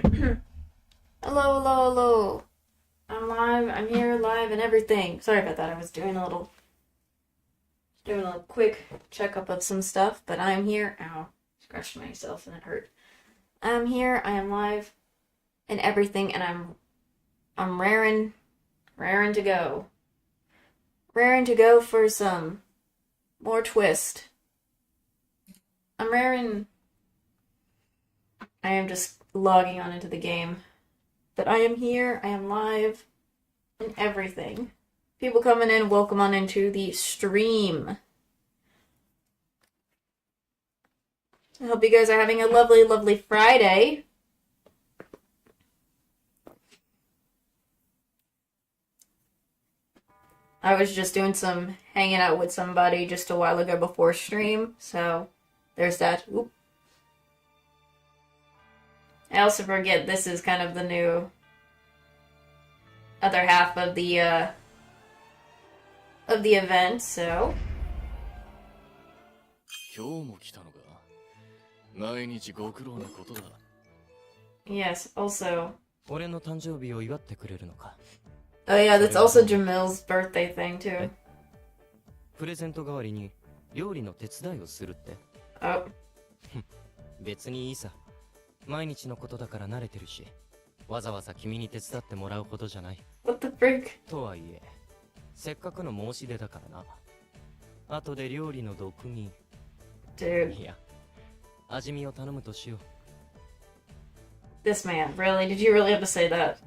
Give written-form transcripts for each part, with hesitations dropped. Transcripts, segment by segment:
Hello, hello, hello. I'm live. I'm here, live, and everything. Sorry about that. I was doing a little quick checkup of some stuff, but I'm here. Ow, scratched myself and it hurt. I'm here. I am live, and everything, and I'm raring to go, raring to go for some more twist. I'm raring. I am just logging on into the game. But I am here, I am live, and everything. People coming in, welcome on into the stream. I hope you guys are having a lovely, lovely Friday. I was just doing some hanging out with somebody just a while ago before stream, so there's that. Oop. I also forget this is kind of the new other half of the event, so. Yes, also. Oh yeah, that's also Jamil's birthday thing too. Oh. 別にいいさ。毎日のことだから慣れてるし、わざわざ君に手伝ってもらうほどじゃない。What the frick? とはいえ、せっかくの申し出だからな。後で料理の毒味。Dude. いや、味見を頼むとしよう。This man, really? Did you really have to say that?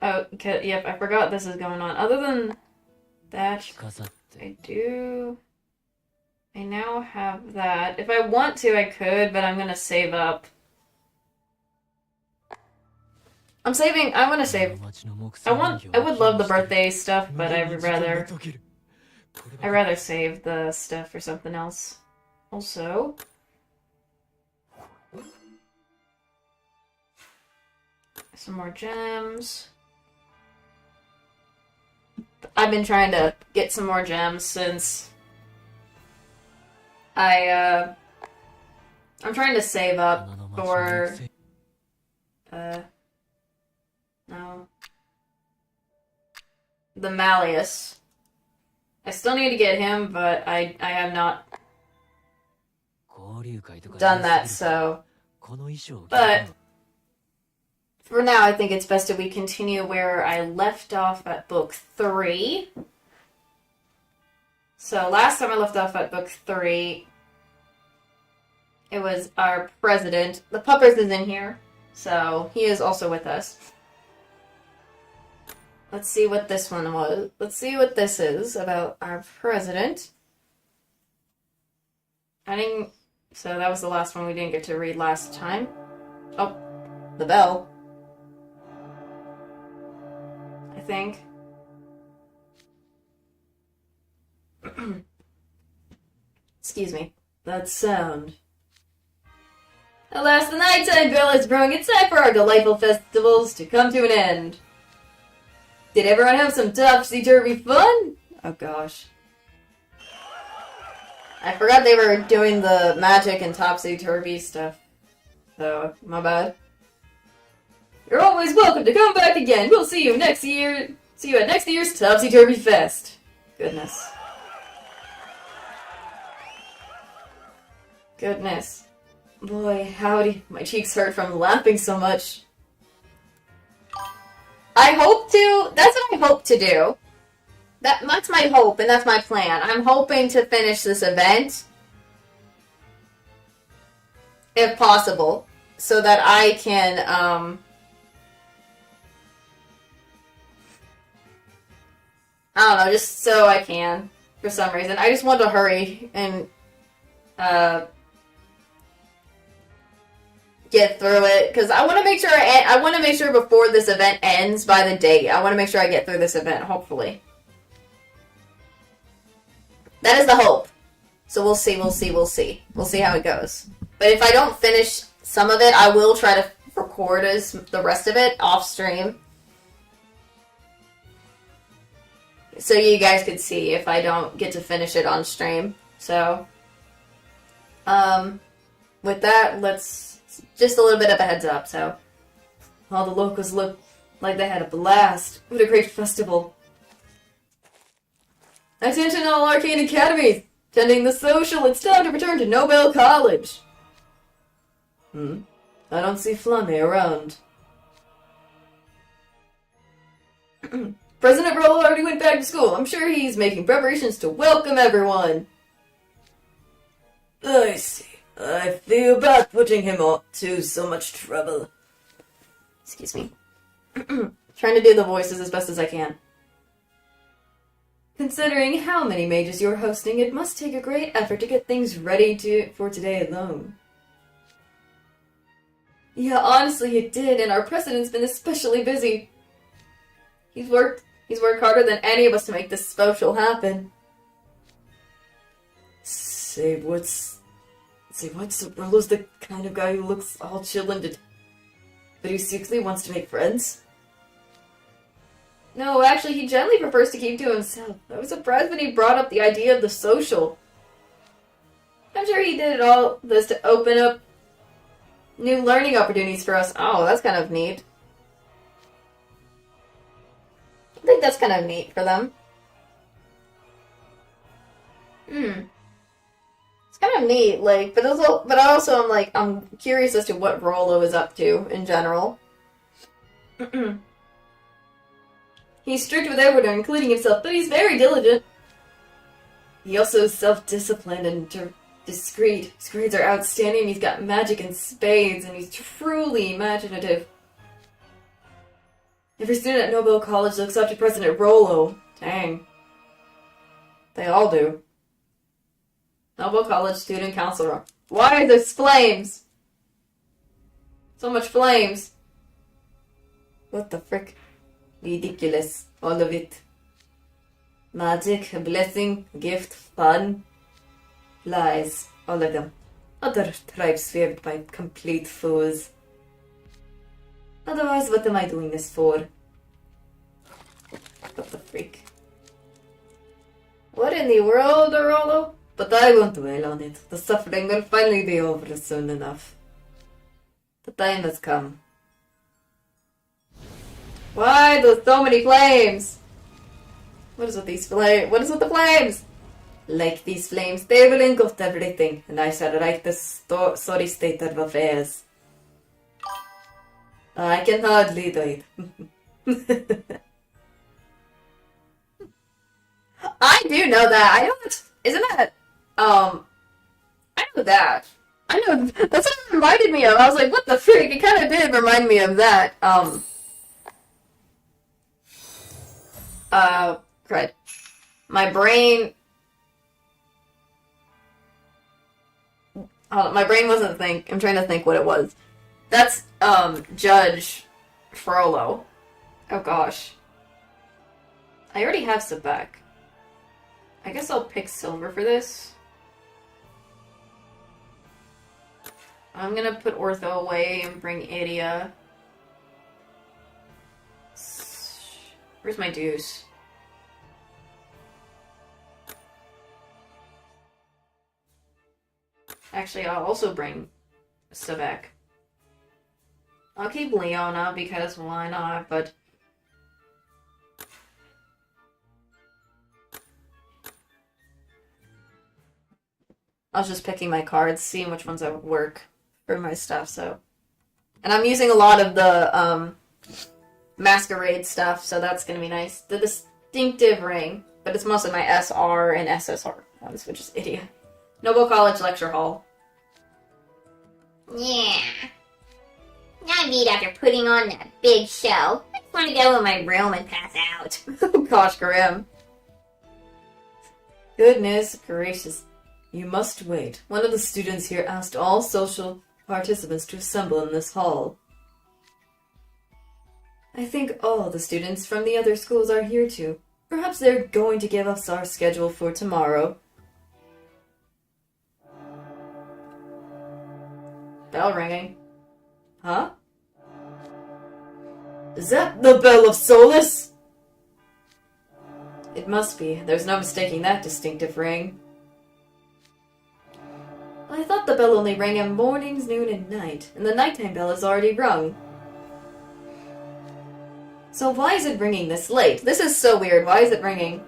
Oh, yep, I forgot this is going on. Other than that, I now have that. If I want to, I could, but I'm gonna save up. I'm gonna save. I would love the birthday stuff, but I'd rather save the stuff for something else. Also, some more gems. I've been trying to get some more gems since I'm trying to save up for no, the Malleus. I still need to get him, but I have not done that, so but for now, I think it's best that we continue where I left off at book 3. So last time I left off at book 3, it was our president. The Puppers is in here, so he is also with us. Let's see what this one was. Let's see what this is about our president. So that was the last one we didn't get to read last time. Oh, the bell. I think. Excuse me. That sound. Alas, the nighttime bell is growing. It's time for our delightful festivals to come to an end. Did everyone have some topsy-turvy fun? Oh gosh. I forgot they were doing the magic and topsy-turvy stuff. So, my bad. You're always welcome to come back again. We'll see you next year. See you at next year's Topsy Turvy Fest. Goodness. Goodness. Boy, howdy. My cheeks hurt from laughing so much. I hope to. That's what I hope to do. That's my hope, and that's my plan. I'm hoping to finish this event, if possible, so that I can, I don't know, just so I can, for some reason. I just want to hurry and, get through it, because I want to make sure I want to make sure before this event ends by the date. I want to make sure I get through this event, hopefully. That is the hope. So we'll see. We'll see how it goes. But if I don't finish some of it, I will try to record the rest of it off stream. So you guys could see if I don't get to finish it on stream. So With that, let's just a little bit of a heads up. So, all the locals look like they had a blast. What a great festival! Attention, all arcane academies! Attending the social, it's time to return to Nobel College. I don't see Flamme around. President Rollo already went back to school. I'm sure he's making preparations to welcome everyone. I see. I feel bad putting him to so much trouble. Excuse me. Trying to do the voices as best as I can. Considering how many mages you're hosting, it must take a great effort to get things ready for today alone. Yeah, honestly it did, and our president's been especially busy. He's worked harder than any of us to make this social happen. Say what's Rollo's the kind of guy who looks all chill and but he secretly wants to make friends? No, actually, he generally prefers to keep to himself. I was surprised when he brought up the idea of the social. I'm sure he did all this to open up new learning opportunities for us. Oh, that's kind of neat. I think that's kind of neat for them. It's kind of neat, like, but also I'm curious as to what Rollo is up to in general. He's strict with everyone, including himself, but he's very diligent. He also is self-disciplined and discreet. His grades are outstanding, he's got magic in spades, and he's truly imaginative. Every student at Nobel College looks up to President Rollo. Dang. They all do. Nobel College Student Councilor. Why are there flames? So much flames. What the frick? Ridiculous. All of it. Magic, a blessing, a gift, fun. Lies. All of them. Other tribes swept by complete fools. Otherwise, what am I doing this for? What the freak? What in the world, Rollo? But I won't dwell on it. The suffering will finally be over soon enough. The time has come. Why there's so many flames? What is with these flames? What is with the flames? Like these flames, they will engulf everything, and I shall right the sorry state of affairs. I can hardly do it. I do know that. I know that. Isn't that? I know that. I know. That's what it reminded me of. I was like, what the frick? It kind of did remind me of that. Crud. My brain. My brain wasn't I'm trying to think what it was. That's, Judge Frollo. Oh gosh. I already have Sebek. I guess I'll pick silver for this. I'm gonna put Ortho away and bring Idia. Where's my deuce? Actually, I'll also bring Sebek. I'll keep Leona because why not, but I was just picking my cards, seeing which ones I would work for my stuff, so. And I'm using a lot of the, Masquerade stuff, so that's gonna be nice. The distinctive ring, but it's mostly my SR and SSR ones, which is idiot. Noble College Lecture Hall. Yeah. I beat after putting on that big show. I just want to go in my room and pass out. Oh gosh, Graham. Goodness gracious. You must wait. One of the students here asked all social participants to assemble in this hall. I think all the students from the other schools are here too. Perhaps they're going to give us our schedule for tomorrow. Bell ringing. Huh? Is that the bell of Solace? It must be. There's no mistaking that distinctive ring. I I thought the bell only rang at mornings, noon, and night, and the nighttime bell is already rung. So why is it ringing this late? This is so weird. Why is it ringing?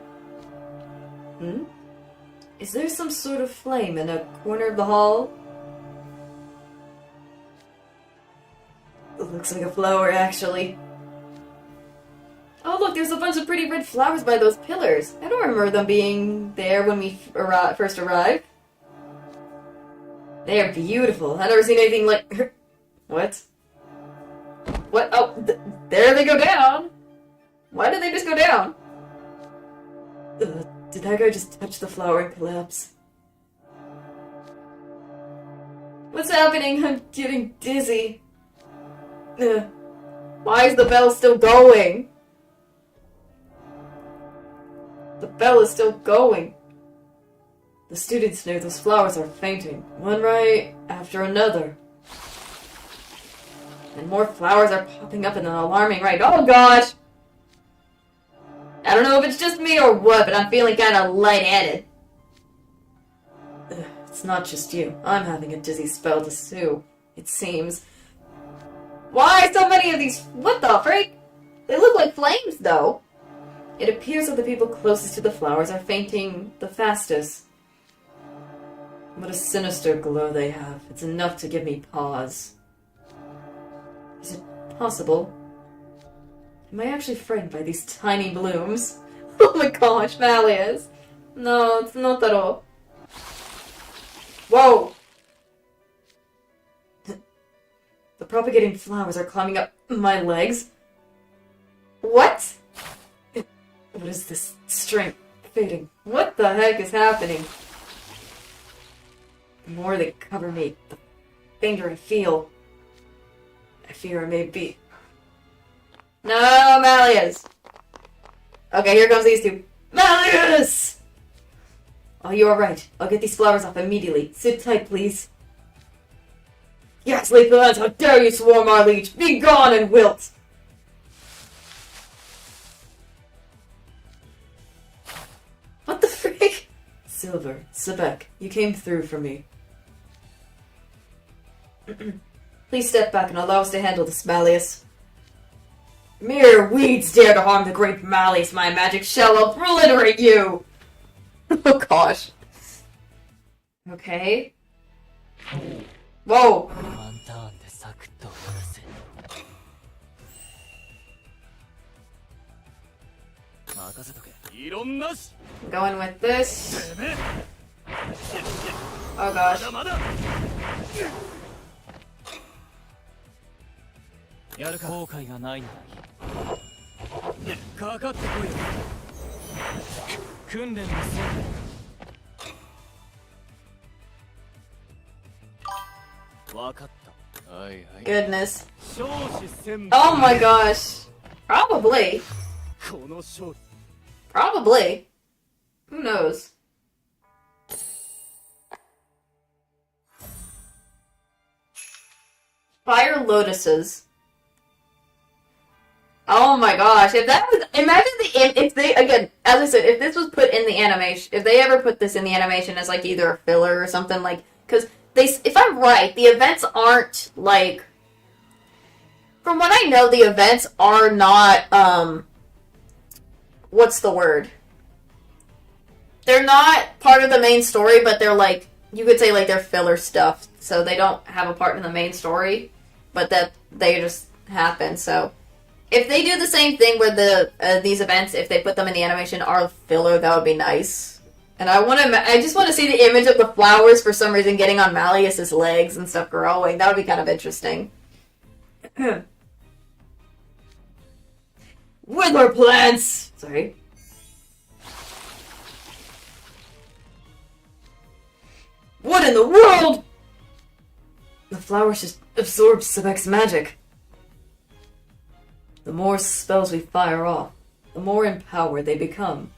Is there some sort of flame in a corner of the hall? It looks like a flower, actually. Oh, look, there's a bunch of pretty red flowers by those pillars. I don't remember them being there when we first arrived. They are beautiful. I've never seen anything like... What? What? Oh, there they go down! Why did they just go down? Did that guy just touch the flower and collapse? What's happening? I'm getting dizzy. Why is the bell still going? The bell is still going. The students know those flowers are fainting, one right after another. And more flowers are popping up at an alarming rate. Oh gosh! I don't know if it's just me or what, but I'm feeling kind of lightheaded. It's not just you. I'm having a dizzy spell too, it seems. Why so many of these? What the freak? They look like flames, though. It appears that the people closest to the flowers are fainting the fastest. What a sinister glow they have. It's enough to give me pause. Is it possible? Am I actually frightened by these tiny blooms? Oh my gosh, Malleus. No, it's not at all. Whoa! The propagating flowers are climbing up my legs. What? What is this strength fading? What the heck is happening? The more they cover me, the fainter I feel. I fear I may be... No, Malleus! Okay, here comes these two. Malleus! Oh, you are right. I'll get these flowers off immediately. Sit tight, please. Yes, lethal hands, how dare you swarm our leech! Be gone and wilt! What the freak? Silver, Sebek, you came through for me. Please step back and allow us to handle this, Malleus. Mere weeds dare to harm the great Malleus. My magic shall obliterate you! Oh gosh. Okay. Whoa! Going with this. Oh gosh. Goodness. Oh my gosh. Probably. Probably. Who knows? Fire lotuses. Oh my gosh, if that was, imagine if they, again, as I said, if this was put in the animation, if they ever put this in the animation as like either a filler or something like, because they, if I'm right, the events aren't like, from what I know, the events are not, what's the word? They're not part of the main story, but they're like, you could say like they're filler stuff, so they don't have a part in the main story, but that they just happen, so. If they do the same thing where the these events, if they put them in the animation, are filler, that would be nice. And I just want to see the image of the flowers for some reason getting on Malleus's legs and stuff growing. That would be kind of interesting. Wither plants! Sorry. What in the world? The flowers just absorb Sebek's magic. The more spells we fire off, the more empowered they become.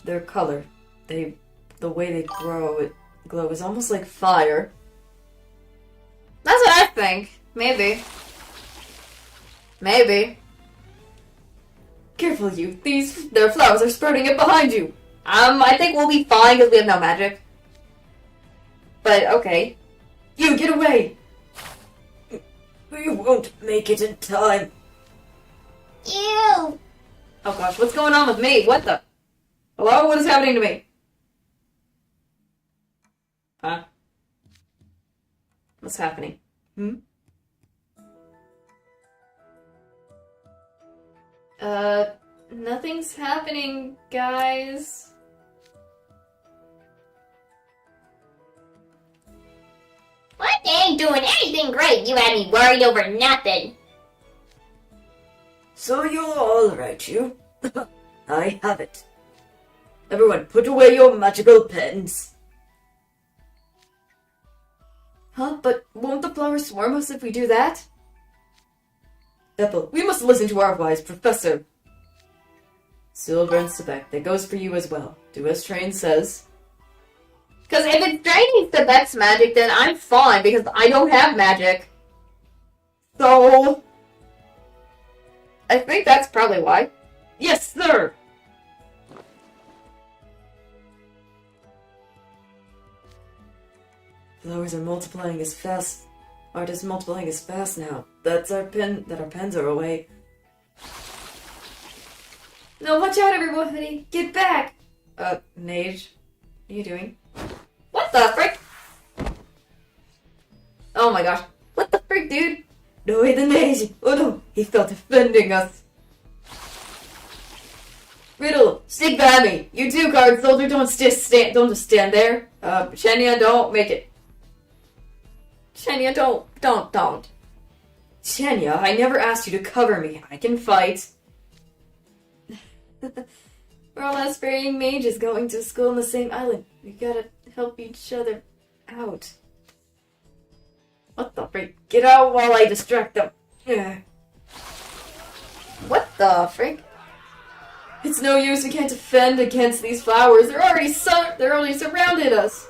Their color, the way they glow is almost like fire. That's what I think. Maybe. Maybe. Careful, you. Their flowers are sprouting up behind you. I think we'll be fine because we have no magic. but okay. You get away! We won't make it in time. Ew! Oh gosh, what's going on with me? What the? Hello? What is happening to me? Huh? What's happening? Nothing's happening, guys. What? They ain't doing anything great. You had me worried over nothing. So you're alright, you? I have it. Everyone, put away your magical pens. Huh? But won't the flowers swarm us if we do that? Ethel, we must listen to our wise professor. Silver and Sebek, that goes for you as well. Do as Train says. Because if it's draining Sebek's magic, then I'm fine, because I don't have magic. So... I think that's probably why. Yes, sir! Flowers are multiplying as fast. Art is multiplying as fast now. That's our pens are away. No, watch out, everybody! Get back! Mage. What are you doing? What the frick? Oh my gosh. What the frick, dude? No way, the mage! Oh no, he felt defending us. Riddle, stick by me. You too, card soldier. Don't just stand there. Shania, don't make it. Shania, don't. Shania, I never asked you to cover me. I can fight. We're all aspiring mages going to school on the same island. We gotta help each other out. What the freak? Get out while I distract them. What the freak? It's no use. We can't defend against these flowers. They're already surrounded us.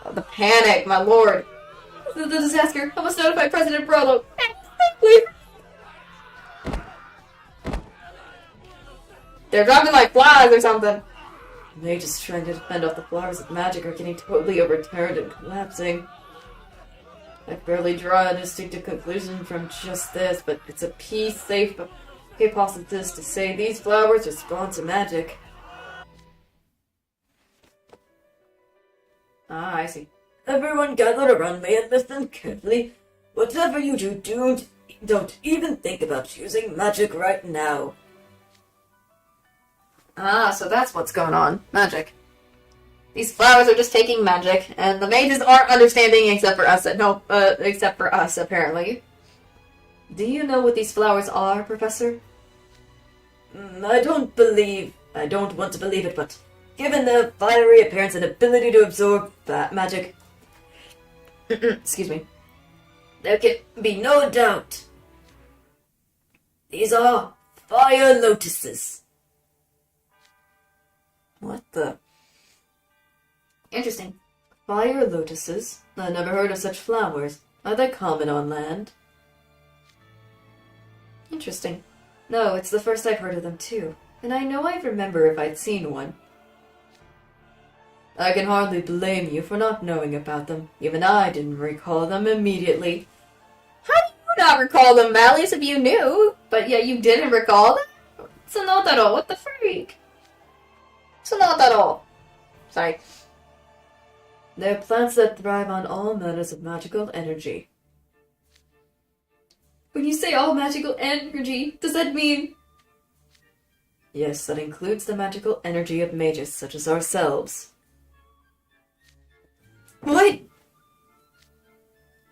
Oh, the panic, my lord. The disaster. I must notify President Brolo. Please. They're dropping like flies or something. The mage is trying to defend off the flowers of magic are getting totally overturned and collapsing. I barely draw a distinctive conclusion from just this, but it's a piece safe hypothesis to say these flowers respond to magic. Ah, I see. Everyone gather around me and listen carefully. Whatever you do, don't even think about using magic right now. Ah, so that's what's going on. Magic. These flowers are just taking magic, and the mages aren't understanding except for us. Except for us, apparently. Do you know what these flowers are, Professor? I don't want to believe it, but given their fiery appearance and ability to absorb magic, Excuse me. there can be no doubt. These are fire lotuses. What the? Interesting. Fire lotuses? I never heard of such flowers. Are they common on land? Interesting. No, it's the first I've heard of them too. And I know I'd remember if I'd seen one. I can hardly blame you for not knowing about them. Even I didn't recall them immediately. How do you not recall them, Malleus, if you knew? But yet you didn't recall them? Sonotaro, what the freak? Sonotaro. Sorry. They're plants that thrive on all manners of magical energy. When you say all magical energy, does that mean... Yes, that includes the magical energy of mages such as ourselves. What?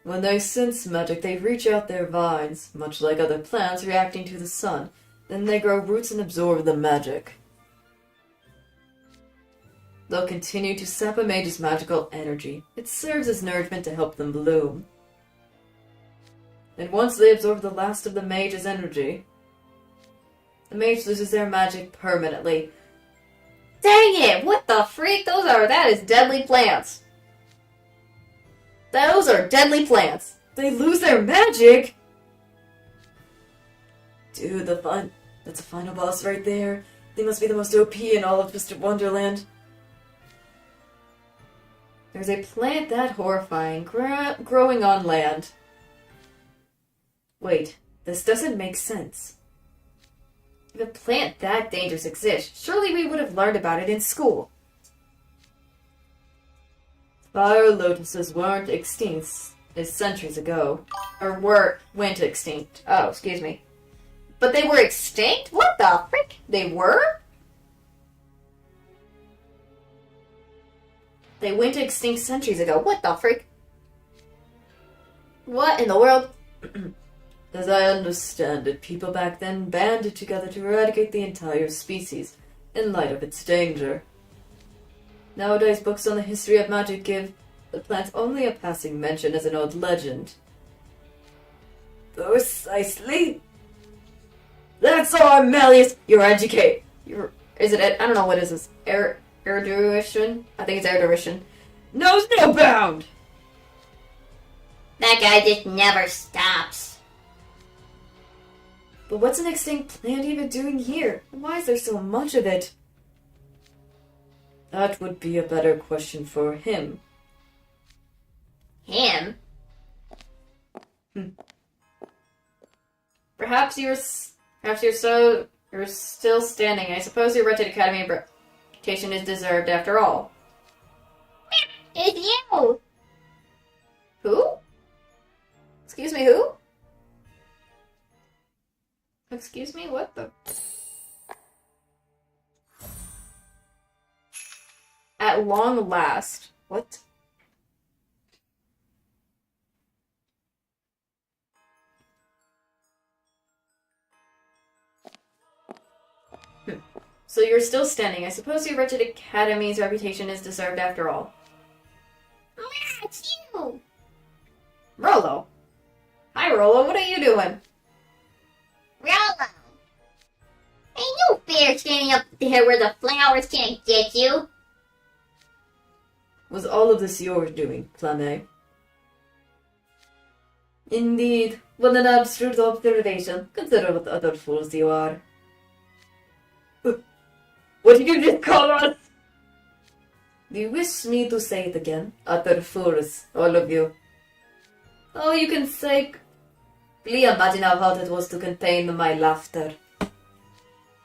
When they sense magic, they reach out their vines, much like other plants reacting to the sun. Then they grow roots and absorb the magic. They'll continue to sap a mage's magical energy. It serves as nourishment to help them bloom. And once they absorb the last of the mage's energy, the mage loses their magic permanently. Dang it! What the freak? That is deadly plants. Those are deadly plants. They lose their magic? Dude, that's a final boss right there. They must be the most OP in all of Mr. Wonderland. There's a plant that horrifying, growing on land. Wait, this doesn't make sense. If a plant that dangerous exists, surely we would have learned about it in school. Fire lotuses weren't extinct centuries ago. Or went extinct. Oh, excuse me. But they were extinct? What the frick? They were? They went extinct centuries ago. What the frick? What in the world? As I understand it, people back then banded together to eradicate the entire species, in light of its danger. Nowadays, books on the history of magic give the plant only a passing mention as an old legend. Precisely. That's our Malleus! You're educated! Is it? I don't know, what is this? Erudition? I think it's erudition. Knows no bound! That guy just never stops. But what's an extinct plant even doing here? Why is there so much of it? That would be a better question for him. Him? Perhaps you're still standing. I suppose your rented academy reputation is deserved after all. It's you! Who? Excuse me, who? Excuse me, what the? At long last. What? So you're still standing. I suppose your wretched academy's reputation is deserved after all. Oh, yeah, it's you! Rollo! Hi, Rollo, what are you doing? Rollo! Ain't no bear standing up there where the flowers can't get you. Was all of this your doing, Flamme? Indeed. What an absurd observation. Consider what utter fools you are. What did you just call us? Do you wish me to say it again? Utter fools, all of you. Oh, you can say... imagine how hard it was to contain my laughter.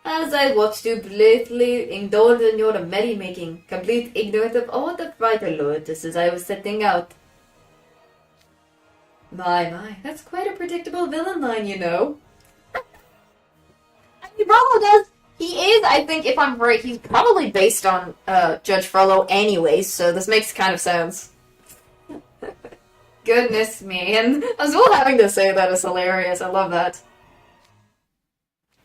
As I watched you blithely indulge in your merrymaking, complete ignorant of all the brighter lotuses I was setting out. My, that's quite a predictable villain line, you know. I mean, Rollo does. He is, I think, if I'm right, he's probably based on Judge Frollo anyways, so this makes kind of sense. Goodness me, and as well having to say that is hilarious. I love that.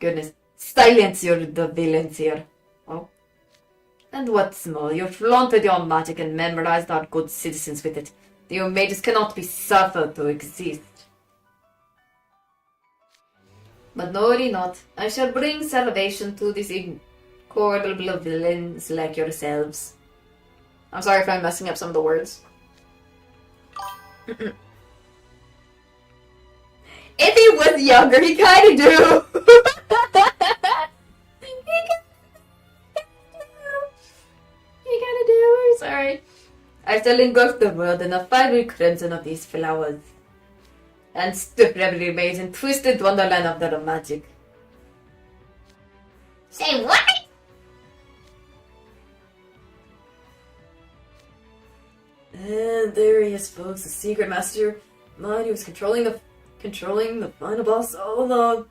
Goodness. Silence your the villains here. Oh. And what's more, you flaunted your magic and memorized our good citizens with it. Your mages cannot be suffered to exist. But worry not, I shall bring salvation to these incorrigible villains like yourselves. I'm sorry if I'm messing up some of the words. If he was younger, he kind of do. He kind of do. Sorry. I shall engulf the world in the fiery crimson of these flowers, and strip every maze in twisted wonderland of their magic. Say what? And there he is, folks, the secret master mind who was controlling the final boss all along.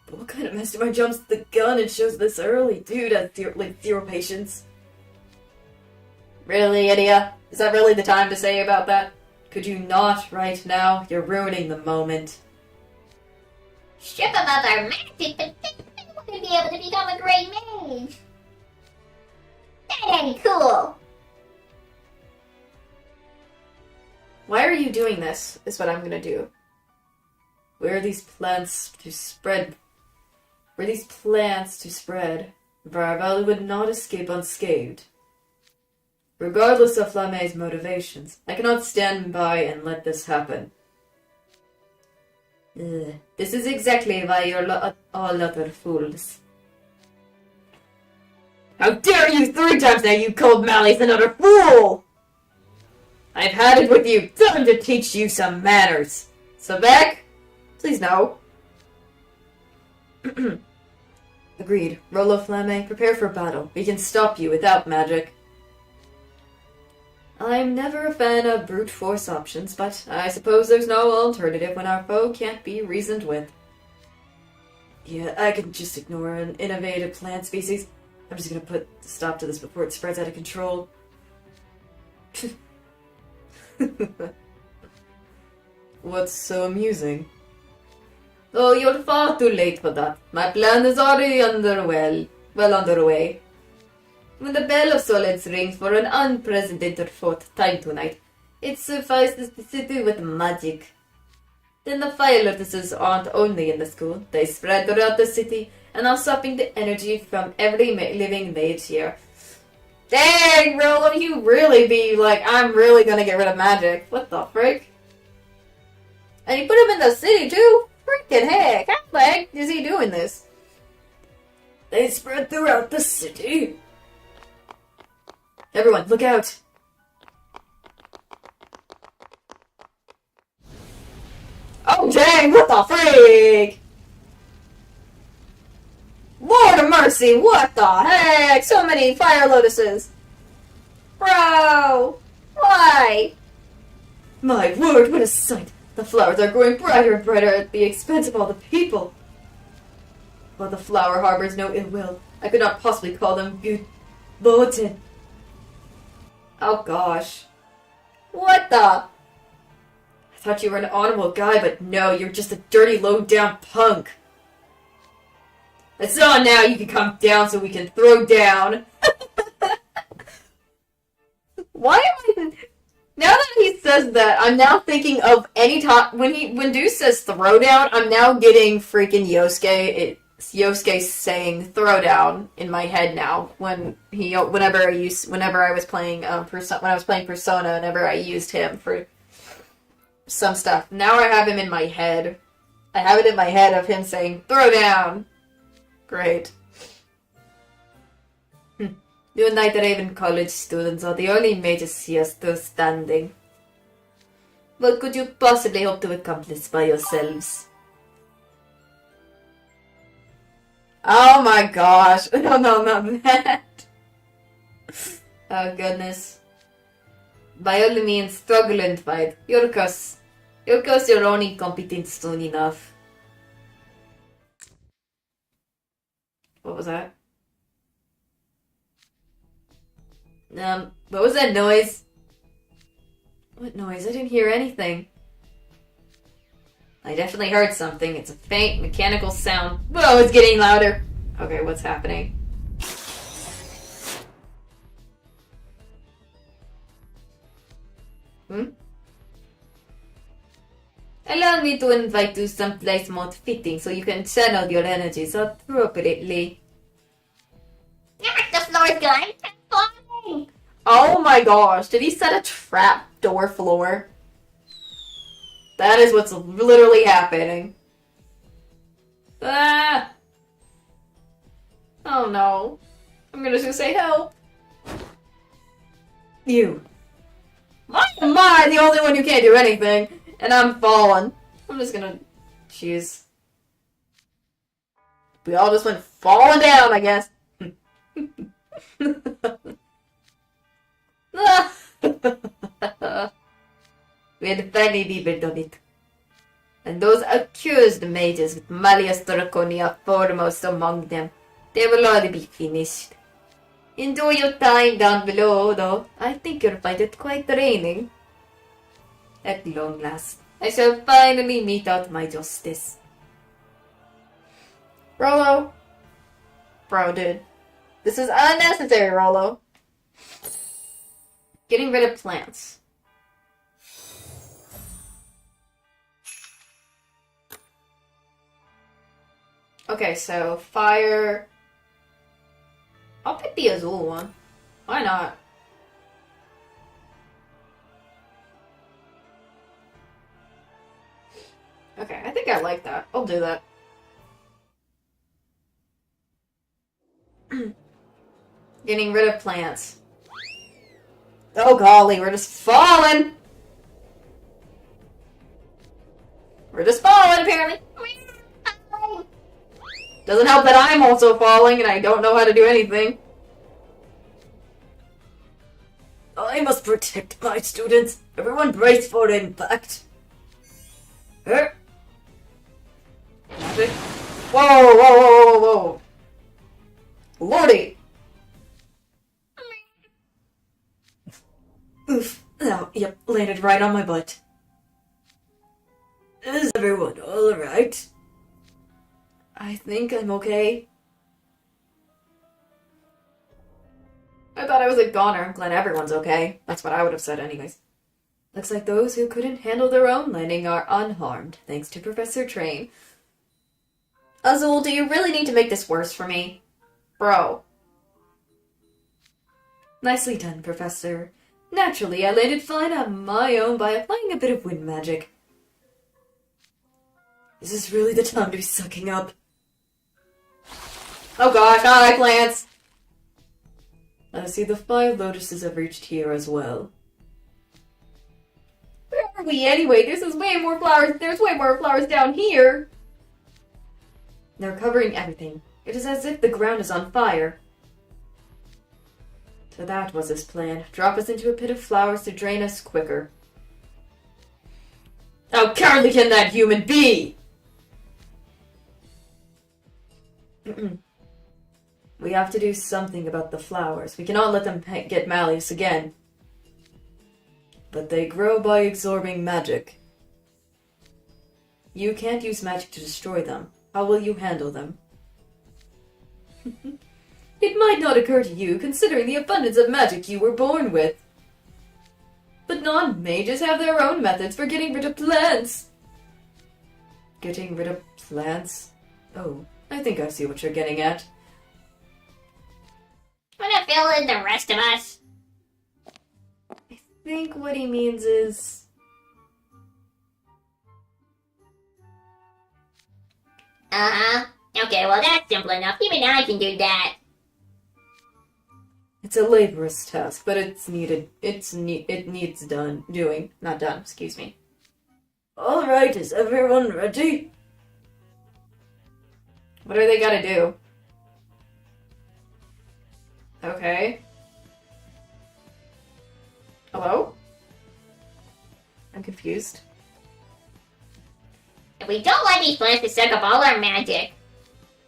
But what kind of mastermind jumps the gun and shows this early? Dude has zero patience. Really, Idia? Is that really the time to say about that? Could you not right now? You're ruining the moment. Strip him of our magic, but then we're going to be able to become a great mage. That ain't cool. Why are you doing this, is what I'm gonna do. Were these plants to spread, Varvel would not escape unscathed. Regardless of Flamme's motivations, I cannot stand by and let this happen. This is exactly why you're all utter fools. How dare you 3 times now, you called Malleus another fool! I've had it with you. Time to teach you some manners. Sebek? Please no. Agreed. Rollo Flamme, prepare for battle. We can stop you without magic. I'm never a fan of brute force options, but I suppose there's no alternative when our foe can't be reasoned with. Yeah, I can just ignore an innovative plant species. I'm just gonna put a stop to this before it spreads out of control. What's so amusing? Oh, you're far too late for that. My plan is already underway. When the bell of solace rings for an unprecedented fourth time tonight, it suffices the city with magic. Then the fire lotuses aren't only in the school, they spread throughout the city and are sucking the energy from every living mage here. Dang, Rollo, you really be like, I'm really gonna get rid of magic. What the frick? And you put him in the city too? Freaking heck, how the heck is he doing this? They spread throughout the city. Everyone, look out! Oh dang, what the freak? Lord of mercy, what the heck? So many fire lotuses! Bro! Why? My word, what a sight! The flowers are growing brighter and brighter at the expense of all the people. But the flower harbors no ill will. I could not possibly call them beautiful. Oh gosh. What the? I thought you were an honorable guy, but no, you're just a dirty, low-down punk. I saw now you can come down so we can throw down. Why am I... Now that he says that, I'm now thinking of any time... When Deuce says throwdown, I'm now getting freaking Yosuke... Yosuke saying throwdown in my head now. Whenever I was playing Persona, whenever I used him for some stuff. Now I have him in my head. I have it in my head of him saying throwdown. Great. You Night Raven College students are the only mages here still standing. What could you possibly hope to accomplish by yourselves? Oh my gosh. No, not that. Oh goodness. By all means, struggle and fight. You'll cause your own incompetence soon enough. What was that? What was that noise? What noise? I didn't hear anything. I definitely heard something. It's a faint mechanical sound. Whoa, it's getting louder. Okay, what's happening? Allow me to invite you someplace more fitting so you can channel your energies appropriately. The floor is going. Flying. Oh my gosh, did he set a trap door floor? That is what's literally happening. Ah! Oh no. I'm gonna just say help. You. Why am I the only one who can't do anything? And I'm falling. I'm just gonna... Jeez. We all just went falling down, I guess. We had finally be done it. And those accused mages with Malleus Draconia foremost among them, they will already be finished. Enjoy your time down below, though. I think you'll find it quite draining. At long last, I shall finally mete out my justice. Rollo. Bro, dude. This is unnecessary, Rollo. Getting rid of plants. Okay, so fire. I'll pick the Azul one. Why not? Okay, I think I like that. I'll do that. Getting rid of plants. Oh golly, we're just falling! We're just falling, apparently. Doesn't help that I'm also falling and I don't know how to do anything. I must protect my students. Everyone brace for impact. Whoa, whoa, whoa, whoa, whoa. Lordy! Oof. Oh, yep, landed right on my butt. Is everyone alright? I think I'm okay. I thought I was a goner. I'm glad everyone's okay. That's what I would have said anyways. Looks like those who couldn't handle their own landing are unharmed, thanks to Professor Train. Azul, do you really need to make this worse for me? Bro. Nicely done, Professor. Naturally, I landed fine on my own by applying a bit of wind magic. Is this really the time to be sucking up? Oh gosh, hi, plants! I see the 5 lotuses have reached here as well. Where are we anyway? There's way more flowers down here! They're covering everything. It is as if the ground is on fire. So that was his plan. Drop us into a pit of flowers to drain us quicker. How cowardly can that human be? We have to do something about the flowers. We cannot let them get malleus again. But they grow by absorbing magic. You can't use magic to destroy them. How will you handle them? It might not occur to you, considering the abundance of magic you were born with. But non-mages have their own methods for getting rid of plants. Getting rid of plants? Oh, I think I see what you're getting at. Wanna fill in the rest of us? I think what he means is... Uh-huh. Okay, well that's simple enough. Even I can do that. It's a laborious task, but it's needed. It needs doing. Not done, excuse me. Alright, is everyone ready? What do they gotta do? Okay. Hello? I'm confused. If we don't want these plants to suck up all our magic,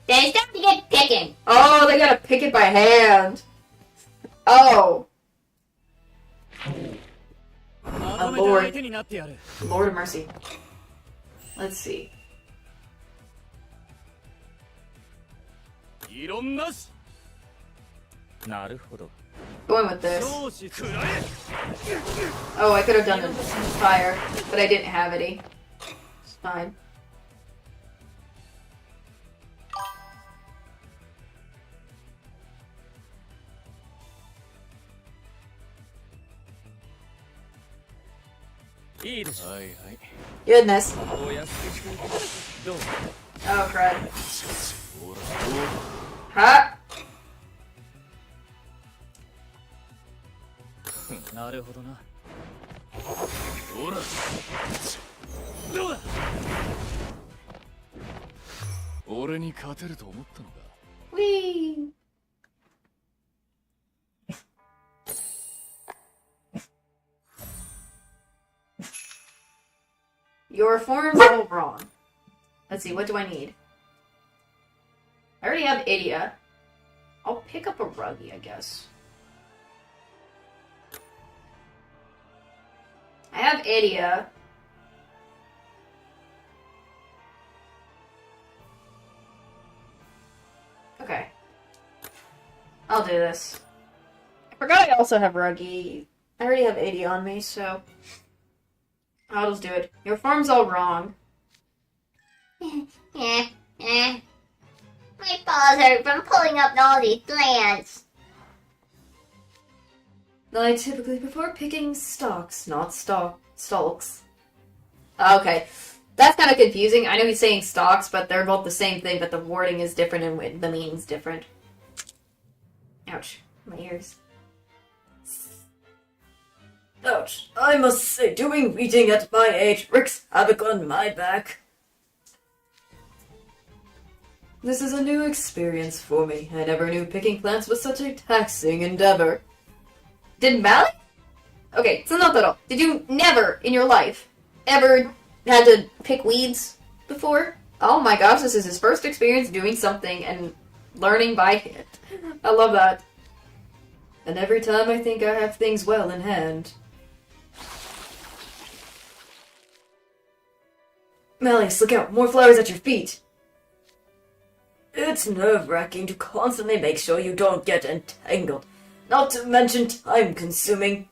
then it's time to get picking. Oh, they gotta pick it by hand. Oh. Oh, Lord. Lord of mercy. Let's see. Going with this. Oh, I could have done the fire, but I didn't have any. It's fine. Goodness. Oh, crud. Huh? Whee! Your form's all wrong. Let's see, what do I need? I already have Idia. I'll pick up a Ruggy, I guess. I have Idia. Okay. I'll do this. I forgot I also have Ruggy. I already have 80 on me, so... I'll just do it. Your form's all wrong. My paws hurt from pulling up all these plants. I typically prefer picking stalks, not stalks. Okay. That's kind of confusing. I know he's saying stalks, but they're both the same thing, but the wording is different and the meaning's different. Ouch. My ears. Ouch. I must say, doing weeding at my age wreaks havoc on my back. This is a new experience for me. I never knew picking plants was such a taxing endeavor. Did Malik? Okay, Tsunotaro, did you never in your life ever had to pick weeds before? Oh my gosh, this is his first experience doing something and learning by it. I love that. And every time I think I have things well in hand. Malleus, look out! More flowers at your feet! It's nerve-wracking to constantly make sure you don't get entangled. Not to mention time-consuming.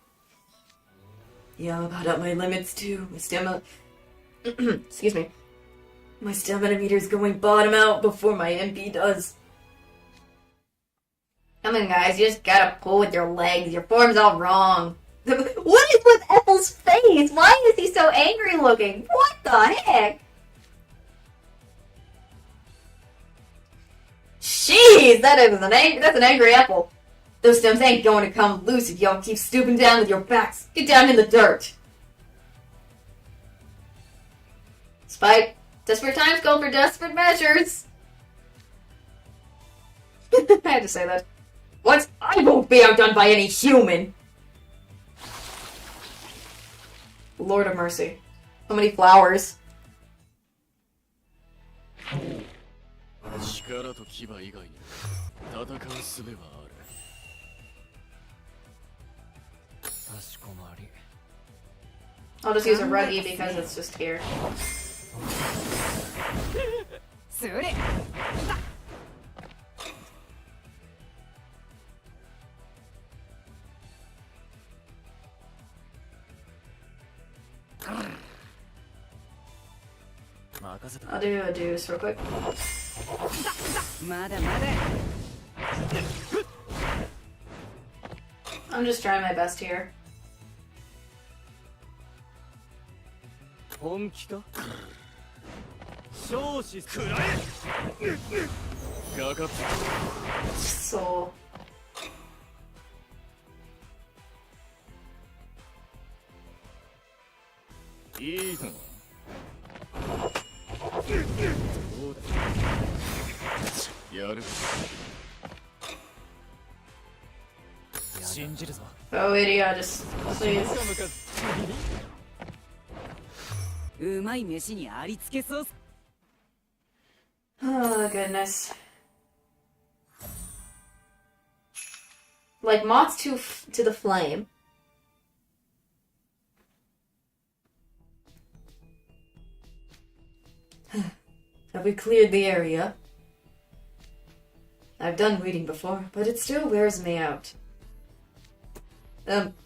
Yeah, I'm about at my limits too. My stamina... Excuse me. My stamina meter's going bottom out before my MP does. Come on, guys, you just gotta pull with your legs. Your form's all wrong. What is with Ethel's face? Why is he so angry looking? What the heck? Jeez, that's an angry apple. Those stems ain't going to come loose if y'all keep stooping down with your backs. Get down in the dirt. Spike, desperate times call for desperate measures. I had to say that. What? I won't be outdone by any human. Lord of mercy. So many flowers. 力と牙以外に戦う術はある。かしこまり。 I'll just use a ruggy because it's just here. それ I'll do a deuce real quick. まだまだ I'm just trying my best here. 本気か少子くらえかかって So.いいのそうだやる信じるぞ Oh, idiot, just please. うまい飯にありつけそう Oh, goodness. Like moths to the flame. Have we cleared the area? I've done reading before, but it still wears me out.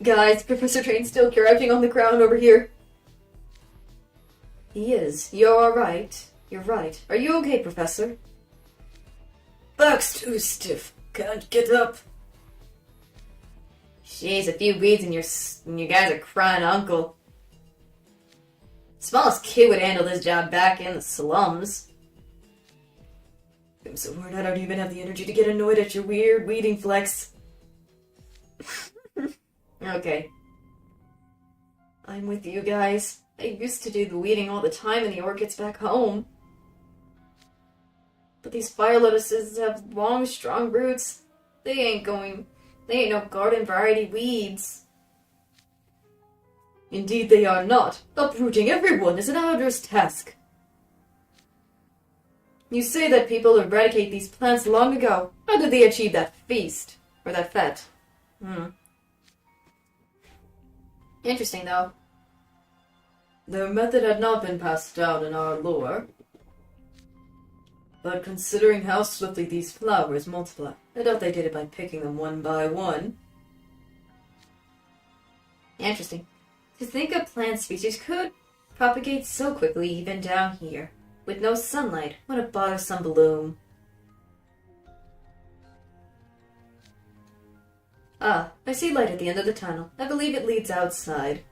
Guys, Professor Train's still crouching on the ground over here. He is. You're alright. You're right. Are you okay, Professor? Back's too stiff. Can't get up. Jeez, a few beads and you guys are crying uncle. Smallest kid would handle this job back in the slums. I'm so worn I don't even have the energy to get annoyed at your weird weeding flex. Okay. I'm with you guys. I used to do the weeding all the time in the orchids back home. But these fire lotuses have long, strong roots. They ain't no garden variety weeds. Indeed they are not. Uprooting everyone is an arduous task. You say that people eradicate these plants long ago. How did they achieve that feast? Or that fete? Interesting, though. Their method had not been passed down in our lore. But considering how swiftly these flowers multiply, I doubt they did it by picking them one by one. Interesting. To think a plant species could propagate so quickly even down here. With no sunlight, what a bothersome bloom. Ah, I see light at the end of the tunnel. I believe it leads outside.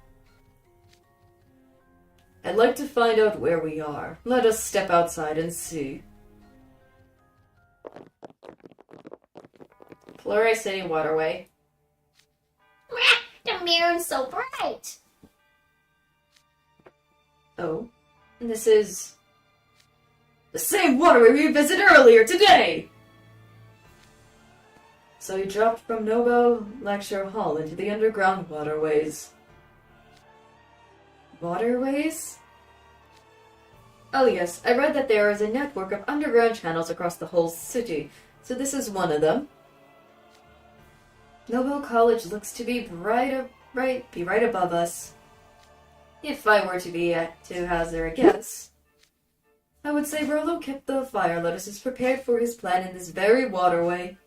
I'd like to find out where we are. Let us step outside and see. Flores City Waterway. The moon's so bright. Oh, and this is the same waterway we visited earlier today! So you dropped from Novo Lecture Hall into the underground waterways. Waterways? Oh yes, I read that there is a network of underground channels across the whole city, so this is one of them. Novo College looks to be right above us. If I were to hazard a guess, I would say Rollo kept the fire lotuses prepared for his plan in this very waterway.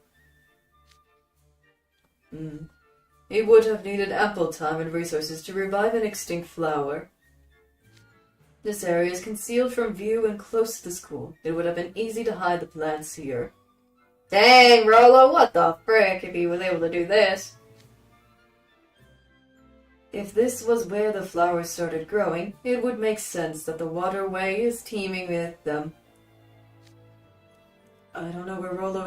He would have needed ample time and resources to revive an extinct flower. This area is concealed from view and close to the school. It would have been easy to hide the plants here. Dang, Rollo, what the frick if he was able to do this? If this was where the flowers started growing, it would make sense that the waterway is teeming with them. I don't know where Rollo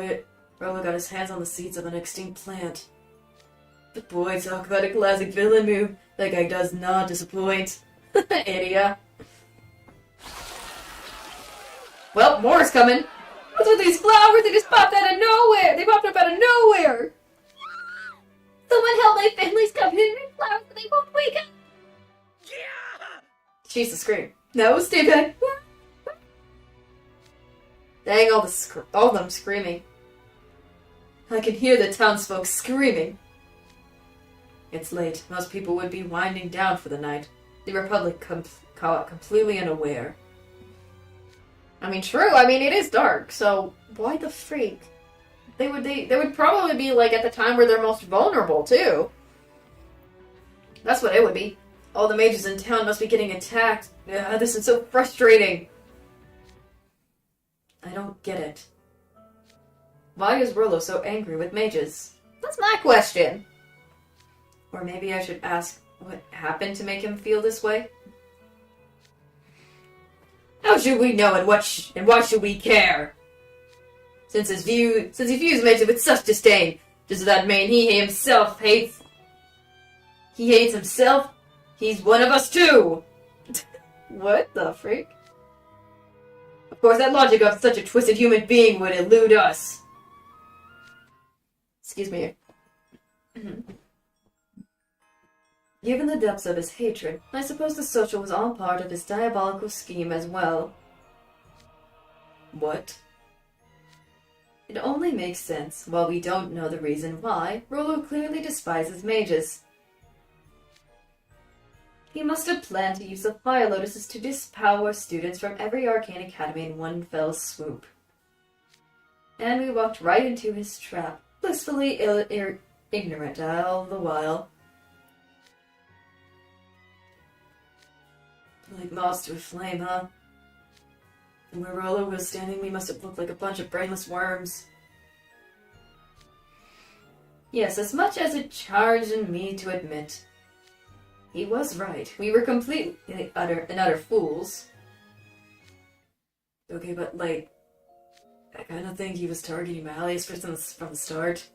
got his hands on the seeds of an extinct plant. But boy, talk about a classic villain move. That guy does not disappoint. Idiot. Well, more is coming. What's with these flowers? They just popped out of nowhere. They popped up out of nowhere. Someone help my family's covered in flowers and they won't wake up. Jesus, scream. No, stay back. Dang, all of them screaming. I can hear the townsfolk screaming. It's late. Most people would be winding down for the night. The Republic caught completely unaware. I mean, true. I mean, it is dark, so why the freak? They would probably be, like, at the time where they're most vulnerable, too. That's what it would be. All the mages in town must be getting attacked. Ugh, this is so frustrating. I don't get it. Why is Rollo so angry with mages? That's my question. Or maybe I should ask what happened to make him feel this way? How should we know and why should we care? Since he views mages with such disdain, does that mean he himself hates... He hates himself? He's one of us too! What the freak? Of course, that logic of such a twisted human being would elude us. Excuse me. Given the depths of his hatred, I suppose the social was all part of his diabolical scheme as well. What? It only makes sense, while we don't know the reason why, Rollo clearly despises mages. He must have planned to use the fire lotuses to dispower students from every arcane academy in one fell swoop. And we walked right into his trap, blissfully ignorant all the while. Like moths to a flame, huh? And where Rollo was standing, we must have looked like a bunch of brainless worms. Yes, as much as it charged me to admit. He was right. We were completely utter fools. Okay, but like, I kind of think he was targeting Malleus from the start.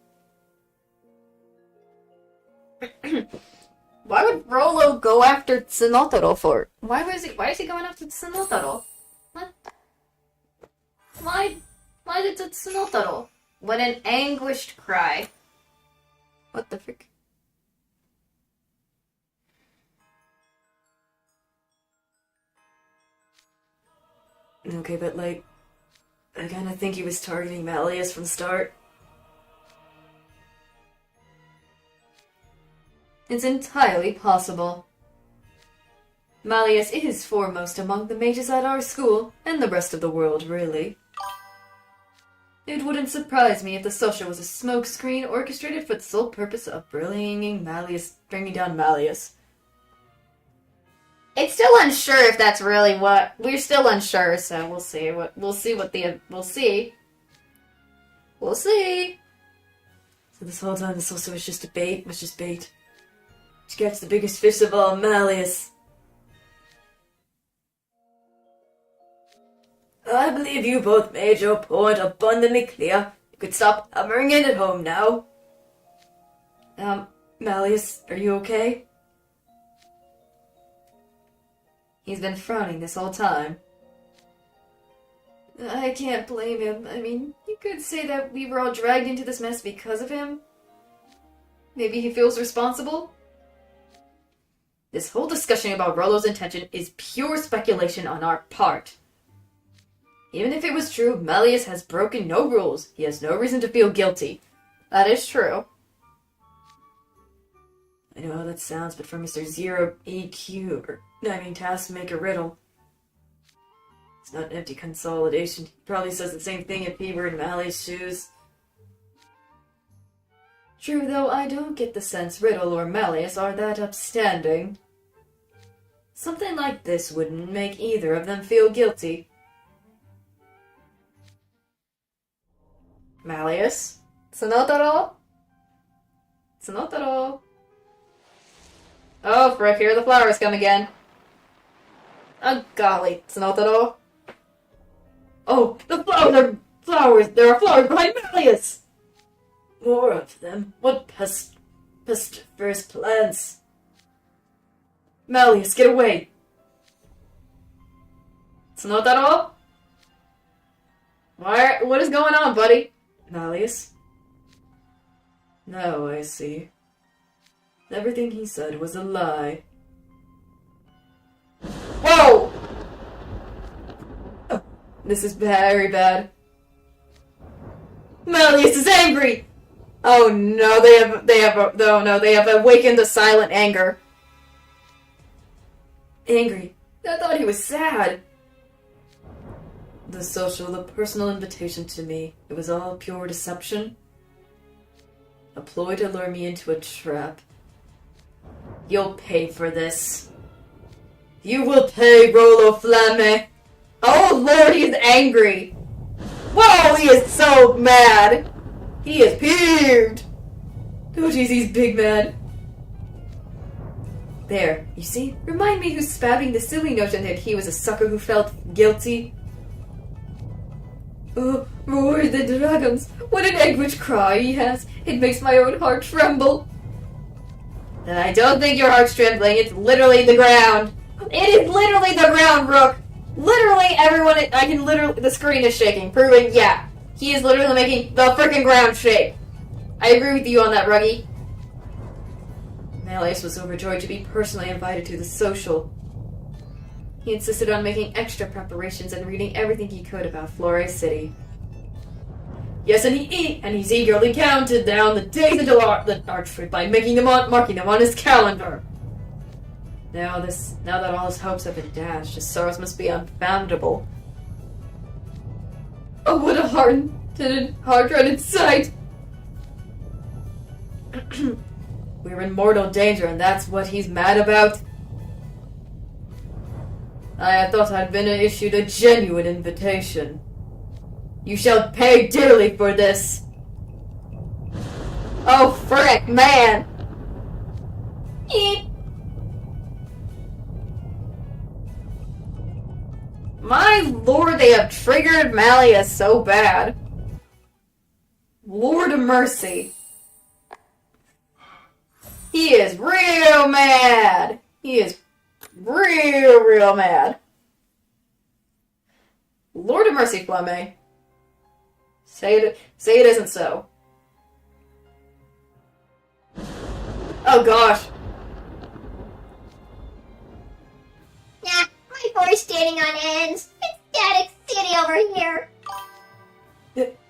Why would Rollo go after Tsunotaro for? Why is he going after Tsunotaro? What? Why did Tsunotaro? What an anguished cry. What the frick? Okay, but like, I kinda think he was targeting Malleus from the start. It's entirely possible. Malleus is foremost among the mages at our school, and the rest of the world, really. It wouldn't surprise me if the social was a smokescreen orchestrated for the sole purpose of bringing down Malleus. It's still unsure if that's really what... We're still unsure, so we'll see. We'll see. We'll see. So this whole time the social was just bait. To catch the biggest fish of all, Malleus. I believe you both made your point abundantly clear. You could stop hammering it at home now. Malleus, are you okay? He's been frowning this whole time. I can't blame him. I mean, you could say that we were all dragged into this mess because of him. Maybe he feels responsible? This whole discussion about Rollo's intention is pure speculation on our part. Even if it was true, Malleus has broken no rules. He has no reason to feel guilty. That is true. I know how that sounds, but from Mr. Zero EQ, Taskmaker Riddle, it's not an empty consolidation. He probably says the same thing if he were in Malleus' shoes. True, though, I don't get the sense Riddle or Malleus are that upstanding. Something like this wouldn't make either of them feel guilty. Malleus? Tsunotaro? Tsunotaro? Oh, frick, here the flowers come again. Oh, golly, Tsunotaro. Oh, the flowers are flowers! There are flowers behind Malleus! More of them. What pestiferous plants. Malleus, get away! Tsunotaro? What is going on, buddy? Malleus? Now I see. Everything he said was a lie. Whoa! Oh, this is very bad. Malleus is angry! Oh no, they have awakened the silent anger. Angry? I thought he was sad. The personal invitation to me, it was all pure deception. A ploy to lure me into a trap. You'll pay for this. You will pay, Rollo Flamme. Oh lord, he's angry. Whoa, he is so mad. He is peeved. Oh jeez, he's big mad. There, you see? Remind me who's spouting the silly notion that he was a sucker who felt guilty. Oh, roar the dragons! What an anguish cry he has! It makes my own heart tremble! I don't think your heart's trembling, it's literally the ground. It is literally the ground, Rook! Literally everyone, the screen is shaking, proving, yeah, he is literally making the freaking ground shake. I agree with you on that, Ruggy. Malleus was overjoyed to be personally invited to the social. He insisted on making extra preparations and reading everything he could about Flore City. Yes, and he's eagerly counted down the days until the arch trip by marking them on his calendar. Now that all his hopes have been dashed, his sorrows must be unfathomable. Oh, what a hard-hearted sight! We're in mortal danger, and that's what he's mad about? I thought I'd been issued a genuine invitation. You shall pay dearly for this! Oh, frick, man! My lord, they have triggered Malleus so bad. Lord of mercy. He is real mad. He is real mad. Lord of mercy, Flamme. Say it isn't so. Oh gosh. Nah, my boy's standing on ends. It's Static City over here.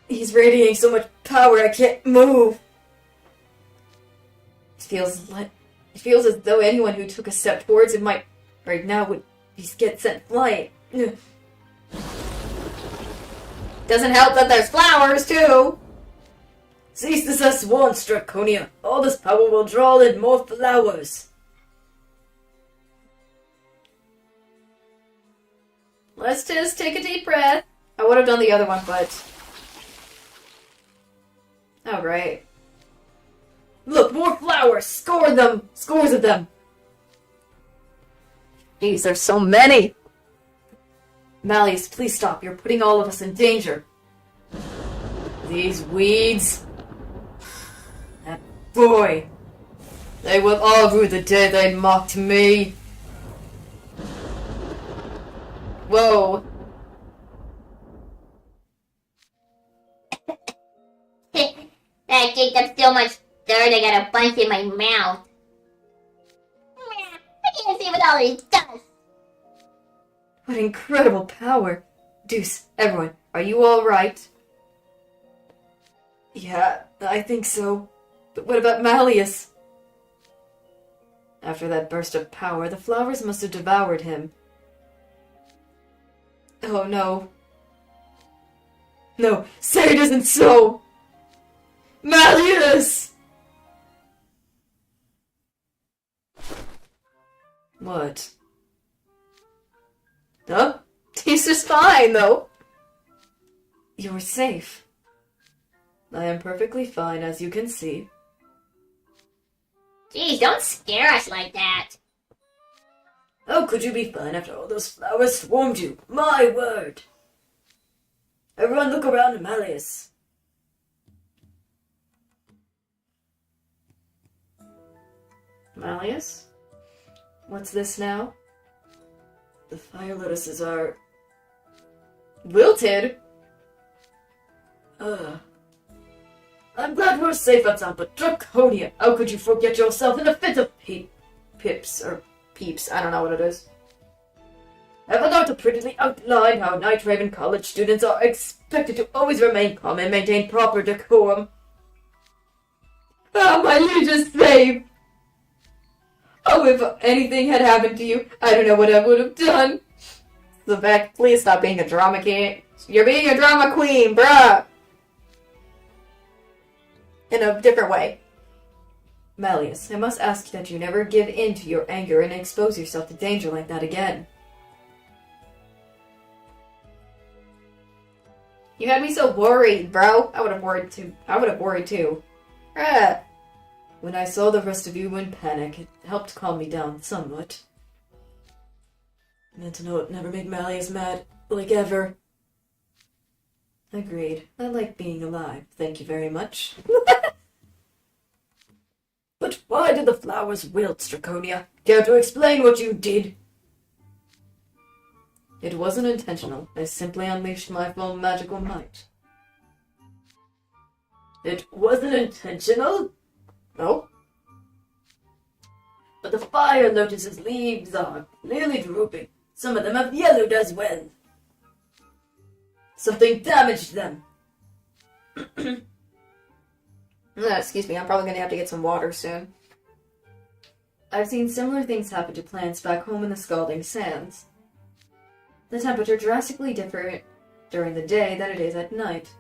He's radiating so much power I can't move. It feels as though anyone who took a step towards him might right now would get sent flying. Doesn't help that there's flowers too. Cease this at once, Draconia. All this power will draw in more flowers. Let's just take a deep breath. I would have done the other one, but... Oh, right. Look, more flowers! Scores of them! Jeez, there's so many! Malleus, please stop. You're putting all of us in danger. These weeds... That boy... They will all rue the day they mocked me. Whoa. That kicked up so much dirt I got a bunch in my mouth. I can't see with all this dust. What incredible power. Deuce, everyone, are you alright? Yeah, I think so. But what about Malleus? After that burst of power, the flowers must have devoured him. Oh no. No, say it isn't so! Malleus! What? Huh? He's just fine, though. You're safe. I am perfectly fine, as you can see. Jeez, don't scare us like that. How could you be fine after all those flowers swarmed you? My word! Everyone look around Malleus. Malleus? What's this now? The fire lotuses are... wilted? I'm glad we're safe outside, but Draconia, how could you forget yourself in a fit of pips, or peeps, I don't know what it is. I forgot to prettily outline how Night Raven College students are expected to always remain calm and maintain proper decorum. Ah, my liege is safe! Oh, if anything had happened to you, I don't know what I would have done. Vivek, please stop being a drama king. You're being a drama queen, bruh! In a different way. Malleus, I must ask that you never give in to your anger and expose yourself to danger like that again. You had me so worried, bro. I would have worried too. When I saw the rest of you in panic, it helped calm me down somewhat. Meant to know it never made Malleus mad, like ever. Agreed. I like being alive. Thank you very much. But why did the flowers wilt, Draconia? Care to explain what you did? It wasn't intentional. I simply unleashed my full magical might. It wasn't intentional? No. But the fire lotus's leaves are clearly drooping. Some of them have yellowed as well. Something damaged them. Excuse me, I'm probably going to have to get some water soon. I've seen similar things happen to plants back home in the scalding sands. The temperature drastically different during the day than it is at night.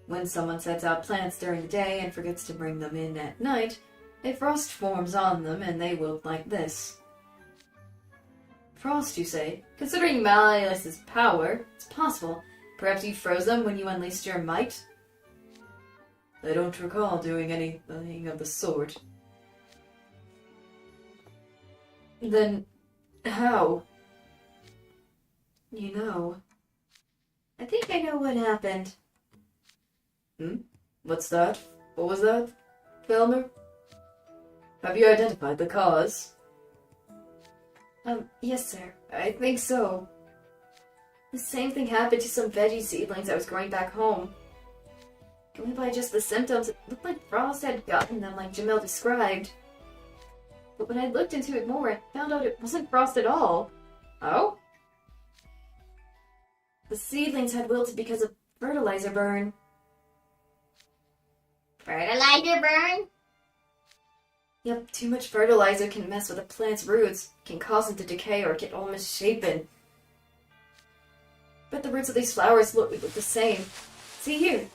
When someone sets out plants during the day and forgets to bring them in at night, a frost forms on them and they wilt like this. Frost, you say? Considering Malleus's power, it's possible. Perhaps you froze them when you unleashed your might? I don't recall doing anything of the sort. Then, how? You know, I think I know what happened. What's that? What was that, Felmer? Have you identified the cause? Yes, sir. I think so. The same thing happened to some veggie seedlings I was growing back home. Going by just the symptoms, it looked like frost had gotten them like Jamil described. But when I looked into it more, I found out it wasn't frost at all. Oh? The seedlings had wilted because of fertilizer burn. Fertilizer burn? Yep, too much fertilizer can mess with a plant's roots, can cause them to decay or get all misshapen. But the roots of these flowers look the same. See here.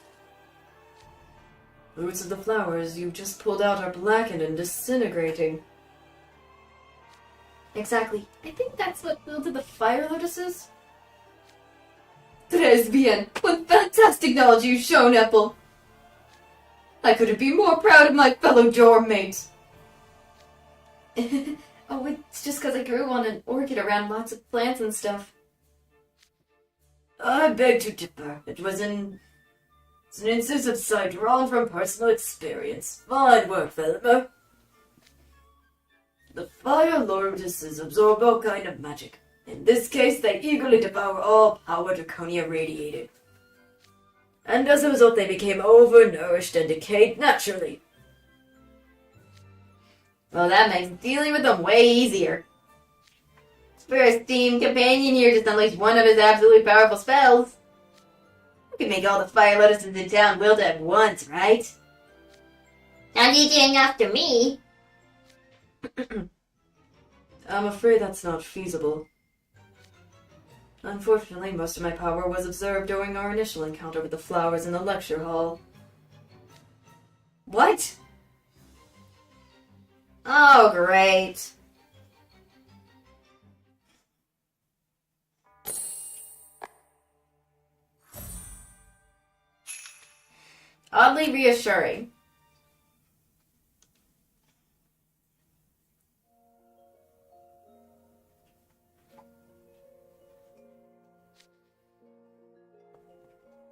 The roots of the flowers you just pulled out are blackened and disintegrating. Exactly. I think that's what wilted the fire lotuses. Tres bien. What fantastic knowledge you've shown, Apple. I couldn't be more proud of my fellow dorm mates. Oh, it's just because I grew on an orchid around lots of plants and stuff. I beg to differ. It was an instance of sight drawn from personal experience. Fine work, Felmer. The fire lotuses absorb all kind of magic. In this case, they eagerly devour all power Draconia radiated. And as a result, they became overnourished and decayed naturally. Well, that makes dealing with them way easier. For our esteemed companion here just unleashed one of his absolutely powerful spells. We could make all the fire lotuses in town wilt at once, right? Not easy enough to me. I'm afraid that's not feasible. Unfortunately, most of my power was observed during our initial encounter with the flowers in the lecture hall. What? Oh, great. Oddly reassuring.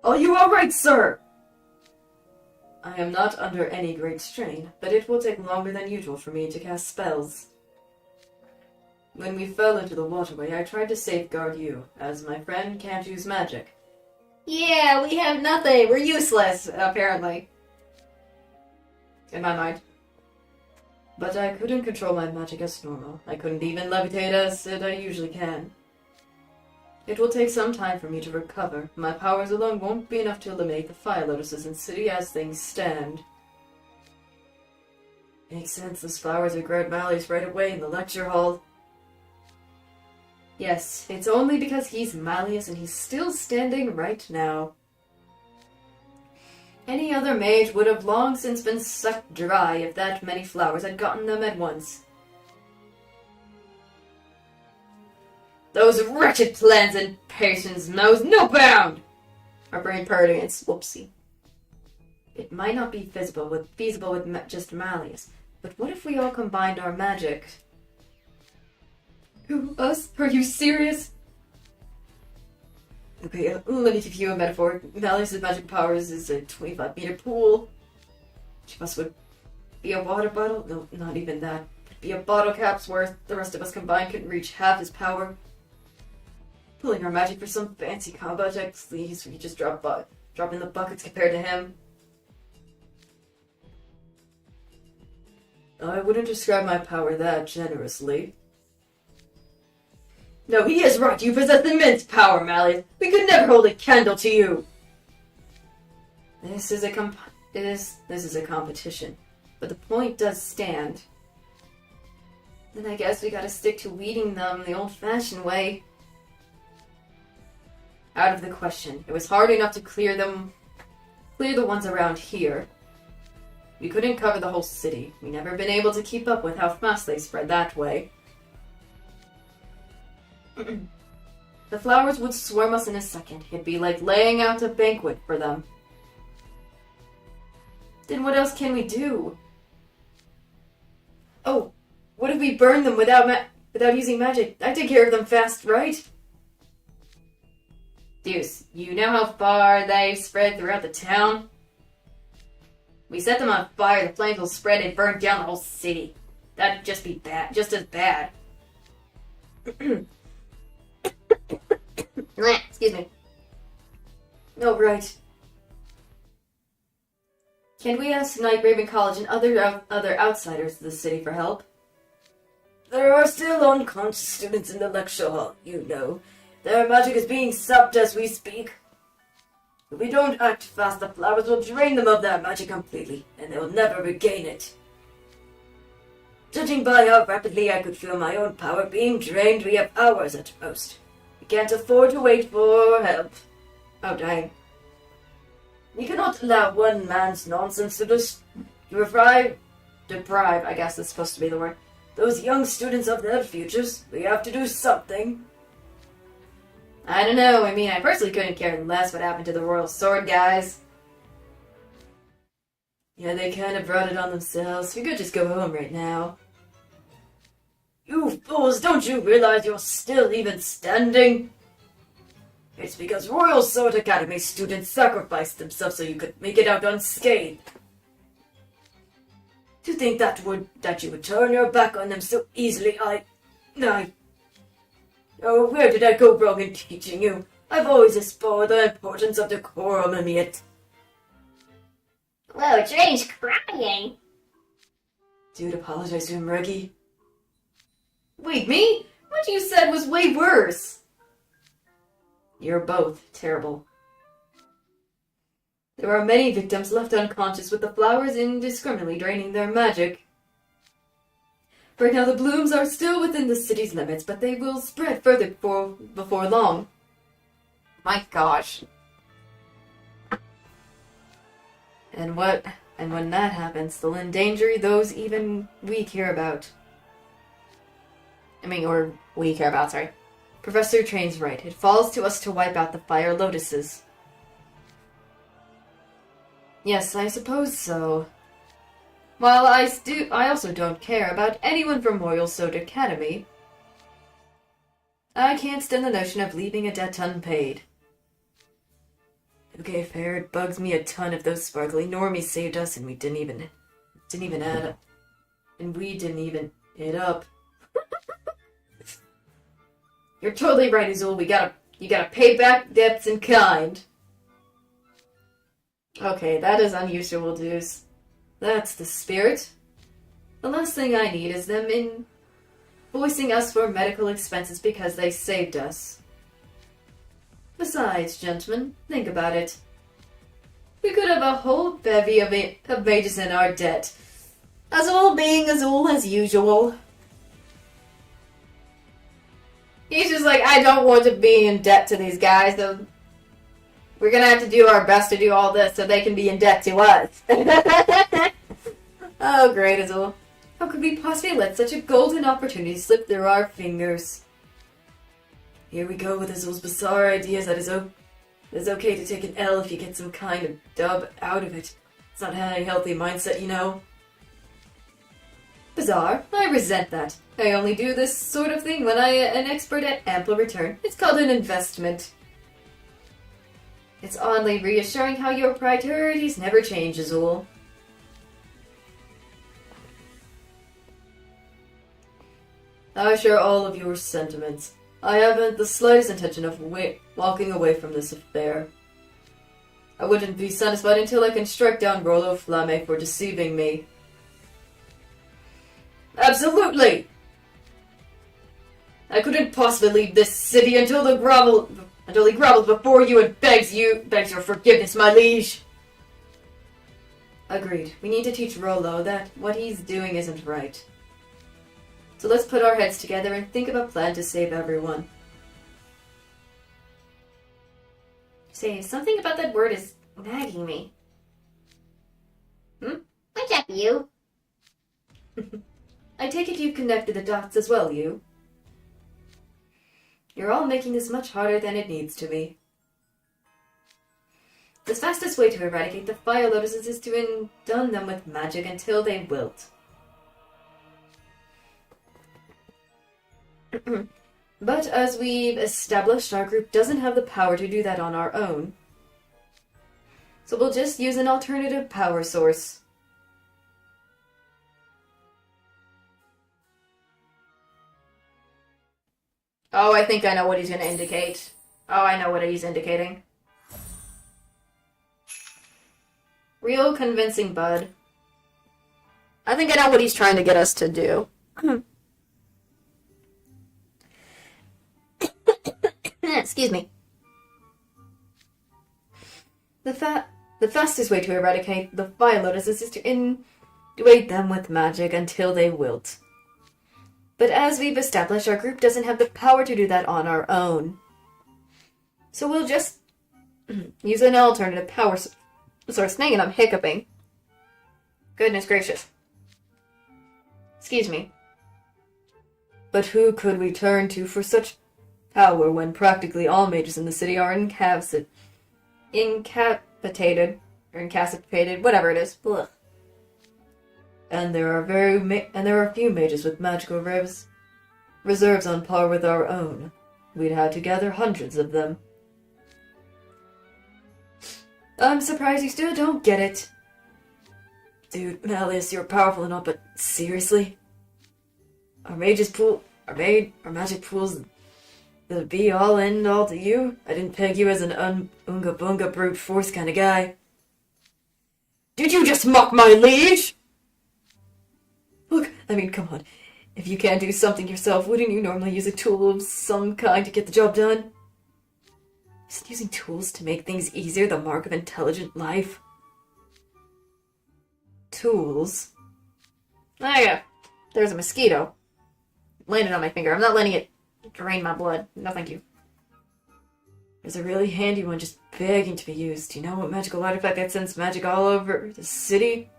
Are you alright, sir? I am not under any great strain, but it will take longer than usual for me to cast spells. When we fell into the waterway, I tried to safeguard you, as my friend can't use magic. Yeah, we have nothing. We're useless, apparently. In my mind. But I couldn't control my magic as normal. I couldn't even levitate as I usually can. It will take some time for me to recover. My powers alone won't be enough to eliminate the fire lotuses in the city as things stand. Makes sense, those flowers would grow Malleus right away in the lecture hall. Yes, it's only because he's Malleus and he's still standing right now. Any other mage would have long since been sucked dry if that many flowers had gotten them at once. Those wretched plans and patience knows no bound! Our brain pertinence. Whoopsie. It might not be feasible with just Malleus, but what if we all combined our magic? Who, us? Are you serious? Okay, let me give you a metaphor. Malleus' magic powers is a 25-meter pool. Each of us would be a water bottle. No, not even that. It'd be a bottle cap's worth. The rest of us combined couldn't reach half his power. Pulling our magic for some fancy combat checks, please. We could just drop in the buckets compared to him. I wouldn't describe my power that generously. No, he is right. You possess immense power, Malleus. We could never hold a candle to you. This is a competition, but the point does stand. Then I guess we gotta stick to weeding them the old-fashioned way. Out of the question. It was hard enough to clear the ones around here. We couldn't cover the whole city. We never been able to keep up with how fast they spread that way. The flowers would swarm us in a second. It'd be like laying out a banquet for them. Then what else can we do? Oh, what if we burn them without using magic? I take care of them fast, right? Deuce, you know how far they spread throughout the town? We set them on fire, the flames will spread and burn down the whole city. That'd just be bad, just as bad. Excuse me. No, right. Can we ask Night Raven College and other outsiders of the city for help? There are still unconscious students in the lecture hall, you know. Their magic is being sapped as we speak. If we don't act fast, the flowers will drain them of their magic completely, and they will never regain it. Judging by how rapidly I could feel my own power being drained, we have hours at most. We can't afford to wait for help. Oh, dang. We cannot allow one man's nonsense to deprive, I guess that's supposed to be the word, those young students of their futures. We have to do something. I don't know, I mean, I personally couldn't care less what happened to the Royal Sword guys. Yeah, they kind of brought it on themselves. We could just go home right now. You fools, don't you realize you're still even standing? It's because Royal Sword Academy students sacrificed themselves so you could make it out unscathed. To think that you would turn your back on them so easily, Oh, where did I go wrong in teaching you? I've always explored the importance of decorum and yet. Whoa, Drain's crying. Dude, apologize to him, Reggie. Wait, me? What you said was way worse. You're both terrible. There are many victims left unconscious with the flowers indiscriminately draining their magic. Right now the blooms are still within the city's limits, but they will spread further before long. My gosh. And when that happens, they'll endanger those even we care about. Or we care about, sorry. Professor Train's right. It falls to us to wipe out the fire lotuses. Yes, I suppose so. While I also don't care about anyone from Royal Soda Academy, I can't stand the notion of leaving a debt unpaid. Okay, fair, it bugs me a ton if those sparkly normies saved us and we didn't even add up. And we didn't even hit up. You're totally right, Azul. You gotta pay back debts in kind. Okay, that is unusual, dues. That's the spirit. The last thing I need is them invoicing us for medical expenses because they saved us. Besides, gentlemen, think about it. We could have a whole bevy of mages in our debt. Azul being Azul as usual. He's just like, I don't want to be in debt to these guys, so we're gonna have to do our best to do all this so they can be in debt to us. Oh, great, Azul. How could we possibly let such a golden opportunity slip through our fingers? Here we go with Azul's bizarre ideas that it's okay to take an L if you get some kind of dub out of it. It's not a healthy mindset, you know. Bizarre? I resent that. I only do this sort of thing when I am an expert at ample return. It's called an investment. It's oddly reassuring how your priorities never change, Azul. I share all of your sentiments. I haven't the slightest intention of walking away from this affair. I wouldn't be satisfied until I can strike down Rollo Flame for deceiving me. Absolutely! I couldn't possibly leave this city until he grovels before you and begs your forgiveness, my liege. Agreed. We need to teach Rollo that what he's doing isn't right. So let's put our heads together and think of a plan to save everyone. Say, something about that word is nagging me. What's up, you? I take it you've connected the dots as well, you. You're all making this much harder than it needs to be. The fastest way to eradicate the fire lotuses is to stun them with magic until they wilt. But as we've established, our group doesn't have the power to do that on our own. So we'll just use an alternative power source. Oh, I think I know what he's going to indicate. Oh, I know what he's indicating. Real convincing, bud. I think I know what he's trying to get us to do. Excuse me. The fastest way to eradicate the fire lotuses is to induate them with magic until they wilt. But as we've established, our group doesn't have the power to do that on our own. So we'll just use an alternative power source. Dang it, I'm hiccuping. Goodness gracious. Excuse me. But who could we turn to for such power when practically all mages in the city are incapacitated, whatever it is. Ugh. And there are few mages with magical reserves on par with our own. We'd have to gather hundreds of them. I'm surprised you still don't get it. Dude, Malleus, you're powerful enough, but seriously? Our magic pools the be-all, end-all to you? I didn't peg you as an unga-bunga brute force kind of guy. Did you just mock my liege? Look, I mean, come on. If you can't do something yourself, wouldn't you normally use a tool of some kind to get the job done? Isn't using tools to make things easier the mark of intelligent life? Tools? There you go. There's a mosquito. Landed on my finger. I'm not letting it drain my blood. No, thank you. There's a really handy one just begging to be used. Do you know what magical artifact that sends magic all over the city?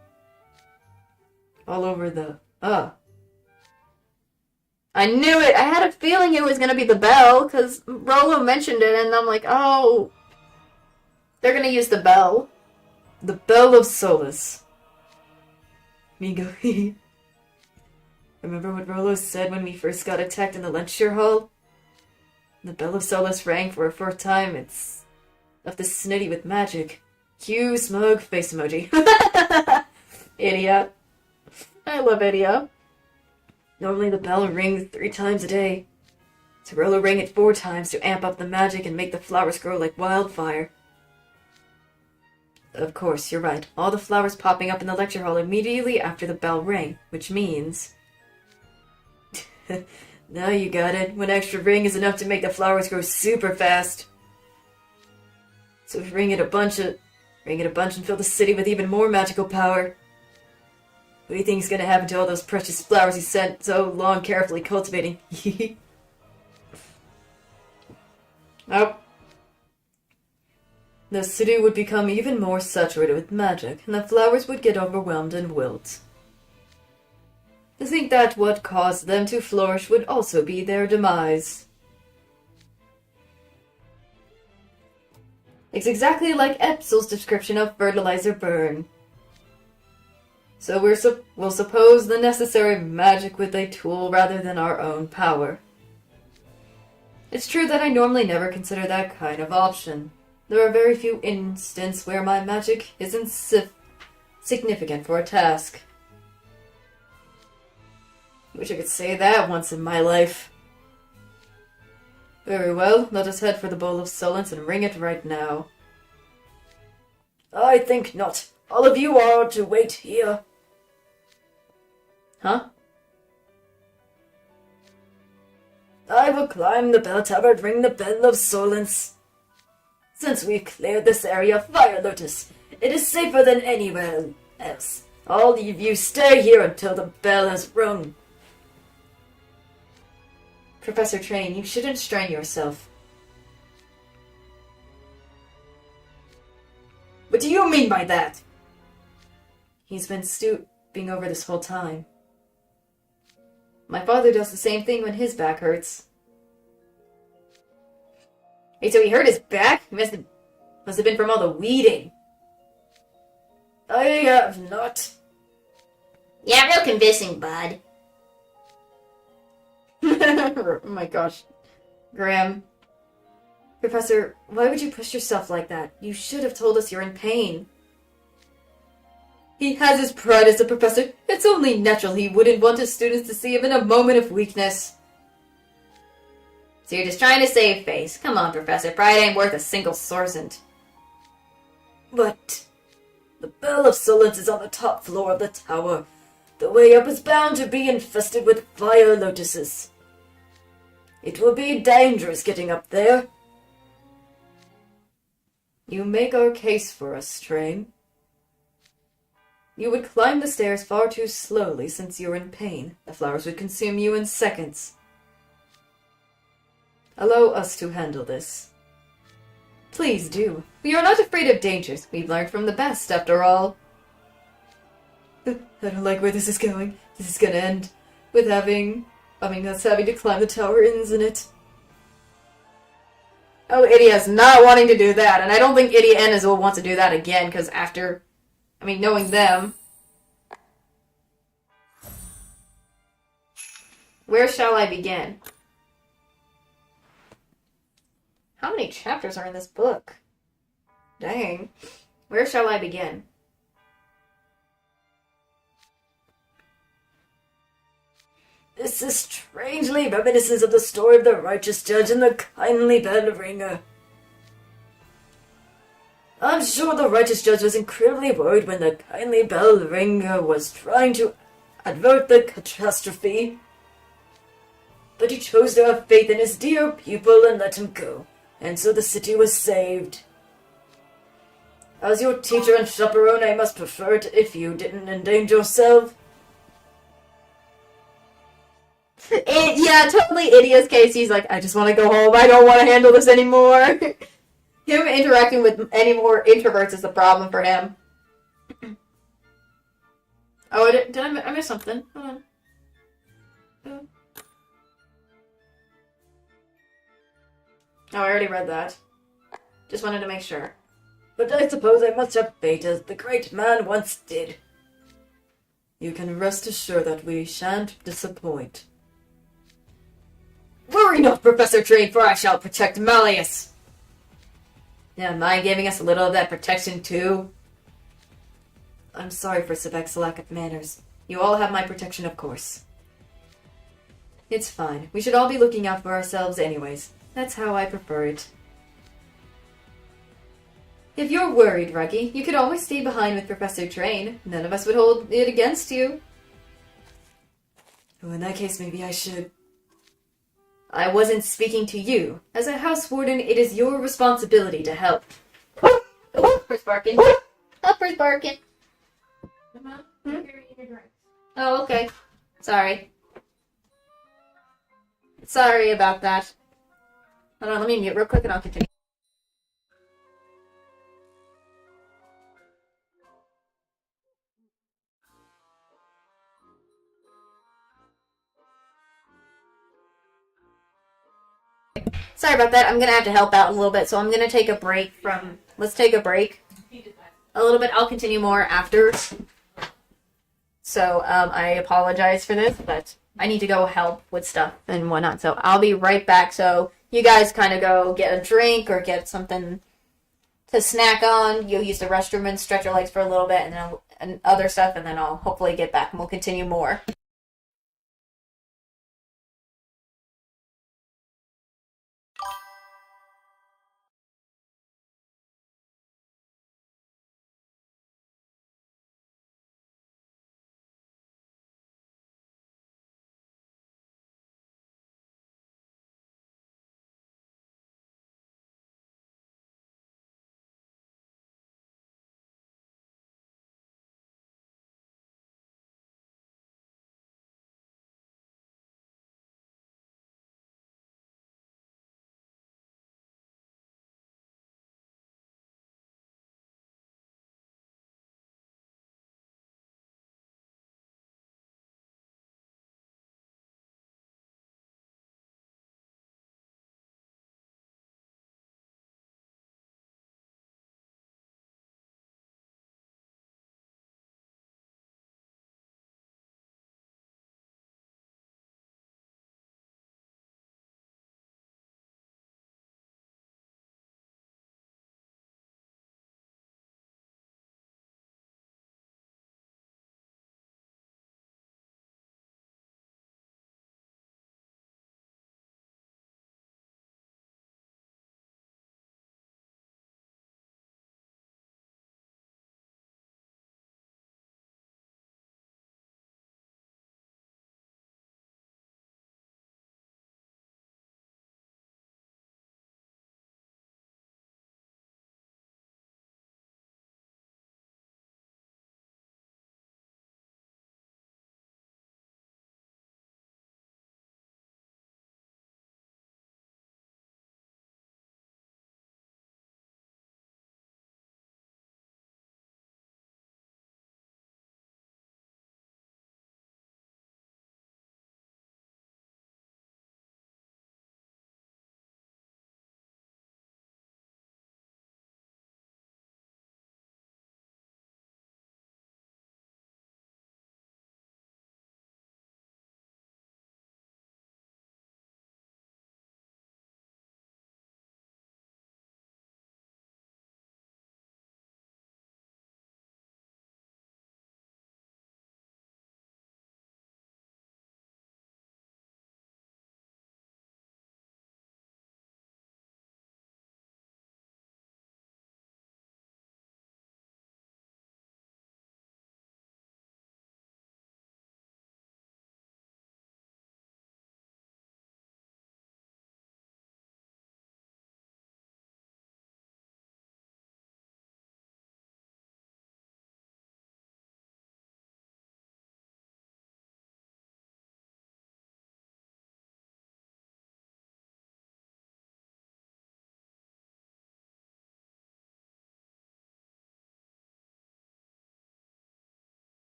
All over the... I knew it! I had a feeling it was gonna be the bell, because Rolo mentioned it, and I'm like, oh... They're gonna use the bell. The Bell of Solace. Migo. Remember what Rolo said when we first got attacked in the lecture hall? The Bell of Solace rang for a fourth time. It's of the snitty with magic. Cue smug face emoji. Idiot. I love Idiot. Normally the bell rings 3 times a day. So Rolo rang it 4 times to amp up the magic and make the flowers grow like wildfire. Of course, you're right. All the flowers popping up in the lecture hall immediately after the bell rang, which means... Now you got it. One extra ring is enough to make the flowers grow super fast. So ring it a bunch and fill the city with even more magical power. What do you think's gonna happen to all those precious flowers you spent so long carefully cultivating? Nope. The city would become even more saturated with magic, and the flowers would get overwhelmed and wilt. To think that what caused them to flourish would also be their demise. It's exactly like Epsil's description of fertilizer burn. So we'll suppose the necessary magic with a tool rather than our own power. It's true that I normally never consider that kind of option. There are very few instances where my magic isn't significant for a task. Wish I could say that once in my life. Very well, let us head for the Bowl of Solace and ring it right now. I think not. All of you are to wait here. Huh? I will climb the bell tower and ring the Bell of Solace. Since we've cleared this area of Fire Lotus, it is safer than anywhere else. All of you stay here until the bell has rung. Professor Train, you shouldn't strain yourself. What do you mean by that? He's been stooping over this whole time. My father does the same thing when his back hurts. Hey, so he hurt his back? He must have been from all the weeding. I have not. Yeah, real convincing, bud. Oh my gosh. Graham. Professor, why would you push yourself like that? You should have told us you're in pain. He has his pride as a professor. It's only natural he wouldn't want his students to see him in a moment of weakness. So you're just trying to save face. Come on, Professor. Pride ain't worth a single sorscent. But the Bell of Solace is on the top floor of the tower. The way up is bound to be infested with fire lotuses. It will be dangerous getting up there. You make our case for us, Train. You would climb the stairs far too slowly since you're in pain. The flowers would consume you in seconds. Allow us to handle this. Please do. We are not afraid of dangers. We've learned from the best, after all. I don't like where this is going. This is gonna end with us having to climb the tower, isn't it? Oh, Idia's not wanting to do that, and I don't think Idia Ennis will want to do that again, because after, knowing them. Where shall I begin? How many chapters are in this book? Dang. Where shall I begin? This is strangely reminiscent of the story of the righteous judge and the kindly bell ringer. I'm sure the righteous judge was incredibly worried when the kindly bell ringer was trying to avert the catastrophe. But he chose to have faith in his dear pupil and let him go, and so the city was saved. As your teacher and chaperone, I must prefer it if you didn't endanger yourself. Yeah, totally Idiot's case. He's like, I just want to go home. I don't want to handle this anymore. Him interacting with any more introverts is the problem for him. Oh, did I miss something? Hold on. Oh, I already read that. Just wanted to make sure. But I suppose I must have fate as the great man once did. You can rest assured that we shan't disappoint. Worry not, Professor Trade, for I shall protect Malleus. Yeah, mind giving us a little of that protection too? I'm sorry for Sebek's lack of manners. You all have my protection, of course. It's fine. We should all be looking out for ourselves anyways. That's how I prefer it. If you're worried, Ruggy, you could always stay behind with Professor Train. None of us would hold it against you. Oh, in that case, maybe I should. I wasn't speaking to you. As a house warden, it is your responsibility to help. Upper's barking. Upper's barking. Oh, okay. Sorry. Sorry about that. Hold on, let me mute real quick and I'll continue. Sorry about that. I'm gonna have to help out a little bit, so I'm gonna take a break from. Let's take a break. A little bit. I'll continue more after. So I apologize for this, but I need to go help with stuff and whatnot. So I'll be right back. So you guys kind of go get a drink or get something to snack on. You'll use the restroom and stretch your legs for a little bit, and then and other stuff, and then I'll hopefully get back and we'll continue more.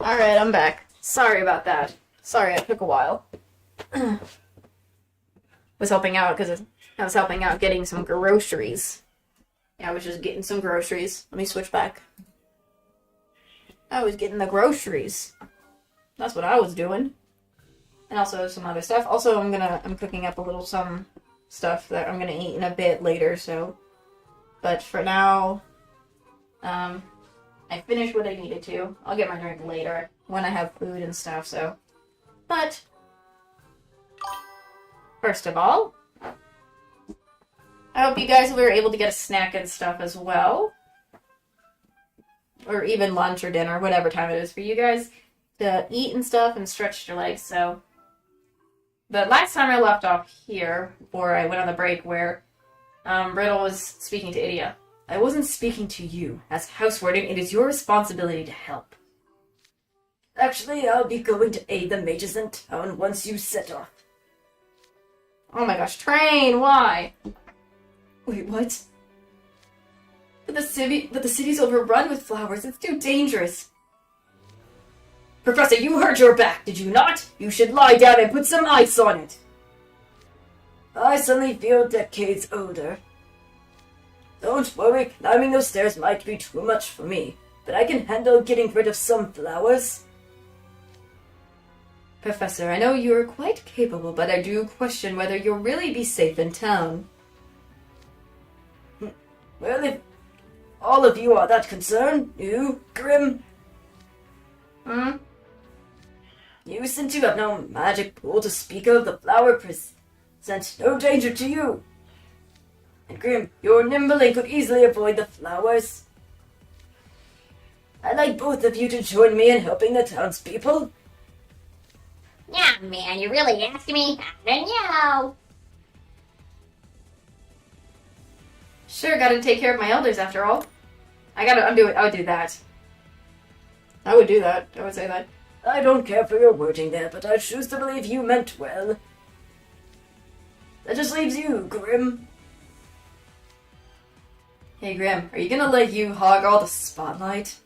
Alright, I'm back. Sorry about that. Sorry, it took a while. Was helping out because I was helping out getting some groceries. Yeah, I was just getting some groceries. Let me switch back. I was getting the groceries. That's what I was doing. And also some other stuff. Also, I'm cooking up a little some stuff that I'm gonna eat in a bit later, so. But for now, I finished what I needed to. I'll get my drink later when I have food and stuff, so. But, first of all, I hope you guys were able to get a snack and stuff as well. Or even lunch or dinner, whatever time it is for you guys, to eat and stuff and stretch your legs, so. The last time I left off here, before I went on the break, where Riddle was speaking to Idia. I wasn't speaking to you. As house warden, it is your responsibility to help. Actually, I'll be going to aid the mages in town once you set off. Oh my gosh, train! Why? Wait, what? But the city's overrun with flowers. It's too dangerous. Professor, you hurt your back, did you not? You should lie down and put some ice on it. I suddenly feel decades older. Don't worry, climbing those stairs might be too much for me, but I can handle getting rid of some flowers. Professor, I know you're quite capable, but I do question whether you'll really be safe in town. Well, if all of you are that concerned, you, Grim... You, since you have no magic pool to speak of, the flower presents no danger to you. And Grim, you're nimble and could easily avoid the flowers. I'd like both of you to join me in helping the townspeople. Yeah, man, you really asking me? I don't know. Sure, gotta take care of my elders after all. I would do that. I would do that. I would say that. I don't care for your wording there, but I choose to believe you meant well. That just leaves you, Grim. Hey, Grim, are you gonna let you hog all the spotlight?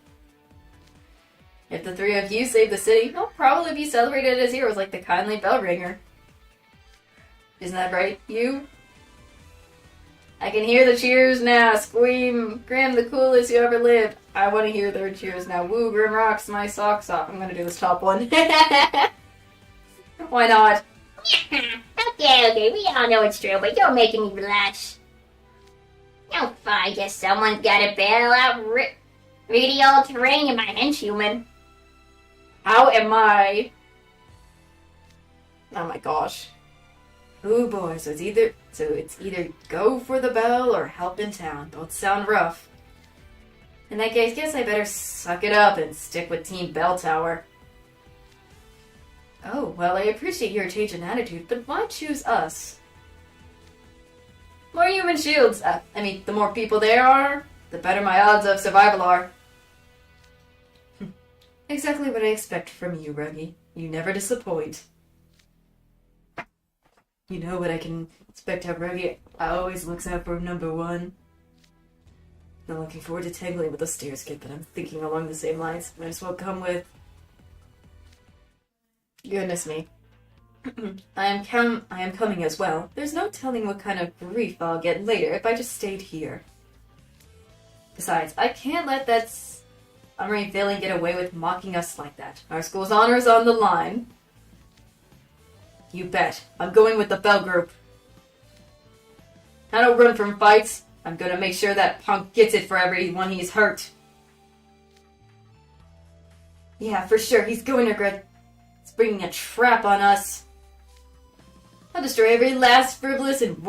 If the three of you save the city, they'll probably be celebrated as heroes like the kindly bell ringer. Isn't that right, you? I can hear the cheers now. Scream, Grim, the coolest you ever lived. I want to hear their cheers now. Woo, Grim rocks my socks off. I'm gonna do this top one. Why not? Okay, we all know it's true, but you're making me blush. Oh, fine, guess someone's gotta bail out really all terrain in my henchwoman. How am I? Oh my gosh. Oh boy, so it's either go for the bell or help in town. Both sound rough. In that case, guess I better suck it up and stick with Team Bell Tower. Oh, well, I appreciate your change in attitude, but why choose us? More human shields. The more people there are, the better my odds of survival are. Exactly what I expect from you, Ruggy. You never disappoint. You know what I can expect out of Ruggy always looks out for number one. I'm looking forward to tangling with the stairs kid, but I'm thinking along the same lines. Might as well come with... Goodness me. I am coming as well. There's no telling what kind of grief I'll get later if I just stayed here. Besides, I can't let that summary failing get away with mocking us like that. Our school's honor is on the line. You bet. I'm going with the Bell Group. I don't run from fights. I'm gonna make sure that punk gets it for everyone he's hurt. Yeah, for sure. He's going to regret bringing a trap on us. I'll destroy every last frivolous and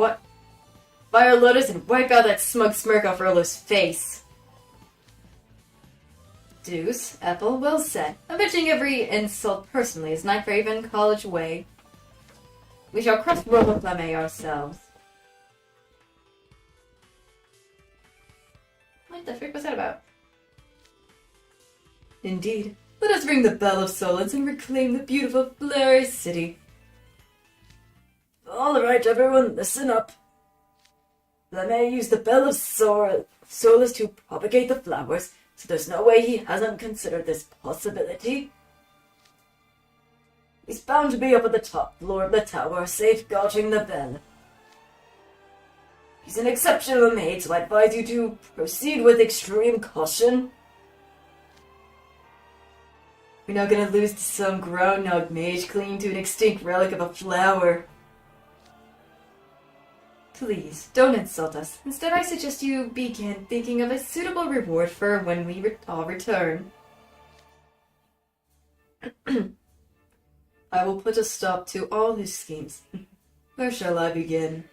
Fire Lotus and wipe out that smug smirk off Rolo's face. Deuce, Ethel, well said. Avenging every insult personally is Knight Raven College way. We shall crush Rolo Flame ourselves. What the frick was that about? Indeed. Let us ring the bell of solace and reclaim the beautiful Glorious city. Alright, everyone, listen up. Flame used the bell of solace to propagate the flowers. so there's no way he hasn't considered this possibility. He's bound to be up at the top floor of the tower, safeguarding the bell. He's an exceptional maid, so I advise you to proceed with extreme caution. We're not gonna lose to some groundhog mage clinging to an extinct relic of a flower. Please, don't insult us. Instead, I suggest you begin thinking of a suitable reward for when we all return. I will put a stop to all his schemes. Where shall I begin?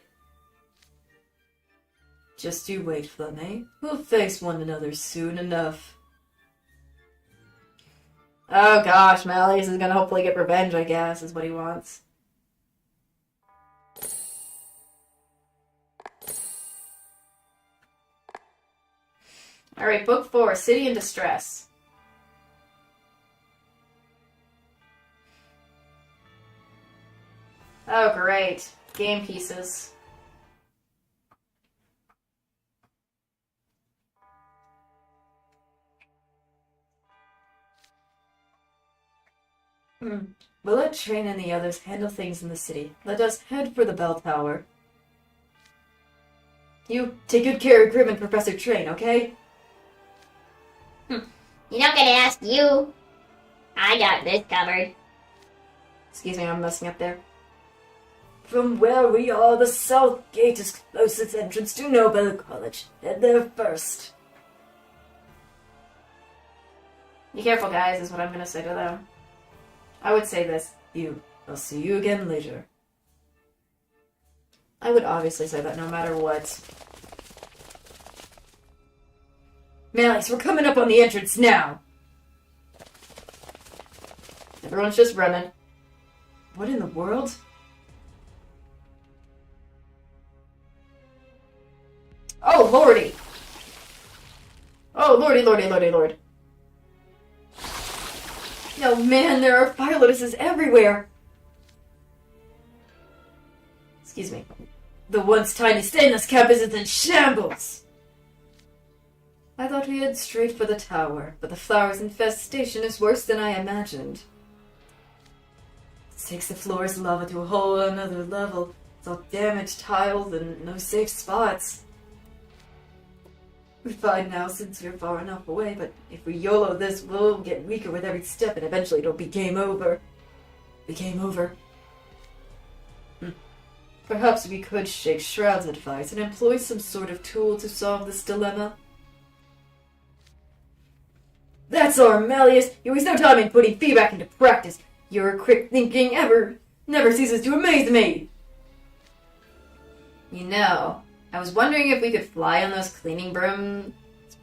Just you wait, Flemmy. We'll face one another soon enough. Oh gosh, Malleus is gonna hopefully get revenge, I guess, is what he wants. Alright, book 4, City in Distress. Oh great, game pieces. We'll let Train and the others handle things in the city. Let us head for the bell tower. You take good care of Grim and Professor Train, okay? You're not gonna ask you. I got this covered. Excuse me, I'm messing up there. From where we are, the south gate is closest entrance to Nobel College. Head there first. Be careful, guys, is what I'm gonna say to them. I would say this. I'll see you again later. I would obviously say that no matter what. Malleus, we're coming up on the entrance now! Everyone's just running. What in the world? Oh, lordy! Oh, lordy, lordy, lordy, lord. Oh man, there are fire lotuses everywhere! Excuse me. The once tiny stainless campus is in shambles! I thought we head straight for the tower, but the flowers infestation is worse than I imagined. It takes the floor's lava to a whole another level. It's all damaged tiles and no safe spots. We're fine now since we're far enough away, but if we YOLO this, we'll get weaker with every step and eventually it'll be game over. The game over. Perhaps we could shake Shroud's advice and employ some sort of tool to solve this dilemma. That's our Malleus! You waste no time in putting feedback into practice. Your quick thinking never ceases to amaze me! You know, I was wondering if we could fly on those cleaning brooms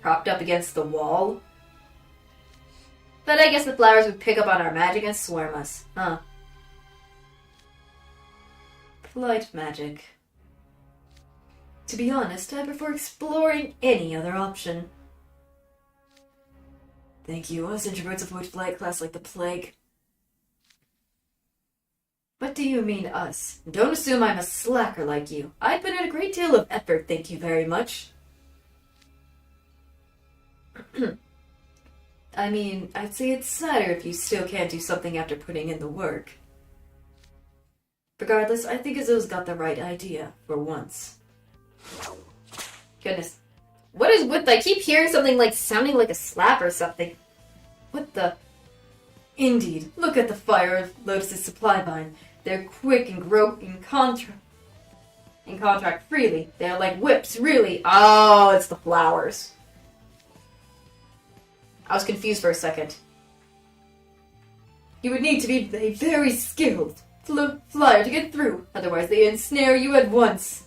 propped up against the wall. But I guess the flowers would pick up on our magic and swarm us, huh? Polite magic. To be honest, I prefer exploring any other option. Thank you. Us introverts avoid flight class like the plague. What do you mean, us? Don't assume I'm a slacker like you. I put in a great deal of effort, thank you very much. I mean, I'd say it's sadder if you still can't do something after putting in the work. Regardless, I think Izzo's got the right idea, for once. Goodness. What is with... I keep hearing something like sounding like a slap or something. What the... Indeed. Look at the fire of Lotus's supply vine. They're quick and grow in contract freely. They're like whips, really. Oh, it's the flowers. I was confused for a second. You would need to be a very skilled flyer to get through. Otherwise they ensnare you at once.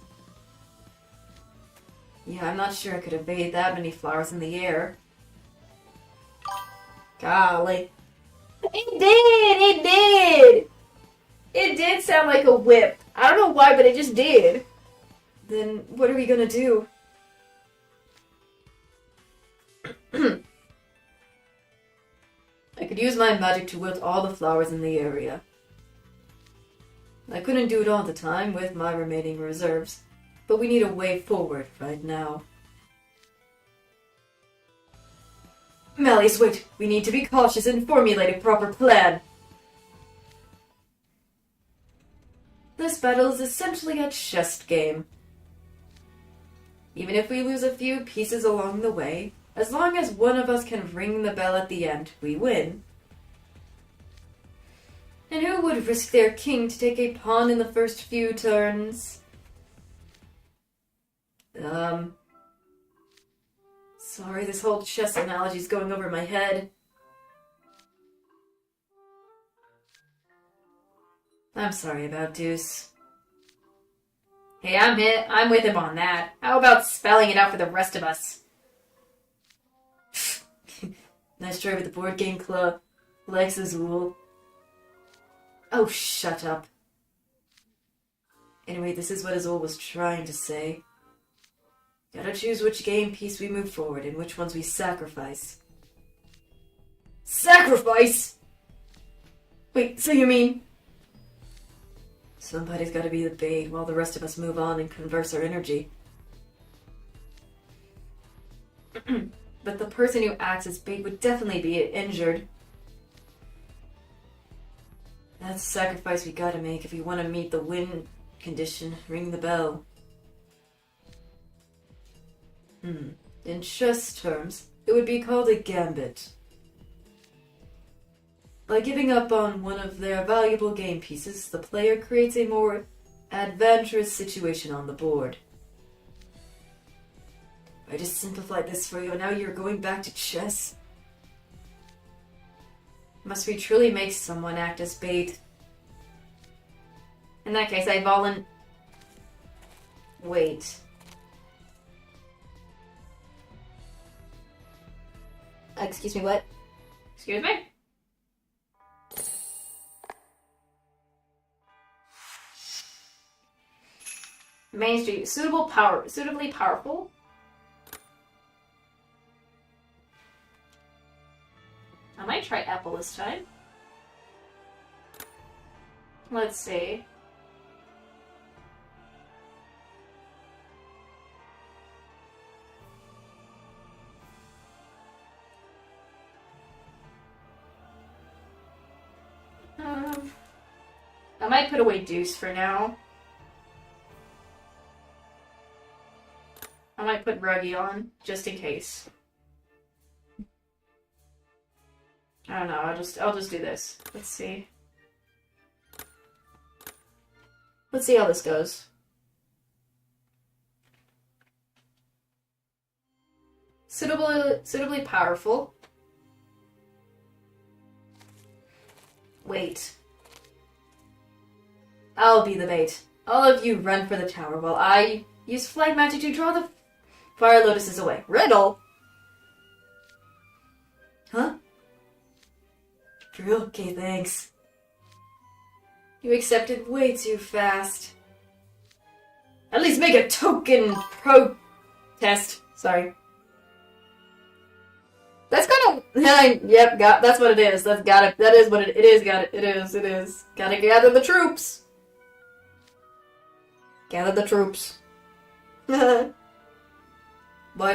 Yeah, I'm not sure I could evade that many flowers in the air. Golly. It did! It did sound like a whip. I don't know why, but it just did. Then what are we gonna do? I could use my magic to wilt all the flowers in the area. I couldn't do it all the time with my remaining reserves, but we need a way forward right now. Malleus, wait. We need to be cautious and formulate a proper plan. This battle is essentially a chess game. Even if we lose a few pieces along the way, as long as one of us can ring the bell at the end, we win. And who would risk their king to take a pawn in the first few turns? Sorry, this whole chess analogy is going over my head. I'm sorry about Deuce. Hey, I'm with him on that. How about spelling it out for the rest of us? Nice try with the board game club. Likes Azul. Oh, shut up. Anyway, this is what Azul was trying to say. Gotta choose which game piece we move forward and which ones we sacrifice. Sacrifice?! Wait, so you mean... Somebody's gotta be the bait while the rest of us move on and converse our energy. But the person who acts as bait would definitely be injured. That's a sacrifice we gotta make if we want to meet the win condition. Ring the bell. In chess terms, it would be called a gambit. By giving up on one of their valuable game pieces, the player creates a more adventurous situation on the board. I just simplified this for you, and now you're going back to chess? Must we truly make someone act as bait? In that case, Wait. Excuse me, what? Excuse me? Main Street. Suitably powerful? I might try Apple this time. Let's see. I might put away Deuce for now. I might put Ruggy on, just in case. I don't know, I'll just do this. Let's see. Let's see how this goes. Suitably powerful. Wait. I'll be the bait. All of you run for the tower while I use flag magic to draw the fire lotuses away. Riddle? Huh? Okay, thanks. You accepted way too fast. At least make a token protest. Sorry. That's kind of... Yep, that's what it is. That is what it is. It is. Gotta gather the troops. Gather the troops. Why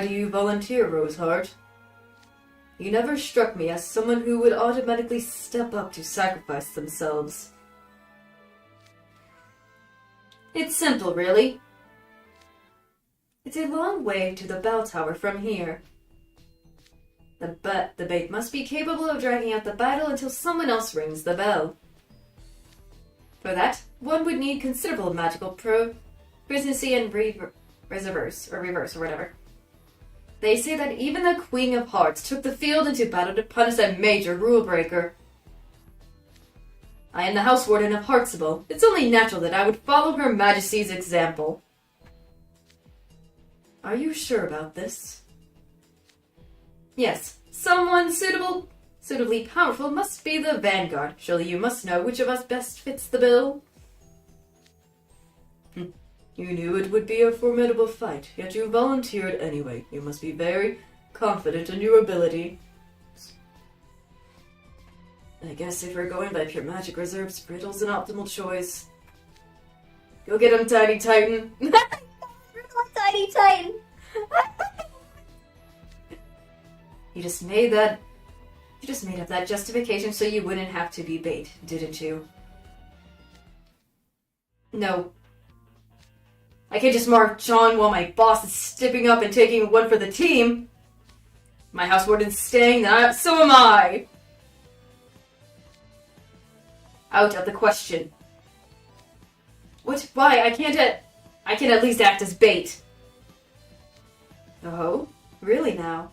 do you volunteer, Roseheart? You never struck me as someone who would automatically step up to sacrifice themselves. It's simple, really. It's a long way to the bell tower from here. The bait must be capable of dragging out the battle until someone else rings the bell. For that, one would need considerable magical proficiency and reverse or whatever. They say that even the Queen of Hearts took the field into battle to punish a major rule breaker. I am the House Warden of Heartsible. It's only natural that I would follow Her Majesty's example. Are you sure about this? Yes, someone suitably powerful must be the vanguard. Surely you must know which of us best fits the bill. You knew it would be a formidable fight, yet you volunteered anyway. You must be very confident in your ability. I guess if we're going by pure magic reserves, Brittle's an optimal choice. Go get him, Tiny Titan! Tiny Titan! You just made up that justification so you wouldn't have to be bait, didn't you? No. I can't just march on while my boss is stepping up and taking one for the team. My house warden's staying, so am I. Out of the question. What? Why? I can't at least act as bait. Oh? Really now?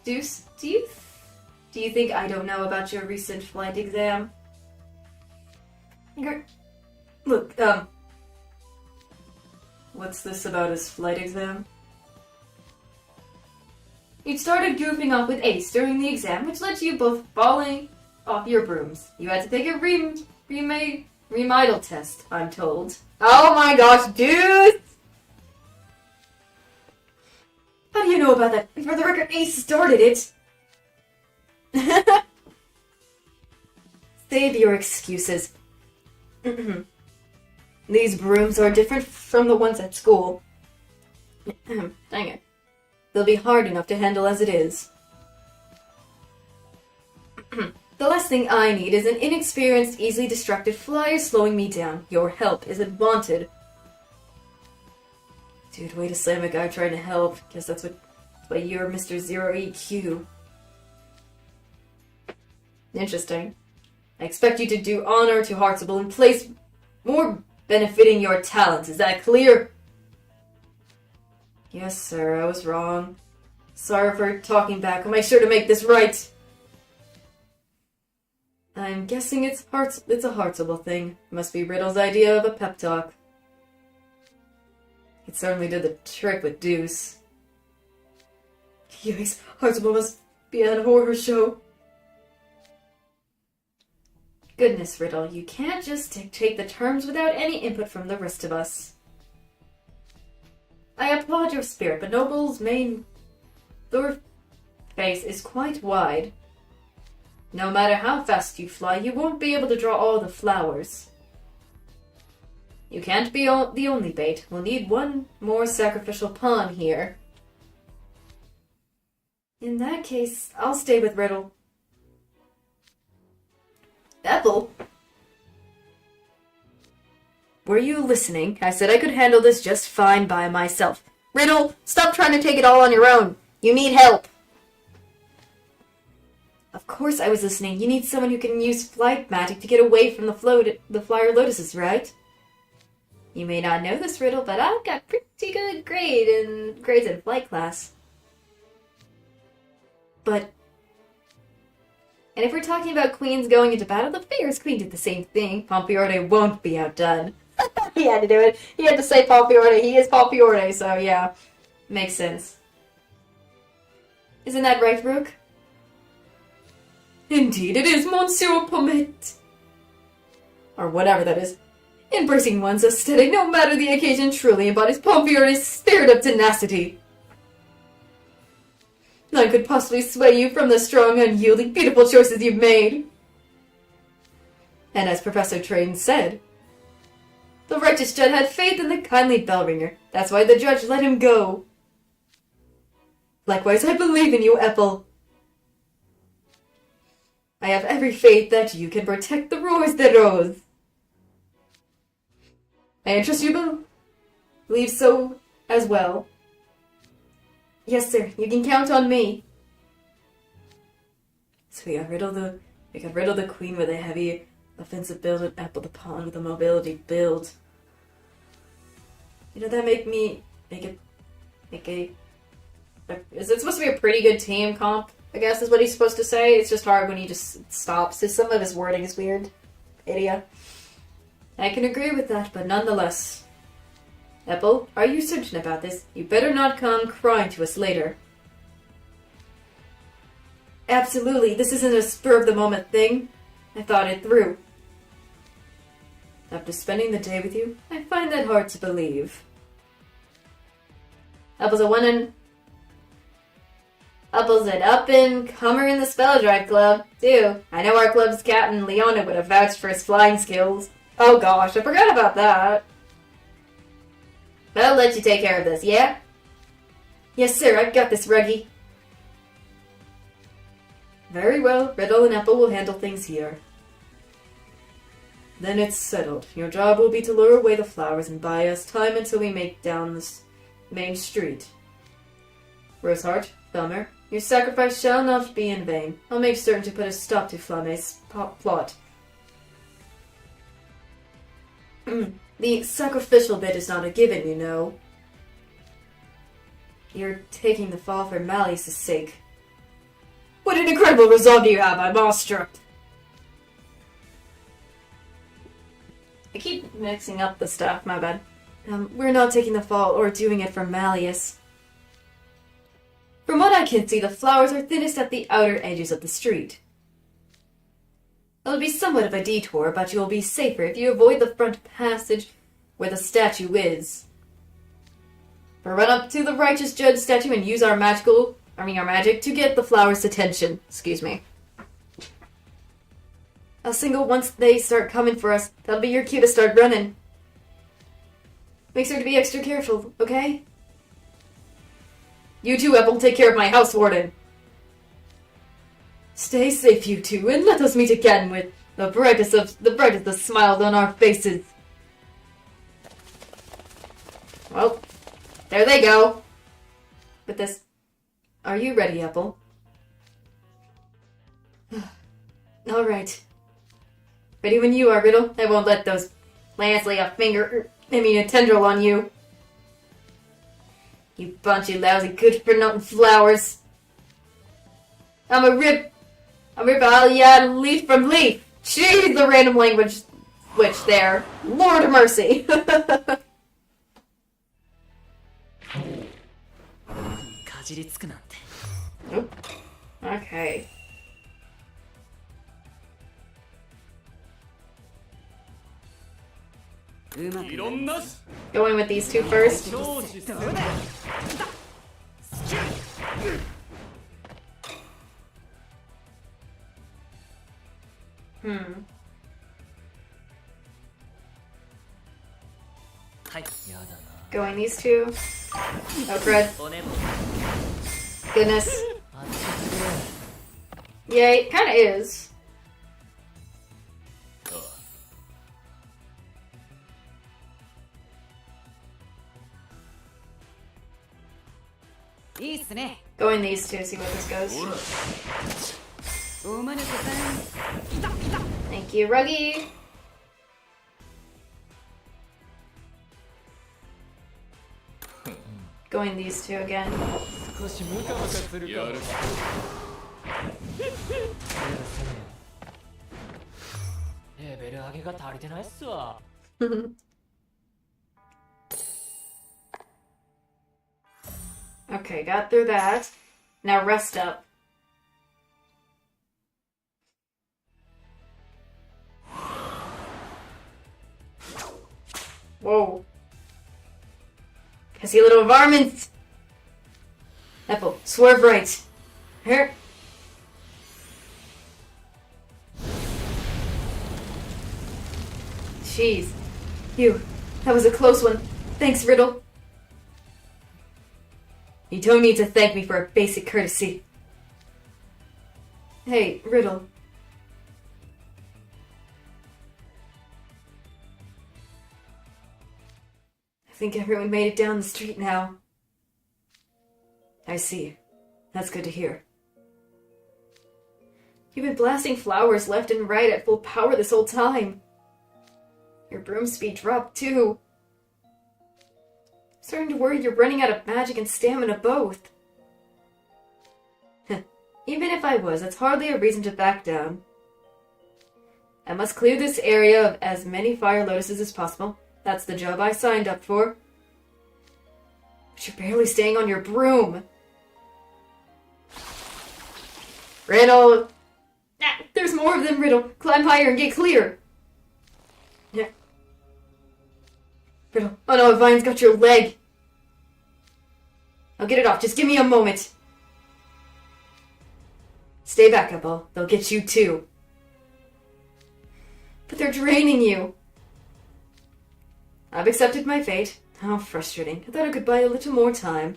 Deuce, do you think I don't know about your recent flight exam? Look, what's this about his flight exam? You started goofing off with Ace during the exam, which led to you both falling off your brooms. You had to take a remidal test, I'm told. Oh my gosh, dude! How do you know about that? For the record, Ace started it. Save your excuses. These brooms are different from the ones at school. Dang it. They'll be hard enough to handle as it is. The last thing I need is an inexperienced, easily distracted flyer slowing me down. Your help isn't wanted. Dude, way to slam a guy trying to help. Guess that's why you're Mr. Zero EQ. Interesting. I expect you to do honor to Heartsable in place more benefiting your talents. Is that clear? Yes, sir. I was wrong. Sorry for talking back. I'll make sure to make this right. I'm guessing it's a Heartsable thing. Must be Riddle's idea of a pep talk. It certainly did the trick with Deuce. Yikes, Heartsable must be at a horror show. Goodness, Riddle, you can't just dictate the terms without any input from the rest of us. I applaud your spirit, but Noble's main face is quite wide. No matter how fast you fly, you won't be able to draw all the flowers. You can't be the only bait. We'll need one more sacrificial pawn here. In that case, I'll stay with Riddle. Apple? Were you listening? I said I could handle this just fine by myself. Riddle, stop trying to take it all on your own. You need help. Of course I was listening. You need someone who can use flight magic to get away from the flyer lotuses, right? You may not know this, Riddle, but I've got pretty good grades in flight class. But... And if we're talking about queens going into battle, the Fierce Queen did the same thing. Pompiorde won't be outdone. He had to do it. He had to say Pompiorde. He is Pompiorde, so yeah. Makes sense. Isn't that right, Rook? Indeed it is, Monsieur Pommet. Or whatever that is. Embracing one's aesthetic, no matter the occasion, truly embodies Pompiorde's spirit of tenacity. None could possibly sway you from the strong, unyielding, beautiful choices you've made. And as Professor Train said, the righteous Judd had faith in the kindly bellringer. That's why the judge let him go. Likewise, I believe in you, Ethel. I have every faith that you can protect the Rose de Rose. I trust you believe so as well. Yes, sir. You can count on me. So we got rid of the queen with a heavy offensive build and Apple the pawn with a mobility build. You know, that is it supposed to be a pretty good team comp, I guess is what he's supposed to say. It's just hard when he just stops. Some of his wording is weird. Idiot. I can agree with that, but nonetheless. Apple, are you certain about this? You better not come crying to us later. Absolutely, this isn't a spur-of-the-moment thing. I thought it through. After spending the day with you, I find that hard to believe. Apple's an up-and-comer in the Spell Drive Club, too. I know our club's captain, Leona, would have vouched for his flying skills. Oh gosh, I forgot about that. But I'll let you take care of this, yeah? Yes, sir, I've got this, Ruggy. Very well, Riddle and Apple will handle things here. Then it's settled. Your job will be to lure away the flowers and buy us time until we make down this main street. Roseheart, Thummer, your sacrifice shall not be in vain. I'll make certain to put a stop to Flame's plot. The sacrificial bit is not a given, you know. You're taking the fall for Malleus's sake. What an incredible resolve you have, I'm awestruck. I keep mixing up the stuff, my bad. We're not taking the fall or doing it for Malleus. From what I can see, the flowers are thinnest at the outer edges of the street. It'll be somewhat of a detour, but you'll be safer if you avoid the front passage where the statue is. Or run up to the righteous judge statue and use our magic to get the flowers' attention. Excuse me. A single once they start coming for us, that'll be your cue to start running. Make sure to be extra careful, okay? You two, Apple, take care of my house warden. Stay safe, you two, and let us meet again with the brightest of smiles on our faces. Well, there they go. With this, are you ready, Apple? All right. Ready when you are, Riddle. I won't let those plants lay a tendril on you. You bunch of lousy good-for-nothing flowers. I'm a rip Aliyah leaf from leaf. Jeez, the random language switch there. Lord of mercy. Nope. Okay. Going with these two first. Going these two. Oh, crud. Goodness. Yeah, it kind of is. Going these two, see where this goes. Thank you, Ruggy. Going these two again. Okay, got through that. Now rest up. Whoa. I see little varmints. Apple, swerve right. Here. Jeez. Phew. That was a close one. Thanks, Riddle. You don't need to thank me for a basic courtesy. Hey, Riddle. I think everyone made it down the street now. I see. That's good to hear. You've been blasting flowers left and right at full power this whole time. Your broom speed dropped too. Starting to worry you're running out of magic and stamina both. Even if I was, that's hardly a reason to back down. I must clear this area of as many fire lotuses as possible. That's the job I signed up for. But you're barely staying on your broom. Riddle! Ah, there's more of them, Riddle. Climb higher and get clear. Yeah. Riddle. Oh no, Vine's got your leg. I'll get it off. Just give me a moment. Stay back, Apple. They'll get you too. But they're draining you. I've accepted my fate. How frustrating. I thought I could buy a little more time.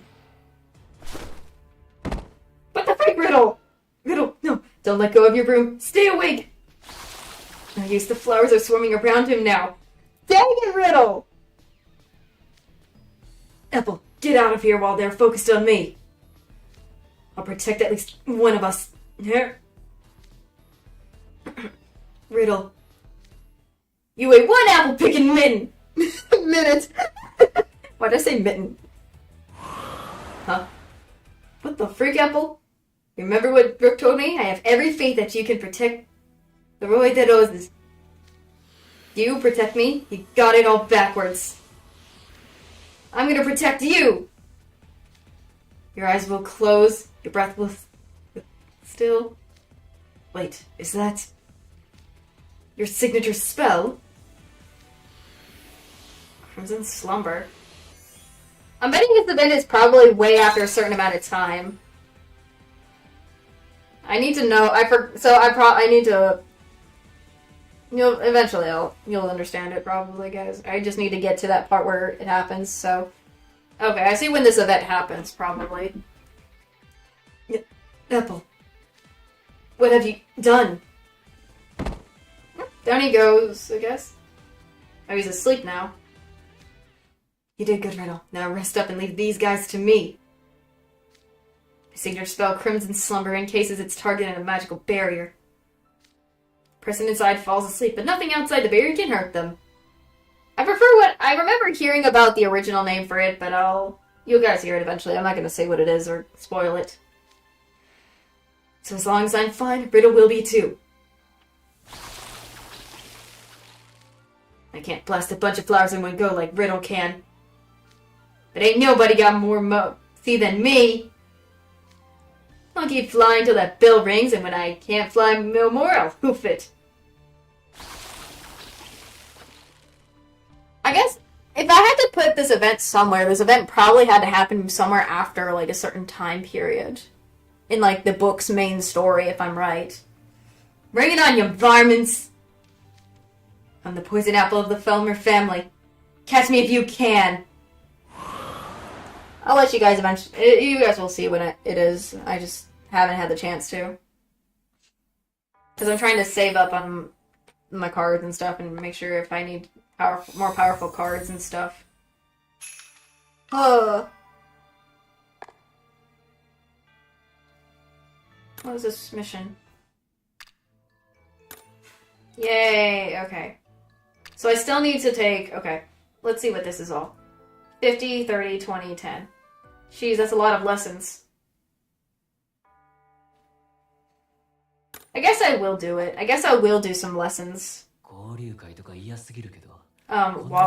What the freak, Riddle? Riddle, no. Don't let go of your broom. Stay awake! No use, the flowers are swarming around him now. Dang it, Riddle! Apple, get out of here while they're focused on me. I'll protect at least one of us. Here. Riddle. You ate one apple picking mitten! Minute! Why'd I say mitten? Huh? What the freak, Apple? Remember what Brooke told me? I have every faith that you can protect the Roy de Roses. You protect me? You got it all backwards. I'm gonna protect you! Your eyes will close, your breath will still. Wait, is that your signature spell? Crimson Slumber. I'm betting this event is probably way after a certain amount of time. I need to know. I need to. Eventually you'll understand it probably, guys. I just need to get to that part where it happens. So, okay, I see when this event happens probably. Apple, what have you done? Down he goes, I guess. Oh, he's asleep now. You did good, Riddle. Now rest up and leave these guys to me. My signature spell, Crimson Slumber, encases its target in a magical barrier. The person inside falls asleep, but nothing outside the barrier can hurt them. I remember hearing about the original name for it, but you guys hear it eventually. I'm not going to say what it is or spoil it. So as long as I'm fine, Riddle will be too. I can't blast a bunch of flowers in one go like Riddle can. But ain't nobody got more see than me. I'll keep flying till that bell rings, and when I can't fly no more, I'll hoof it. I guess if I had to put this event somewhere, this event probably had to happen somewhere after like a certain time period. In like the book's main story, if I'm right. Bring it on, you varmints! I'm the poison apple of the Felmer family. Catch me if you can! I'll let you guys eventually. You guys will see when it is. I just haven't had the chance to. Because I'm trying to save up on my cards and stuff and make sure if I need more powerful cards and stuff. What was this mission? Yay, okay. So I still need to take. Okay, let's see what this is all. 50, 30, 20, 10. Jeez, that's a lot of lessons. I guess I will do it. I guess I will do some lessons. While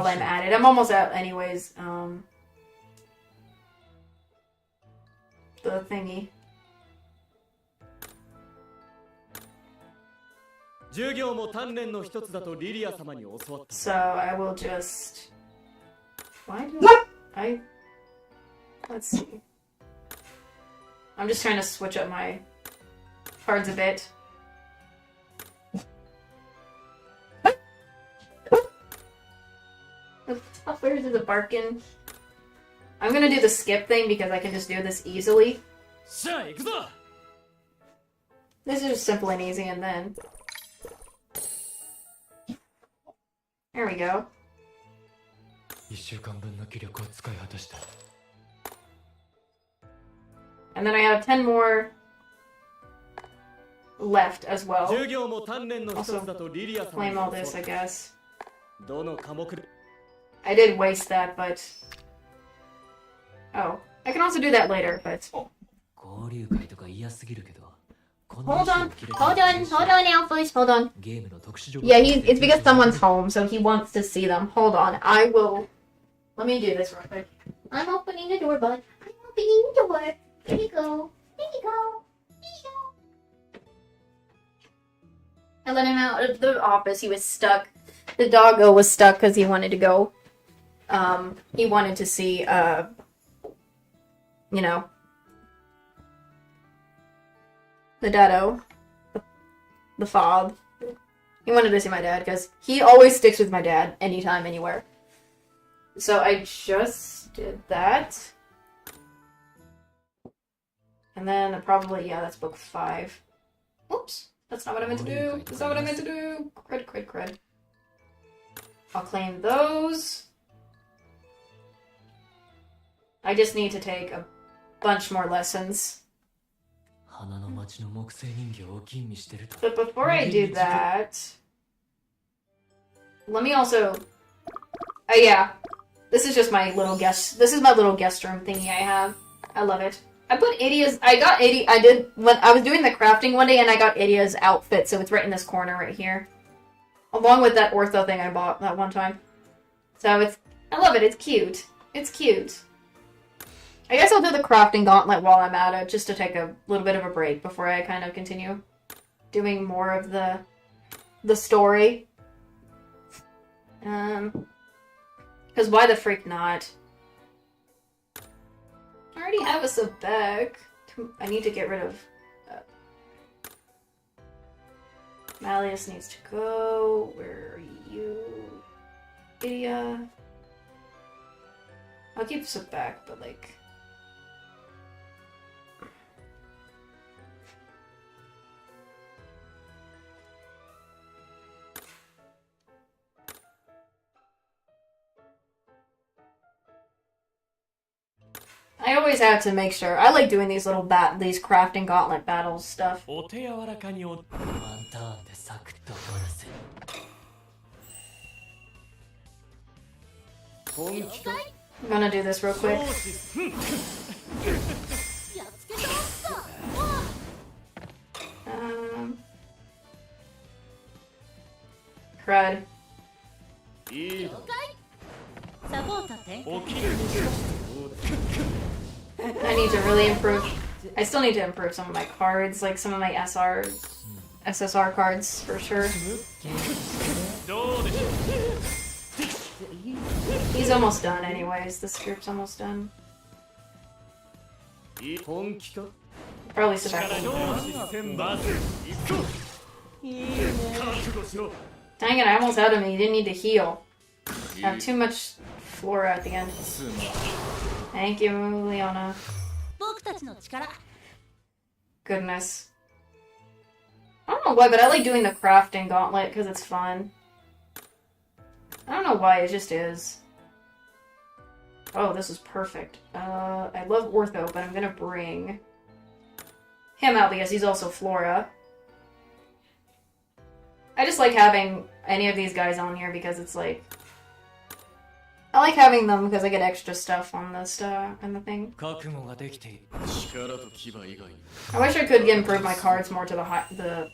I'm at it. I'm almost out anyways. The thingy. So I will just... Why do I... Let's see. I'm just trying to switch up my cards a bit. The puffers is a barkin. I'm gonna do the skip thing because I can just do this easily. This is just simple and easy, and then... There we go. And then I have 10 more left as well. Also, claim all this, I guess. I did waste that, but... Oh, I can also do that later, but... Hold on, Alphys, hold on. Yeah, it's because someone's home, so he wants to see them. Hold on, I will... Let me do this real quick. I'm opening the door, bud. I'm opening the door. There you go. There you go. There you go. I let him out of the office. He was stuck. The doggo was stuck because he wanted to go. He wanted to see, you know, the daddo. The fob. He wanted to see my dad because he always sticks with my dad anytime, anywhere. So I just did that. And then probably, yeah, that's book 5. Oops. That's not what I meant to do. That's not what I meant to do. Cred, cred, cred. I'll claim those. I just need to take a bunch more lessons. But before I do that, let me also... yeah. This is just my little guest... This is my little guest room thingy I have. I love it. I put Idia's... I got Idia... I did... When I was doing the crafting one day, and I got Idia's outfit, so it's right in this corner right here. Along with that ortho thing I bought that one time. So it's... I love it. It's cute. It's cute. I guess I'll do the crafting gauntlet while I'm at it, just to take a little bit of a break before I kind of continue doing more of the story. Because why the freak not? I already have a Sebek. I need to get rid of... Malleus needs to go. Where are you? Idia. I'll keep Sebek, but like... I always have to make sure. I like doing these little these crafting gauntlet battles stuff. I'm gonna do this real quick. Crud. I need to really improve. I still need to improve some of my cards, like some of my SSR cards for sure. He's almost done anyways. This group's almost done. Probably Sebek. Dang it, I almost had him and he didn't need to heal. I have too much flora at the end. Thank you, Leona. Goodness. I don't know why, but I like doing the crafting gauntlet because it's fun. I don't know why, it just is. Oh, this is perfect. I love Ortho, but I'm gonna bring him out because he's also Flora. I just like having any of these guys on here because it's like... I like having them because I get extra stuff on this on the thing. I wish I could improve my cards more to the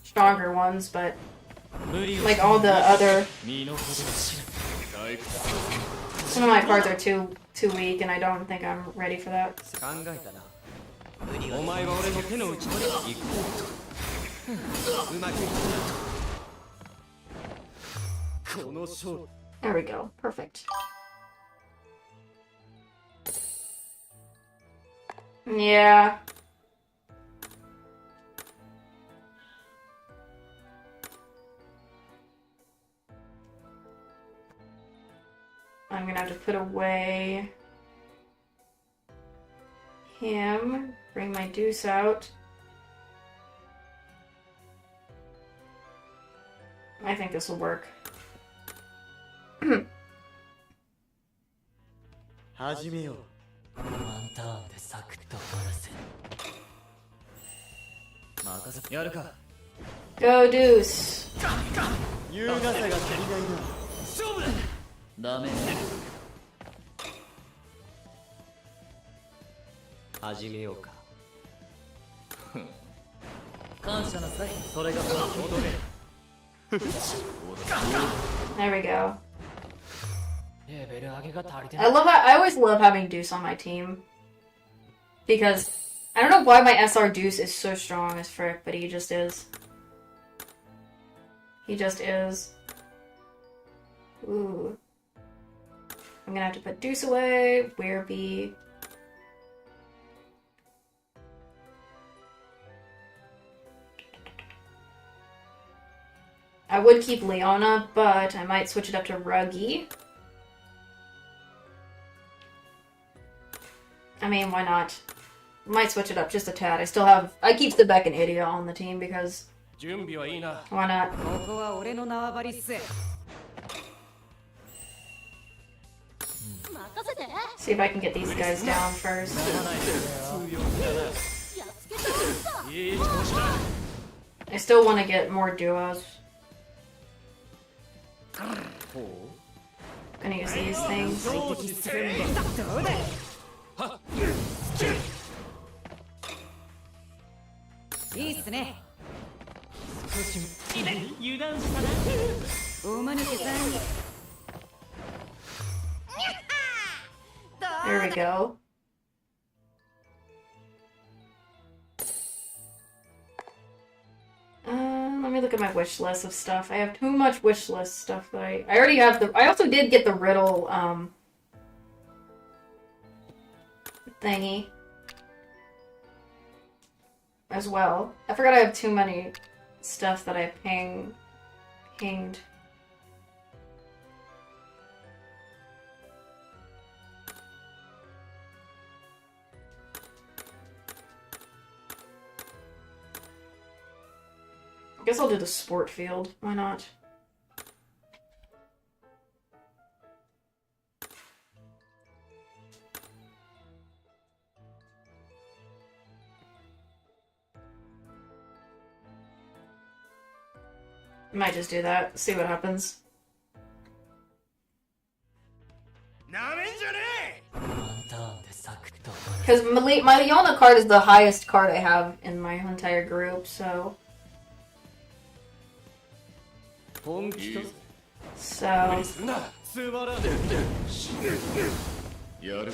stronger ones, but like all the other... Some of my cards are too weak and I don't think I'm ready for that. There we go. Perfect. Yeah. I'm gonna have to put away him, bring my deuce out. I think this will work. Go deuce. There we go. I always love having Deuce on my team. Because I don't know why my SR Deuce is so strong as frick, but he just is. He just is. Ooh. I'm gonna have to put Deuce away. Where be? I would keep Leona, but I might switch it up to Ruggy. I mean, why not? Might switch it up just a tad. I keep Sebek and Idia on the team because 準備はいいな。 why not? ここは俺の縄張りっす。 See if I can get these guys down first. いい調子だ。 I still want to get more duos. Gonna use these things. どうだ。いいっすね。油断したな。おまぬけさん。 There we go. Let me look at my wish list of stuff. I have too much wish list stuff that I already have I also did get the riddle, thingy. As well. I forgot I have too many stuff that I pinged. I guess I'll do the sport field. Why not? Might just do that. See what happens. なめんじゃねえ。 Because my Leona card is the highest card I have in my entire group, so... 本気か。 So... するな。つまらねやる。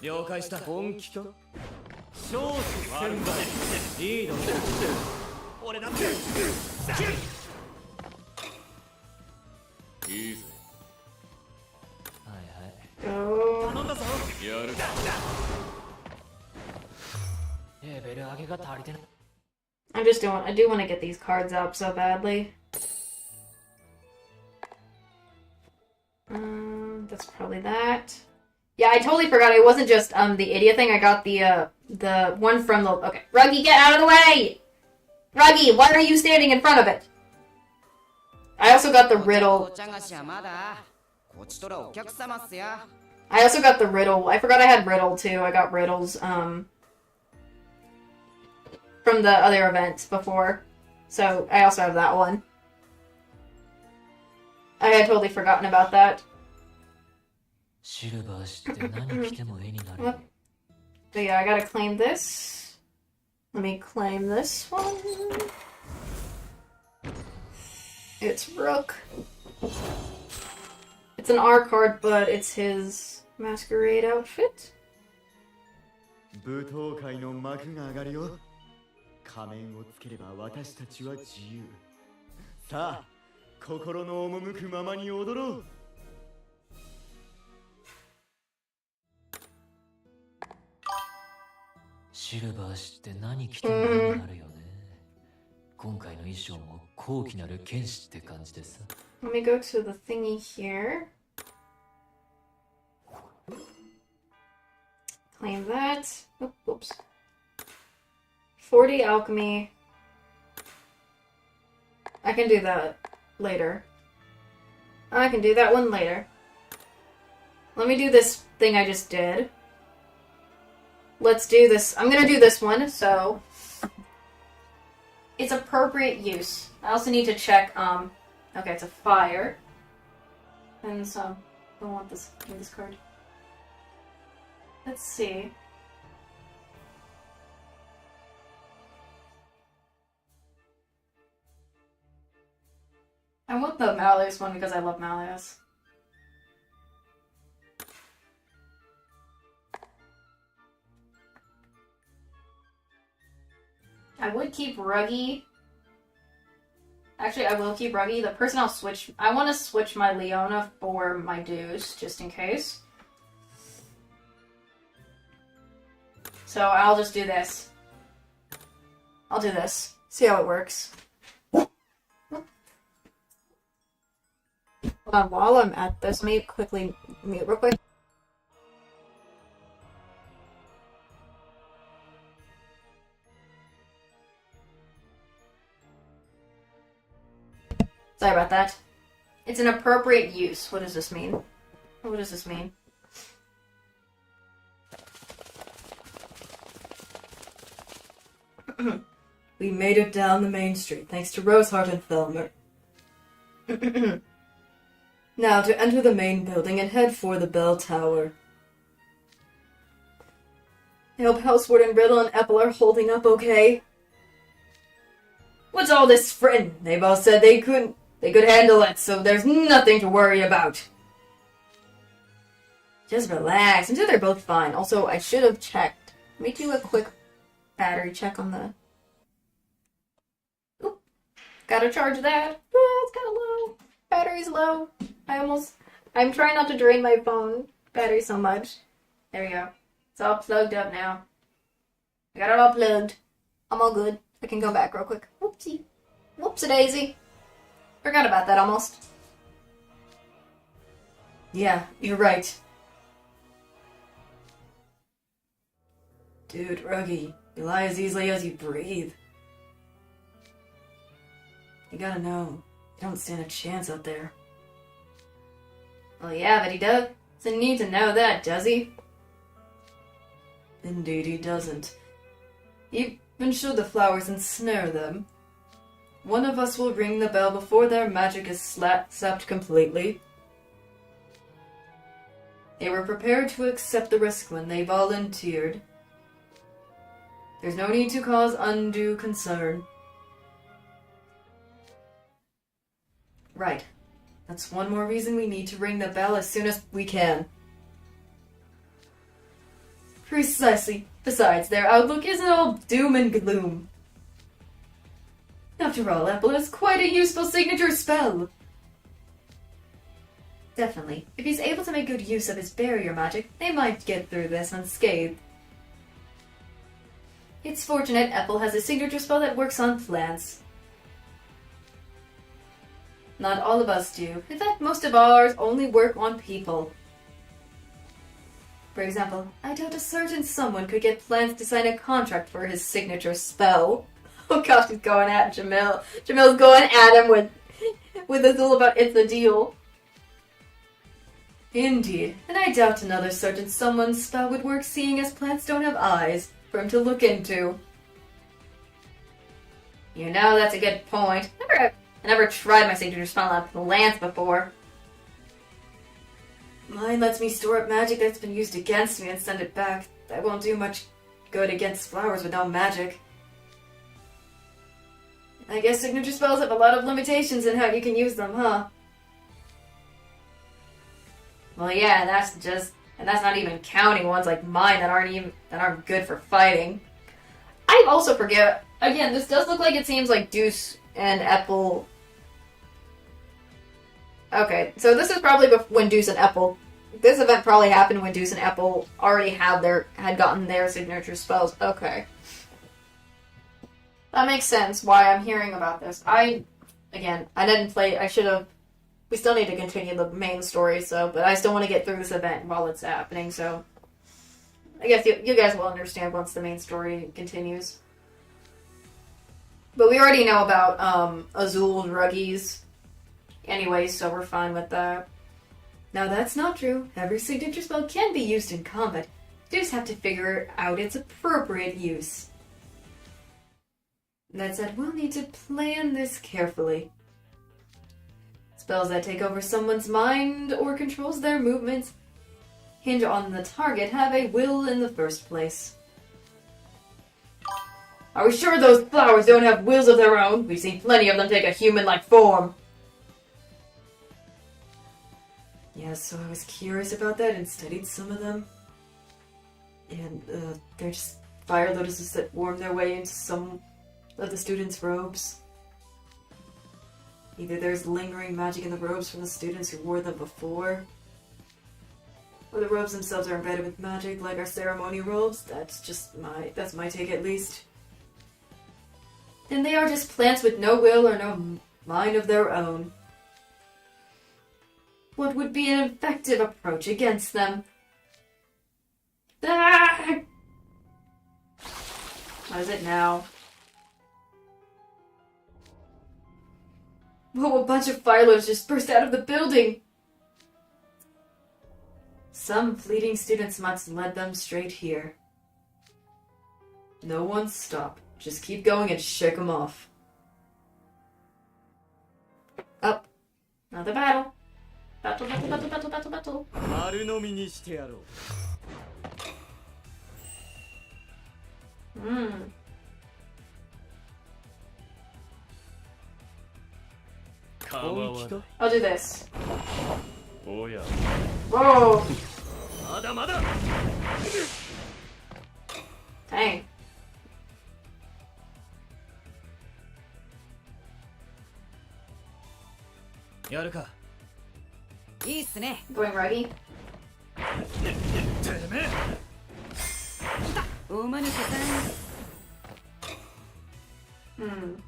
了解した。本気か。勝負せんだ。リード。俺だって。いいぜ。はいはい。 Go... 頼んだぞ。やる。レベル上げが足りてない。 I do want to get these cards up so badly. That's probably that. Yeah, I totally forgot. It wasn't just the idiot thing. I got the one from the... Okay, Ruggy, get out of the way! Ruggy, why are you standing in front of it? I also got the riddle. お茶菓子はまだ。こっちとらお客様っすよ。 I also got the riddle. I forgot I had riddle too. I got riddles from the other event before. So I also have that one. I had totally forgotten about that. シルバーして何着ても絵になる。 But yeah, I gotta claim this. Let me claim this one. It's Rook. It's an R card, but it's his masquerade outfit. 舞踏会の幕が上がるよ。仮面をつければ私たちは自由。さあ、心の赴くままに踊ろう。シルバーして何着ても絵になるよね。今回の衣装も高貴なる剣士って感じでさ。 Let me go to the thingy here. Claim that. Oh, whoops. 40 alchemy. I can do that later. I can do that one later. Let me do this thing I just did. Let's do this. I'm gonna do this one, so... It's appropriate use. I also need to check, okay, it's a fire. And so, I don't want this card. Let's see. I want the Malleus one because I love Malleus. I would keep Ruggy. Actually, I will keep Ruggy. The person I'll switch... I want to switch my Leona for my Deuce, just in case. So I'll just do this. I'll do this. See how it works. Hold on, while I'm at this, let me quickly mute real quick. Sorry about that. It's an appropriate use. What does this mean? What does this mean? We made it down the main street, thanks to Roseheart and Thelmer. Now to enter the main building and head for the bell tower. I hope Houseward and Riddle and Apple are holding up okay. What's all this fretting? They both said they could handle it, so there's nothing to worry about. Just relax until they're both fine. Also, I should have checked. Let me do a quick battery check on the... Oop. Gotta charge that. It's kinda low. Battery's low. I'm trying not to drain my phone battery so much. There we go. It's all plugged up now. I got it all plugged. I'm all good. I can go back real quick. Whoopsie. Whoopsie-daisy. Forgot about that almost. Yeah, you're right. Dude, Ruggy, you lie as easily as you breathe. You gotta know, you don't stand a chance out there. Well, yeah, but he doesn't need to know that, does he? Indeed he doesn't. Even should the flowers ensnare them, one of us will ring the bell before their magic is sapped completely. They were prepared to accept the risk when they volunteered. There's no need to cause undue concern. Right. That's one more reason we need to ring the bell as soon as we can. Precisely. Besides, their outlook isn't all doom and gloom. After all, Apple is quite a useful signature spell. Definitely. If he's able to make good use of his barrier magic, they might get through this unscathed. It's fortunate Apple has a signature spell that works on plants. Not all of us do. In fact, most of ours only work on people. For example, I doubt a certain someone could get plants to sign a contract for his signature spell. Oh gosh, he's going at Jamil. Jamil's going at him with Azul about it's a deal. Indeed, and I doubt another certain someone's spell would work seeing as plants don't have eyes for him to look into. You know, that's a good point. I never tried my signature spell on plants before. Mine lets me store up magic that's been used against me and send it back. That won't do much good against flowers without magic. I guess signature spells have a lot of limitations in how you can use them, huh? Well, yeah, and that's not even counting ones like mine that aren't good for fighting. I also forget. Again, this does look like it seems like Deuce and Apple. Okay, so this is probably when Deuce and Apple. This event probably happened when Deuce and Apple already had gotten their signature spells. Okay. That makes sense why I'm hearing about this. I didn't play. I should have. We still need to continue the main story, but I still want to get through this event while it's happening, so I guess you guys will understand once the main story continues. But we already know about Azul and Ruggies anyway, so we're fine with that. Now that's not true. Every signature spell can be used in combat. You just have to figure out its appropriate use. That said, we'll need to plan this carefully. Spells that take over someone's mind or controls their movements hinge on the target have a will in the first place. Are we sure those flowers don't have wills of their own? We've seen plenty of them take a human-like form. Yeah, so I was curious about that and studied some of them. And they're just fire lotuses that worm their way into some of the students' robes. Either there's lingering magic in the robes from the students who wore them before, or the robes themselves are embedded with magic like our ceremony robes. That's my take at least. Then they are just plants with no will or no mind of their own. what would be an effective approach against them. Ah! What is it now? Whoa, a bunch of firelords just burst out of the building! Some fleeting students must have led them straight here. No one stop. Just keep going and shake them off. Up. Another battle. Battle, battle, battle, battle, battle, battle. 丸飲みにしてやろう。I'll do this. おや Whoa! まだまだ Dang. Yaruka. いいっすね。 Going ruggy. てめえおまぬけさん。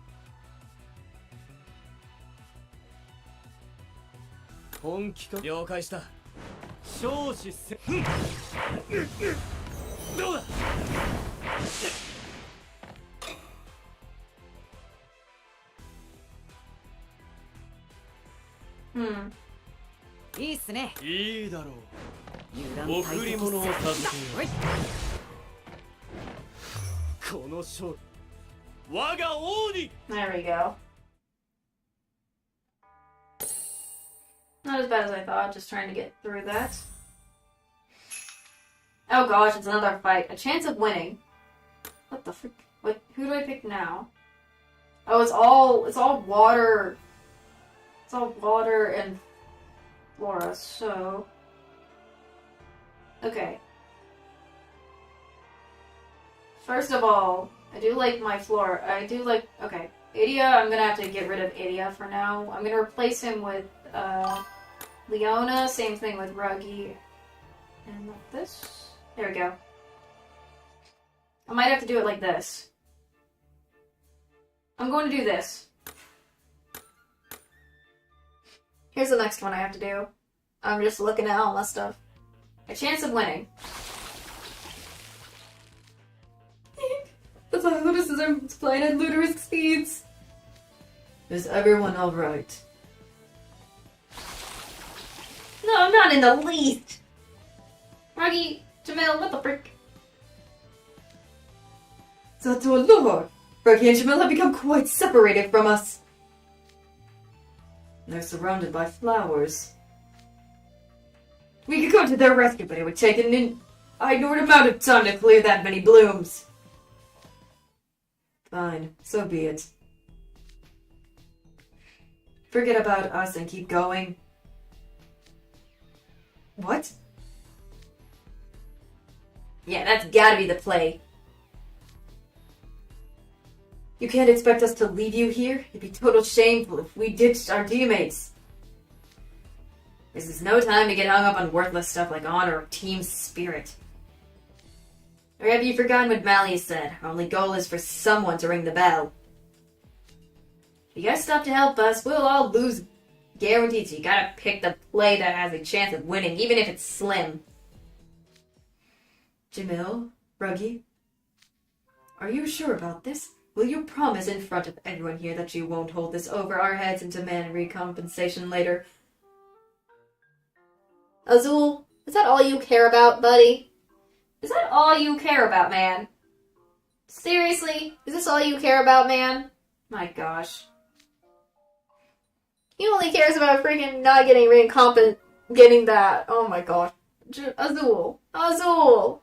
本気か。了解した。少子せ。どうだ いいっすね。いいだろう。油断大敵贈り物を授けよおい。う。この勝利、我が王に。 There we go. Not as bad as I thought, just trying to get through that. Oh gosh, it's another fight. A chance of winning. What the frick? What? Who do I pick now? Oh, it's all water. It's all water and flora, so... Okay. First of all, I do like my flora. I do like... Okay. Idia, I'm gonna have to get rid of Idia for now. I'm gonna replace him with, Leona. Same thing with Ruggy. And like this. There we go. I might have to do it like this. I'm going to do this. Here's the next one I have to do. I'm just looking at all my stuff. A chance of winning. The lotuses are flying at ludicrous speeds. Is everyone alright? No, not in the least! Ruggy, Jamil, what the frick? Zato Lord! Ruggy and Jamil have become quite separated from us. They're surrounded by flowers. We could go to their rescue, but it would take an inordinate amount of time to clear that many blooms. Fine, so be it. Forget about us and keep going. What? Yeah, that's gotta be the play. You can't expect us to leave you here? It'd be total shameful if we ditched our teammates. This is no time to get hung up on worthless stuff like honor or team spirit. Or have you forgotten what Malleus said? Our only goal is for someone to ring the bell. If you guys stop to help us, we'll all lose guaranteed, so you gotta pick the play that has a chance of winning, even if it's slim. Jamil? Ruggy? Are you sure about this? Will you promise in front of everyone here that you won't hold this over our heads and demand recompensation later? Azul, is that all you care about, buddy? Is that all you care about, man? Seriously? Is this all you care about, man? My gosh. He only cares about freaking not getting getting that. Oh my gosh. Azul. Azul!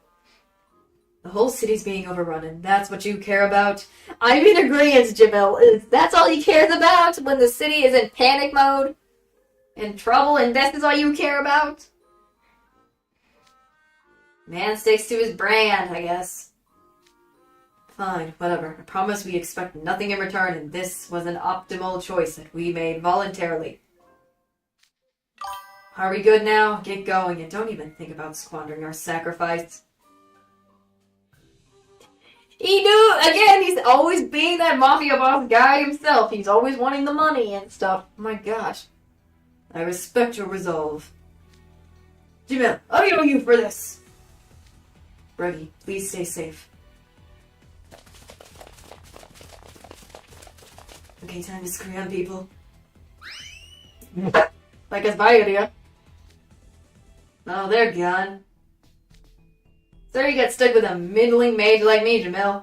The whole city's being overrun, and that's what you care about? I'm in agreement, Jamil. That's all he cares about when the city is in panic mode? In trouble, and this is all you care about? Man sticks to his brand, I guess. Fine, whatever. I promise we expect nothing in return, and this was an optimal choice that we made voluntarily. Are we good now? Get going, and don't even think about squandering our sacrifice. He knew! Again, he's always being that mafia boss guy himself. He's always wanting the money and stuff. Oh my gosh. I respect your resolve. Jamil, I owe you for this! Reggie, please stay safe. Okay, time to scram, people. Like it's my idea. Oh, they're gone. Sorry you got stuck with a middling mage like me, Jamil.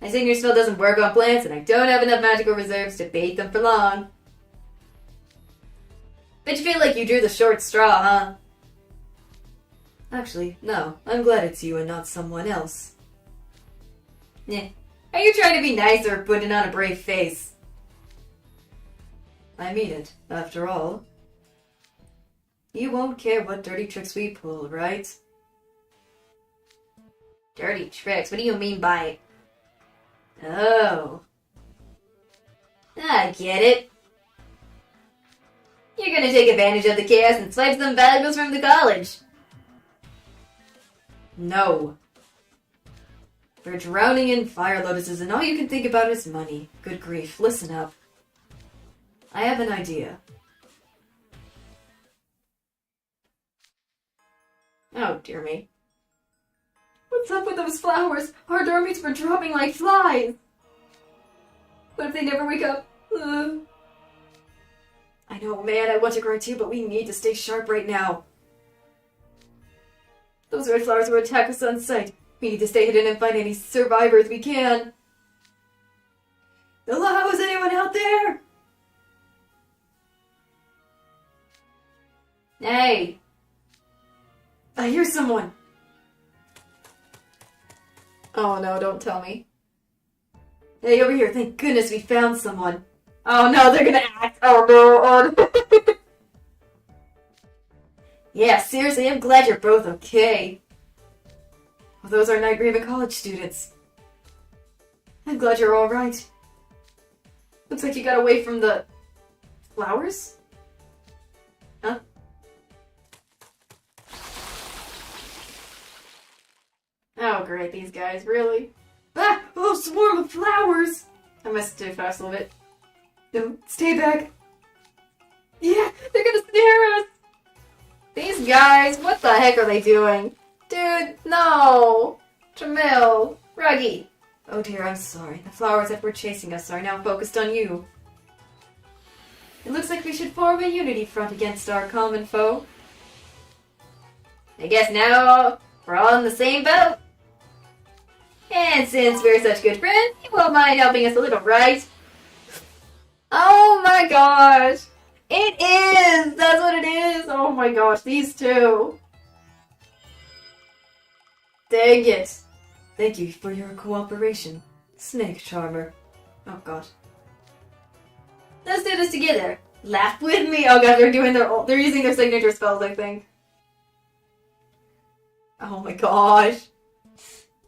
My senior spell doesn't work on plants, and I don't have enough magical reserves to bait them for long. Bet you feel like you drew the short straw, huh? Actually, no. I'm glad it's you and not someone else. Yeah. Are you trying to be nice or putting on a brave face? I mean it, after all. You won't care what dirty tricks we pull, right? Dirty tricks? What do you mean by... Oh. I get it. You're gonna take advantage of the chaos and swipe some valuables from the college. No. We're drowning in fire lotuses and all you can think about is money. Good grief, listen up. I have an idea. Oh, dear me. What's up with those flowers? Our dormies were dropping like flies. What if they never wake up? I know, man, I want to cry too, but we need to stay sharp right now. Those red flowers will attack us on sight. We need to stay hidden and find any survivors we can. Hello, is anyone out there? Hey. I hear someone. Oh no, don't tell me. Hey, over here. Thank goodness we found someone. Oh no, they're gonna act. Oh no, oh no. Yeah, seriously, I'm glad you're both okay. Well, those are Night Raven College students. I'm glad you're alright. Looks like you got away from the... flowers? Huh? Oh great, these guys, really? Ah! Oh, swarm of flowers! I must do fast a little bit. No, stay back. Yeah, they're gonna snare us! These guys, what the heck are they doing? Dude, no! Jamil, Ruggy. Oh dear, I'm sorry. The flowers that were chasing us are now focused on you. It looks like we should form a unity front against our common foe. I guess now we're all in the same boat. And since we're such good friends, you won't mind helping us a little, right? Oh my gosh! It is! That's what it is! Oh my gosh, these two. Dang it! Thank you for your cooperation, Snake Charmer. Oh god. Let's do this together. Laugh with me. Oh god, they're using their signature spells, I think. Oh my gosh.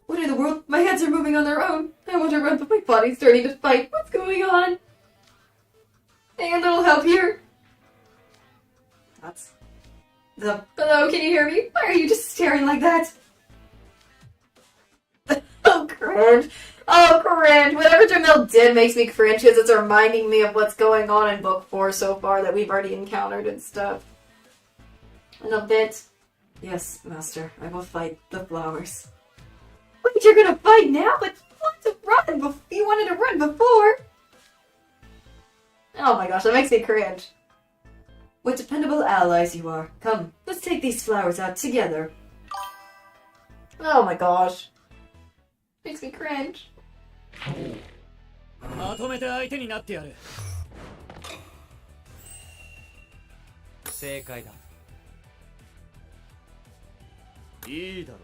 What in the world? My hands are moving on their own. I want to run, but my body's starting to fight. What's going on? Hey, a little help here. That's... Hello, can you hear me? Why are you just staring like that? Oh, cringe. Oh, cringe. Whatever Jamil did makes me cringe because it's reminding me of what's going on in book 4 so far that we've already encountered and stuff. A little bit. Yes, Master. I will fight the flowers. Wait, you're gonna fight now? But you wanted to run before. Oh my gosh, that makes me cringe. What dependable allies you are. Come, let's take these flowers out together. Oh my gosh. Makes me cringe. まとめて相手になってやる。正解だ。いいだろ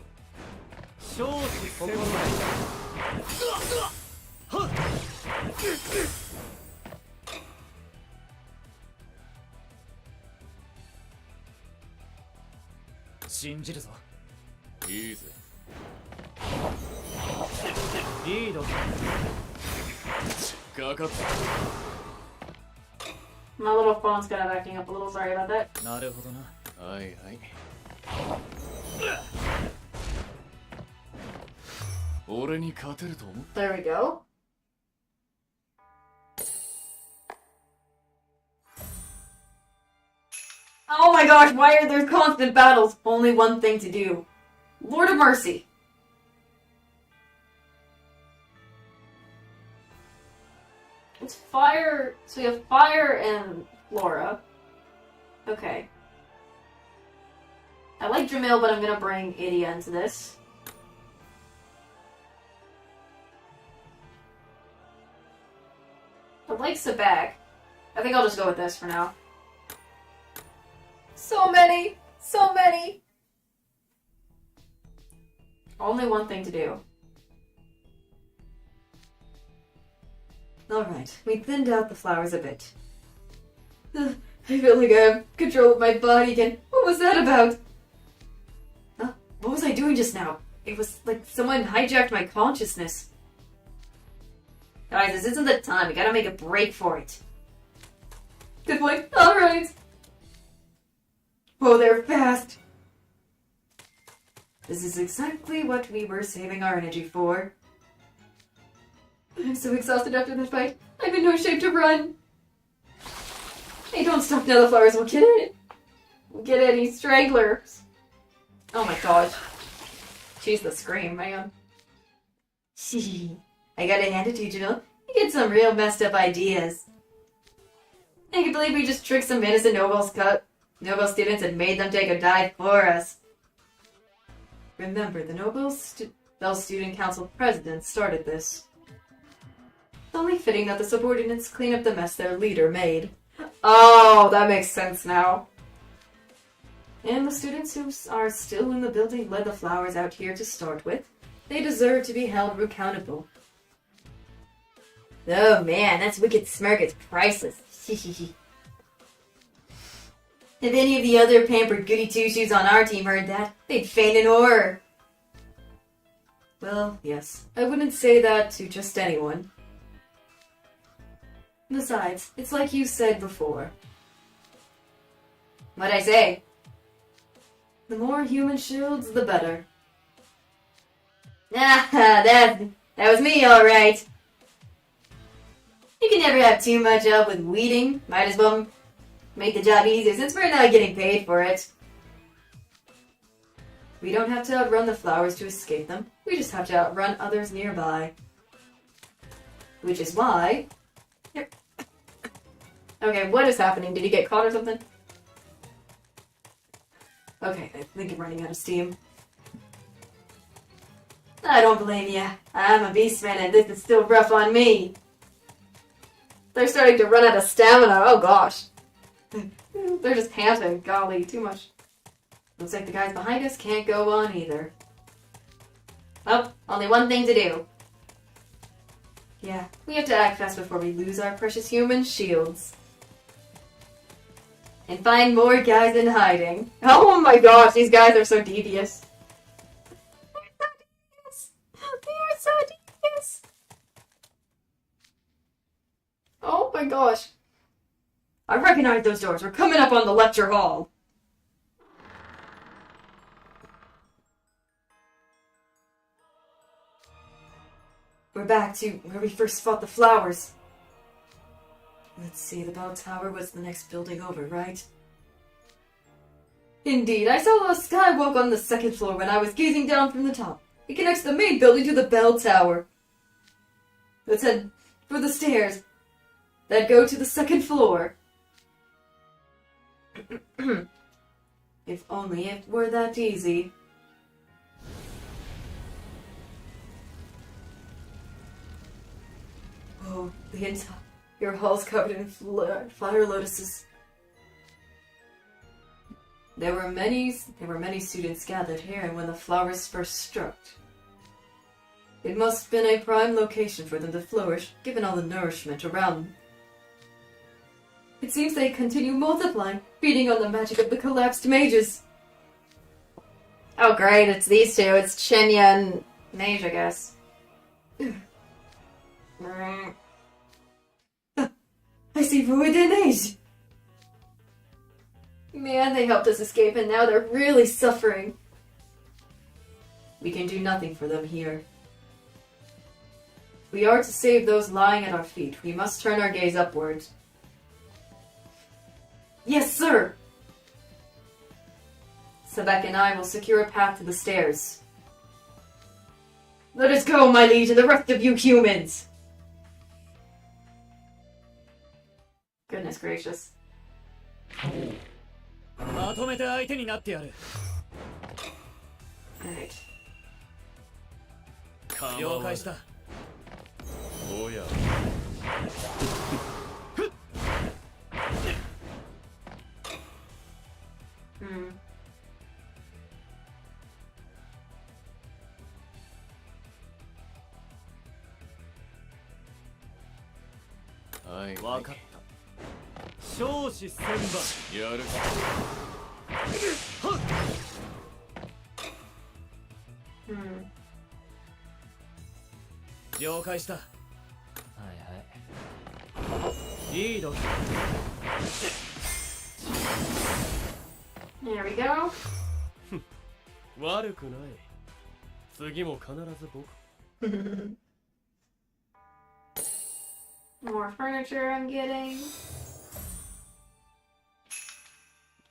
少子ここ信じるぞ。う。いいぜ。リード。かかった。 My little phone's kind of acting up a little. Sorry about that. なるほどな。はいはい。俺に勝てると思っ There we go. my gosh, why are there constant battles? Only one thing to do. Lord of Mercy. It's fire. So we have fire and Flora. Okay. I like Jamil, but I'm gonna bring Idia into this. I like Sabag. I think I'll just go with this for now. So many! So many! Only one thing to do. Alright, we thinned out the flowers a bit. I feel like I have control of my body again. What was that about? What was I doing just now? It was like someone hijacked my consciousness. Guys, this isn't the time. We gotta make a break for it. Good point. Alright. Oh, they're fast. This is exactly what we were saving our energy for. I'm so exhausted after this fight. I'm in no shape to run. Hey, don't stop now, the flowers will get it. We'll get any stragglers. Oh my gosh. She's the scream, man. I gotta hand it to you, Janelle. You get some real messed up ideas. I can believe we just tricked some innocent Nobel students and made them take a dive for us. Remember, the Nobel Student Council president started this. It's only fitting that the subordinates clean up the mess their leader made. Oh, that makes sense now. And the students who are still in the building led the flowers out here to start with. They deserve to be held accountable. Oh man, that's wicked smirk. It's priceless. If any of the other pampered goody two-shoes on our team heard that, they'd faint in horror. Well, yes, I wouldn't say that to just anyone. Besides, it's like you said before. What'd I say? The more human shields, the better. Ah, that was me, alright. You can never have too much help with weeding. Might as well make the job easier since we're not getting paid for it. We don't have to outrun the flowers to escape them. We just have to outrun others nearby. Which is why... Okay, what is happening? Did he get caught or something? Okay, I think I'm running out of steam. I don't blame ya. I'm a beastman and this is still rough on me. They're starting to run out of stamina. Oh gosh. They're just panting. Golly, too much. Looks like the guys behind us can't go on either. Well, only one thing to do. Yeah, we have to act fast before we lose our precious human shields. And find more guys in hiding. Oh my gosh, these guys are so devious. They are so devious. Oh my gosh. I recognize those doors. We're coming up on the lecture hall. We're back to where we first fought the flowers. Let's see, the bell tower was the next building over, right? Indeed, I saw a skywalk on the second floor when I was gazing down from the top. It connects the main building to the bell tower. Let's head for the stairs that go to the second floor. If only it were that easy. Oh, the entire hall's covered in fire lotuses. There were many students gathered here when the flowers first struck. It must have been a prime location for them to flourish, given all the nourishment around them. It seems they continue multiplying, feeding on the magic of the collapsed mages. Oh great, it's these two. It's Chenya and Mage, I guess. I see Void and Age. Man, they helped us escape and now they're really suffering. We can do nothing for them here. We are to save those lying at our feet. We must turn our gaze upwards. Yes, sir! Sebek and I will secure a path to the stairs. Let us go, my liege, and the rest of you humans! Goodness gracious. まとめて相手になってやる。 Alright. 了解した。おや Hmm. Aye. わかった。少子千万。やる Hmm. 了解した。はいはい。いい度胸。 There we go. 悪くない。次も必ず僕。 More furniture I'm getting.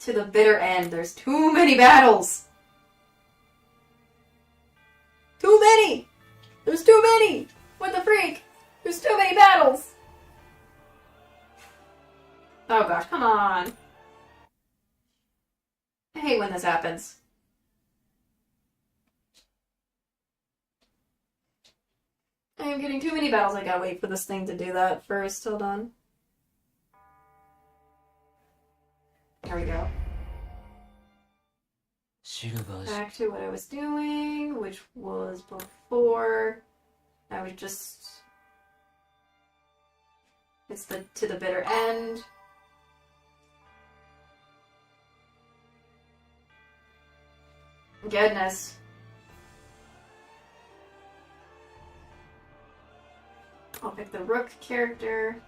To the bitter end. There's too many battles. Too many! There's too many! What the freak? There's too many battles! Oh gosh, come on. I hate when this happens. I am getting too many battles. I gotta wait for this thing to do that first. Hold on. There we go. Back to what I was doing, which was before. I was just... It's the to the bitter end. Goodness. I'll pick the Rook character.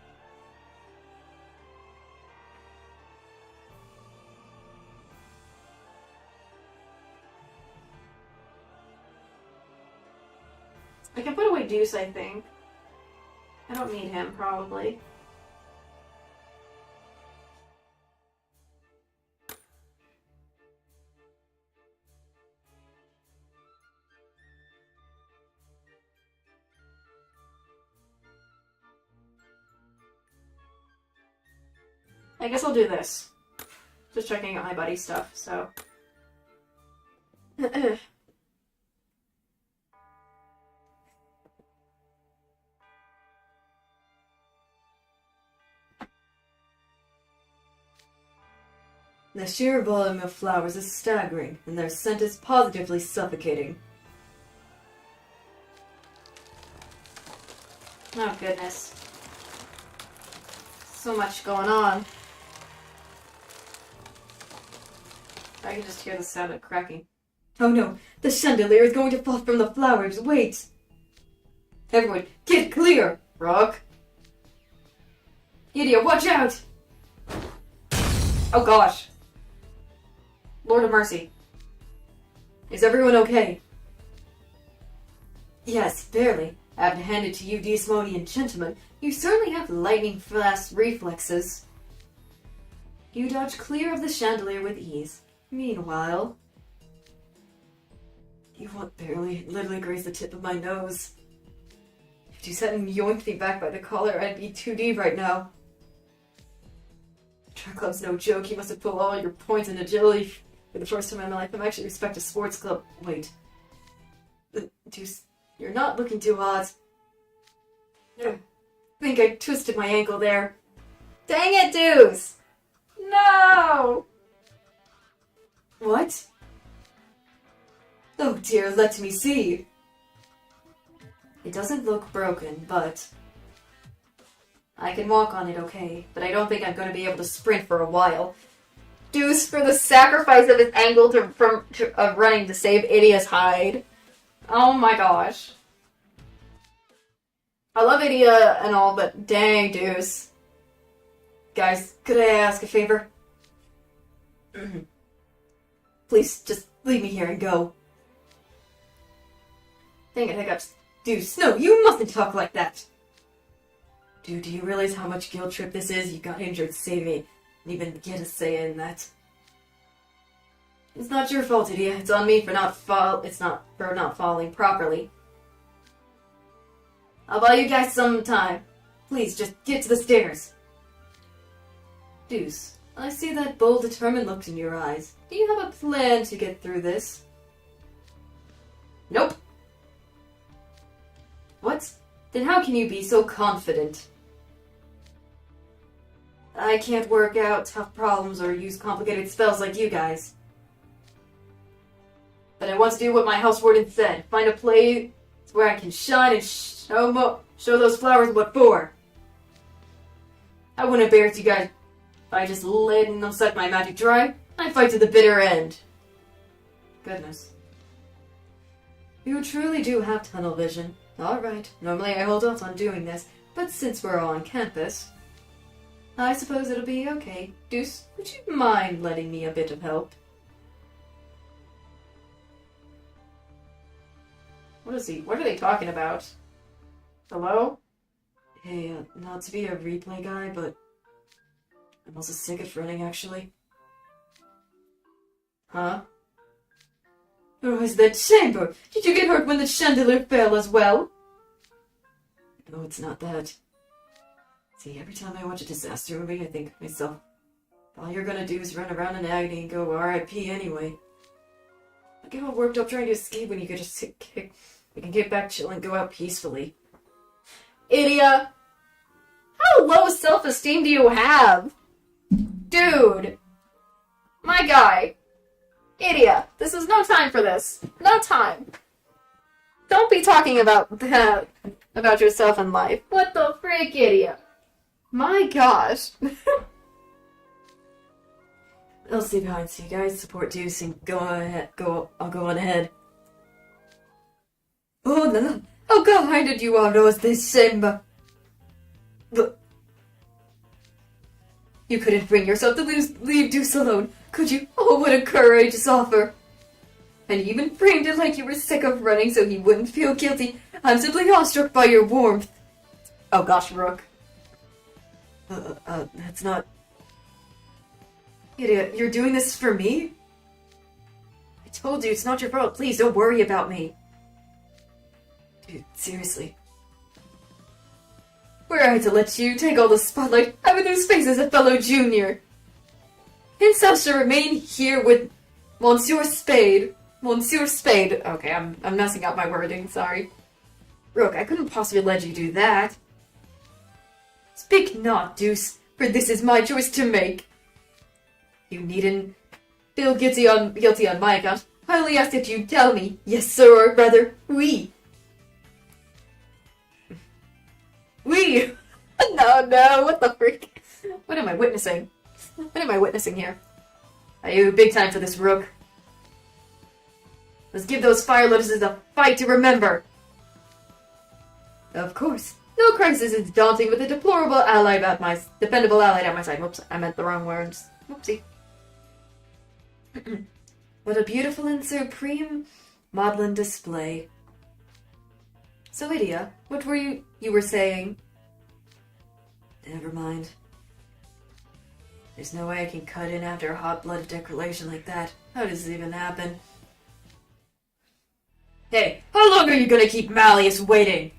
I can put away Deuce, I think. I don't need him, probably. I guess I'll do this. Just checking out my buddy stuff, so. The sheer volume of flowers is staggering, and their scent is positively suffocating. Oh, goodness. So much going on. I can just hear the sound of cracking. Oh no, the chandelier is going to fall from the flowers. Wait! Everyone, get clear! Rock! Idiot, watch out! Oh gosh. Lord of Mercy. Is everyone okay? Yes, barely. I have to hand it to you, Desmodian gentlemen. You certainly have lightning-fast reflexes. You dodge clear of the chandelier with ease. Meanwhile... You won't barely, literally graze the tip of my nose. If you hadn't yoinked me back by the collar, I'd be too deep right now. Track club's no joke. You must have pulled all your points and agility for the first time in my life. I'm actually respect a sports club. Wait. Deuce, you're not looking too hot. I think I twisted my ankle there. Dang it, Deuce! No! What? Oh dear, let me see. It doesn't look broken, but... I can walk on it okay, but I don't think I'm going to be able to sprint for a while. Deuce for the sacrifice of his ankle of running to save Idia's hide. Oh my gosh. I love Idia and all, but dang, Deuce. Guys, could I ask a favor? Please, just leave me here and go. Dang it, hiccups. Deuce, no, you mustn't talk like that. Dude, do you realize how much guilt trip this is? You got injured, save me, and even get a say in that. It's not your fault, idiot. It's on me for not falling properly. I'll buy you guys some time. Please, just get to the stairs. Deuce, I see that bold, determined look in your eyes. Do you have a plan to get through this? Nope. What? Then how can you be so confident? I can't work out tough problems or use complicated spells like you guys. But I want to do what my house warden said. Find a place where I can shine and show those flowers what for. I wouldn't embarrass you guys by just letting them suck my magic dry. I fight to the bitter end. Goodness. You truly do have tunnel vision. Alright, normally I hold off on doing this, but since we're all on campus, I suppose it'll be okay. Deuce, would you mind lending me a bit of help? What are they talking about? Hello? Hey, not to be a replay guy, but I'm also sick of running, actually. Huh? Oh, is that chamber? Did you get hurt when the chandelier fell as well? No, it's not that. See, every time I watch a disaster movie, I think to myself, all you're gonna do is run around in agony and go R.I.P. anyway. I get all worked up trying to escape when you could just you can get back, chill, and go out peacefully. Idiot! How low self-esteem do you have? Dude! My guy! Idiot! This is no time for this. No time. Don't be talking about that. About yourself in life. What the frick, idiot? My gosh. I'll stay behind so you guys support Deuce and I'll go on ahead. Oh no! How kind you are, Rose, this chamber. But you couldn't bring yourself to leave Deuce alone, could you? Oh, what a courageous offer. And you even framed it like you were sick of running so he wouldn't feel guilty. I'm simply awestruck by your warmth. Oh gosh, Rook. That's not... Idiot, you're doing this for me? I told you, it's not your fault. Please, don't worry about me. Dude, seriously. Were I to let you take all the spotlight, I would lose face as a fellow junior. Himself shall remain here with Monsieur Spade. Monsieur Spade. Okay, I'm messing up my wording, sorry. Rook, I couldn't possibly let you do that. Speak not, Deuce, for this is my choice to make. You needn't feel guilty on my account. I only ask that you tell me, yes sir, or rather, oui. Oui! No, what the freak? What am I witnessing? What am I witnessing here? Are you big time for this, Rook? Let's give those fire lotuses a fight to remember. Of course. No crisis is daunting with a dependable ally at my side. Whoops, I meant the wrong words. Whoopsie. What a beautiful and supreme maudlin display. So, Lydia, what were you were saying? Never mind. There's no way I can cut in after a hot-blooded declaration like that. How does this even happen? Hey, how long are you gonna keep Malleus waiting?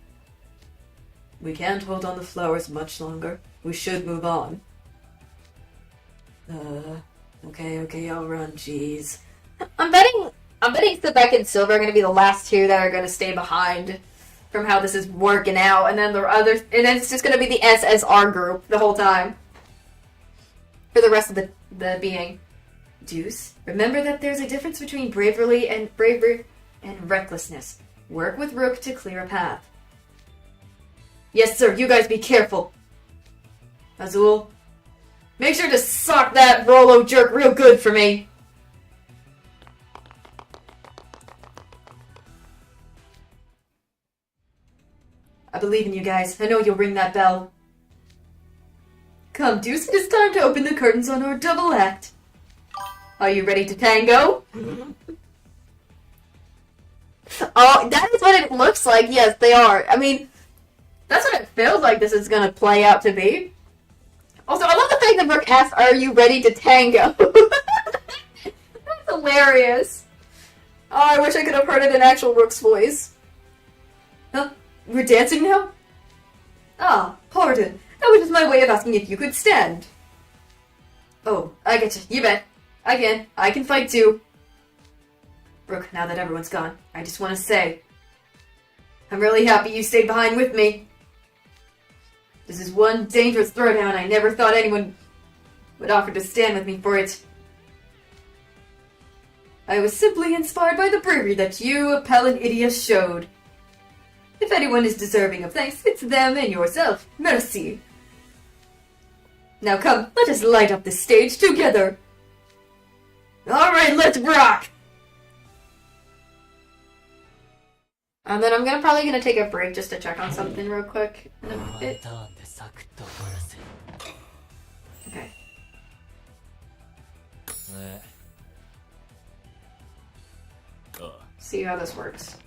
We can't hold on the flowers much longer. We should move on. Okay, I'll run, jeez. I'm betting Sebek and Silver are gonna be the last two that are gonna stay behind from how this is working out, and then and then it's just gonna be the SSR group the whole time. For the rest of the being. Deuce, remember that there's a difference between bravery and recklessness. Work with Rook to clear a path. Yes, sir, you guys be careful. Azul, make sure to sock that Rolo jerk real good for me. I believe in you guys. I know you'll ring that bell. Come, Deuce, it is time to open the curtains on our double act. Are you ready to tango? Oh, that is what it looks like. Yes, they are. I mean, that's what it feels like this is going to play out to be. Also, I love the fact that Brooke asks, are you ready to tango? That's Hilarious. Oh, I wish I could have heard it in actual Rook's voice. Huh? We're dancing now? Ah, pardon. That was just my way of asking if you could stand. Oh, I get you. You bet. I can. I can fight too. Brooke, now that everyone's gone, I just want to say, I'm really happy you stayed behind with me. This is one dangerous throwdown. I never thought anyone would offer to stand with me for it. I was simply inspired by the bravery that you, Appellant Idiot, showed. If anyone is deserving of thanks, it's them and yourself. Merci. Now come, let us light up this stage together. Alright, let's rock! And then I'm probably gonna take a break just to check on something real quick in a bit. Okay. See how this works.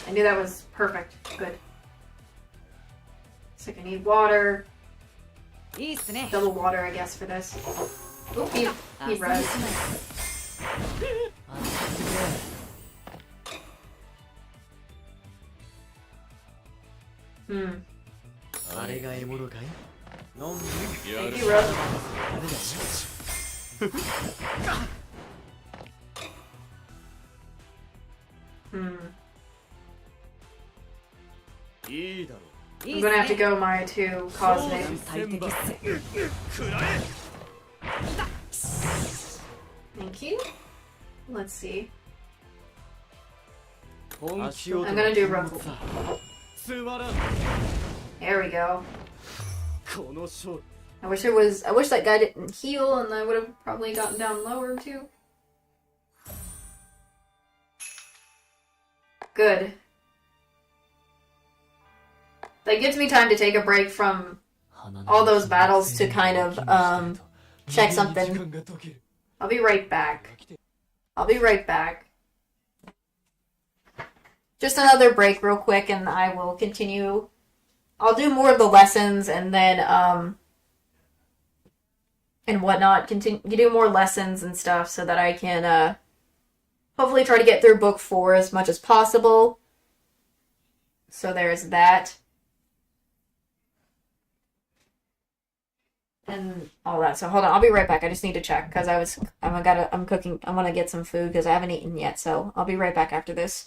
I knew that was perfect. Good. It's like I need water. Double water, I guess, for this. Oop, he rose. Thank you, Rose. I'm gonna have to go my two cosmic. Thank you. Let's see. I'm gonna do Ruffle. There we go. I wish that guy didn't heal and I would have probably gotten down lower too. Good. That gives me time to take a break from all those battles to kind of check something. I'll be right back. Just another break real quick and I will continue. I'll do more of the lessons and then and whatnot. Continue do more lessons and stuff so that I can hopefully try to get through book 4 as much as possible. So there's that. And all that. So hold on, I'll be right back. I just need to check because I'm cooking. I want to get some food because I haven't eaten yet. So I'll be right back after this.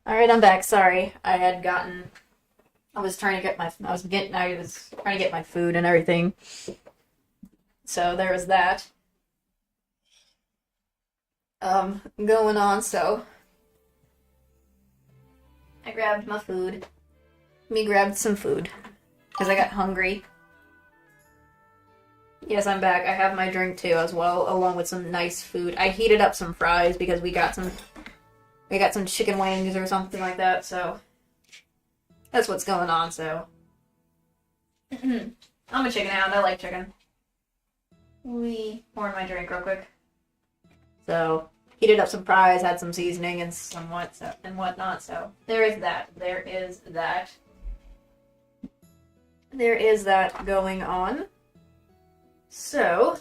Alright, I'm back. Sorry. I was trying to get my food and everything. So there was that. Going on, so I grabbed my food. Me grabbed some food. Because I got hungry. Yes, I'm back. I have my drink too as well, along with some nice food. I heated up some fries because we got some chicken wings or something like that, so that's what's going on, so. I'm a chicken hound, I like chicken. Pouring my drink real quick. So, heated up some fries, had some seasoning and whatnot, so there is that. There is that going on. So,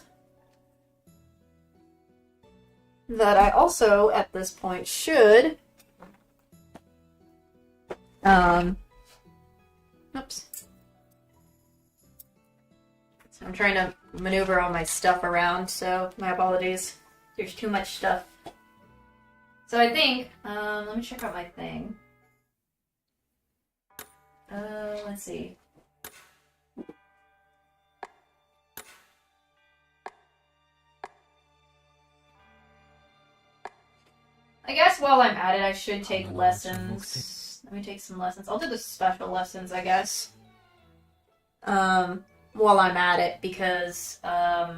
that I also, at this point, should, oops. So I'm trying to maneuver all my stuff around, so my apologies. There's too much stuff. So I think, let me check out my thing. Let's see. I guess while I'm at it, I should take lessons. Let me take some lessons. I'll do the special lessons, I guess. While I'm at it, because, why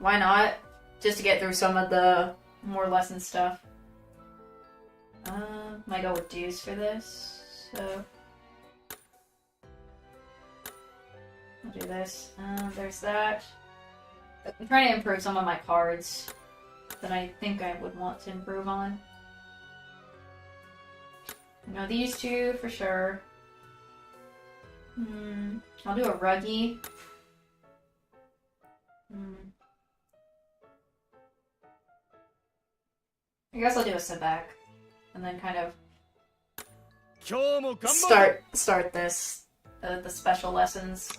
not? Just to get through some of the more lesson stuff. Might go with dues for this, so. I'll do this. There's that. I'm trying to improve some of my cards that I think I would want to improve on. You know, these two for sure. I'll do a ruggy. I guess I'll do a sit back. And then kind of start this, the special lessons.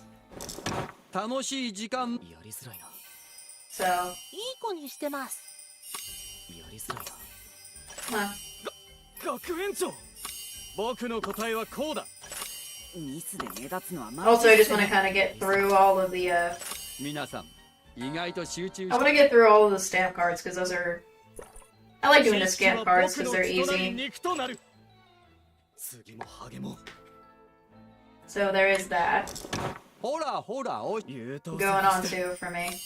So, huh. Also, I just want to kind of get through all of the, I want to get through all of the stamp cards, because those are... I like doing the stamp cards, because they're easy. So there is that. Going on too, for me.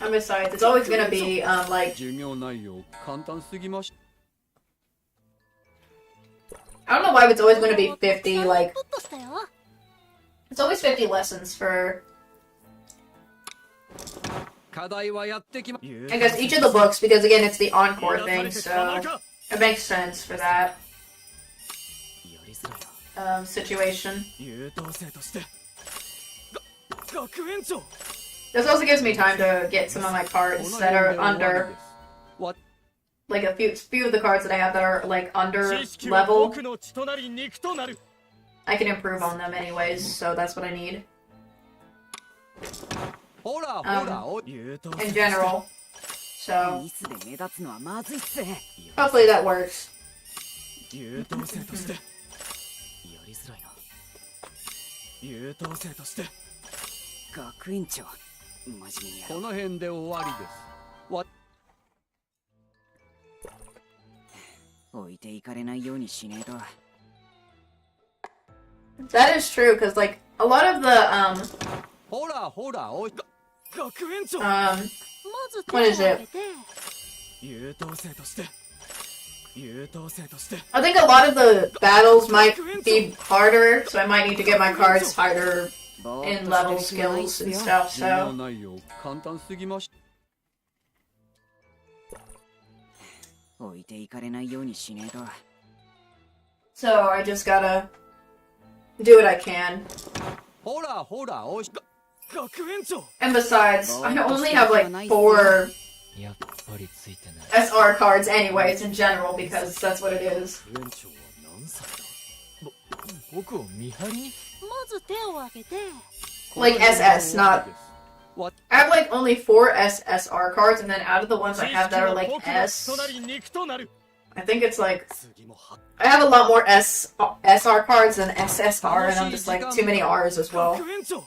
And besides, it's always gonna be, like... I don't know why it's always gonna be 50, like... It's always 50 lessons for... I guess each of the books, because again, it's the encore thing, so... It makes sense for that. Situation. This also gives me time to get some of my cards that are under... Like a few of the cards that I have that are like under level. I can improve on them anyways, so that's what I need. In general. So hopefully that works. That is true, because like a lot of the what is it? I think a lot of the battles might be harder, so I might need to get my cards higher in level skills and stuff, so... So I just gotta do what I can. And besides, I only have like 4 SR cards anyways in general, because that's what it is. 僕を見張りに Like SS, not. What? I have like only 4 SSR cards, and then out of the ones I have that are like 僕の S, 人なり肉となる I think it's like 次もは I have a lot more SR cards than SSR, and I'm just like too many R's as well. 学園長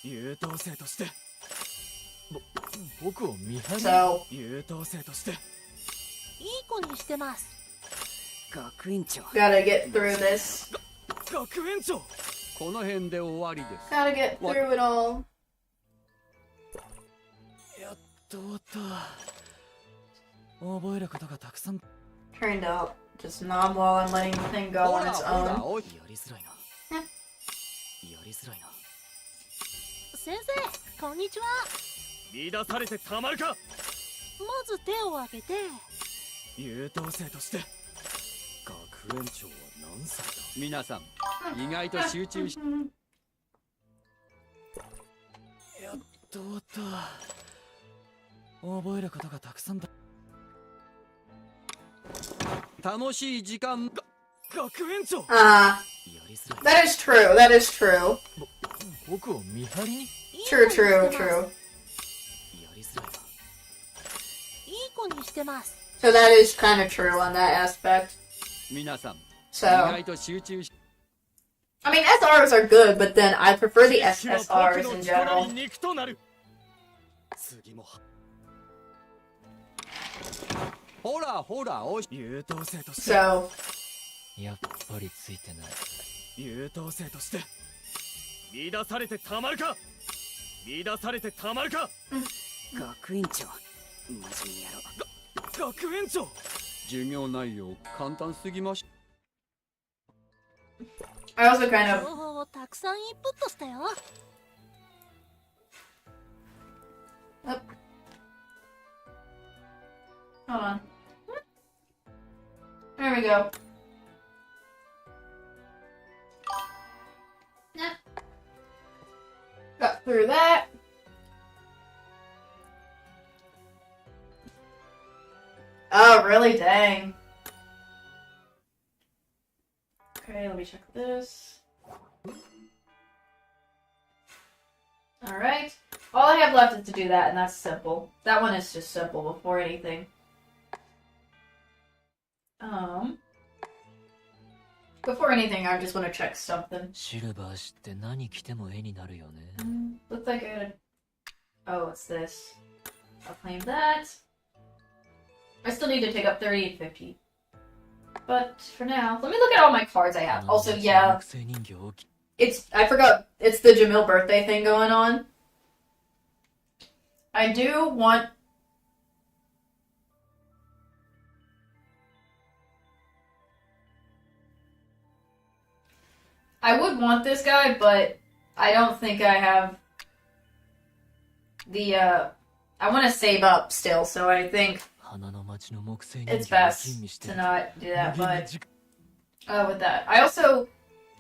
優等生として僕を見張りに So 優等生として 学園長 gotta get through this. 学園長この辺で終わりです Gotta get through it all. やっと終わった覚えることがたくさん Trying to just nom while I'm letting the thing go ほ on ら its ほら own. おいやりづらいなやりづらいな先生こんにちは。乱されてたまるかまず手を挙げて。優等生として学園長は何歳だ皆さん意外と集中しやっと終わった覚えることがたくさんだ楽しい時間学園長 Ah, やりづらい that is true. That is true. 僕を見張りに True, true, true. やりづらいないい子にしてます。 So that is kind of true on that aspect. 皆さん意 So, 外と集中し I mean, SRs are good, but then I prefer the 知識は SSRs 僕の in 力 general. に肉となる次もほらほらおい優等生として So, やっぱりついてない。優等生として乱されてたまるか乱されてたまるか学園長真面目にやろう学園長授業内容簡単すぎまし I also kind 情 of 報をたくさんインプットしたよ。 hold on. There we go. Nah. Got through that. Oh, really? Dang. Okay, let me check this. Alright. All I have left is to do that, and that's simple. That one is just simple before anything. Before anything, I just want to check something. シルバーして何着ても絵になるよね。 Looks like I gotta... Oh, it's this. I'll claim that. I still need to take up 30 and 50. But for now, let me look at all my cards I have. Also, yeah, 木製人形を着 it's... I forgot. It's the Jamil birthday thing going on. I do want... I would want this guy, but I don't think I have the, I want to save up still, so I think 花の町の木製 it's 人形を吟味し best て to not do that, 無限 but に時間 with that. I also,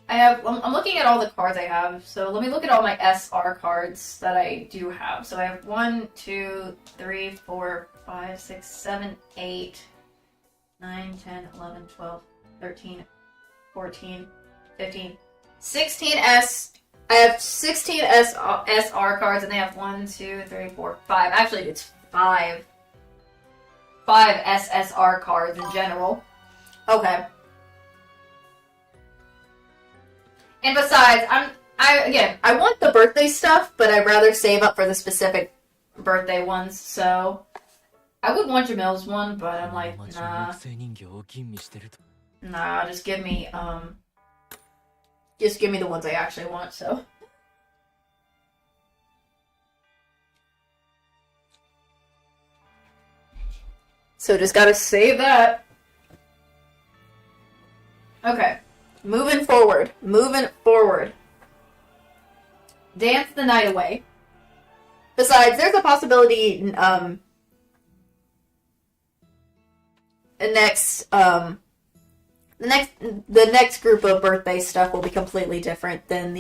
I'm looking at all the cards I have, so let me look at all my SR cards that I do have. So I have 1, 2, 3, 4, 5, 6, 7, 8, 9, 10, 11, 12, 13, 14, 15, 16 I have 16 SR cards, and they have 1, 2, 3, 4, 5. Actually, it's 5. 5 SSR cards in general. Okay. And besides, I want the birthday stuff, but I'd rather save up for the specific birthday ones, so I would want Jamil's one, but I'm 花の like, 町の nah, 木製人形を吟味してると nah, just give me the ones I actually want, so. So just gotta save that. Okay. Moving forward. Dance the night away. Besides, there's a possibility, the next group of birthday stuff will be completely different than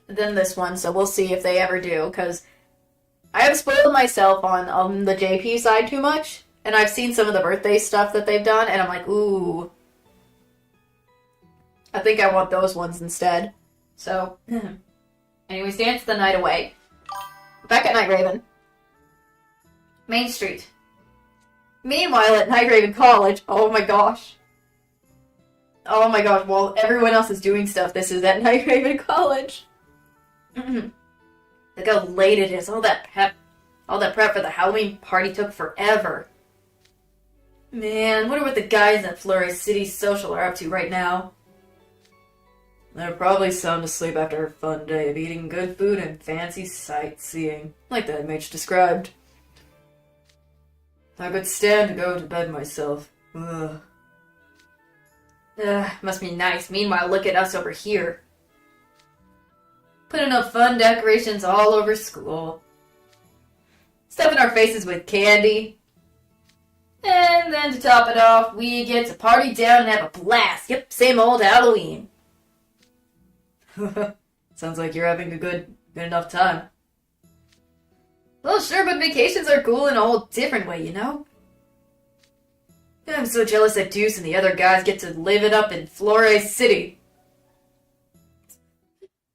than this one, so we'll see if they ever do, because I have spoiled myself on the JP side too much, and I've seen some of the birthday stuff that they've done, and I'm like, ooh, I think I want those ones instead. So, anyways, dance the night away. Back at Night Raven. Main Street. Meanwhile, at Night Raven College, oh my gosh. Oh my gosh, while everyone else is doing stuff, this is at Night Raven College. Look how late it is. All that prep for the Halloween party took forever. Man, wonder what the guys at Flores City Social are up to right now. They're probably sound asleep after a fun day of eating good food and fancy sightseeing, like the image described. I could stand to go to bed myself. Ugh. Must be nice. Meanwhile, look at us over here. Putting up fun decorations all over school. Stuffing our faces with candy. And then to top it off, we get to party down and have a blast. Yep, same old Halloween. Sounds like you're having a good enough time. Well, sure, but vacations are cool in a whole different way, you know? I'm so jealous that Deuce and the other guys get to live it up in Flores City.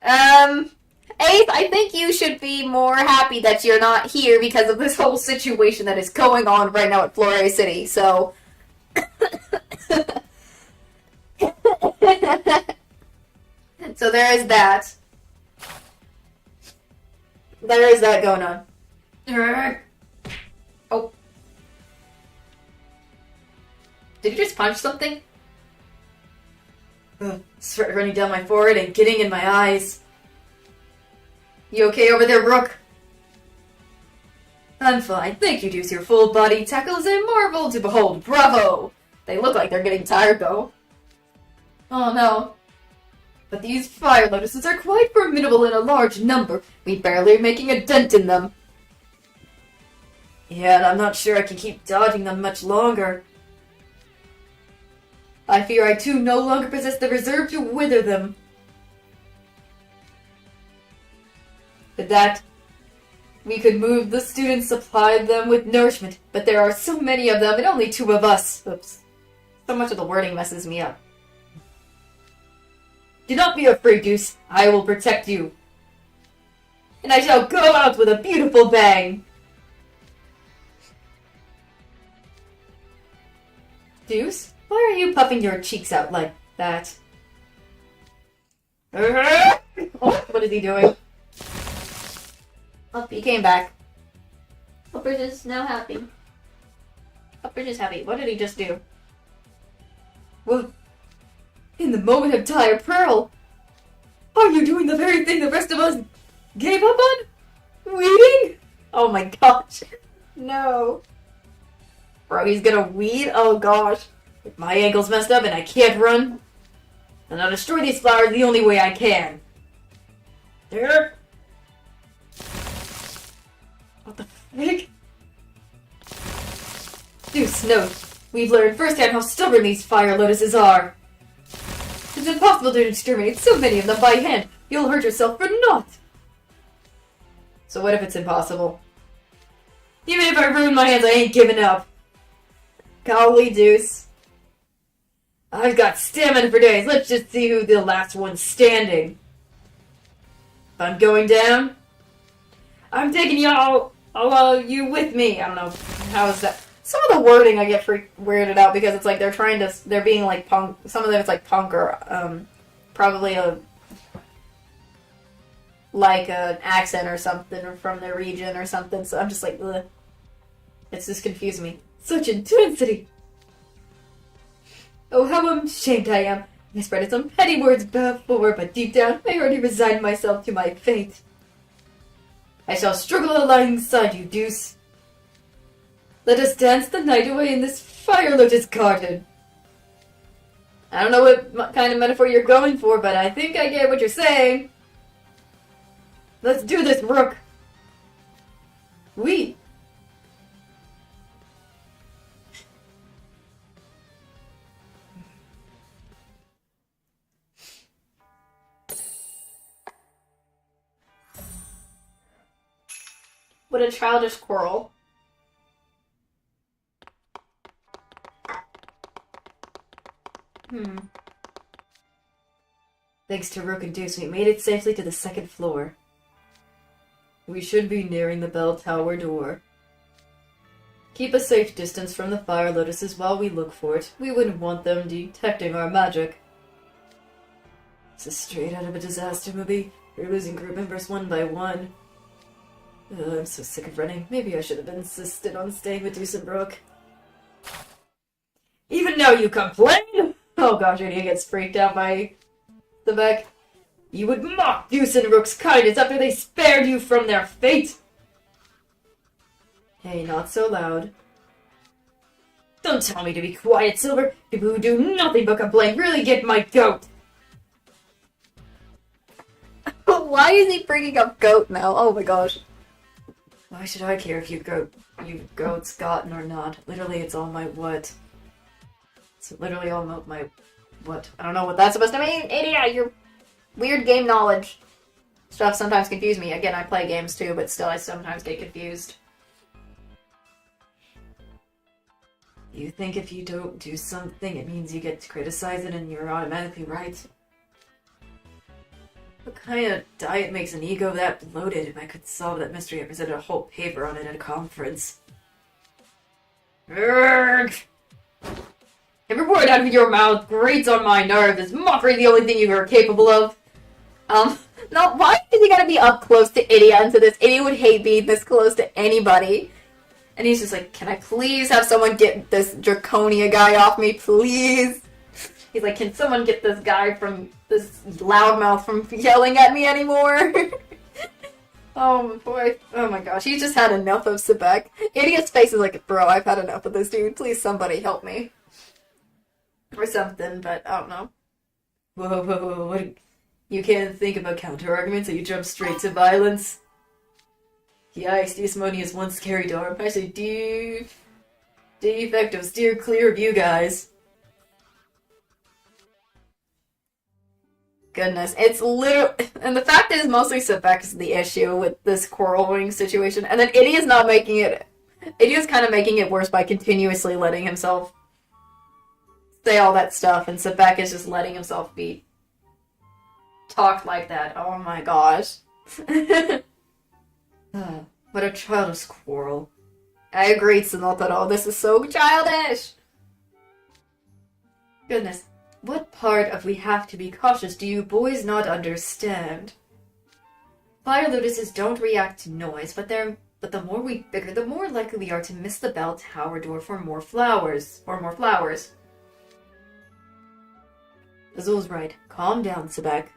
Ace, I think you should be more happy that you're not here because of this whole situation that is going on right now at Flores City, so... So there is that. There is that going on. Oh. Did you just punch something? Sweat running down my forehead and getting in my eyes. You okay over there, Rook? I'm fine. Thank you, Deuce. Your full body tackle is a marvel to behold. Bravo! They look like they're getting tired, though. Oh, no. But these fire lotuses are quite formidable in a large number. We barely are making a dent in them. Yeah, and I'm not sure I can keep dodging them much longer. I fear I too no longer possess the reserve to wither them. With that, we could move the students, supply them with nourishment, but there are so many of them and only 2 of us. Oops. So much of the wording messes me up. Do not be afraid, Deuce. I will protect you. And I shall go out with a beautiful bang. Deuce, why are you puffing your cheeks out like that? Oh, what is he doing? Oh, he came back. Uppers is now happy. Uppers is happy. What did he just do? Well, in the moment of dire peril, are you doing the very thing the rest of us gave up on? Weeding? Oh my gosh. No. Bro, he's gonna weed? Oh gosh. If my ankle's messed up and I can't run, then I'll destroy these flowers the only way I can. There. What the frick? Deuce, no. We've learned firsthand how stubborn these fire lotuses are. It's impossible to exterminate so many of them by hand. You'll hurt yourself for naught. So what if it's impossible? Even if I ruin my hands, I ain't giving up. Golly, Deuce. I've got stamina for days. Let's just see who the last one's standing. If I'm going down, I'm taking y'all, all you with me. I don't know. How is that? Some of the wording I get weirded out because it's like they're being like punk. Some of them it's like punk or probably like an accent or something from their region or something. So I'm just like, ugh. It's just confusing me. Such intensity. Oh, how ashamed I am. I spread some petty words before, but deep down I already resigned myself to my fate. I shall struggle alongside you, Deuce. Let us dance the night away in this fire lotus garden. I don't know what kind of metaphor you're going for, but I think I get what you're saying. Let's do this, Rook. We. What a childish quarrel. Thanks to Rook and Deuce, we made it safely to the second floor. We should be nearing the bell tower door. Keep a safe distance from the fire lotuses while we look for it. We wouldn't want them detecting our magic. This is straight out of a disaster movie. We're losing group members one by one. I'm so sick of running. Maybe I should have insisted on staying with Deuce and Brooke. Even now you complain? Oh gosh, Idia gets freaked out by the Beck. You would mock Deuce and Rook's kindness after they spared you from their fate! Hey, not so loud. Don't tell me to be quiet, Silver. People who do nothing but complain really get my goat. Why is he bringing up goat now? Oh my gosh. Why should I care if you goat's gotten or not? Literally, it's all my what. It's literally all my what. I don't know what that's supposed to mean. Idiot, your weird game knowledge stuff sometimes confuse me. Again, I play games too, but still I sometimes get confused. You think if you don't do something, it means you get to criticize it and you're automatically right? What kind of diet makes an ego that bloated? If I could solve that mystery, I presented a whole paper on it at a conference. Urgh! Every word out of your mouth grates on my nerves. Is mockery the only thing you are capable of? No, why is he gotta be up close to Idia into this? Idia would hate being this close to anybody. And he's just like, can I please have someone get this Draconia guy off me, please? He's like, can someone get this guy from, this loudmouth from yelling at me anymore? Oh boy. Oh my gosh, he's just had enough of Sebek. Idiot's face is like, bro, I've had enough of this dude. Please somebody help me. Or something, but I don't know. Whoa, what? You can't think about counter-arguments, so you jump straight to violence? Yikes, Deusmoni is one scary door. I say defecto, steer clear of you guys. Goodness, it's literally, and the fact is mostly Sebek is the issue with this quarreling situation, and then Idia's not making it, Idia's kind of making it worse by continuously letting himself say all that stuff, and Sebek is just letting himself be talked like that. Oh my gosh. What a childish quarrel. I agree, Tsunotaro. This is so childish. Goodness, what part of we have to be cautious do you boys not understand? Fire lotuses don't react to noise, but the more we bigger, the more likely we are to miss the bell tower door for more flowers. Azul's right. Calm down, Sebek.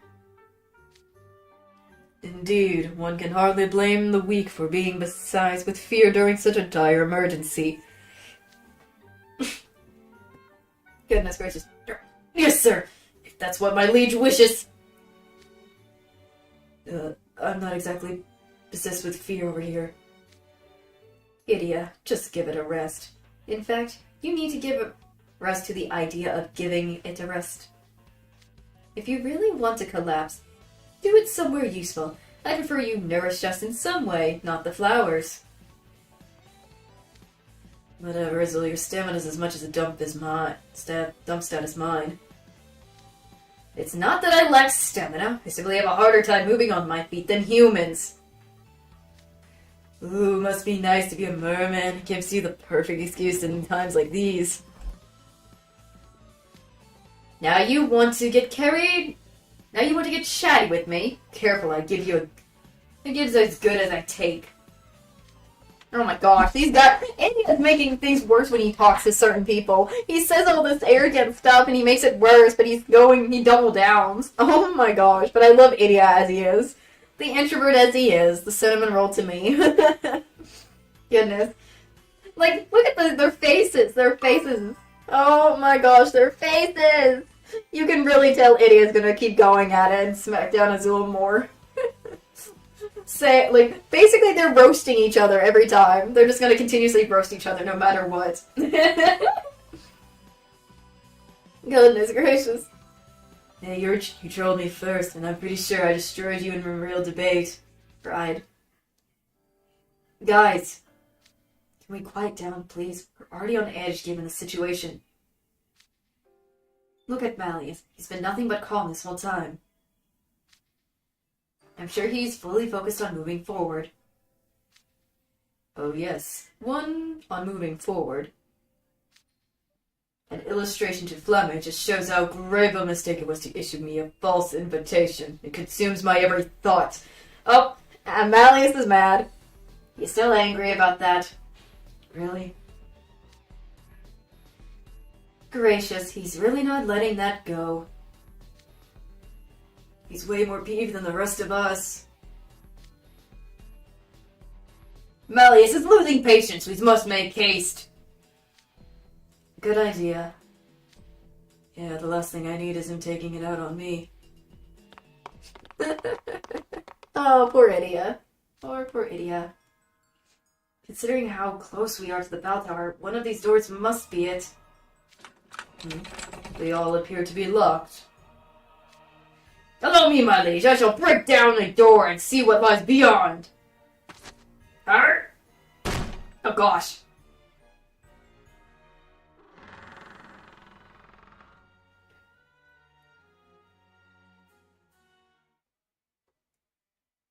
Indeed, one can hardly blame the weak for being besieged with fear during such a dire emergency. Goodness gracious. Yes, sir! If that's what my liege wishes! I'm not exactly possessed with fear over here. Idia, just give it a rest. In fact, you need to give a rest to the idea of giving it a rest. If you really want to collapse, do it somewhere useful. I prefer you nourish us in some way, not the flowers. Whatever, Azul, your stamina's as much as a dump stat as mine. It's not that I lack stamina. I simply have a harder time moving on my feet than humans. Ooh, must be nice to be a merman. Gives you the perfect excuse in times like these. Now you want to get chatty with me? Careful, I give as good as I take. Oh my gosh, these guys, Idia's making things worse when he talks to certain people. He says all this arrogant stuff and he makes it worse, but he double downs. Oh my gosh, but I love Idia as he is. The introvert as he is, the cinnamon roll to me. Goodness. Like, look at their faces, Oh my gosh, their faces! You can really tell Idia's gonna keep going at it and smack down Azul more. Basically they're roasting each other every time. They're just gonna continuously roast each other no matter what. Goodness gracious. Hey, you trolled me first, and I'm pretty sure I destroyed you in a real debate. Pride. Guys, can we quiet down, please? We're already on edge given the situation. Look at Malleus. He's been nothing but calm this whole time. I'm sure he's fully focused on moving forward. Oh yes, one on moving forward. An illustration to Flamme just shows how grave a mistake it was to issue me a false invitation. It consumes my every thought. Oh, and Malleus is mad. He's still angry about that. Really? Gracious, he's really not letting that go. He's way more peeved than the rest of us. Malleus is losing patience. We must make haste. Good idea. Yeah, the last thing I need is him taking it out on me. Oh, poor Idia. Poor Idia. Considering how close we are to the bell tower, one of these doors must be it. They all appear to be locked. Allow me, my liege. I shall break down the door and see what lies beyond. Arr! Oh gosh.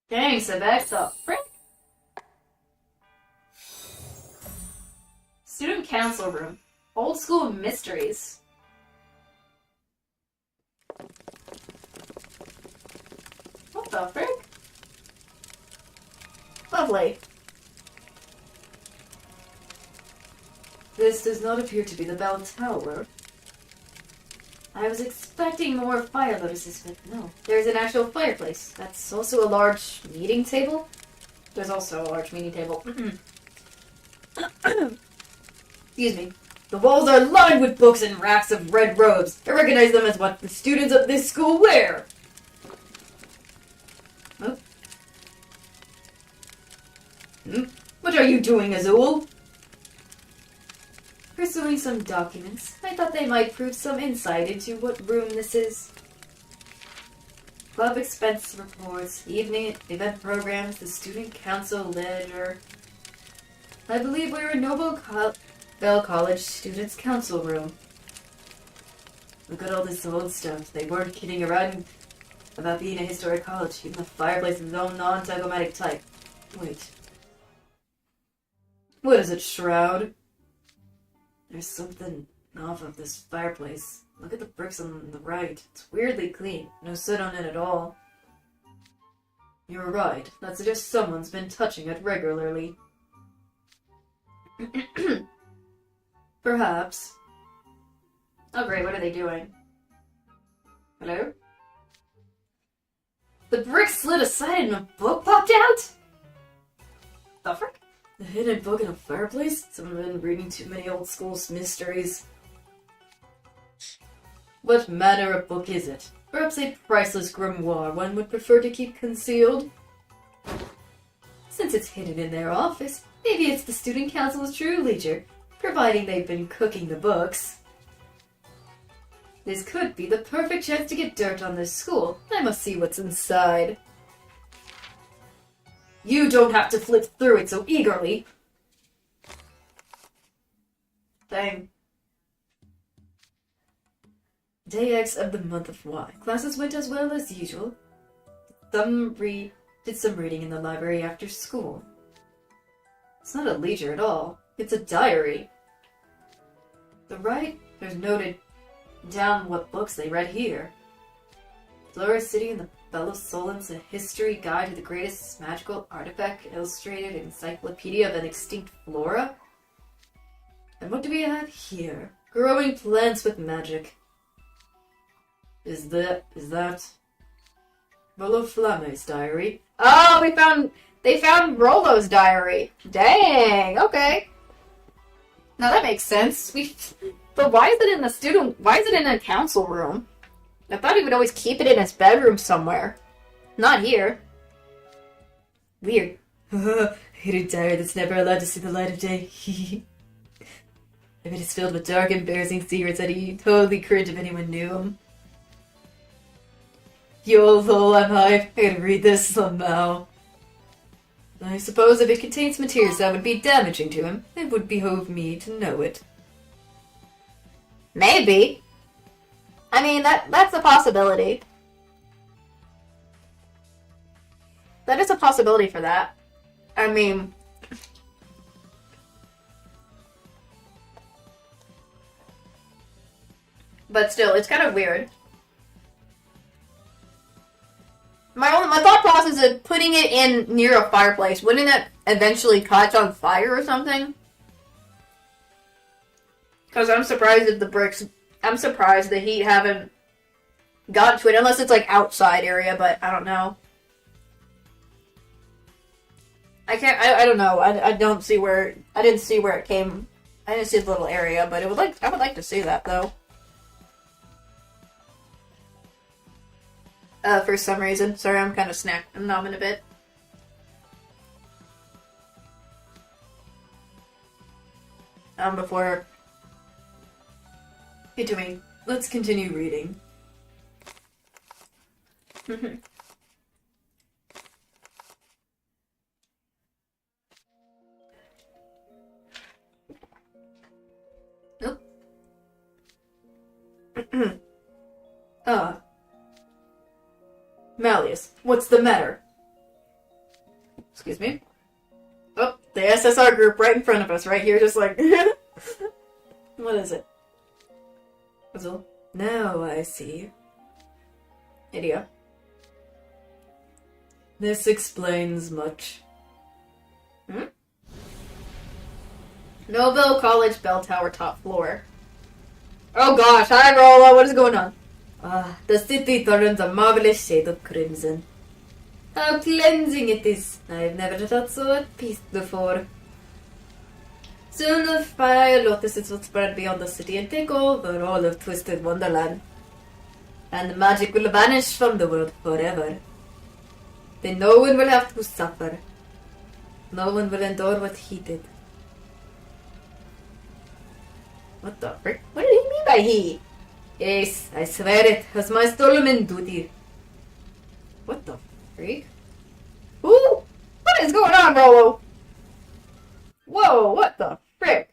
Dang, Sebek, the frick? Student council room. Old school mysteries. What the frick? Lovely. This does not appear to be the bell tower. I was expecting more fire lotuses, but no. There's an actual fireplace. That's also a large meeting table. There's also a large meeting table. Excuse me. The walls are lined with books and racks of red robes. I recognize them as what the students of this school wear. Oh. What are you doing, Azul? Pursuing some documents. I thought they might prove some insight into what room this is. Club expense reports, evening event programs, the student council ledger. I believe we're in Bell College Students' Council room. Look at all this old stuff. They weren't kidding around about being a historic college. Even the fireplace is all non-tagomatic type. Wait. What is it, Shroud? There's something off of this fireplace. Look at the bricks on the right. It's weirdly clean. No soot on it at all. You're right. That suggests someone's been touching it regularly. Perhaps. Oh great, what are they doing? Hello? The brick slid aside and a book popped out? The frick? A hidden book in a fireplace? Someone been reading too many old school mysteries. What manner of book is it? Perhaps a priceless grimoire one would prefer to keep concealed? Since it's hidden in their office, maybe it's the student council's true leisure, providing they've been cooking the books. This could be the perfect chance to get dirt on this school. I must see what's inside. You don't have to flip through it so eagerly. Dang. Day X of the month of Y. Classes went as well as usual. Did some reading in the library after school. It's not a leisure at all. It's a diary. The writers noted down what books they read here. Glorious City and the Bell of Solence, a history guide to the greatest magical artifact, illustrated encyclopedia of an extinct flora. And what do we have here? Growing plants with magic. Is that Rollo Flamme's diary? Oh, they found Rollo's diary. Dang, okay. Now that makes sense. But why is it in a council room? I thought he would always keep it in his bedroom somewhere. Not here. Weird. Hidden diary that's never allowed to see the light of day. I bet it's filled with dark, embarrassing secrets that he'd totally cringe if anyone knew him. YOLO, I'm hyped. I gotta read this somehow. I suppose if it contains materials that would be damaging to him, it would behoove me to know it. Maybe. I mean, that's a possibility. That is a possibility for that. I mean... But still, it's kind of weird. My thought process is putting it in near a fireplace. Wouldn't it eventually catch on fire or something? Because I'm surprised if the bricks... I'm surprised the heat haven't gotten to it. Unless it's like outside area, but I don't know. I don't know. I don't see where... I didn't see where it came... I didn't see the little area, but I would like to see that, though. For some reason. Sorry, I'm kind of I'm nomming a bit. Before continuing, let's continue reading. Nope. Malleus, what's the matter? Excuse me. Oh, the SSR group right in front of us, right here, just like... What is it? Puzzle. Now I see. Idiot. This explains much. Nobel College Bell Tower top floor. Oh gosh, hi Rolla, what is going on? The city turns a marvelous shade of crimson. How cleansing it is. I've never felt so at peace before. Soon the fire lotuses will spread beyond the city and take over all of Twisted Wonderland. And the magic will vanish from the world forever. Then no one will have to suffer. No one will endure what he did. What the frick? What did he mean by he? Yes, I swear it was my stolen duty. What the freak? Ooh! What is going on, Rolo? Whoa, what the frick?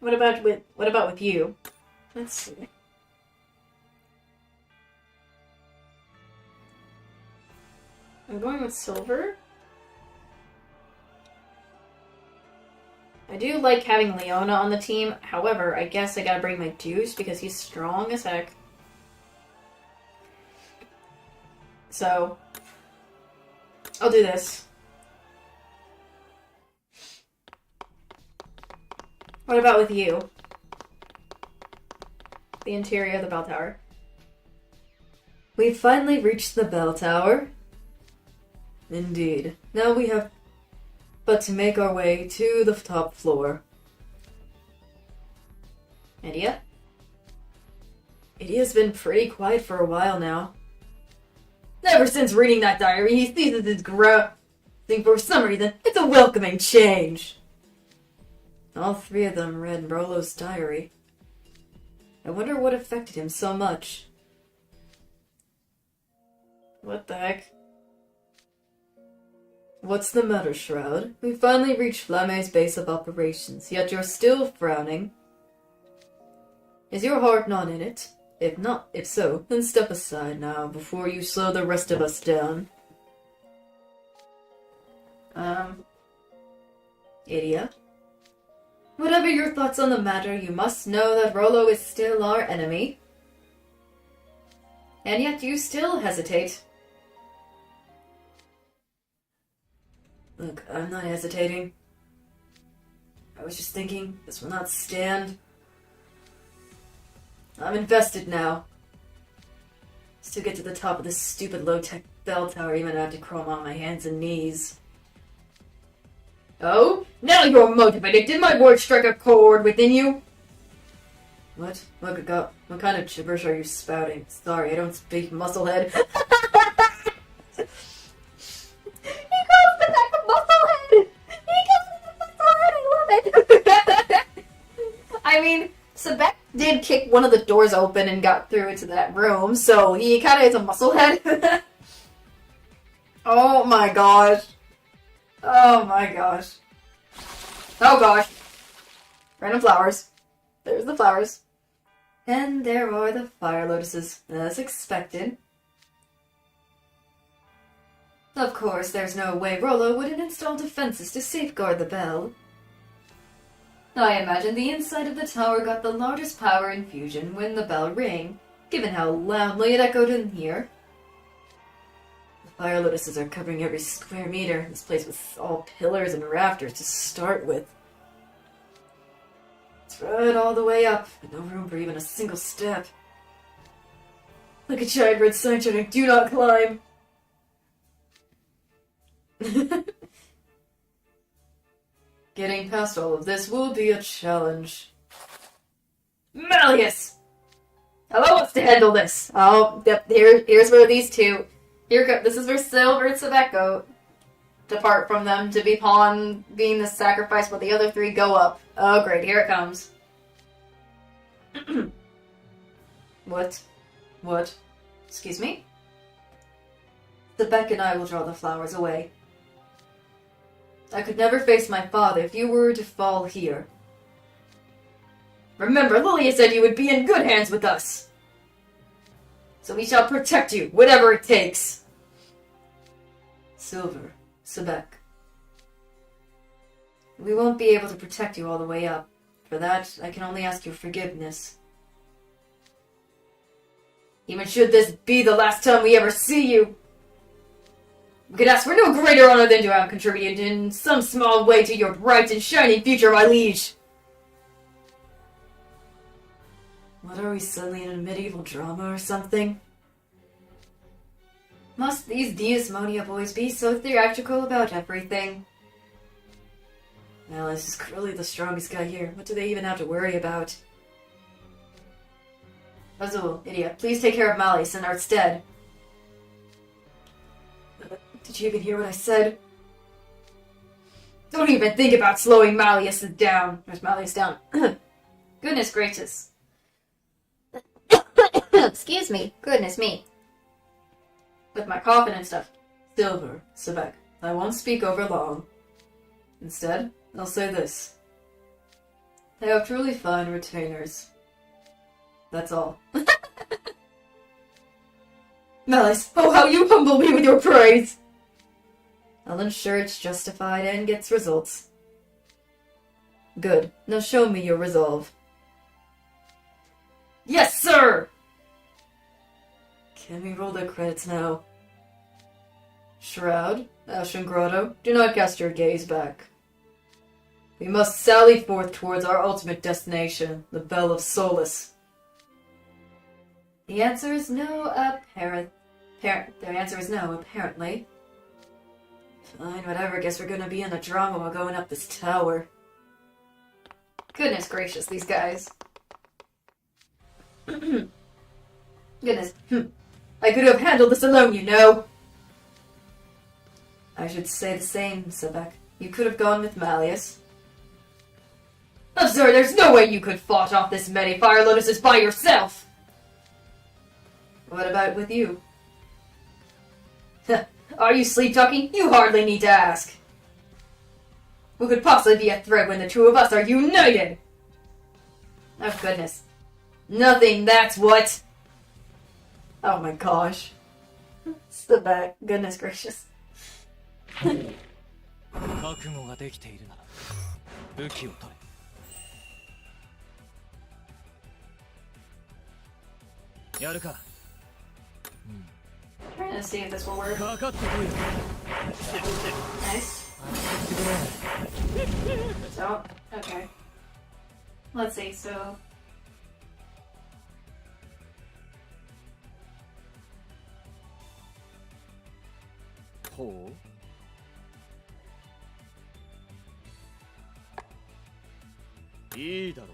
What about with you? Let's see. I'm going with silver. I do like having Leona on the team. However, I guess I gotta bring my Deuce because he's strong as heck. So, I'll do this. What about with you? The interior of the bell tower. We've finally reached the bell tower. Indeed. Now we have but to make our way to the top floor. Idia? Idia's been pretty quiet for a while now. Ever since reading that diary, he ceases his growling for some reason. It's a welcoming change. All three of them read Rolo's diary. I wonder what affected him so much. What the heck? What's the matter, Shroud? We finally reached Flame's base of operations, yet you're still frowning. Is your heart not in it? If so, then step aside now, before you slow the rest of us down. Idia? Whatever your thoughts on the matter, you must know that Rolo is still our enemy. And yet you still hesitate. Look, I'm not hesitating. I was just thinking, this will not stand. I'm invested now. Just to get to the top of this stupid low-tech bell tower, even I have to crawl on my hands and knees. Oh? Now you're motivated! Did my words strike a chord within you? What? What kind of gibberish are you spouting? Sorry, I don't speak, musclehead. I mean, Sebek did kick one of the doors open and got through into that room, so he kind of is a musclehead. Oh my gosh. Oh my gosh. Oh gosh. Random flowers. There's the flowers. And there are the fire lotuses, as expected. Of course, there's no way Rollo wouldn't install defenses to safeguard the bell. I imagine the inside of the tower got the largest power infusion when the bell rang, given how loudly it echoed in here. The fire lotuses are covering every square meter. This place was all pillars and rafters to start with. It's right all the way up, but no room for even a single step. Like a giant red sign shouting, "Do not climb!" Getting past all of this will be a challenge. Malleus! Hello, wants to handle this? Oh, yep, here's where these two... This is where Silver and Sebeko depart from them to be pawn, being the sacrifice, while the other three go up. Oh, great, here it comes. What? Excuse me? Sebek and I will draw the flowers away. I could never face my father if you were to fall here. Remember, Lilia said you would be in good hands with us. So we shall protect you, whatever it takes. Silver, Sebek. We won't be able to protect you all the way up. For that, I can only ask your forgiveness. Even should this be the last time we ever see you, we could ask for no greater honor than to have contributed in some small way to your bright and shining future, my liege. What are we suddenly in a medieval drama or something? Must these Diasmonia boys be so theatrical about everything? Malleus is clearly the strongest guy here. What do they even have to worry about? Azul, idiot, please take care of Malleus in our stead. Did you even hear what I said? Don't even think about slowing Malleus down. There's Malleus down. Goodness gracious. Excuse me. Goodness me. With my coughing and stuff. Silver, Sebek, I won't speak over long. Instead, I'll say this. They have truly fine retainers. That's all. Malleus, oh how you humble me with your praise! I'll ensure it's justified and gets results. Good. Now show me your resolve. Yes, sir! Can we roll the credits now? Shroud, Ashen Grotto, do not cast your gaze back. We must sally forth towards our ultimate destination, the Bell of Solace. The answer is no, apparently. Fine, whatever, guess we're gonna be in a drama while going up this tower. Goodness gracious, these guys. Goodness, I could have handled this alone, you know! I should say the same, Sebek. You could have gone with Malleus. Absurd, there's no way you could fought off this many fire lotuses by yourself! What about with you? Are you sleep-talking? You hardly need to ask. Who could possibly be a threat when the two of us are united? Oh goodness. Nothing, that's what! Oh my gosh. Sebek, goodness gracious. 覚悟ができているなら武器を取れやるか Trying to see if this will work. かかってこい Nice. So, okay. Let's see, so...ほういいだろう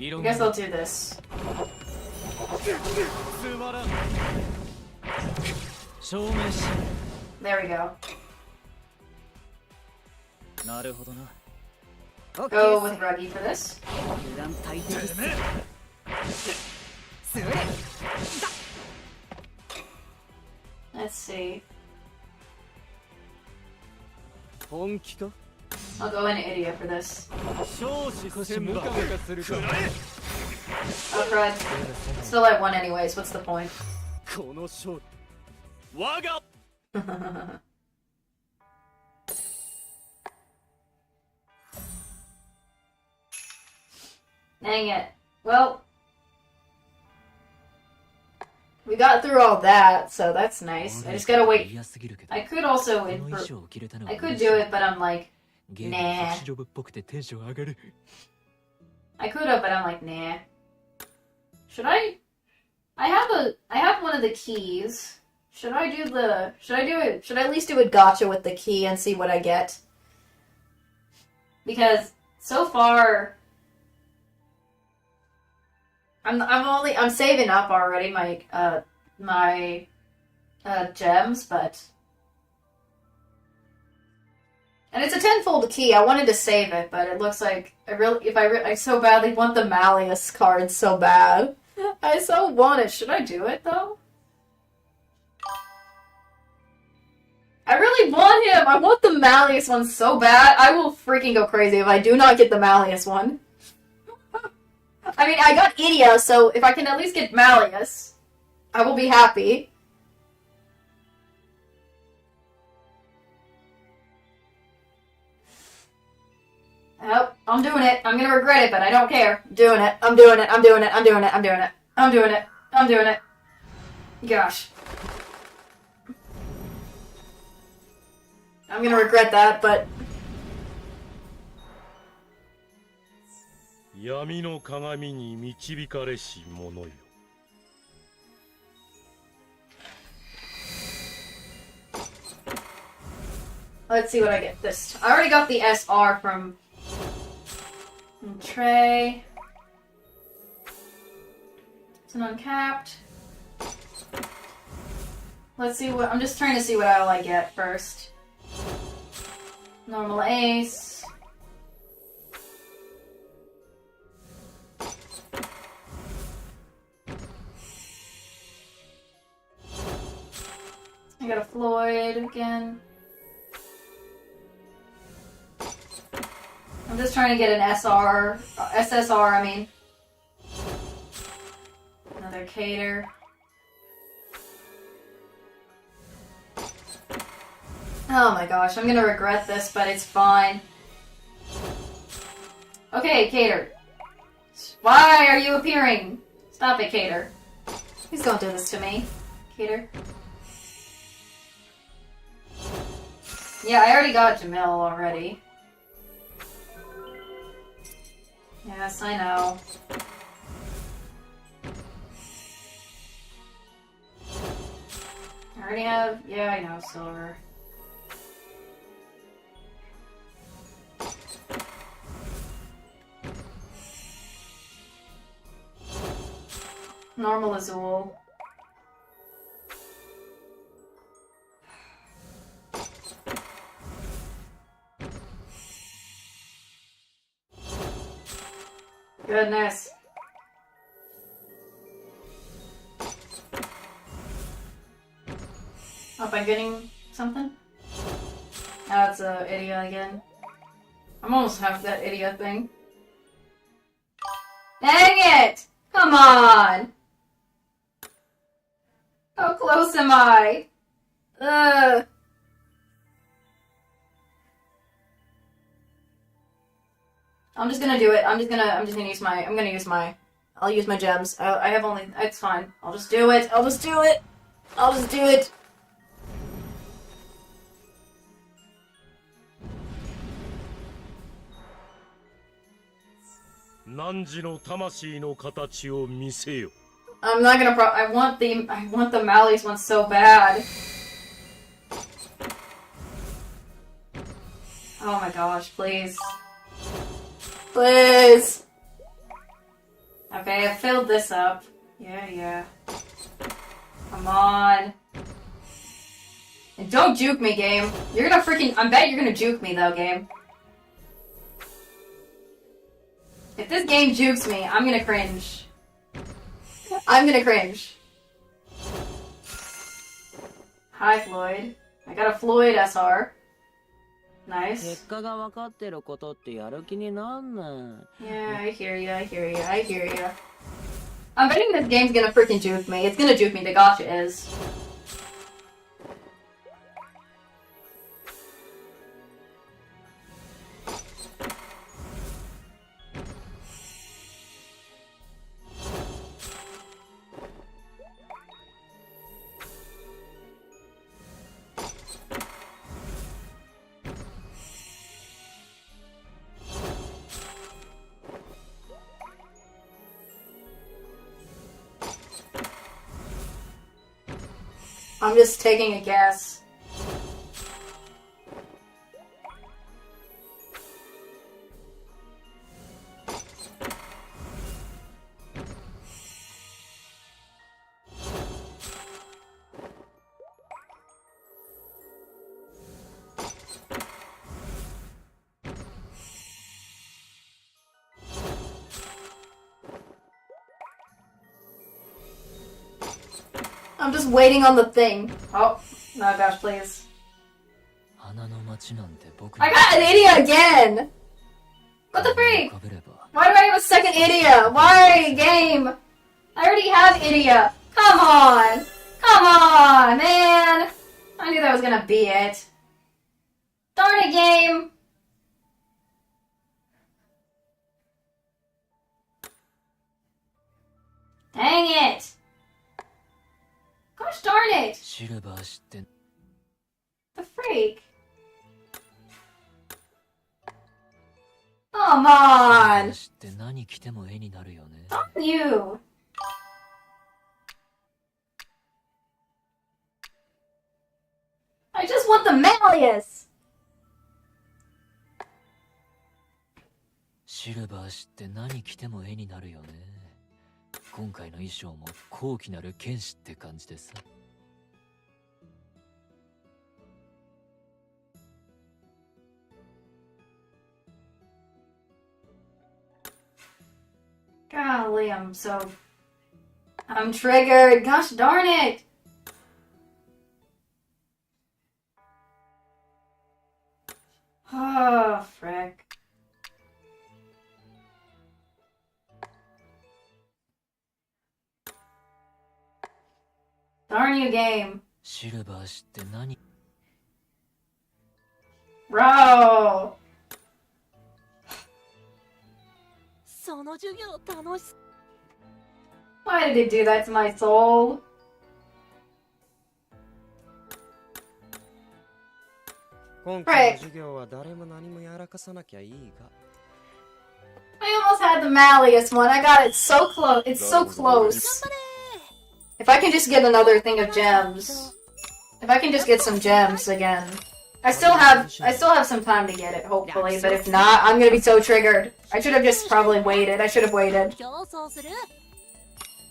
I guess I'll do this. つまらん証明し There we go. なるほどな Go with Ruggy for this. 油断大敵っすそれ Let's see. 本気か I'll go into Idia for this. 少子千万 ムカムカするか くらえ Oh, crud. Still at 1 anyways, what's the point? この勝利我が Dang it. Well, we got through all that, so that's nice. I just gotta wait. I could also I could do it, but I'm like, nah. I could have, but I'm like, nah. Should I? I have one of the keys. Should I do it? Should I at least do a gotcha with the key and see what I get? Because so far, I'm saving up already my gems, but and it's a tenfold key. I wanted to save it, but it looks like I so badly want the Malleus card so bad. I so want it. Should I do it though? I really want him. I want the Malleus one so bad. I will freaking go crazy if I do not get the Malleus one. I mean, I got Idia, so if I can at least get Malleus, I will be happy. Nope, I'm doing it. I'm gonna regret it, but I don't care. I'm doing it. I'm doing it. I'm doing it. I'm doing it. I'm doing it. I'm doing it. I'm doing it. Gosh. I'm gonna regret that, but... 闇の鏡に導かれし者よ Let's see what I get this. I already got the SR from Trey. It's an uncapped. Let's see what... I'm just trying to see what all I get first. Normal ace. I got a Floyd again. I'm just trying to get an SSR, I mean. Another Cater. Oh my gosh, I'm gonna regret this, but it's fine. Okay, Cater. Why are you appearing? Stop it, Cater. Please don't do this to me, Cater. Yeah, I already got Jamil already. Yes, I know. I already have... Yeah, I know, silver. Normal Azul. Goodness. Hope I'm getting something. Oh, it's a Idia again. I'm almost half that Idia thing. Dang it! Come on! How close am I? Ugh. I'm just gonna do it. I'm gonna use my I'll use my gems. I have only, it's fine. I'll just do it. I'll just do it. I'll just do it. I'm not gonna I want the Malleus one so bad. Oh my gosh, please. Please! Okay, I filled this up. Yeah. Come on. And don't juke me, game. You're gonna freaking... I bet you're gonna juke me, though, game. If this game jukes me, I'm gonna cringe. I'm gonna cringe. Hi, Floyd. I got a Floyd SR. Nice. 結果が分かってることってやる気になんない。 Yeah, I hear you, I hear you, I hear you. I'm betting this game's gonna freaking juke me. It's gonna juke me, the gotcha is. I'm just taking a guess. I'm just waiting on the thing. Oh, no, gosh, please. 花の街なんて僕 I got an idiot again! What the freak? 浮かべれば Why do I have a second idiot? Why, game? I already have idiot. Come on! Come on, man! I knew that was gonna be it. Darn it, game! Dang it! Gosh darn it! シルバー知って The freak? Come on! 知って何着ても絵になるよね You! I just want the Malleus! シルバー知って何着ても絵になるよね今回の衣装も高貴なる剣士って感じでさ Golly, I'm triggered. Gosh darn it. Oh, frick. Darn you, game. シルバー知って何 Bro. その授業楽し Why did it do that to my soul? 今回の授業は誰も何もやらかさなきゃいいが I almost had the Malleus one. I got it so close. It's so close. If I can just get another thing of gems. If I can just get some gems again. I still have some time to get it, hopefully, but if not, I'm gonna be so triggered. I should have just probably waited. I should have waited. 競争する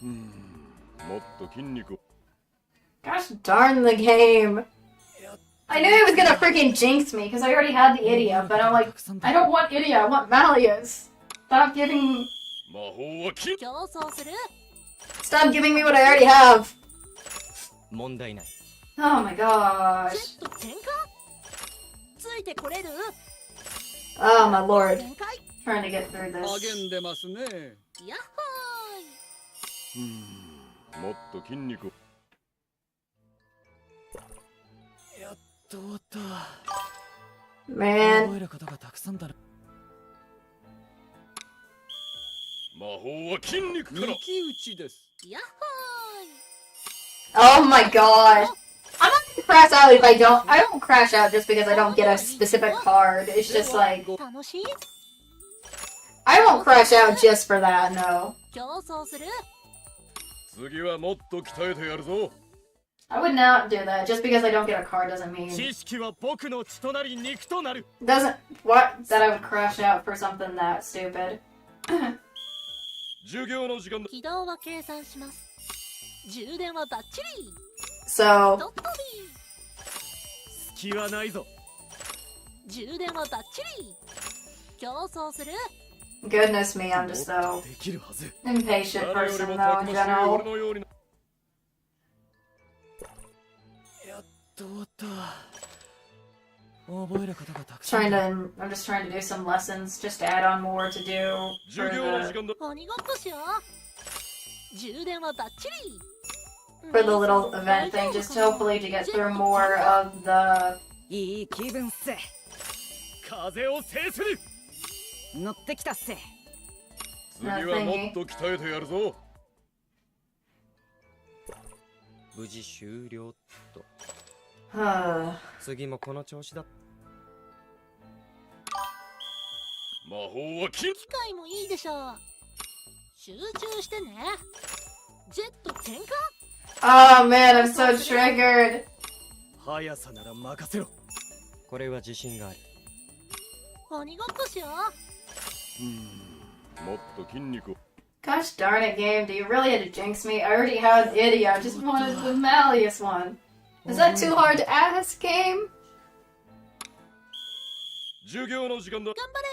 もっと筋肉を Gosh darn the game. I knew it was gonna freaking jinx me, because I already had the idiot, but I'm like, I don't want idiot, I want Malleus. Stop giving... 魔法は筋競争する Stop giving me what I already have. 問題ない Oh my ジェ gosh. ット転換ついてこれる Oh my lord. 展開 Trying to get through 励 this. んでますねヤッホもっと筋肉をやっと終わった Man. 覚えることがたくさんだな魔法は筋肉から抜き打ちですーイヤッ Oh my gosh. I'm not gonna crash out if I don't crash out just because I don't get a specific card. It's just like, ホー楽しい I won't crash out just for that, no. 競争する次はもっと鍛えてやるぞ I would not do that. Just because I don't get a card doesn't mean... 知識は僕の血となり肉となる Doesn't... What? That I would crash out for something that stupid. 授業の時間だ軌道は計算します充電はバッチリ So... とっと隙はないぞび充電はバッチリ競争する Goodness me, I'm just so できるはず impatient 誰より person も though た in くましい俺 general. のようにやっと終わった I'm just trying to do some lessons, just to add on more to do for 授業の時 the 間だ。鬼ごっこしよう。充電はバッチリ。 for the little event thing, just hopefully to get through more of the いい気分っす。風を制する。乗ってきたっす。次はもっと鍛えてやるぞ。無事終了と。 uh, 次もこの調子だ。魔法は金。機械もいいでしょう。集中してね。ジェット点火。 oh man, I'm so triggered. 速さなら任せろ。これは自信がある。鬼ごっこしよう。もっと筋肉を。 Gosh darn it, game, do you really have to jinx me? I already had Idia, I just wanted the Malleus one. Is that too hard to ask, game? 授業の時間だ。頑張れ。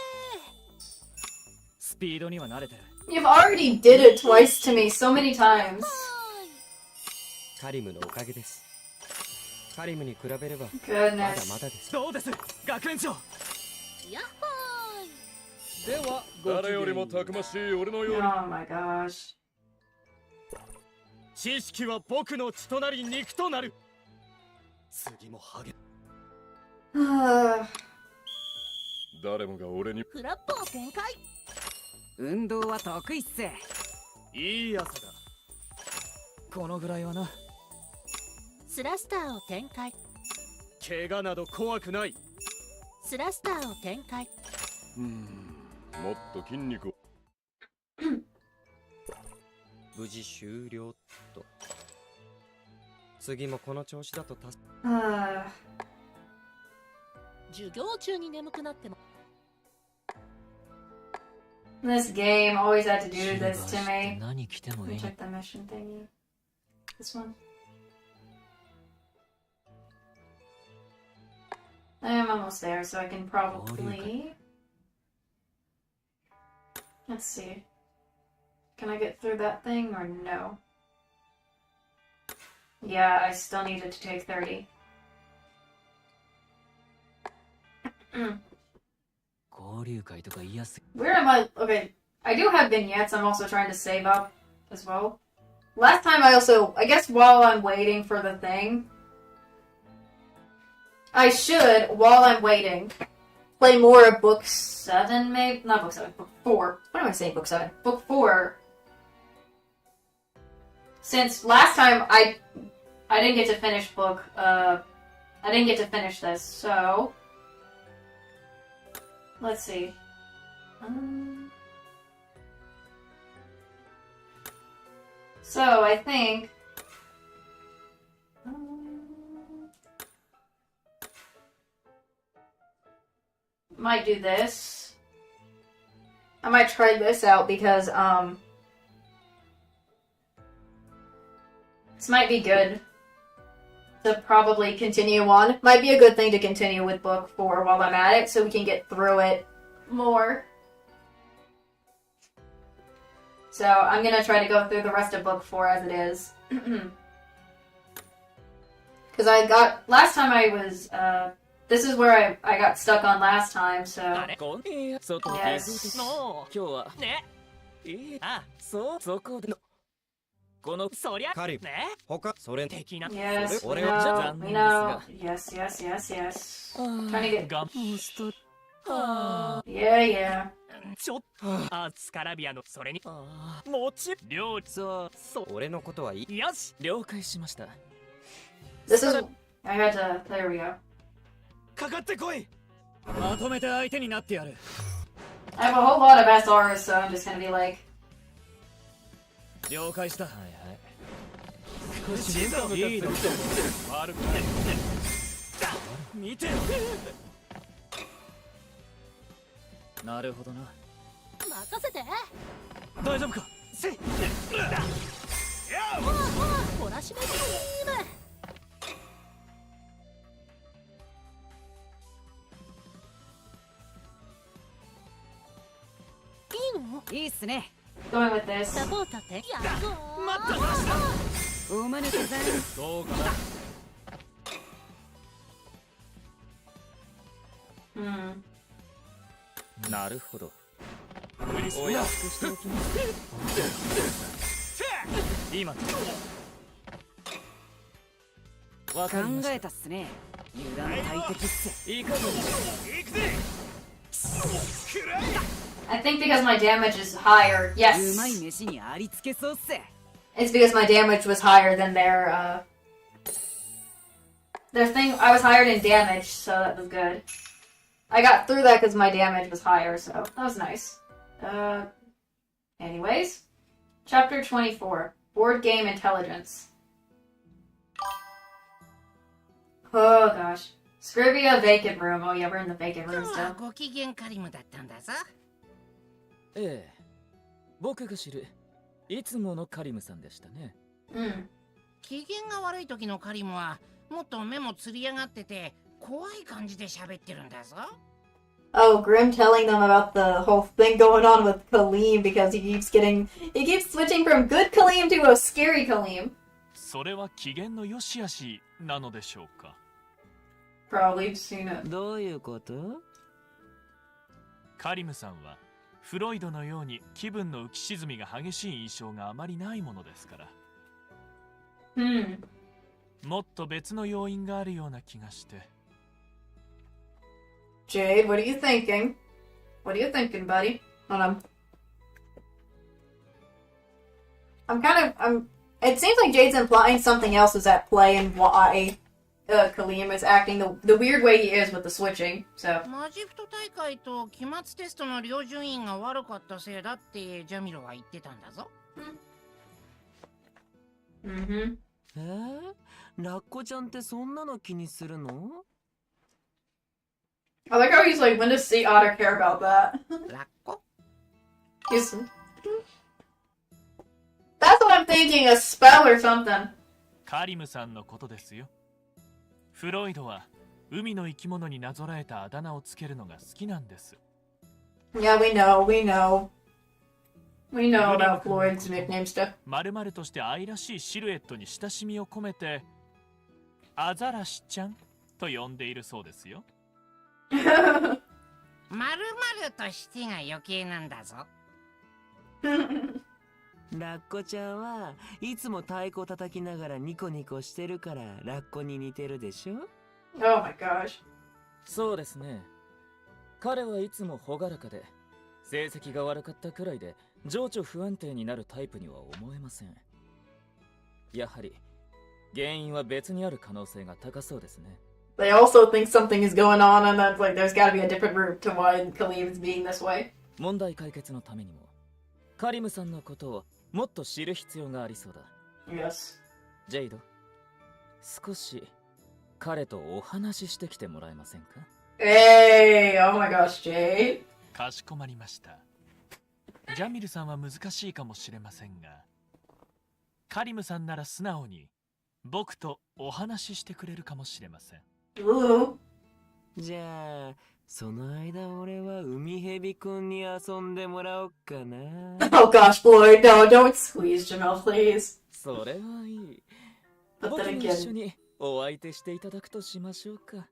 スピードには慣れてる。 You've already did it twice to me so many times. カリムのおかげです。カリムに比べればまだ Goodness. まだです。どうです学園長。やっほーい。では誰よりもたくましい俺のように。 Oh my gosh. 知識は僕の血となり肉となる。次も励む。 誰もが俺に。フラップを展開。運動は得意っす。いい朝だ。このぐらいはな。スラスターを展開。怪我など怖くない。スラスターを展開。もっと筋肉を。無事終了と。次もこの調子だと助 授業中に眠くなっても。 This game always had to do this to me. 何着ても Let い me い。 check the mission thingy. This one. I'm almost there, so I can probably... Let's see. Can I get through that thing or no? Yeah, I still needed to take 30. 交流会とか言いやすい。 Where am I? Okay, I do have vignettes. I'm also trying to save up as well. Last time I guess while I'm waiting for the thing, I should, while I'm waiting, play more of book 7, maybe? Not book 7, book 4. What am I saying, book 7? Book 4. Since last time I didn't get to finish book, I didn't get to finish this, so... Let's see. So I think might do this. I might try this out because this might be good to probably continue on. Might be a good thing to continue with book 4 while I'm at it so we can get through it more. So I'm gonna try to go through the rest of book 4 as it is. Because last time I was, this is where I got stuck on last time, so. Yes. このそりゃカリム、ね他それ 的な Yes, we 俺は know, we 残念 know. ですが Yes, yes, yes, yes. Trying to get. ガンスト Yeah, yeah. ちょっとスカラビアのそれにもち両そう俺のことはいい。よし了解しました This is. I had to. There we go. かかってこいまとめて相手になってやる I have a whole lot of SRs, so I'm just gonna be like. 了解したはいはい少しいいの悪くない見てなるほどな任せて。大丈夫かせい懲らしめビーム。いいの？いいっすね Going with this. サポーターってやるぞ。待ったましたおまぬけさんどうかな Hmm. なるほど。お安くしておきます。今わかりました。考えたっすね。油断大敵っす。いいかぞ。行くぜ。 I think because my damage is higher. Yes. It's because my damage was higher than their thing. I was higher in damage, so that was good. I got through that because my damage was higher, so that was nice. Anyways, chapter 24, board game intelligence. Oh gosh, Scribia vacant room. Oh yeah, we're in the vacant room still. ご機嫌カリムだったんだぞ。ええ、僕が知るいつものカリムさんでしたね。機嫌が悪い時のカリムはもっと目もつり上がってて怖い感じで喋ってるんだぞ。Oh, Grim telling them about the whole thing going on with Kaleem because he keeps switching from good Kaleem to a scary Kaleem. それは機嫌の良し悪しなのでしょうか。 Probably seen it. どういうこと？カリムさんはフロイドのように気分の浮き沈みが激しい印象があまりないものですから。もっと別の要因があるような気がして。 Jade, what are you thinking? What are you thinking, buddy? Hold on. It seems like Jade's implying something else is at play and why Kaleem is acting the weird way he is with the switching, so. マジフト大会と期末テストの両順位が悪かったせいだってジャミロは言ってたんだぞ。ラッコちゃんってそんなの気にするの？ I like how he's like, when does Sea Otter care about that? ラッコ？ That's what I'm thinking, a spell or something. カリムさんのことですよ。フロイドは海の生き物になぞらえたあだ名をつけるのが好きなんです。 Yeah, we know. We know about Floyd's nickname stuff. 丸々として愛らしいシルエットに親しみを込めてアザラシちゃんと呼んでいるそうですよ。まるまるとしてが余計なんだぞ。ラッコちゃんはいつも太鼓叩きながらニコニコしてるからラッコに似てるでしょ？ Oh my gosh. そうですね。彼はいつも朗らかで成績が悪かったくらいで情緒不安定になるタイプには思えません。やはり原因は別にある可能性が高そうですね。 They also think something is going on, and that's like there's got to be a different route to why Kaleem is being this way. 問題解決のためにもカリムさんのことをもっと知る必要がありそうだ。 Yes. ジェイド、少し彼とお話ししてきてもらえませんか？ Hey, oh my gosh, Jade. かしこまりました。ジャミルさんは難しいかもしれませんが、カリムさんなら素直に僕とお話ししてくれるかもしれません。じゃあその間俺は海蛇くんに遊んでもらおうかな。Oh gosh, Floyd, no, don't squeeze Jamel, please. それはいい。 But 僕 then も一緒 again, にお相手していただくとしましょうか。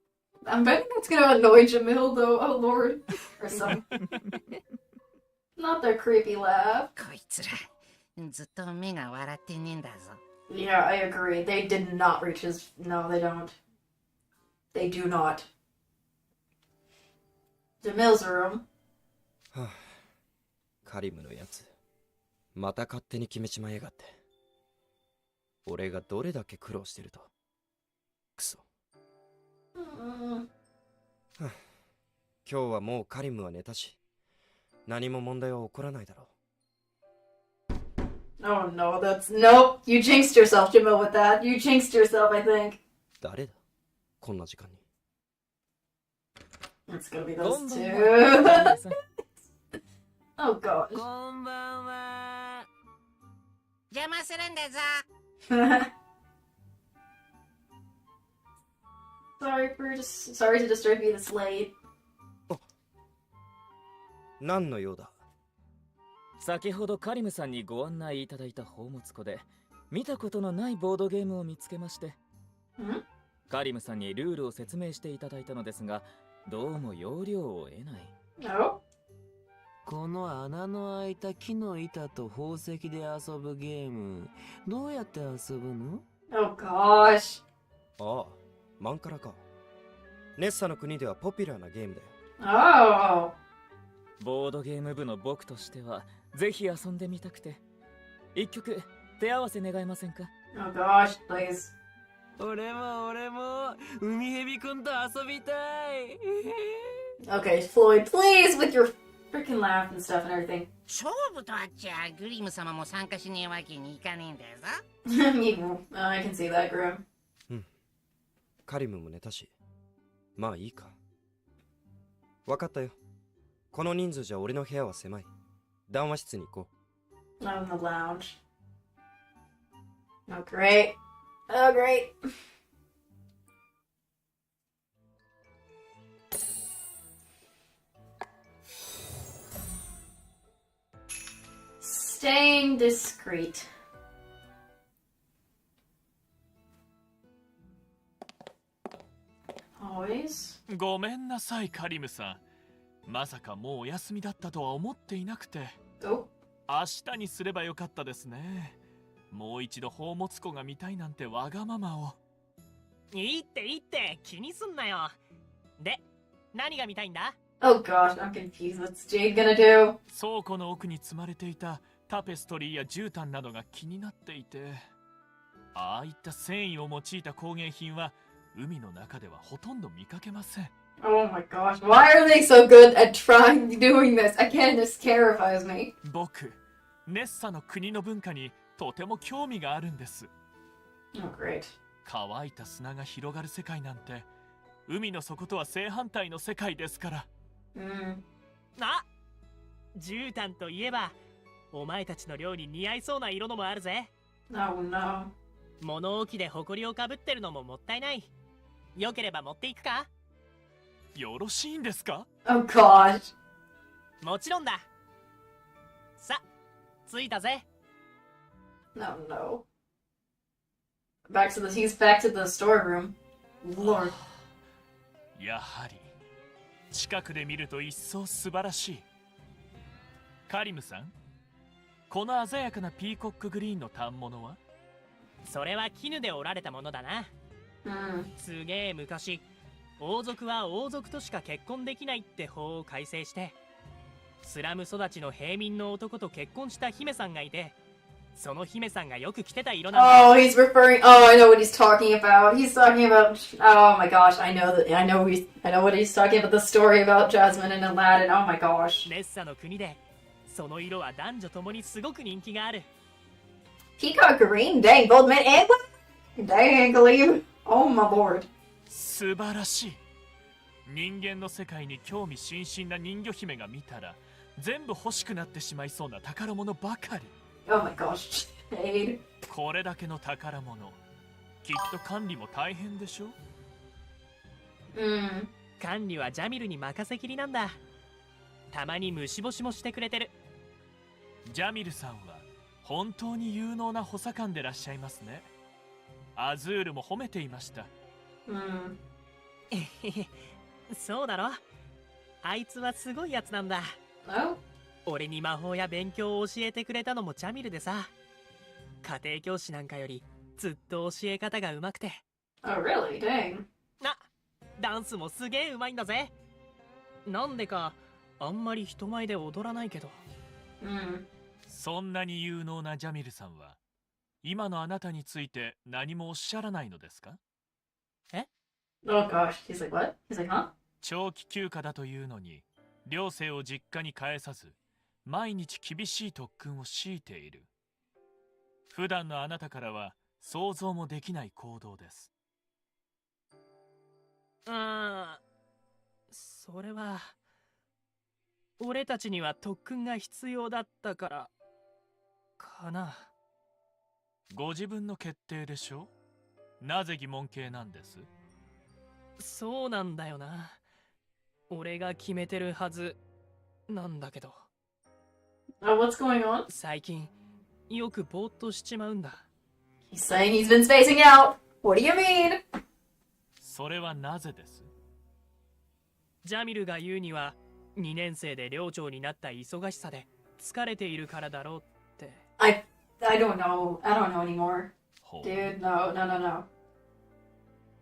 I'm betting that's gonna annoy Jamil, though. Oh lord, or some. Not their creepy laugh. こいつらずっと目が笑ってねえんだぞ。 Yeah, I agree. They did not reach his. No, they don't. They do not. Jamil's room. カリムのやつまた勝手に決めちまいやがって。俺がどれだけ苦労してると。クソ。今日はもうカリムは寝たし、何も問題は起こらないだろう。 Oh no, that's nope. You jinxed yourself, Jamil, with that. You jinxed yourself, I think. 誰だこんな時間に。 It's gonna be those こんばん two. は。 Oh gosh. こんばんは。邪魔するんだぞ。Sorry to disturb you this late. 何の用だ？先ほどカリムさんにご案内いただいた宝物庫で見たことのないボードゲームを見つけまして、カリムさんにルールを説明していただいたのですが、どうも要領を得ない。 No. この穴の開いた木の板と宝石で遊ぶゲーム、どうやって遊ぶの？ Oh gosh. ああ、マンカラか。ネッサの国ではポピュラーなゲームだよ。Oh. ボードゲーム部の僕としてはぜひ遊んでみたくて、一曲手合わせ願えませんか？ Oh gosh, please. 俺も海蛇くんと遊びたい。 Okay, Floyd, please, with your freaking laugh and stuff and everything. 勝負とあっちゃグリム様も参加しねえわけにいかねえんだよさ。I can see that, Grim. カリムも寝たし、まあいいか。わかったよ。この人数じゃ俺の部屋は狭い。談話室に行こう。I'm in the lounge. Oh, great. Oh, great. Staying discreet. Always. ごめんなさいカリムさん。まさかもうお休みだったとは思っていなくて。 Oh. 明日にすればよかったですね。もう一度宝物庫が見たいなんてわがままを。いいって気にすんなよ。で、何が見たいんだ？ Oh gosh, I'm confused. What's Jade gonna do? 倉庫の奥に積まれていたタペストリーや絨毯などが気になっていて、ああいった繊維を用いた工芸品は海の中ではほとんど見かけません。 Oh my gosh, why are they so good at trying doing this? Again, this terrifies me. 僕、ネッサの国の文化にとても興味があるんです。 Oh great. 乾いた砂が広がる世界なんて、海の底とは正反対の世界ですから。あ、絨毯といえば、お前たちの寮に似合いそうな色のもあるぜ。Oh no. 物置で埃をかぶってるのももったいない。よければ持っていくか？よろしいんですか？ Oh gosh. もちろんだ。さ、着いたぜ。 No, no. He's back to the storeroom. Lord. やはり近くで見ると一層素晴らしい。カリムさん、この鮮やかなピーコックグリーンの反物は？それは絹で織られたものだな。Hmm. すげえ昔、王族は王族としか結婚できないって法を改正して、スラム育ちの平民の男と結婚した姫さんがいて、その姫さんがよく着てた色なんだ。 Oh, he's referring. Oh, I know what he's talking about. He's talking about. Oh my gosh, I know that. I know what he's talking about. The story about Jasmine and Aladdin. Oh my gosh. ネッサの国で、その色は男女ともにすごく人気がある。 Peacock green, dang, both men and women. Dang, Khalib. Oh my lord. 素晴らしい。人間の世界に興味津々な人魚姫が見たら、全部欲しくなってしまいそうな宝物ばかり。Oh my gosh. Jade. これだけの宝物、きっと管理も大変でしょ？管理はジャミルに任せきりなんだ。たまに虫干しもしてくれてる。ジャミルさんは本当に有能な補佐官でらっしゃいますね。アズールも褒めていました。そうだろ。あいつはすごいやつなんだ。Oh? 俺に魔法や勉強を教えてくれたのもジャミルでさ。家庭教師なんかよりずっと教え方がうまくて。Oh, really? Dang. ダンスもすげえうまいんだぜ。なんでかあんまり人前で踊らないけど。そんなに有能なジャミルさんは今のあなたについて何もおっしゃらないのですか？ Oh gosh. He's like, what? He's like, huh? 長期休暇だというのに寮生を実家に帰さず毎日厳しい特訓を強いている。普段のあなたからは想像もできない行動です。それは俺たちには特訓が必要だったからかな。ご自分の決定でしょ？なぜ疑問形なんです？そうなんだよな。俺が決めてるはずなんだけど。What's going on? 最近よくぼーっとしちまうんだ。 He's saying he's been spacing out. What do you mean? それはなぜです？ジャミルが言うには2年生で寮長になった忙しさで疲れているからだろうって。I don't know. I don't know anymore. Dude, no, no, no, no.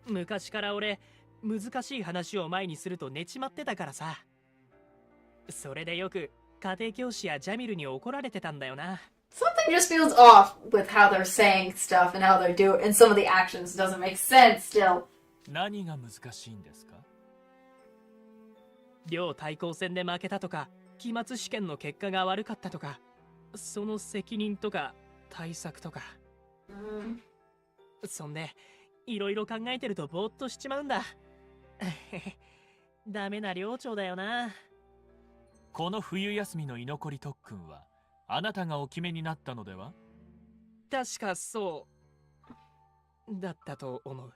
昔から俺、難しい話を前にすると寝ちまってたからさ。それでよく家庭教師やジャミルに怒られてたんだよな。Something just feels off with how they're saying stuff and how they're doing, and some of the actions doesn't make sense still. 何が難しいんですか？寮対抗戦で負けたとか、期末試験の結果が悪かったとか、その責任とか対策とか。そんで、いろいろ考えてるとぼーっとしちまうんだ。ダメな寮長だよな。この冬休みの居残り特訓はあなたがお決めになったのでは？確かそうだったと思う。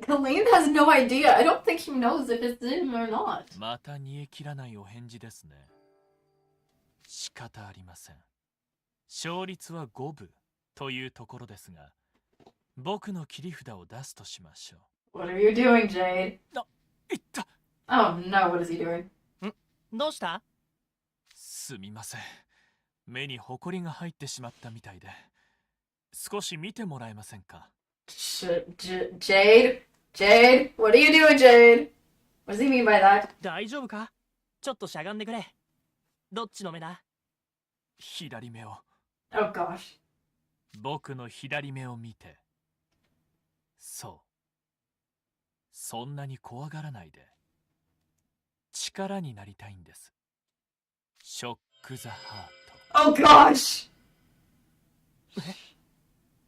Helene has no idea. I don't think she knows if it's in or not. また煮え切らないお返事ですね。仕方ありません。勝率は5分というところですが、僕の切り札を出すとしましょう。What are you doing, Jade? いった。 Oh no, what is he doing? どうした？すみません。目にホコリが入ってしまったみたいで、少し見てもらえませんか？Jade? Jade? What are you doing, Jade? What does he mean by that? 大丈夫か？ちょっとしゃがんでくれ。どっちの目だ？左目を。Oh gosh. 僕の左目を見て。そう。そんなに怖がらないで。力になりたいんです。ショック・ザ・ハート。Oh gosh!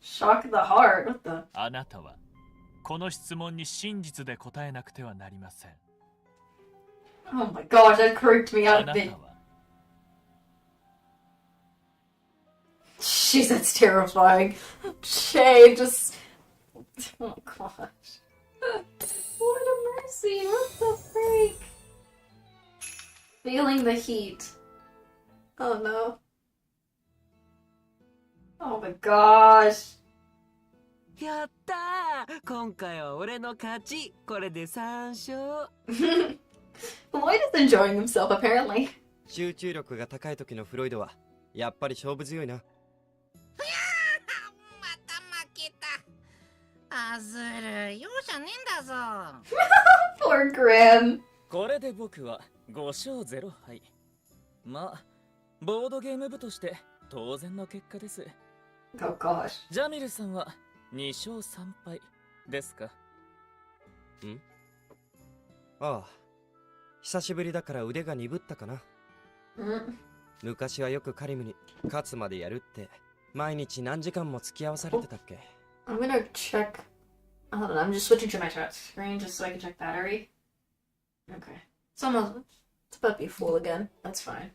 Shock the heart. What the? あなたはこの質問に真実で答えなくてはなりません。Oh my gosh, that creeped me あ out. なたは Jeez, that's terrifying. Jade, just... Oh gosh. What a mercy. What the freak? Feeling the heat. Oh no. Oh my gosh. やったー！今回は俺の勝ち。これで3勝。Lloyd is enjoying himself, apparently. 集中力が高い時のフロイドはやっぱり勝負強いな。また負けた。アズール、容赦ねえんだぞ。Poor Grim. これで僕は5勝0敗。まあ、ボードゲーム部として当然の結果です。Oh gosh. ジャミルさんは2勝3敗ですか？ああ、久しぶりだから腕が鈍ったかな。昔はよくカリムに勝つまでやるって毎日何時間も付き合わされてたっけ？ I'm gonna check. Hold on, I'm just switching to my touch screen just so I can check battery. Okay. It's almost. It's about to be full again. That's fine.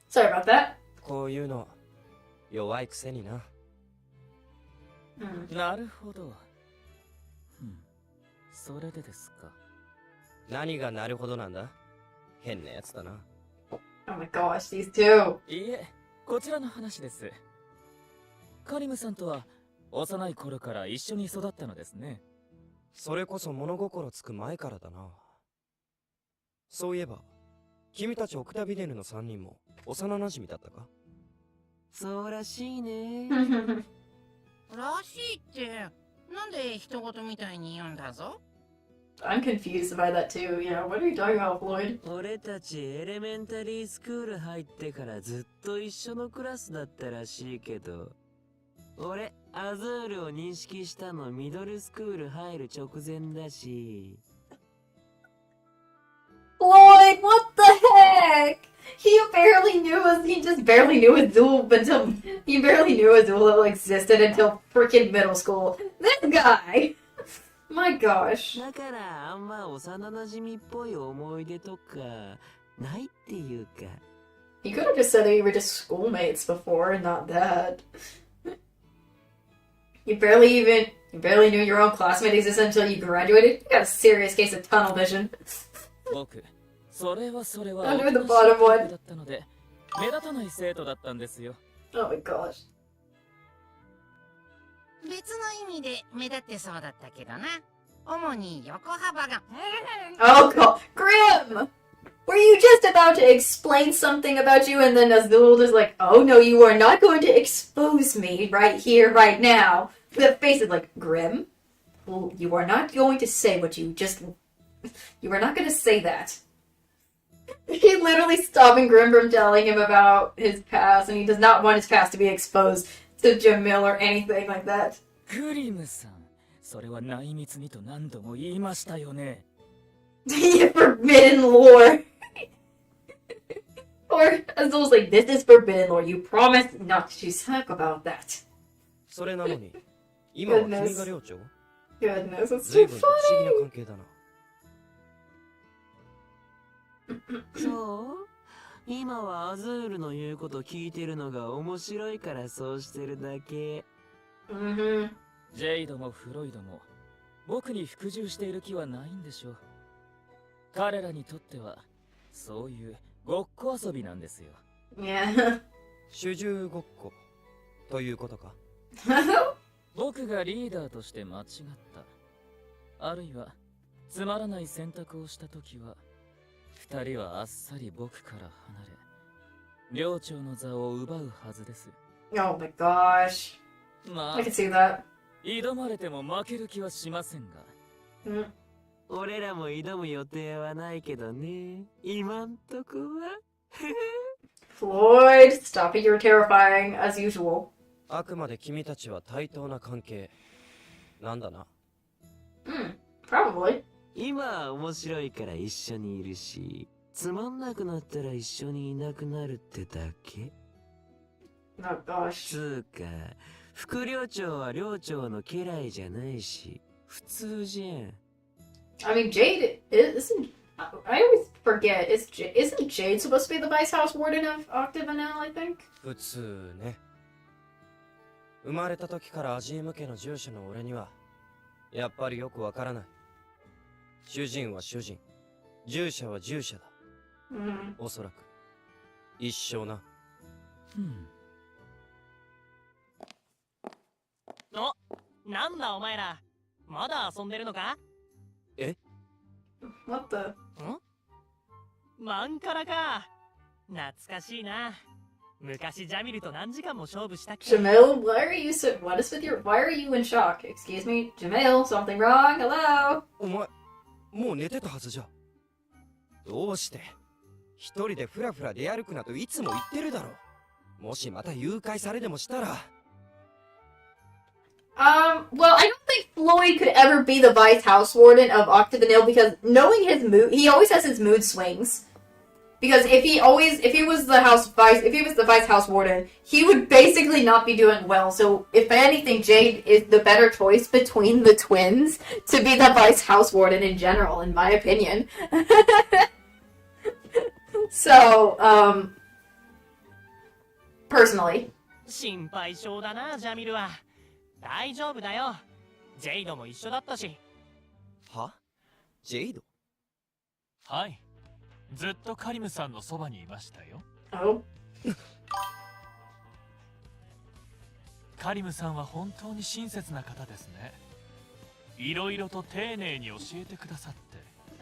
Sorry about that. こういうの弱いくせにな。なるほど。それでですか。何がなるほどなんだ？変なやつだな。Oh my gosh, these two. いいえ、こちらの話です。カリムさんとは幼い頃から一緒に育ったのですね。それこそ物心つく前からだな。そういえば、君たちオクタビデヌの3人も幼馴染だったか？そうらしいね。らしいって、なんで人事みたいに言うんだぞ。I'm confused by that too. Yeah, what are you talking about, Floyd? 俺たちエレメンタリースクール入ってからずっと一緒のクラスだったらしいけど、俺アズールを認識したのミドルスクール入る直前だし。Floyd, what the heck? He barely knew us. He just barely knew Azul until he barely knew Azul existed until freaking middle school. This guy. My gosh. だからあんま幼馴染っぽい思い出とかないっていうか。You could have just said that you were just schoolmates before and not that. You barely knew your own classmate existed until you graduated? You got a serious case of tunnel vision. 僕、それは Under the bottom one. だったので、目立たない生徒だったんですよ。Oh my gosh. 別の意味で目立ってそうだったけどな。主に横幅が Oh god, Grim! Were you just about to explain something about you and then Azul is like, oh no, you are not going to expose me right here, right now. The face is like, Grim? Well, you are not going to say what you just... You are not going to say that. He's literally stopping Grim from telling him about his past, and he does not want his past to be exposed to Jamil or anything like that. クリムさん、それは内密にと何度も言いましたよね。Forbidden lore. Or Azul's like, this is forbidden lore. You promised not to talk about that. それなのに、今は君が寮長？ Goodness, it's 随 too 分と不思議な funny. 関係だな。そう今はアズールの言うこと聞いてるのが面白いからそうしてるだけ。ジェイドもフロイドも僕に服従している気はないんでしょう。彼らにとってはそういうごっこ遊びなんですよ。Yeah. 主従ごっこということか。僕がリーダーとして間違った。あるいはつまらない選択をしたときは、二人はあっさり僕から離れ、寮長の座を奪うはずです。Oh my gosh. まあ、 I can see that. 挑まれても負ける気はしませんが。俺らも挑む予定はないけどね。今んとこは。Floyd, stop it. You're terrifying, as usual. あくまで君たちは対等な関係なんだな。Probably. 今は面白いから一緒にいるし、つまんなくなったら一緒にいなくなるってだけ。Oh gosh. つうか、副寮長は寮長の家来じゃないし、普通じゃん。I mean, Jade isn't. I always forget. Isn't Jade supposed to be the vice house warden of Octagonal? I think. 普通ね。生まれた時からアジーム家の従者の俺にはやっぱりよくわからない。主人は主人、従者は従者だ。おそらく一生な。お、なんだお前ら、まだ遊んでるのか？え？ What the? マンカラか。懐かしいな。昔ジャミルと何時間も勝負したっけ。 Jamil, why are you so? What is with your? Why are you in shock? Excuse me, Jamil. Something wrong? Hello. お前もう寝てたはずじゃ。どうして一人でフラフラ出歩くなといつも言ってるだろう。もしまた誘拐されでもしたら。Well, I don't think Floyd could ever be the vice house warden of Octagonal because knowing his mood, he always has his mood swings. Because if he was the vice house warden, he would basically not be doing well. So if anything, Jade is the better choice between the twins to be the vice house warden in general, in my opinion. So, personally. 心配性だな、ジャミルは。大丈夫だよ。ジェイドも一緒だったし。は？ジェイド？はい。ずっとカリムさんのそばにいましたよ。カリムさんは本当に親切な方ですね。いろいろと丁寧に教えてくださって。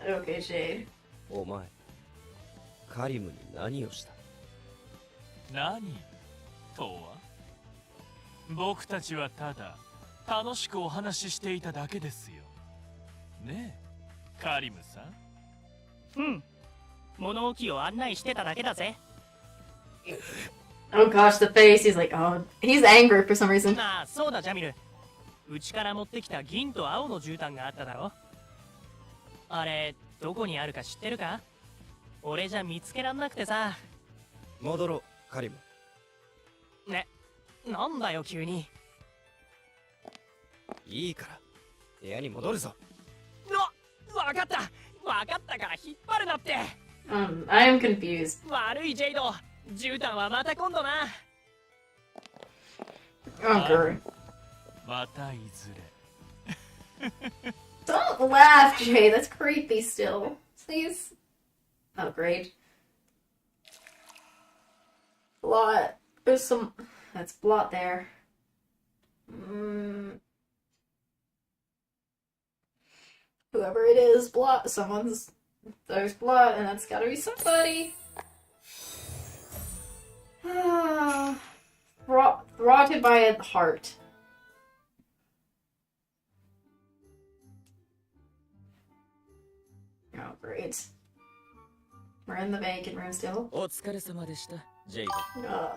Okay, Jade. お前、カリムに何をした？何とは？僕たちはただ楽しくお話ししていただけですよ。ねえ、カリムさん。物置を案内してただけだぜ。Oh gosh, the face. He's like, oh, he's angry for some reason. ああ、そうだジャミル。うちから持ってきた銀と青の絨毯があっただろ。あれ、どこにあるか知ってるか？俺じゃ見つけらんなくてさ。戻ろう、カリム。ね、なんだよ急に。いいから、部屋に戻るぞ。わかったから引っ張るなって。I am confused. 悪いジェイド、絨毯はまた今度な。Okay. またいずれ。Don't laugh, Jay. That's creepy still. Please. Oh, great. Blot. There's some... That's blot there. Whoever it is, blood. There's blood, and that's gotta be somebody. Throttled by a heart. Oh, great. We're in the vacant room still. お疲れ様でした、ジェイド。 Uh,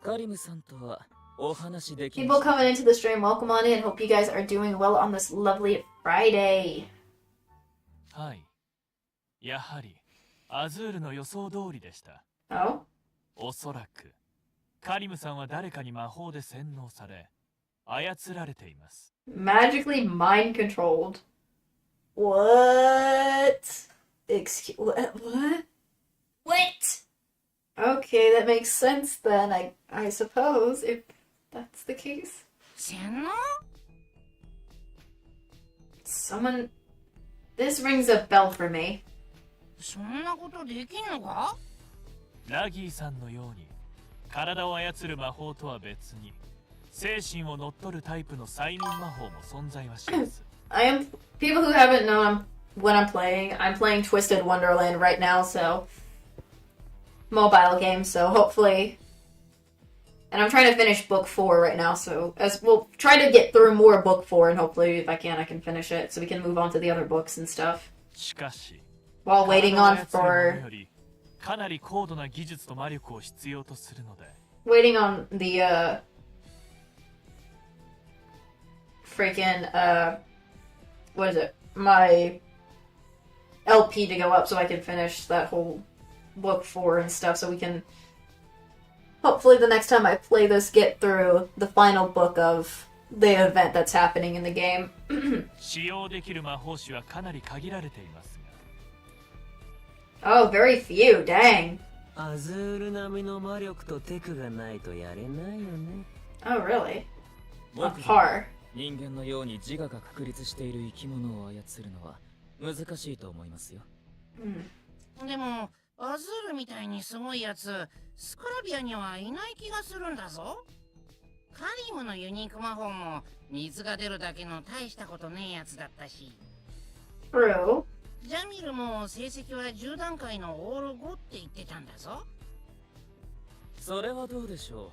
カリムさんとはお話でき people ました。 coming into the stream, welcome on in. Hope you guys are doing well on this lovely Friday. はい。やはり、アズールの予想通りでした。Oh? おそらく、カリムさんは誰かに魔法で洗脳され、操られています。Magically mind controlled. What? Excuse what? What? Okay, that makes sense then. I suppose if that's the case. 洗脳 Someone. This rings a bell for me. そんなことできんのか？ラギーさんのように、体を操る魔法とは別に、精神を乗っ取るタイプの催眠魔法も存在はします。People who haven't known what I'm playing Twisted Wonderland right now, so mobile game, so hopefully, and I'm trying to finish book 4 right now, so as we'll try to get through more book 4, and hopefully if I can finish it, so we can move on to the other books and stuff. しかし、 While waiting on 体を操る for ものよりかなり高度な技術と魔力を必要とするので、 waiting on the freaking what is it? My LP to go up so I can finish that whole book 4 and stuff, so we can hopefully the next time I play this get through the final book of the event that's happening in the game. 使用できる魔法師はかなり限られていますOh, が、very few, dang. アズール並みの魔力とテクがないとやれないよね。 Oh, really? On 僕 par. 人間のように自我が確立している生き物を操るのは難しいと思いますよ。でもアズールみたいにすごいやつスクラビアにはいない気がするんだぞ。カリムのユニーク魔法も水が出るだけの大したことねえやつだったし、 True. ジャミルも成績は10段階のオール5って言ってたんだぞ。それはどうでしょ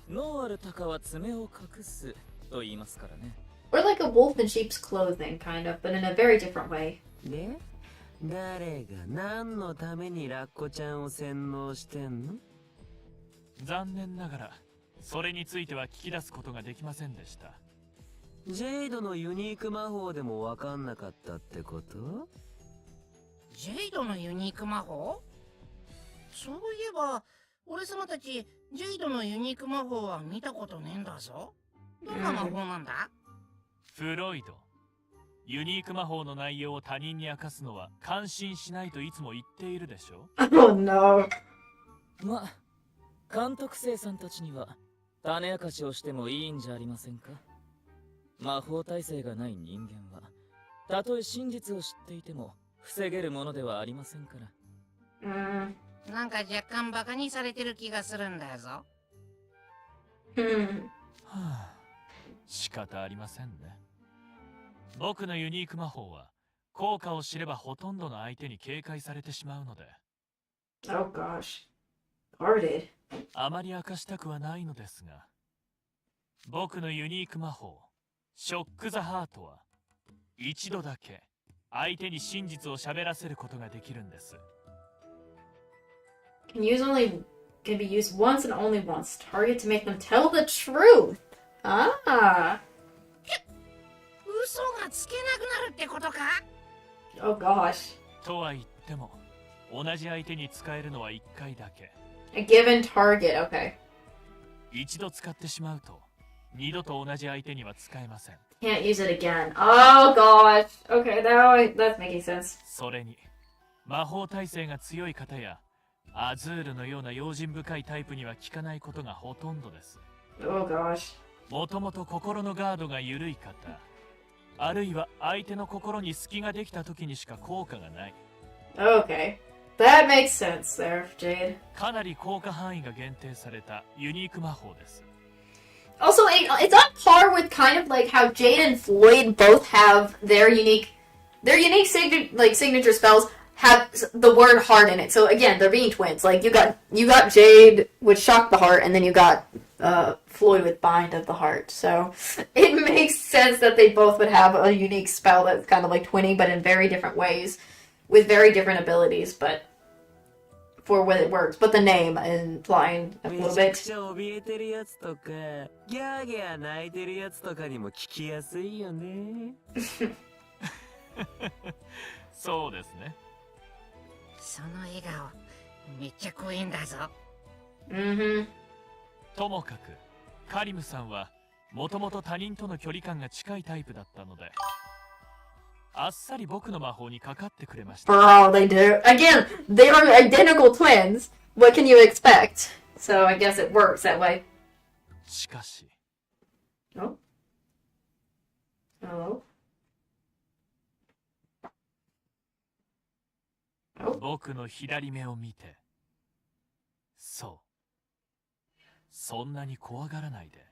う。ノーアルタカは爪を隠すと言いますからね。 We're like a wolf in sheep's clothing, kind of, but in a very different way. で、誰が何のためにラッコちゃんを洗脳してんの？残念ながらそれについては聞き出すことができませんでした。ジェイドのユニーク魔法でもわかんなかったってこと？ジェイドのユニーク魔法？そういえば俺様たちジェイドのユニーク魔法は見たことねえんだぞ。どんな魔法なんだ？フロイド、ユニーク魔法の内容を他人に明かすのは感心しないといつも言っているでしょ。Oh no. ま、監督生さんたちには種明かしをしてもいいんじゃありませんか。魔法耐性がない人間はたとえ真実を知っていても防げるものではありませんから。なんか若干バカにされてる気がするんだぞ。はあ、仕方ありませんね。僕のユニーク魔法は効果を知ればほとんどの相手に警戒されてしまうので。Oh gosh. Guarded. あまり明かしたくはないのですが、僕のユニーク魔法、ショック・ザ・ハートは一度だけ相手に真実を喋らせることができるんです。Can be used once and only once. Target to make them tell the truth. Ah. 嘘がつけなくなるってことか？ Oh gosh. とは言っても、同じ相手に使えるのは1回だけ。A given target. Okay. 一度使ってしまうと、二度と同じ相手には使えません。Can't use it again. Oh gosh. Okay, that's making sense. それに、魔法耐性が強い方や、アズールのような用心深いタイプには効かないことがほとんどです。Oh gosh. もともと心のガードが緩い方、あるいは相手の心に隙ができた時にしか効果がない。Okay. That makes sense there, Jade. かなり効果範囲が限定されたユニーク魔法です。Also, it's on par with kind of like how Jade and Floyd both have their unique their unique signature spells have the word heart in it. So again, they're being twins. Like you got Jade with Shock the Heart, and then you got Floyd with Bind of the Heart. So it makes sense that they both would have a unique spell that's kind of like twinning, but in very different ways, with very different abilities. But for what it works, but the name implying a little bit. 怯えてるやつとか、ギャーギャー泣いてるやつとかにも聞きやすいよね。そうですね。その笑顔めっちゃ怖いんだぞ。ともかくカリムさんはもともと他人との距離感が近いタイプだったので、あっさり僕の魔法にかかってくれました。Bro, they do. Again, they are identical twins. What can you expect? So I guess it works that way. しかし。Oh? Hello? 僕の左目を見て、そう、そんなに怖がらないで、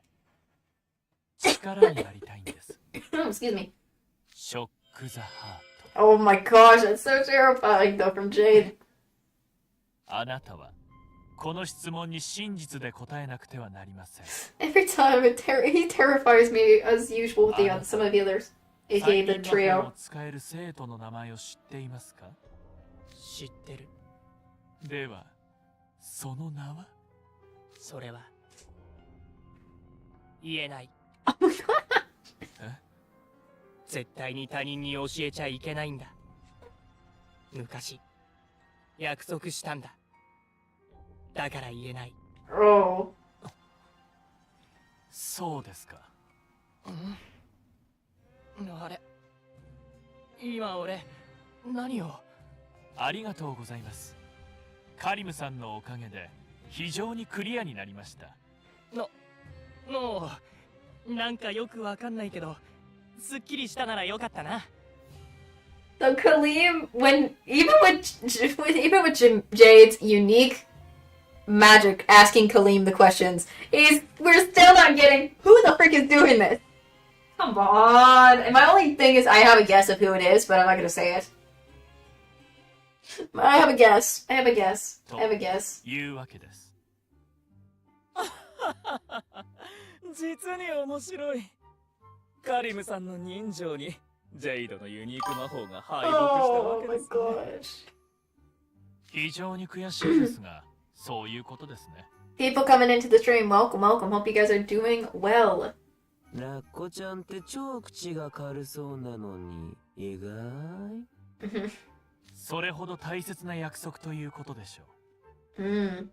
力になりたいんです。Excuse me. ショック・ザ・ハート。Oh my gosh, that's so terrifying though from Jade. あなたはこの質問に真実で答えなくてはなりません。Every time he terrifies me as usual with some of the others, aka the 最近魔法 trio. を使える生徒の名前を知っていますか？知ってる。では、その名は？それは言えない。絶対に他人に教えちゃいけないんだ。昔約束したんだ。だから言えない。Oh. そうですか。あれ、今俺何を？ありがとうございます。カリムさんのおかげで非常にクリアになりました。もうなんかよくわかんないけど、すっきりしたならよかったな。So Kaleem, even with Jade's unique magic asking Kaleem the questions, we're still not getting who the frick is doing this. Come on. And my only thing is I have a guess of who it is, but I'm not gonna say it. I have a guess. I have a guess. I have a guess. いうわけです。実に面白い。カリムさんの人情にジェイドのユニーク魔法が敗北したわけですね。Oh my gosh. 非常に悔しいですが、そういうことですね。People coming into the stream, welcome, welcome. Hope you guys are doing well. ラッコちゃんって超口が軽そうなのに意外。それほど大切な約束ということでしょう。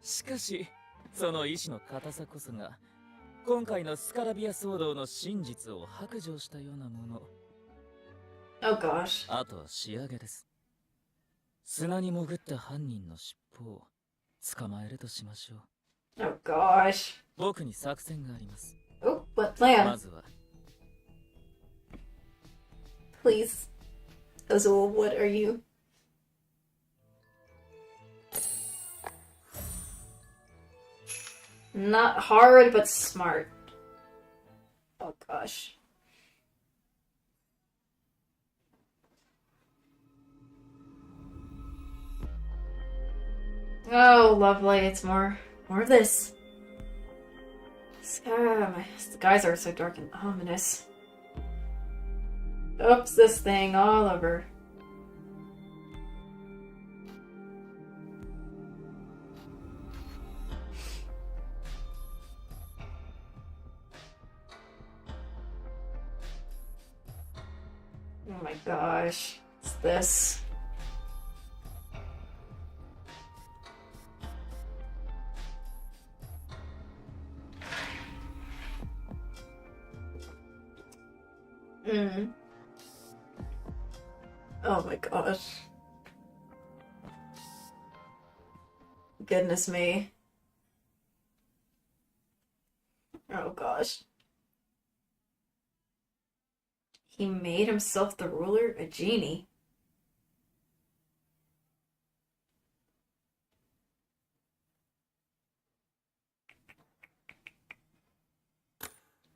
しかし、その意志の固さこそが今回のスカラビア騒動の真実を白状したようなもの。Oh gosh. あとは仕上げです。砂に潜った犯人の尻尾を捕まえるとしましょう。Oh gosh. 僕に作戦があります。Oh, what plan? まずは Please. Azul, what are you? Not hard, but smart. Oh gosh. Oh, lovely. It's more of this. The guys are so dark and ominous. Oops, this thing all over. Oh my gosh. What's this? Oh my gosh. Goodness me. Oh gosh. He made himself the ruler, a genie.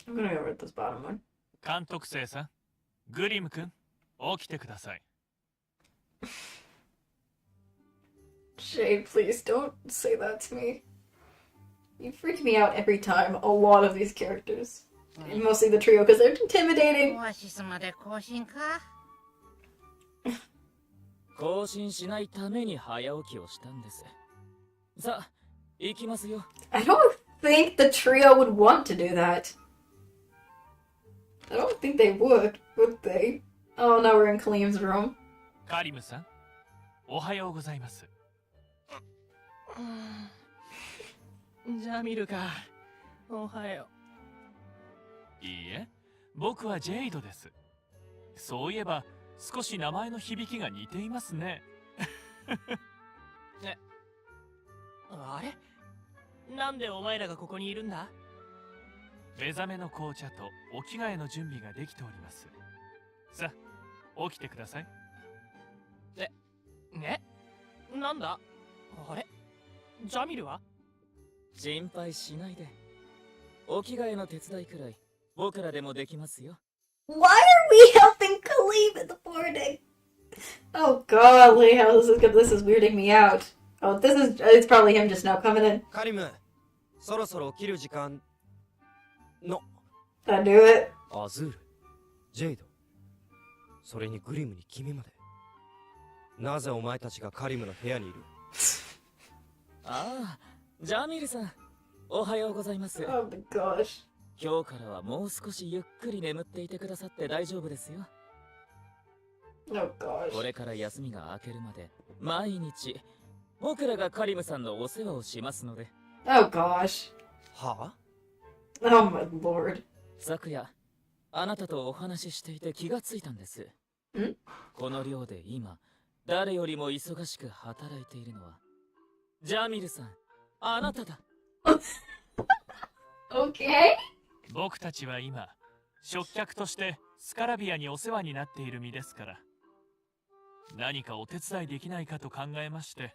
I'm gonna go with this bottom one. 監督生さん、グリム君、起きてください。Jade, please don't say that to me. You freak me out every time. A lot of these characters. Mostly the trio, because they're intimidating. オアシスまで更新か。更新しないために早起きをしたんです。さあ、行きますよ。I don't think the trio would want to do that. I don't think they would they? Oh, now we're in Kalim's room. カリムさん、おはようございます。ジャミルか。おはよいいえ、僕はジェイドです。そういえば、少し名前の響きが似ていますね。あれ、なんでお前らがここにいるんだ？目覚めの紅茶とお着替えの準備ができております。さあ、起きてください。なんだ？あれ？ジャミルは？心配しないで。お着替えの手伝いくらい僕らでもできますよ。Why are we helping Kalim in the morning? Oh god, how this is weirding me out. Oh, it's probably him just now coming in. カリム、そろそろ起きる時間の。I knew it. アズール、ジェイド、それにグリムに君まで。なぜお前たちがカリムの部屋にいる？ああ、ジャミルさん、おはようございます。Oh my gosh. 今日からはもう少しゆっくり眠っていてくださって大丈夫ですよ。Oh gosh. これから休みが明けるまで毎日僕らがカリムさんのお世話をしますので。Oh gosh. はあ？ Oh my lord. 昨夜、あなたとお話ししていて気がついたんです。この寮で今、誰よりも忙しく働いているのは、ジャミルさん、あなただ。Okay. 僕たちは今、食客としてスカラビアにお世話になっている身ですから、何かお手伝いできないかと考えまして。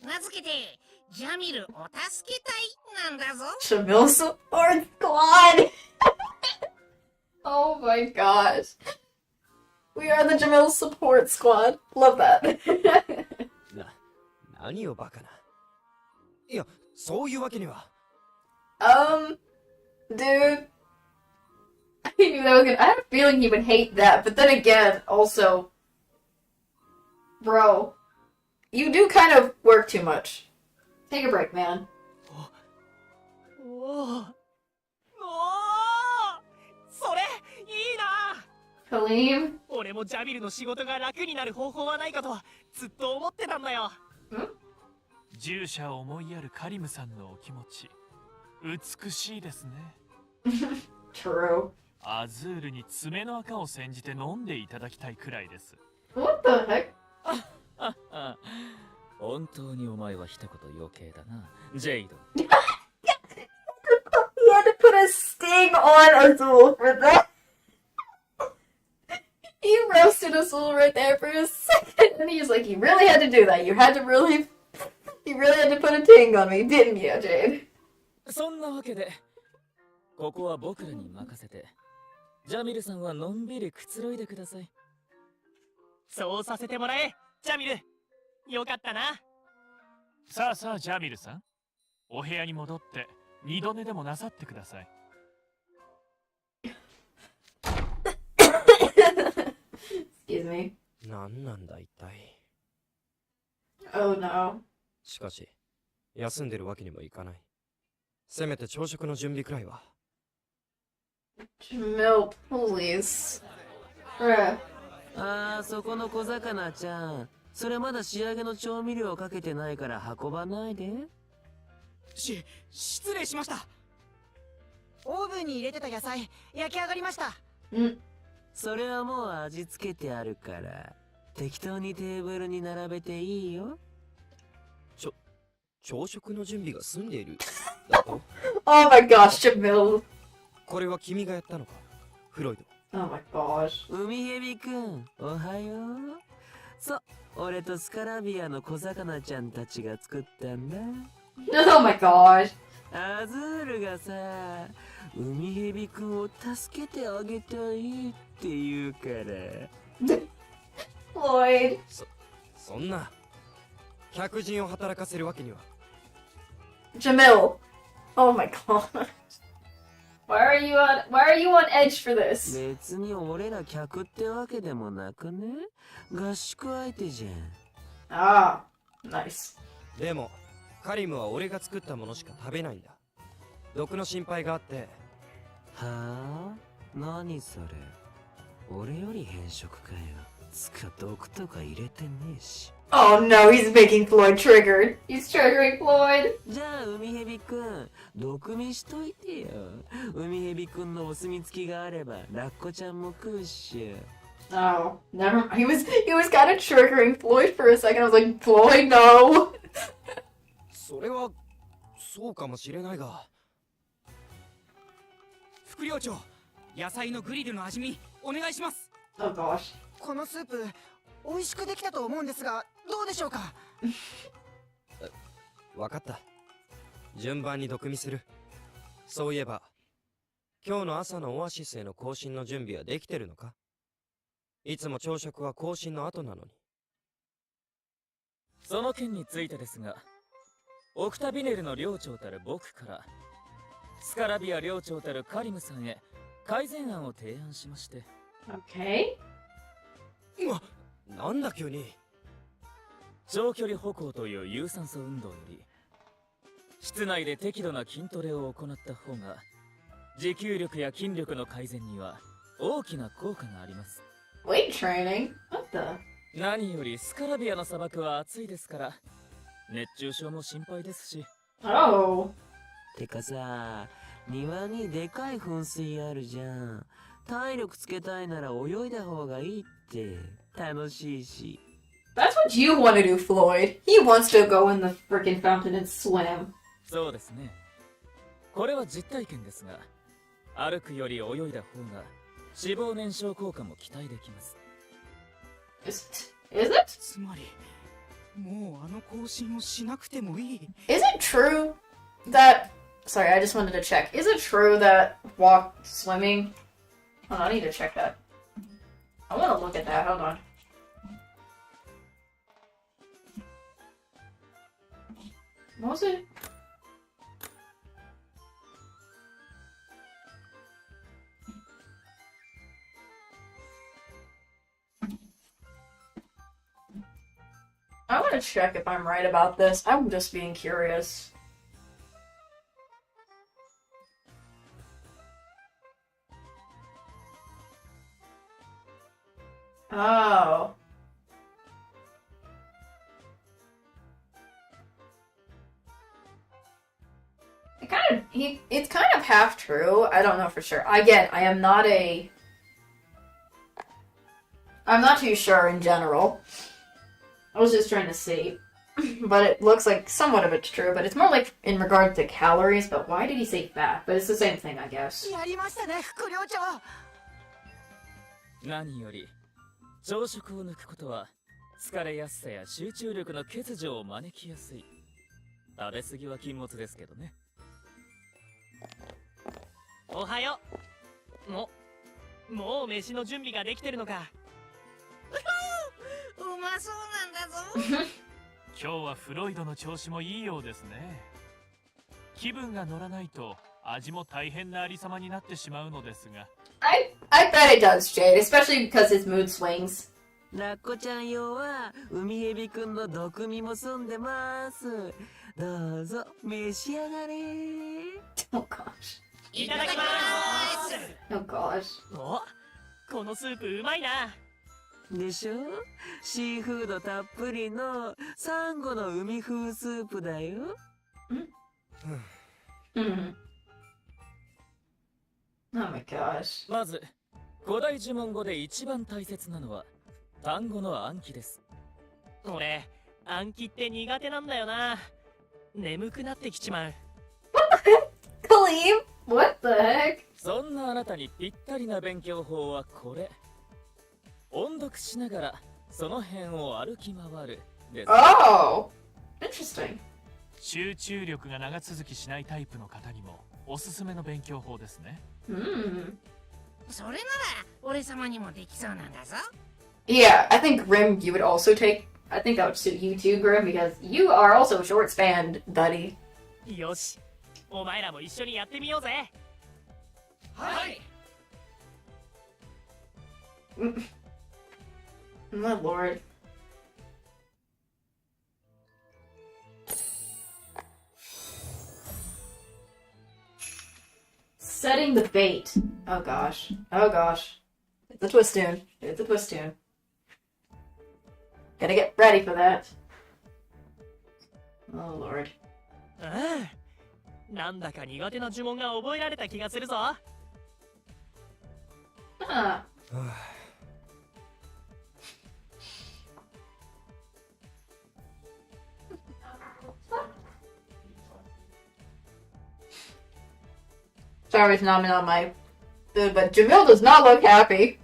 名付けて、ジャミルお助け隊なんだぞ。Jamil support squad. Oh my gosh. We are the Jamil support squad. Love that. 何をバカな。いや、そういうわけには。Dude. I knew that was gonna. I had a feeling he would hate that, but then again, also, bro, you do kind of work too much. Take a break, man. それいいな。Kalim? 俺もジャミルの仕事が楽になる方法はないかとずっと思ってたんだよ。従者を思いやるカリムさんのお気持ち、美しいですね。True. アズールに爪の赤を煎じて飲んでいただきたいくらいです。What the heck? 本当にお前は一言余計だな、ジェイド。He had to put a sting on Azul for that. He roasted Azul right there for a second, and he's like, "You really had to do that. You really had to put a ting on me, didn't you, Jade?" そんなわけで、ここは僕らに任せて、ジャミルさんはのんびりくつろいでください。そうさせてもらえ、ジャミル。よかったな。さあさあ、ジャミルさん、お部屋に戻って二度寝でもなさってください。Excuse me. 何なんだ一体。Oh no. しかし、休んでるわけにもいかない。せめて朝食の準備くらいは。Jamil, please. ああ、そこの小魚ちゃん。それまだ仕上げの調味料かけてないから運ばないで。失礼しました。オーブンに入れてた野菜、焼き上がりました。それはもう味付けてあるから、適当にテーブルに並べていいよ。朝食の準備が済んでいるだと？ Oh my gosh, Jamil. これは君がやったのか、フロイド。Oh my gosh. 海蛇くん、おはよう。そう、俺とスカラビアの小魚ちゃんたちが作ったんだ。Oh my gosh. アズールがさ、海蛇くんを助けてあげたいって言うから。Floyd. そんな客人を働かせるわけには。 Jamil. Oh my god. Why are you on edge for this? 別に俺ら客ってわけでもなくね。合宿相手じゃん。Ah, nice. でもカリムは俺が作ったものしか食べないんだ。毒の心配があって。はあ？何それ？俺より変色かよ。つか毒とか入れてねえし。Oh no, he's making Floyd triggered. He's triggering Floyd. じゃあ海蛇くん、毒味しといてよ。海蛇くんのお墨付きがあればラッコちゃんも食うっしょ。Oh, never. He was kind of triggering Floyd for a second. I was like, Floyd, no. それはそうかもしれないが。副寮長、野菜のグリルの味見お願いします。 Oh gosh. このスープ美味しくできたと思うんですが、どうでしょうか？わかった。順番に毒味する。そういえば今日の朝のオアシスへの行進の準備はできてるのか？いつも朝食は行進の後なのに。その件についてですが、オクタビネルの寮長たる僕からスカラビア寮長たるカリムさんへ改善案を提案しまして。 Okay. なんだ急に。長距離歩行という有酸素運動より室内で適度な筋トレを行った方が持久力や筋力の改善には大きな効果があります。 Weight training? What the? 何よりスカラビアの砂漠は暑いですから熱中症も心配ですし。 Oh. てかさ、庭にでかい噴水あるじゃん。体力つけたいなら泳いだ方がいいって。楽しいし。 That's what you want to do, Floyd. He wants to go in the freaking fountain and swim. そうですね。これは実体験ですが、歩くより泳いだ方が脂肪燃焼効果も期待できます。 Is it? つまりもうあの更新をしなくてもいい。 Is it true that... Sorry, I just wanted to check. Is it true that swimming... Hold on, I need to check that. I want to look at that. Hold on. What was it? I want to check if I'm right about this. I'm just being curious. Oh. It's kind of half true. I don't know for sure. Again, I'm not too sure in general. I was just trying to see. But it looks like somewhat of it's true, but it's more like in regard to calories, but why did he say fat? But it's the same thing, I guess. やりましたね、副寮長。何より朝食を抜くことは疲れやすさや集中力の欠如を招きやすい。食べ過ぎは禁物ですけどね。おはよう。もう飯の準備ができてるのか。うまそうなんだぞ。今日はフロイドの調子もいいようですね。気分が乗らないと味も大変なありさまになってしまうのですが。I bet it does, Jade, especially because his mood swings. ラッコちゃん用は海蛇くんの毒味も済んでます。どうぞ召し上がれ。 Oh gosh. いただきます。 Oh gosh. お、このスープうまいな。でしょ？シーフードたっぷりのサンゴの海風スープだよ。Oh my gosh. まず古代呪文語で一番大切なのは単語の暗記です。俺暗記って苦手なんだよな。眠くなってきちまう。 Kaleem? What the heck? そんなあなたにぴったりな勉強法はこれ。音読しながらその辺を歩き回るです。Oh! Interesting. 集中力が長続きしないタイプの方にもおすすめの勉強法ですね。それなら俺様にもできそうなんだぞ。 Yeah, I think Grim, you would also take. I think that would suit you too, Grim, because you are also a short span, buddy. よし、お前らも一緒にやってみようぜ。はい。My lord. Setting the bait. Oh gosh. Oh gosh. It's a twist tune. It's a twist tune. Gotta get ready for that. Oh lord. なんだか苦手な呪文が覚えられた気がするぞ。Sorry, it's not my food, but Jamil does not look happy.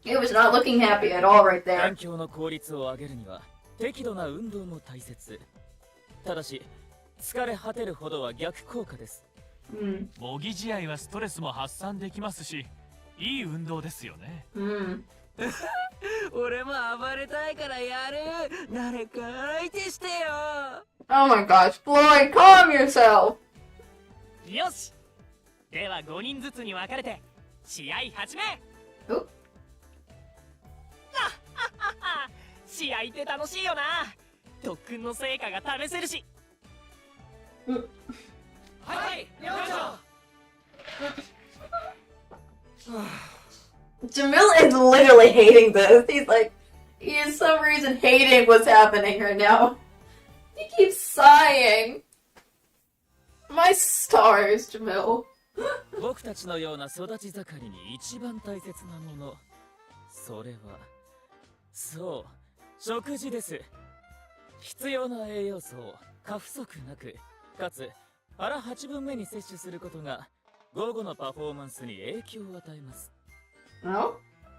He was not looking happy at all right there. 勉強の効率を上げるには適度な運動も大切。ただし疲れ果てるほどは逆効果です。模擬試合はストレスも発散できますし、いい運動ですよね。俺も暴れたいからやる。誰か相手してよ。Oh my gosh, Floyd, calm yourself! よし、では5人ずつに分かれて試合始め。試合って楽しいよな。特訓の成果が試せるし。はい、よいしょ。 Jamil is literally hating this. He's like, he is some reason hating what's happening right now. He keeps sighing. My stars, Jamil. 僕たちのような育ち盛りに一番大切なもの、それはそう、食事です。必要な栄養素を過不足なく、かつ腹8分目に摂取することが午後のパフォーマンスに影響を与えます。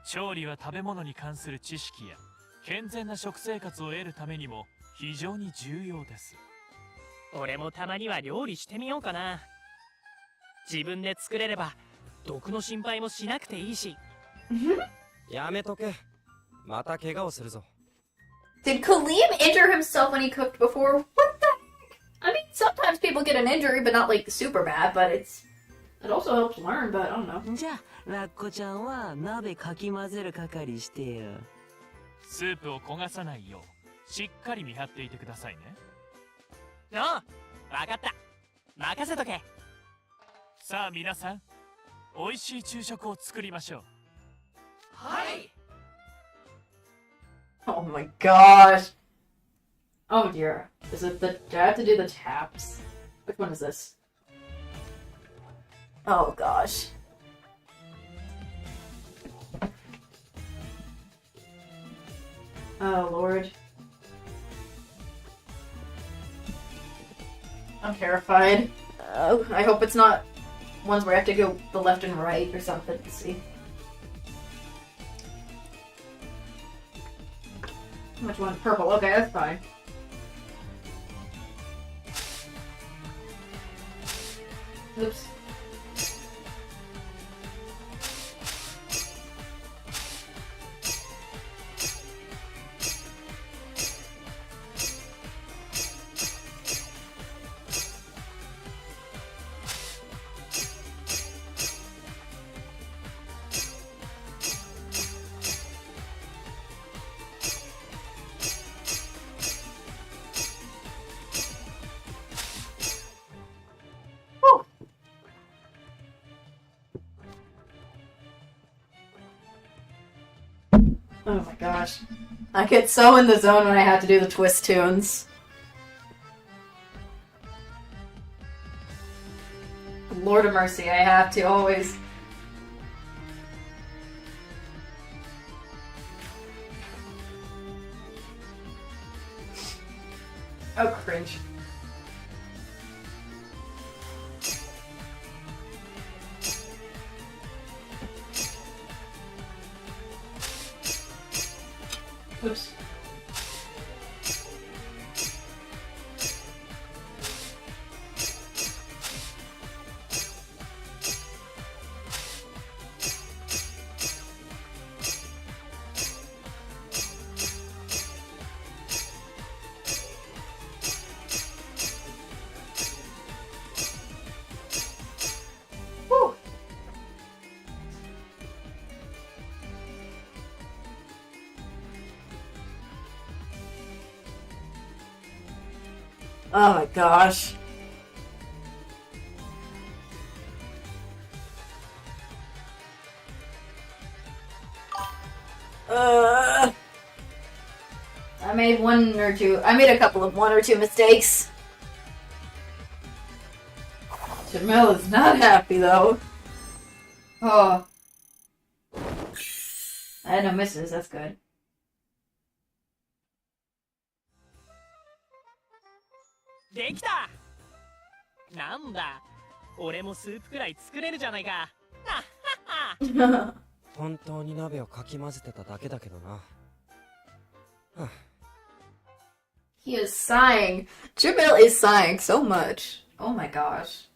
調理は食べ物に関する知識や健全な食生活を得るためにも非常に重要です。俺もたまには料理してみようかな。自分で作れれば毒の心配もしなくていいし。やめとけ。また怪我をするぞ。Did Kaleem injure himself when he cooked before? What the heck? I mean, sometimes people get an injury, but not like super bad, but it also helps learn, but I don't know. じゃあ、ラッコちゃんは鍋かき混ぜる係してよ。スープを焦がさないようしっかり見張っていてくださいね。ああ、わかった。任せとけ。さあ皆さん、美味しい昼食を作りましょう。はい。 Oh my gosh. Oh dear. Is it the... Do I have to do the taps? Which one is this? Oh gosh. Oh lord. I'm terrified. I hope it's not ones where I have to go the left and right or something to see. Which one? Purple. Okay, that's fine. Oops. Oh my gosh. I get so in the zone when I have to do the twist tunes. Lord of mercy, I have to always. Oh, cringe. Oops. Oh my gosh. I made I made a couple of one or two mistakes. Jamil is not happy though. Oh. I had no misses, that's good.なんだ、俺もスープくらい作れるじゃないか。本当に鍋をかき混ぜてただけだけどな。He is sighing. Jamil is sighing so much. Oh my gosh.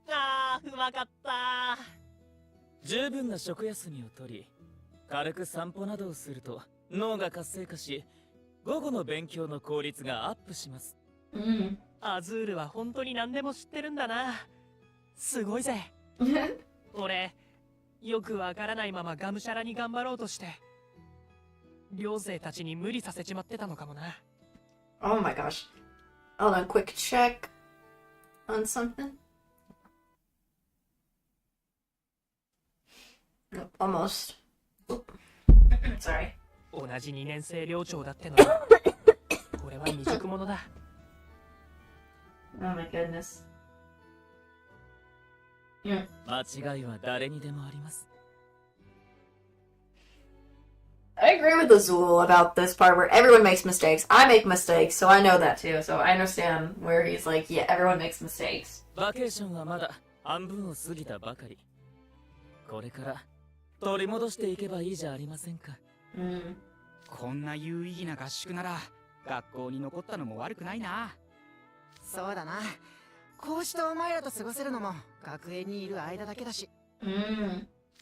あー、うまかった。十分な食休みをとり、軽く散歩などをすると脳が活性化し、午後の勉強の効率がアップします。アズールは本当に何でも知ってるんだな。すごいぜ。俺、よくわからないままがむしゃらに頑張ろうとして、寮生たちに無理させちまってたのかもな。Oh my gosh. Hold on, quick check on something. Almost. Sorry. 同じ2年生寮長だってのに、俺は未熟者だ。Oh my goodness. 間違いは誰にでもあります。I agree with Azul about this part where everyone makes mistakes. I make mistakes, so I know that too. So I understand where he's like, yeah, everyone makes mistakes. バケーションはまだ半分を過ぎたばかり。これから取り戻していけばいいじゃありませんか。こんな有意義な合宿なら学校に残ったのも悪くないな。そうだな。こうしてお前らと過ごせるのも学園にいる間だけだし。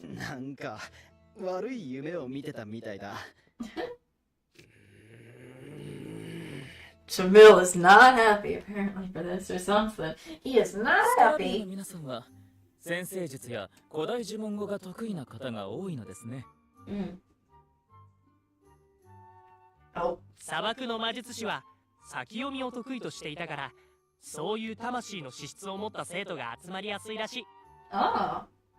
なんか悪い夢を見てたみたいだ。Jamil is not happy apparently for this or something. He is not happy. 皆さんは先生術や古代呪文語が得意な方が多いのですね。砂漠の魔術師は先読みを得意としていたから、そういう魂の資質を持った生徒が集まりやすいらしい。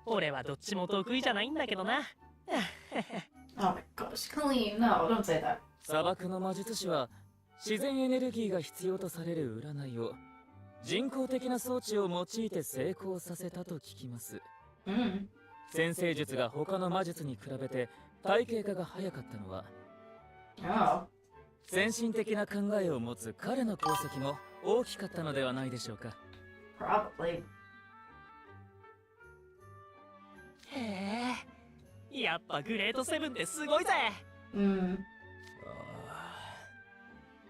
俺はどっちも得意じゃないんだけどな。Oh my gosh, Colleen, no, don't say that. 砂漠の魔術師は自然エネルギーが必要とされる占いを人工的な装置を用いて成功させたと聞きます。先生術が他の魔術に比べて体系化が早かったのは、先進的な考えを持つ彼の功績も大きかったのではないでしょうか。Probably. へえ、やっぱグレートセブンってすごいぜ。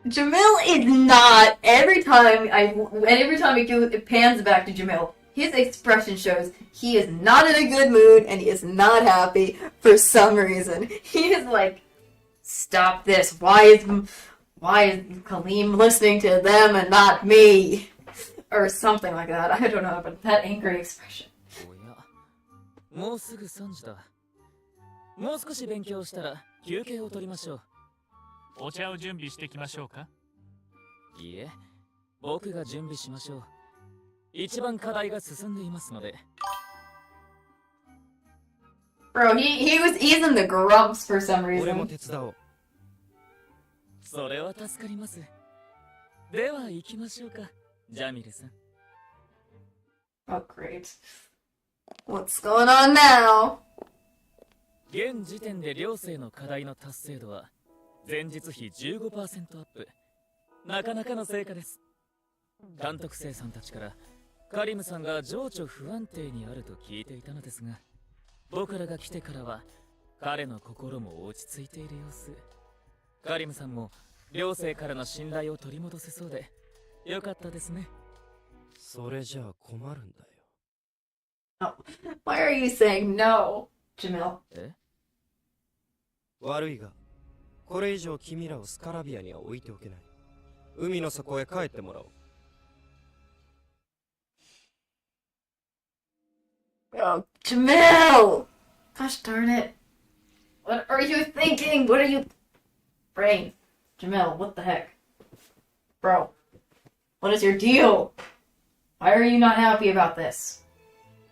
Jamil is not. Every time it pans back to Jamil, his expression shows he is not in a good mood and he is not happy for some reason. He is like, stop this. Why is Kaleem listening to them and not me? Or something like that. I don't know, but that angry expression. おや、もうすぐ3時だ。もう少し勉強したら休憩を取りましょう。お茶を準備してきましょうか。いいえ、僕が準備しましょう。一番課題が進んでいますので。Bro, he's in the grumps for some 俺も reason. 手伝おう。それは助かります。では行きましょうか、ジャミルさん。Oh, great. What's going on now? 現時点で寮生の課題の達成度は前日比 15% アップ。なかなかの成果です。監督生さんたちからカリムさんが情緒不安定にあると聞いていたのですが、僕らが来てからは彼の心も落ち着いている様子。カリムさんも寮生からの信頼を取り戻せそうでよかったですね。それじゃあ困るんだよ。Why are you saying no, Jamil? 悪いが、これ以上君らをスカラビアには置いておけない。海の底へ帰ってもらおう。Oh, Jamil! Gosh darn it. What are you thinking? What are you... Brain. Jamil, what the heck? Bro. What is your deal? Why are you not happy about this?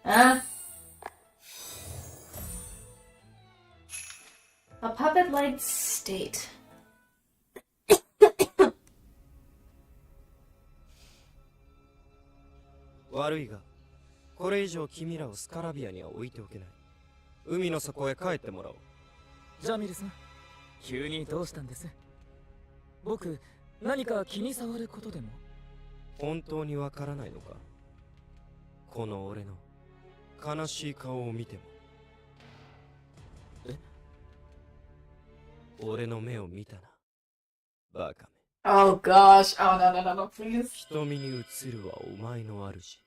Huh? A puppet-like state. 悪いが、これ以上君らをスカラビアには置いておけない。海の底へ帰ってもらおう。ジャミルさん、急にどうしたんです？僕、何か気に障ることでも？本当にわからないのか？この俺の悲しい顔を見ても。え？俺の目を見たな、バカめ。Oh gosh. Oh no, please. 瞳に映るはお前の主。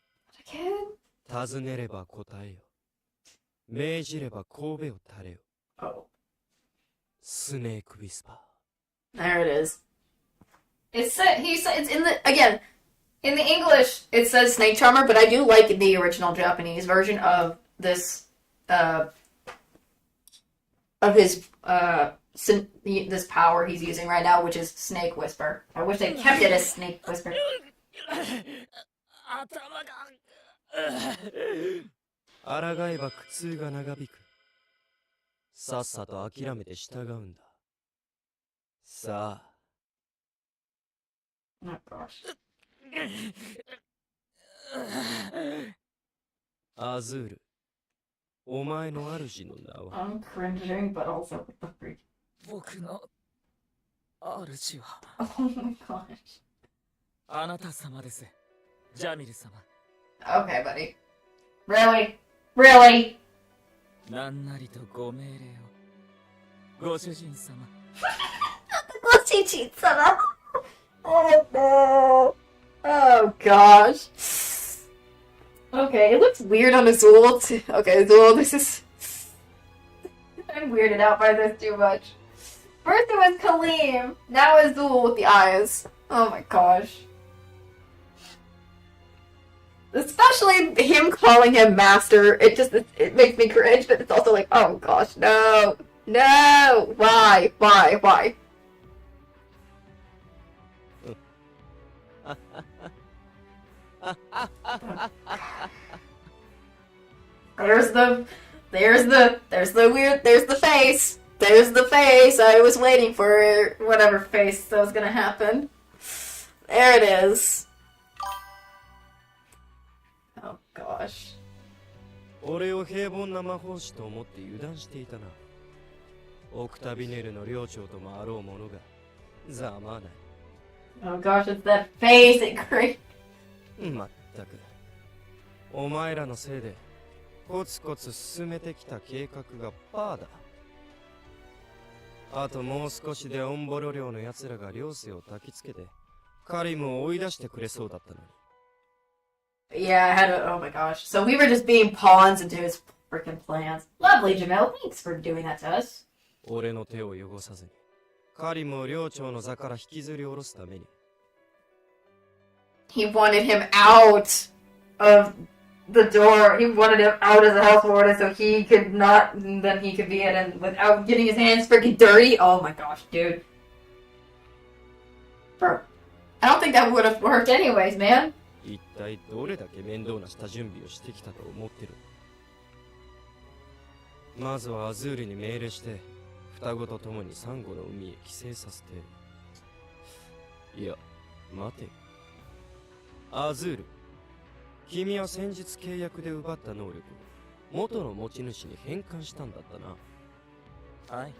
尋ねれば答えよ。命じれば神戸を垂れよ。Oh. スネークウィスパー。 There it is. It's in the again in the English it says Snake Charmer, but I do like the original Japanese version of this of his this power he's using right now, which is Snake Whisper. I wish they kept it as Snake Whisper. 抗えば苦痛が長引く。さっさと諦めて従うんだ。さあ。Oh gosh. アズール、お前の主の名は？ I'm cringing, but also with the freak. 僕の主は Oh my gosh. あなた様です、ジャミル様。Okay, buddy. Really? Really? なんなりとご命令を。ご主人様。ご主人様. Oh no. Oh gosh. Okay, it looks weird on Azul. Okay, Azul, this is... I'm weirded out by this too much. First it was Kaleem, now Azul with the eyes. Oh my gosh. Especially him calling him master, it makes me cringe, but it's also like, oh gosh, no. No! Why? There's the face. There's the face. I was waiting for whatever face that was gonna happen. There it is. Oh gosh. 俺を平凡な魔法師と思って油断していたな。オクタビネルの領長ともあろうものがざまない。Oh gosh, it's that face. It great. まったく。お前らのせいでコツコツ進めてきた計画がパーだ。あともう少しでオンボロ領の奴らが領世を焚きつけてカリムを追い出してくれそうだったのに。Yeah, I had to. Oh my gosh. So we were just being pawns into his freaking plans. Lovely, Jamel. Thanks for doing that to us. 俺の手を汚さずにカリムを領長の座から引きずり下ろすために。He wanted him out of the door. He wanted him out as a house warden so he could not, then he could be in and without getting his hands freaking dirty. Oh my gosh, dude. Bro, I don't think that would have worked anyways, man. 一体どれだけ面倒な下準備をしてきたと思ってる。まずはアズールに命令して双子と共にサンゴの海へ帰省させて。いや、待て。アズール、君は先日契約で奪った能力を元の持ち主に返還したんだったな。はい。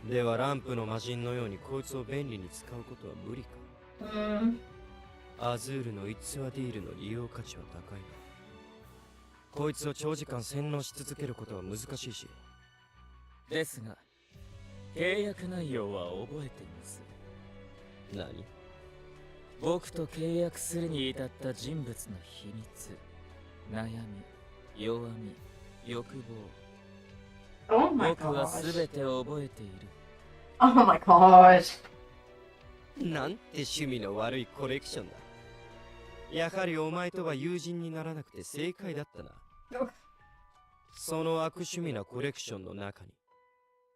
ではランプの魔人のようにこいつを便利に使うことは無理か。アズールの偽ディールの利用価値は高いが、こいつを長時間洗脳し続けることは難しいし。ですが、契約内容は覚えています。何？僕と契約するに至った人物の秘密、悩み、弱み、欲望。Oh my 僕は gosh. 全て覚えている。Oh my gosh. なんて趣味の悪いコレクションだ。やはりお前とは友人にならなくて正解だったな。その悪趣味なコレクションの中に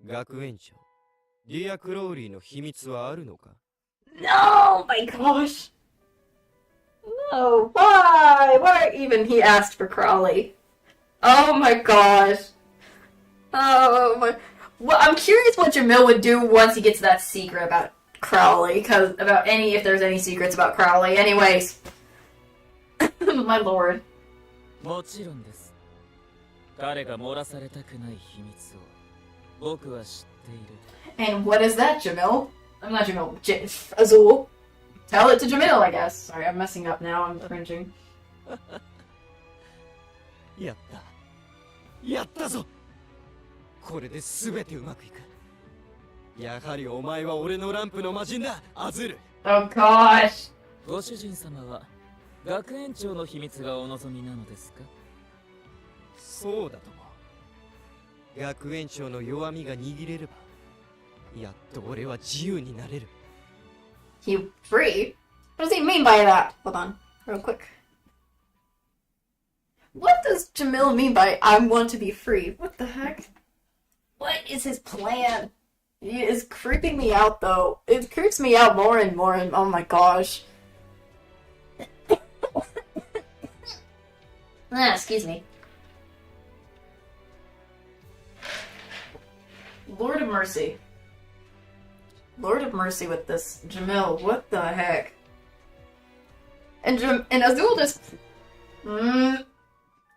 学園長、ディア・クロウリーの秘密はあるのか？ No, my gosh. No, why? Why even he asked for Crowley? Oh my gosh. Oh my. Well, I'm curious what Jamil would do once he gets that secret about Crowley, if there's any secrets about Crowley. Anyways. My lord. もちろんです。彼が漏らされたくない秘密を僕は知っている。 And what is that, Jamil? I'm not Jamil. Azul. Tell it to Jamil, I guess. Sorry, I'm messing up now. I'm cringing. やった。やったぞ。これで全てうまくいく。やはりお前は俺のランプの魔人だ、アズール。Oh gosh. ご主人様は学園長の秘密がお望みなのですか？そうだとも。学園長の弱みが握れれば、やっと俺は自由になれる。He free? What does he mean by that? Hold on, real quick. What does Jamil mean by I want to be free? What the heck? What is his plan? He is creeping me out though. It creeps me out more and more and oh my gosh. Excuse me. Lord of Mercy. Lord of Mercy with this Jamil. What the heck? And Azul just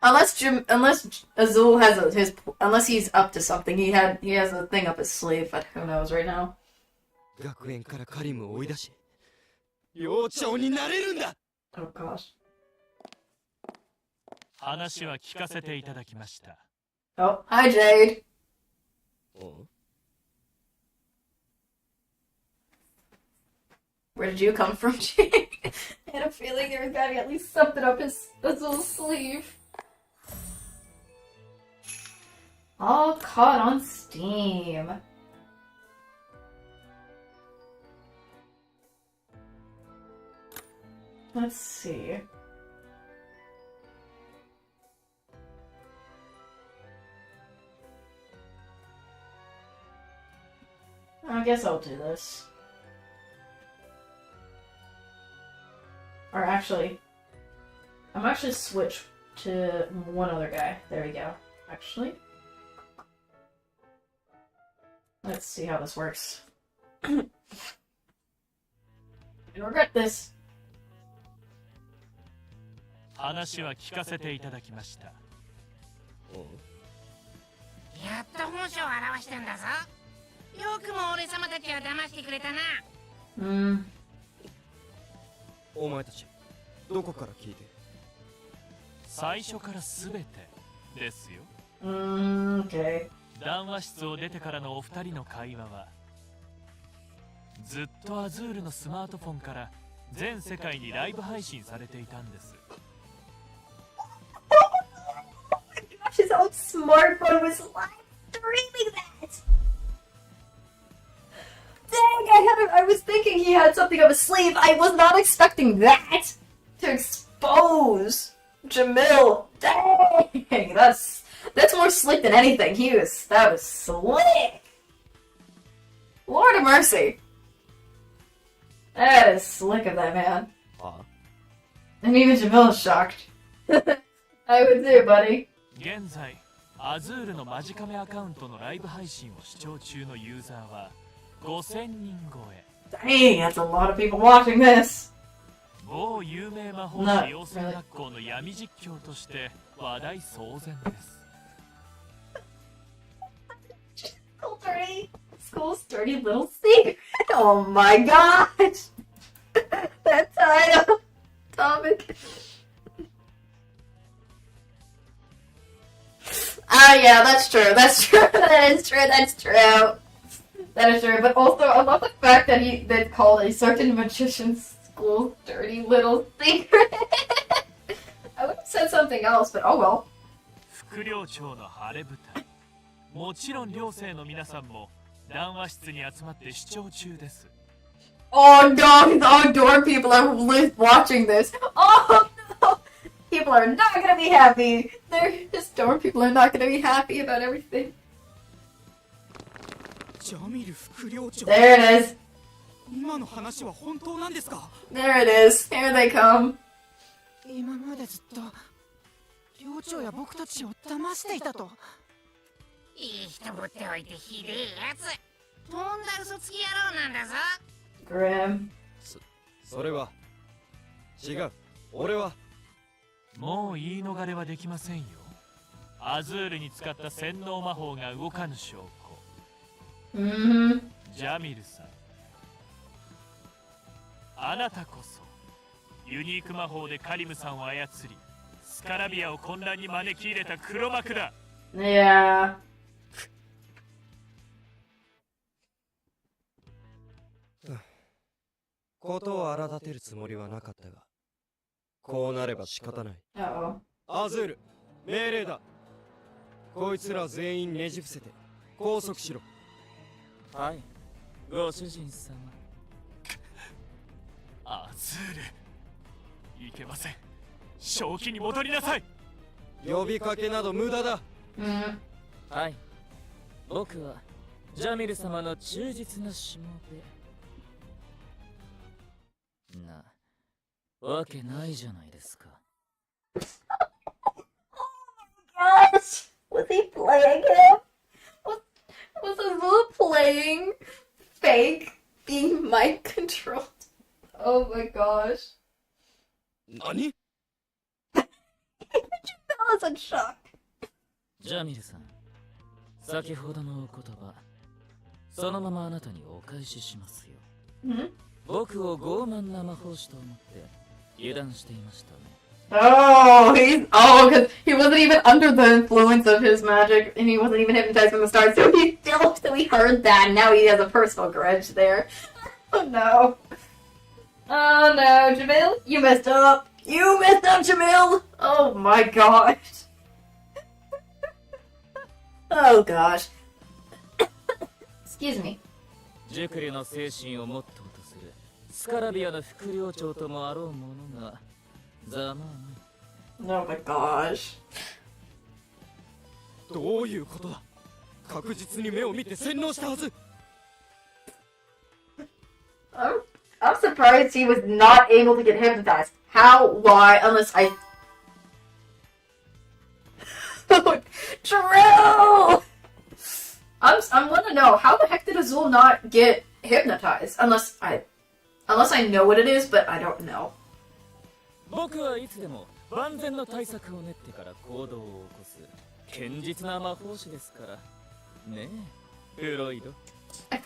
unless Azul has unless he's up to something. He has a thing up his sleeve, but who knows right now. 学園からカリムを追い出し、幼鳥になれるんだ。 Oh gosh. 話は聞かせていただきました。Oh, hi Jade. Where did you come from, Jade? I had a feeling there was gotta be at least something up his little sleeve. All caught on Steam. Let's see. I guess I'll do this. Or actually, I'm actually switch to one other guy. There we go. Actually, let's see how this works. I regret this. 話は聞かせていただきました。やっと本性を表してんだぞ。よくも俺様たちは騙してくれたな。お前たち、どこから聞いて？最初からすべてですよ。Okay. 談話室を出てからのお二人の会話は、ずっとアズールのスマートフォンから全世界にライブ配信されていたんです。His own smartphone was live streaming that. Dang, I was thinking he had something up his sleeve. I was not expecting that to expose Jamil. Dang, that's more slick than anything. That was slick. Lord of mercy. That is slick of that man. And even Jamil is shocked. I would too, buddy. 現在、アズールのマジカメアカウントのライブ配信を視聴中のユーザーは5000人超え。Dang, that's a lot of people watching this. 某有名魔法師養成学校の闇実況として話題騒然です。School's dirty little secret. Oh my gosh. That title. Topic. Yeah, that's true. That's true. That is true. That's true. That is true. But also, I love the fact that they called a certain magician's school dirty little secret. I would have said something else, but oh well. 副寮長の晴れ舞台。もちろん寮生の皆さんも談話室に集まって視聴中です。Oh no, his own dorm people are watching this. Oh no! People are not gonna be happy. His dorm people are not gonna be happy about everything. There it is. 今の話は本当なんですか？ There it is. Here they come. 今までずっと寮長や僕たちを騙していたと。いい人ぶっておいてひでえやつ。とんだ嘘つき野郎なんだぞ。Grim. それは違う。俺はもう言い逃れはできませんよ。アズールに使った洗脳魔法が動かぬ証拠。ジャミルさん、あなたこそユニーク魔法でカリムさんを操り、スカラビアを混乱に招き入れた黒幕だ。Yeah. ことを荒立てるつもりはなかったが、こうなれば仕方ない。Uh-oh. アズール、命令だ。こいつら全員ねじ伏せて拘束しろ。はい、ご主人様。アズール、いけません。正気に戻りなさい。呼びかけなど無駄だ。はい、僕はジャミル様の忠実なしもべ。なわけないじゃないですか。Gosh! Was he playing him? Was Azul playing fake, being mind controlled? Oh my gosh. 何？ I was in shock. ジャミルさん、先ほどのお言葉、そのままあなたにお返ししますよ。僕を傲慢な魔法師と思って油断していましたね。Oh, because he wasn't even under the influence of his magic, and he wasn't even hypnotized from the start, so he heard that, and now he has a personal grudge there. Oh no. Oh no, Jamil, you messed up. You messed up, Jamil! Oh my gosh. Oh gosh. Excuse me. 熟慮の精神をモットーとするスカラビアの副寮長ともあろうものがざまあ Oh my gosh. どういうことだ？確実に目を見て洗脳したはず。I'm surprised he was not able to get hypnotized. How? Why? Unless I... True! I want to know, how the heck did Azul not get hypnotized? Unless I know what it is, but I don't know. 僕はいつでも万全の対策を練ってから行動を起こす堅実な魔法師ですからねえ、フロイド。I'm not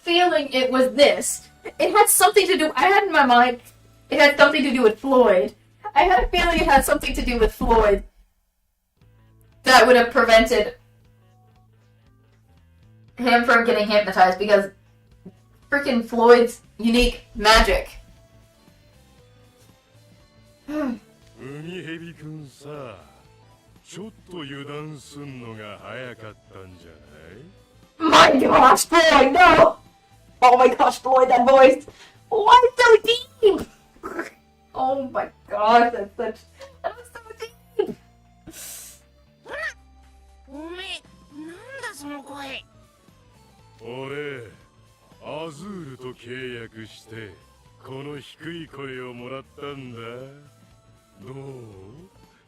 feeling it was this. It had something to do... I had in my mind, it had something to do with Floyd. I had a feeling it had something to do with Floyd. That would have prevented him from getting hypnotized because freaking Floyd's unique magic. 海蛇くんさ、ちょっと油断すんのが早かったんじゃない？ My gosh, Floyd, no! Oh my gosh, Floyd, that voice! Why so deep? Oh my gosh, that was so deep! おめえ、なんだその声。俺、アズールと契約してこの低い声をもらったんだ。どう？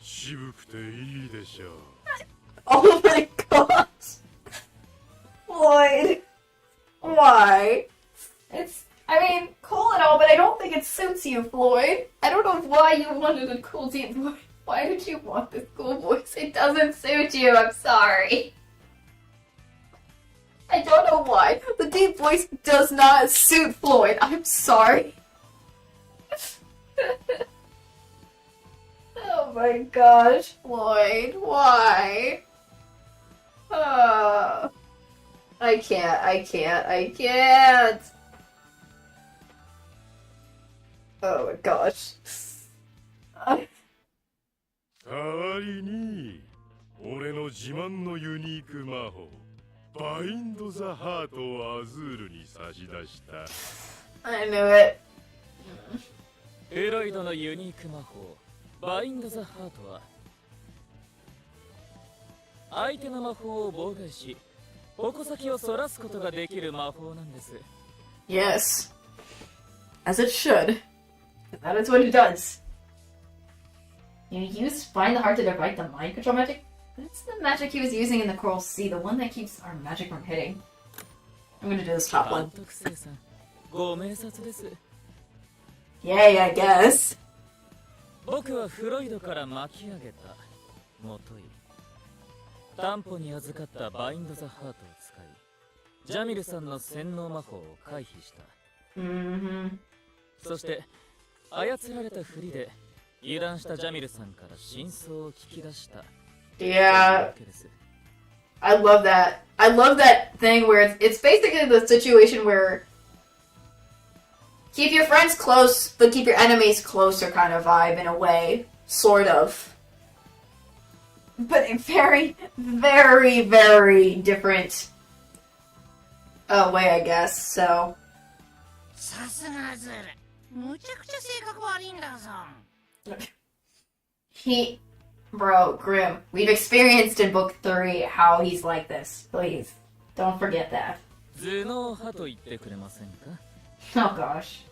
渋くていいでしょう。 Oh my gosh! Floyd, why? I mean, cool and all, but I don't think it suits you, Floyd. I don't know why you wanted a cool deep voice. Why did you want this cool voice? It doesn't suit you, I'm sorry. I don't know why. The deep voice does not suit Floyd. I'm sorry. Oh my gosh, Floyd, why? I can't. Oh my gosh. 代わりに俺の自慢のユニーク魔法バインド・ザ・ハートをアズールに差し出した。 I knew it. フロイドのユニーク魔法バインド・ザ・ハートは相手の魔法を妨害し矛先をそらすことができる魔法なんです。 Yes. As it should. That is what it does. You use Find the Heart to divide the mind control magic? That's the magic he was using in the Coral Sea, the one that keeps our magic from hitting. I'm gonna do this top one. 監督生さん、ご明察です。 Yay, I guess. 僕はフロイドから巻き上げたもとい担保に預かったバインド・ザ・ハートを使いジャミルさんの洗脳魔法を回避した。そして操られたふりで油断したジャミルさんから真相を聞き出した。 Yeah. I love that. I love that thing where it's basically the situation where keep your friends close, but keep your enemies closer kind of vibe in a way. Sort of. But in very, very, very different way, I guess, so. さすがアズール。むちゃくちゃ性格悪いんだぞ。Bro, Grim, we've experienced in book 3 how he's like this. Please, don't forget that. 頭脳派と言ってくれませんか? Oh gosh.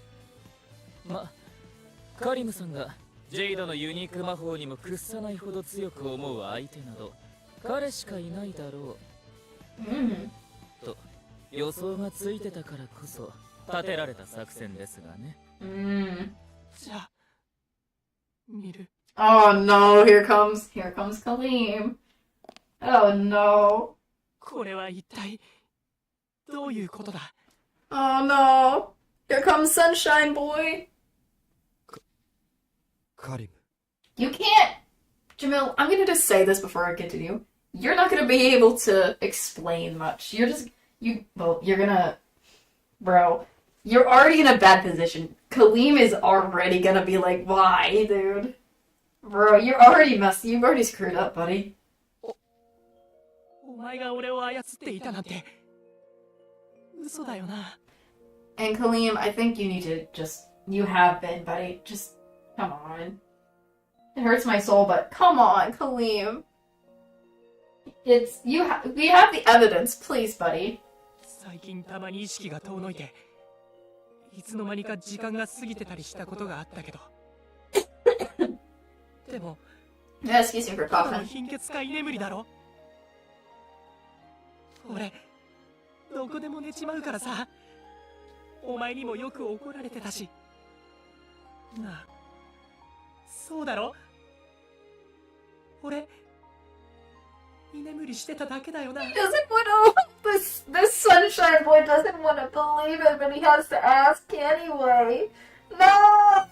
カリムさんがジェイドのユニーク魔法にも屈さないほど強く思う相手など彼しかいないだろう、と予想がついてたからこそ立てられた作戦ですがね。じゃあ見る。 Oh no, here comes Kaleem. Oh no. これは一体どういうことだ? Oh no. Here comes Sunshine Boy. Karim. You can't. Jamil, I'm gonna just say this before I continue. You're not gonna be able to explain much. You're gonna. Bro, you're already in a bad position. Kaleem is already gonna be like, why, dude? Bro, you've already screwed up, buddy. お前が俺を操っていたなんて嘘だよな。 And Kaleem, I think you need to you have been, buddy. Just, come on. It hurts my soul, but come on, Kaleem. We have the evidence, please, buddy. 最近たまに意識が遠のいて、いつの間にか時間が過ぎてたりしたことがあったけど。でも、Yeah, excuse me for coughing. 貧血か居眠りだろ。俺、どこでも寝ちまうからさ。お前にもよく怒られてたし。なあ、そうだろ？俺、居眠りしてただけだよな。He doesn't want to. This Sunshine Boy doesn't want to believe it, but he has to ask anyway. No,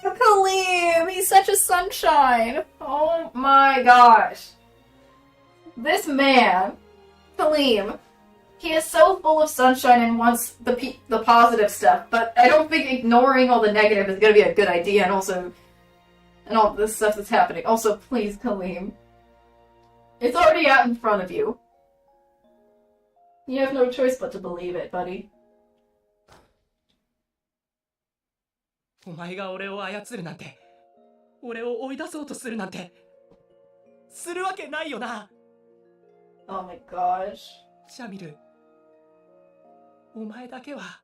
Kaleem! He's such a sunshine. Oh my gosh. This man, Kaleem, he is so full of sunshine and wants the positive stuff, but I don't think ignoring all the negative is going to be a good idea, and all this stuff that's happening. Also, please, Kaleem. It's already out in front of you. You have no choice but to believe it, buddy. お前が俺を操るなんて、俺を追い出そうとするなんて、するわけないよな。Oh my gosh. シャミル、お前だけは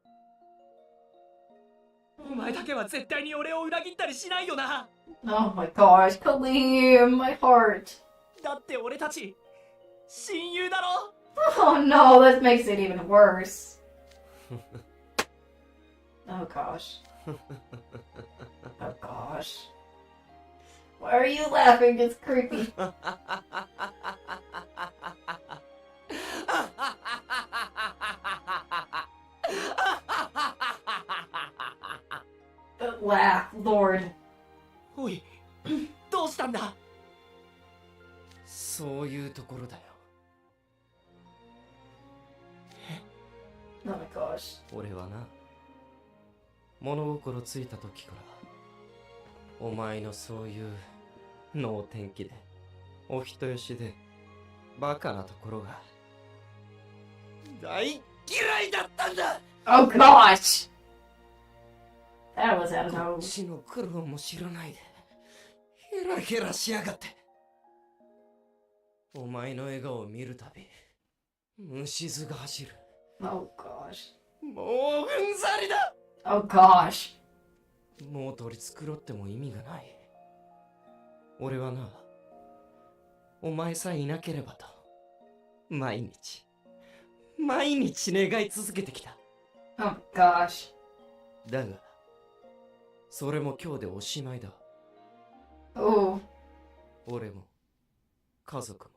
絶対に俺を裏切ったりしないよな。Oh my gosh, Kaleem, my heart. だって俺たち親友だろ。Oh no, that makes it even worse. Oh gosh. Oh gosh. Why are you laughing? It's creepy. Laugh, Lord. おい、どうしたんだ。そういうところだよ。Oh my gosh. 俺はな、物心ついた時からお前のそういう能天気でお人よしでバカなところが大嫌いだったんだ。 Oh gosh. That was out of こ nowhere. っちの苦労も知らないでヘラヘラしやがって。お前の笑顔を見るたび虫図が走る。 Oh gosh. もううんざりだ。 Oh gosh. もう取り繕っても意味がない。俺はな、お前さえいなければと、毎日願い続けてきた。 Oh gosh. だが、それも今日でおしまいだ。 Oh. 俺も、家族も、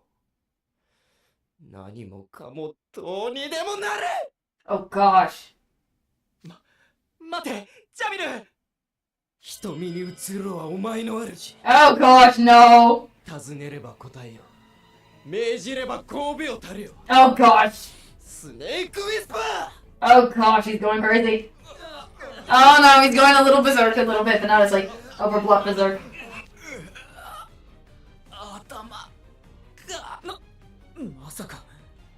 何もかもどうにでもなる。 Oh gosh. 待て、ジャミル。瞳に映るはお前の主。 Oh gosh, no. 尋ねれば答えよ。命じれば神戸を垂れよ。 Oh gosh. スネークウィスパー。 Oh gosh, he's going crazy. Oh no, he's going a little berserk a little bit, but now it's like overbluff berserk. まさか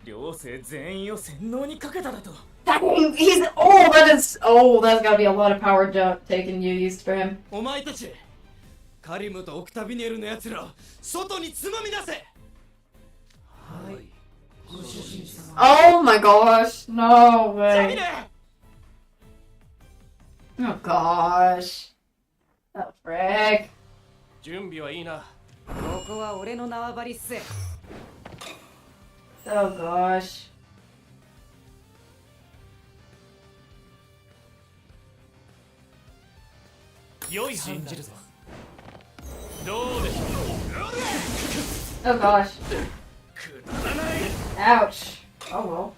両生全員を洗脳にかけただと。 Dang, that's gotta be a lot of power taken you used for him. お前たち、カリムとオクタビネルの奴らを外につまみ出せ。はい。ご主人様。 Oh my gosh, no way. Oh gosh. Oh frick. 準備はいいな。ここは俺の縄張りっす。 Oh gosh. 良い判断。どうでしょう。 Oh gosh. Ouch. Oh well.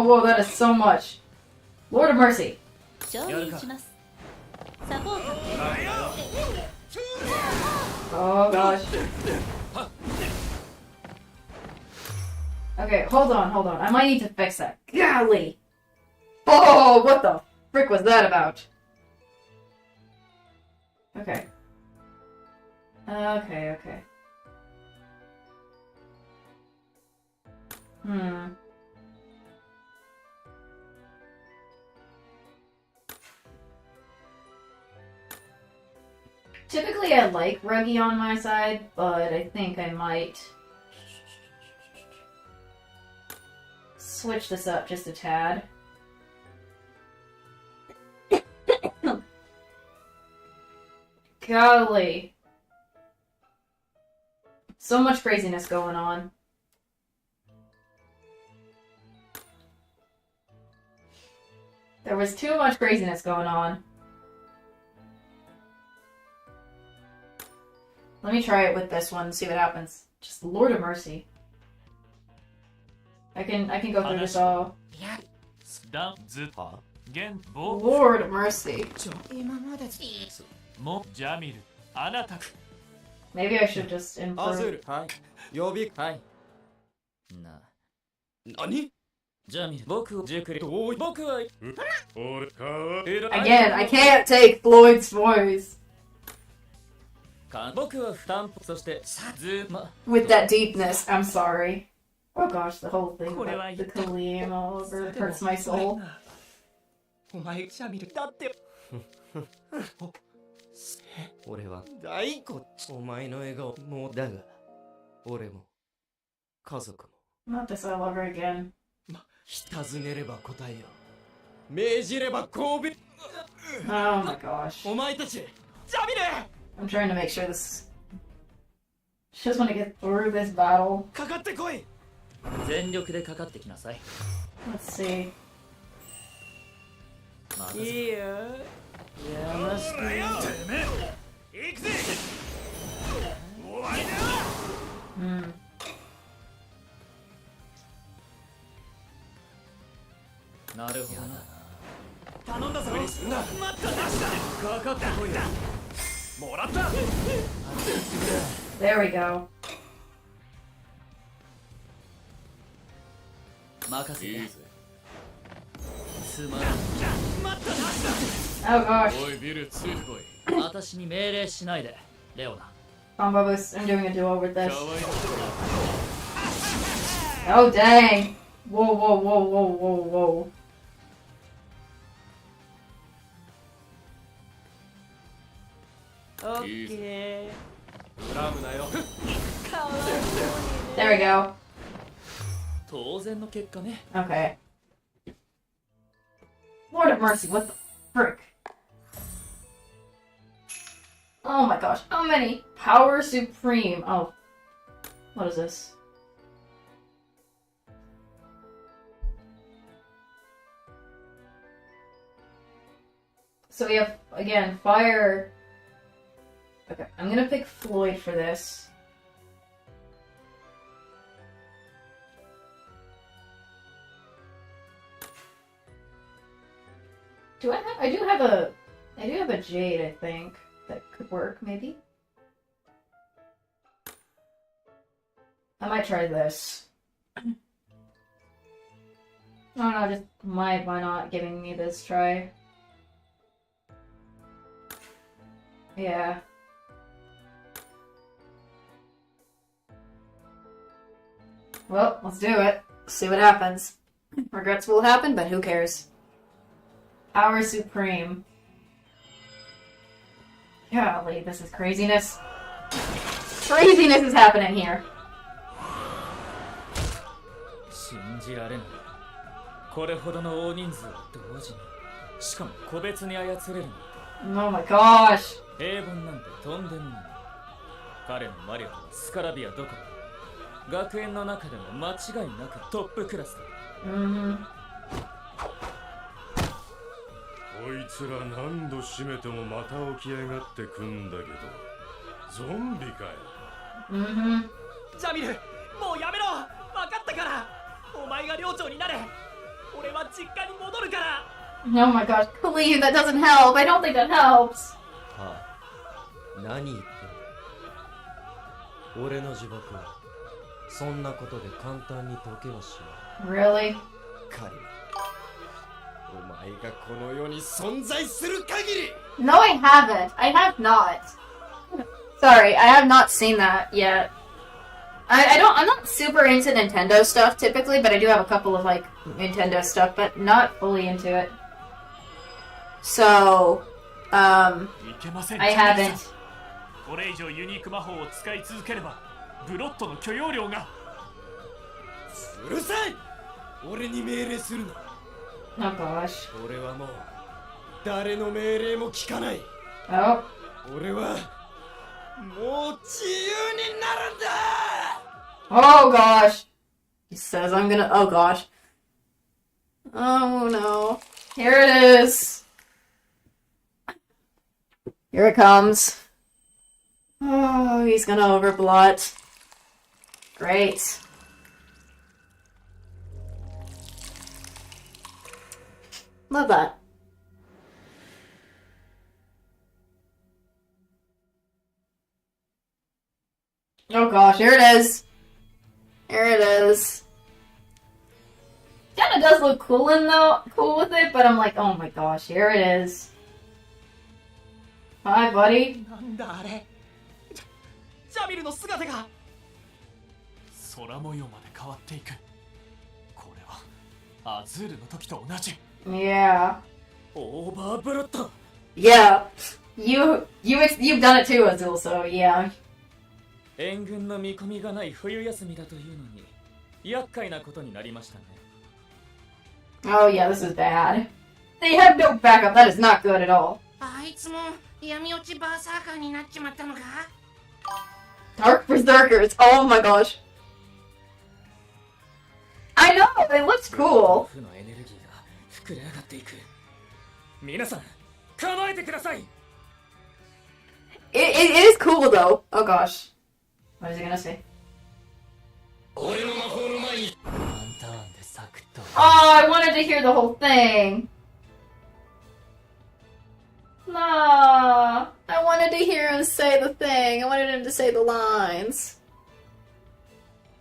Whoa, that is so much. Lord of Mercy. Oh gosh. Okay, hold on. I might need to fix that. Golly. Oh, what the frick was that about? Okay. Okay. Typically I like Reggie on my side, but I think I might switch this up just a tad. Golly. So much craziness going on. There was too much craziness going on. Let me try it with this one and see what happens. Just Lord of Mercy. I can go through this all. Lord of Mercy. Maybe I should just improve. Again, I can't take Floyd's voice. With that deepness, I'm sorry. Oh gosh, the whole thing about the Kaleem all over hurts my soul. 俺は大好き。お前の笑顔もだが、俺も家族も。 Not this all over again. 尋ねれば答えよ。命じれば神戸。 Oh my gosh. お前たち、ジャミル。 I'm trying to make sure this. Just want to get through this battle. かかってこい。全力でかかってきなさい。 Let's see. いいよ。やましくない。行くぜ。終わりだ。なるほどな。頼んだぞ。無理すんな。待ったなしだ。かかってこいよ。もらった。 There we go. 任せて。すまん。待ったなしだ。 Oh gosh. おいビルついてこい。私に命令しないで、レオナ。 Combo boost. I'm doing a duo with this. Oh, dang. Whoa, whoa, whoa, whoa, whoa, whoa. Okay. There we go. 当然の結果ね。 Okay. Lord of mercy, what the frick? Oh my gosh, how many? Power Supreme. Oh. What is this? So we have, again, fire. Okay, I'm gonna pick Floyd for this. I do have a jade, I think, that could work, maybe. I might try this. Oh no, just why not giving me this try? Yeah. Well, let's do it. See what happens. Regrets will happen, but who cares? Power Supreme. Golly, this is craziness. Craziness is happening here. 信じられない。これほどの大人数を同時に、しかも個別に操れるなんて。 Oh my gosh. 平凡なんてとんでもない。彼の魔力はスカラビアどころか、学園の中でも間違いなくトップクラスだ。こいつら何度締めてもまた起き上がってくんだけど、ゾンビかよ。ジャミル、もうやめろ。分かったから。お前が寮長になれ。俺は実家に戻るから。 Oh my gosh, please, that doesn't help. I don't think that helps. はあ、何言ってんの。俺の呪縛はそんなことで簡単に解けはしない。 Really? 彼はお前がこの世に存在する限り。 No, I haven't. I have not. Sorry, I have not seen that yet. I'm not super into Nintendo stuff typically, but I do have a couple of like Nintendo stuff, but not fully into it. So, I haven't. これ以上ユニーク魔法を使い続ければ、ブロットの許容量が。うるさい。俺に命令するな。 Oh gosh. 俺はもう誰の命令も聞かない。 Oh. 俺はもう自由になるんだ。 Oh gosh. He says I'm gonna. Oh gosh. Oh no. Here it is. Here it comes. Oh, he's gonna overblot. Great. Love that. Oh gosh, here it is. Here it is. Kinda does look cool with it, but I'm like, oh my gosh, here it is. Hi, buddy. なんだあれ。ジャミルの姿が。空模様まで変わっていく。これはアズールの時と同じ。 Yeah. オーバーブロット。 Yeah. You've done it too, Azul, so yeah. 援軍の見込みがない冬休みだというのに厄介なことになりましたね。 Oh yeah, this is bad. They have no backup. That is not good at all. あいつも闇落ちバーサーカーになっちまったのか？ Dark Berserkers. Oh my gosh. I know. It looks cool. 負のエネルギーが膨れ上がっていく。皆さん、構えてください。 It is cool though. Oh gosh. What is he gonna say? Oh, I wanted to hear the whole thing. Nah. I wanted to hear him say the thing. I wanted him to say the lines.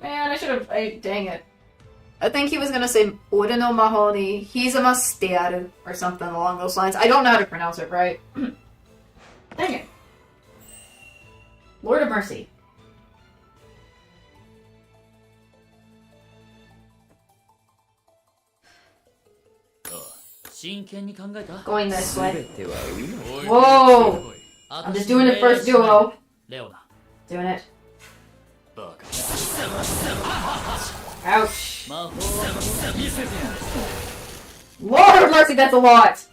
Man, I should have. Dang it. I think he was gonna say Ore no maho ni hizamaste aru or something along those lines. I don't know how to pronounce it right. Dang it. Lord of Mercy. Going this way. 全てはうまい Whoa! I'm just doing the first duo. レオナ Doing it. バカ Ouch. 魔法を見せてやる Lord of mercy, that's a lot.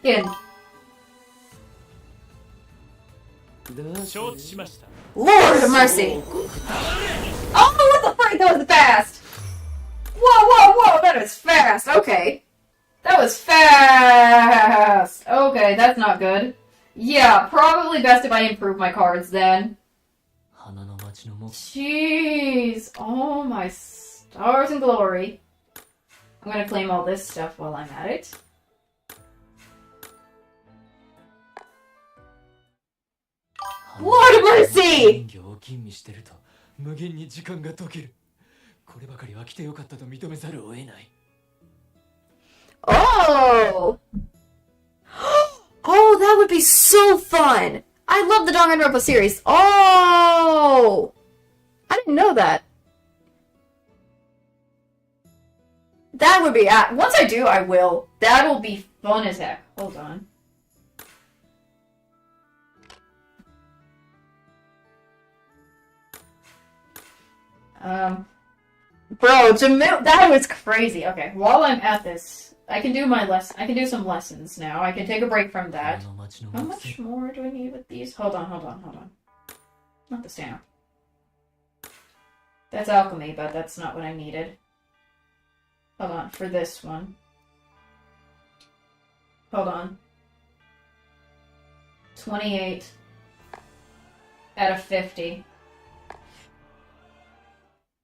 Frickin'. 承知しました Lord of mercy. Oh, what the frick? That was fast. Whoa, that was fast. Okay. That was fast. Okay, that's not good. Yeah, probably best if I improve my cards then. Jeez. Oh my stars and glory. I'm gonna claim all this stuff while I'm at it. Lord of mercy! 人形を吟味してると無限に時間が解ける。こればかりは来てよかったと認めざるを得ない。Oh! Oh, that would be so fun! I love the Danganronpa series. Oh! I didn't know that. That would be... once I do, I will. That'll be fun as heck. Hold on. Bro, Jamil, that was crazy. Okay, while I'm at this, I can do I can do some lessons now. I can take a break from that. How much more do I need with these? Hold on. Not the stamp. That's alchemy, but that's not what I needed. Hold on, for this one. Hold on. 28 out of 50.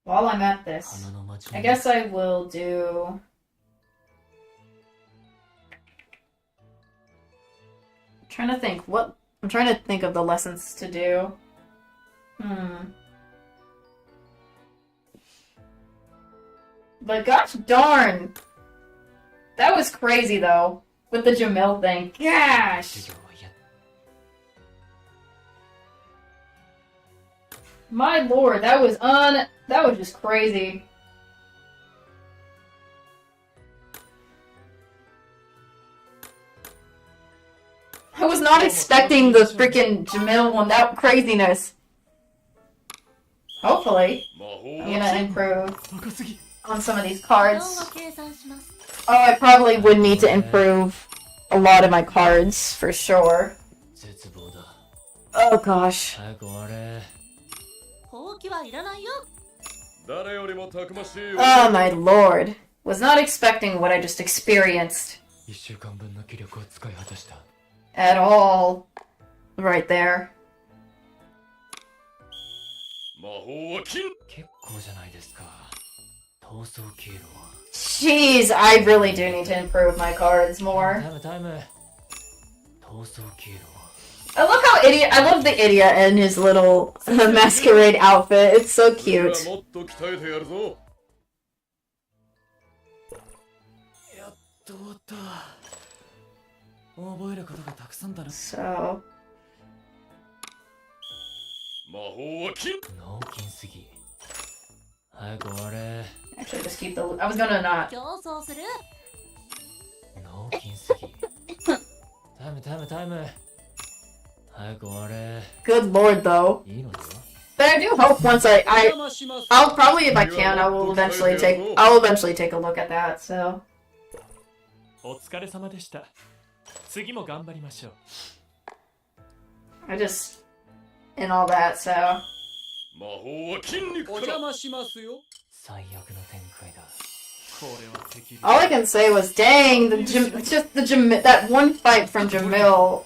While I'm at this, I guess I will do... I'm trying to think of the lessons to do. But gosh darn! That was crazy though, with the Jamil thing. Gosh! My lord, that was just crazy. I was not expecting the freaking Jamil one, that craziness. Hopefully, I'm gonna improve on some of these cards. Oh, I probably would need to improve a lot of my cards, for sure. Oh gosh. Oh my lord. Was not expecting what I just experienced. At all. Right there. Jeez, I really do need to improve my cards more. I love how I love the idiot and his little masquerade outfit. It's so cute. So... Actually, just keep the... I was gonna not. Good lord, though. But I do hope once I'll probably, if I can, I'll eventually take a look at that, so... お疲れ様でした。次も頑張りましょう。I just... and all that, so... 魔法は筋肉から。お邪魔しますよ。最悪の展開だ。 All I can say was, dang, that one fight from Jamil.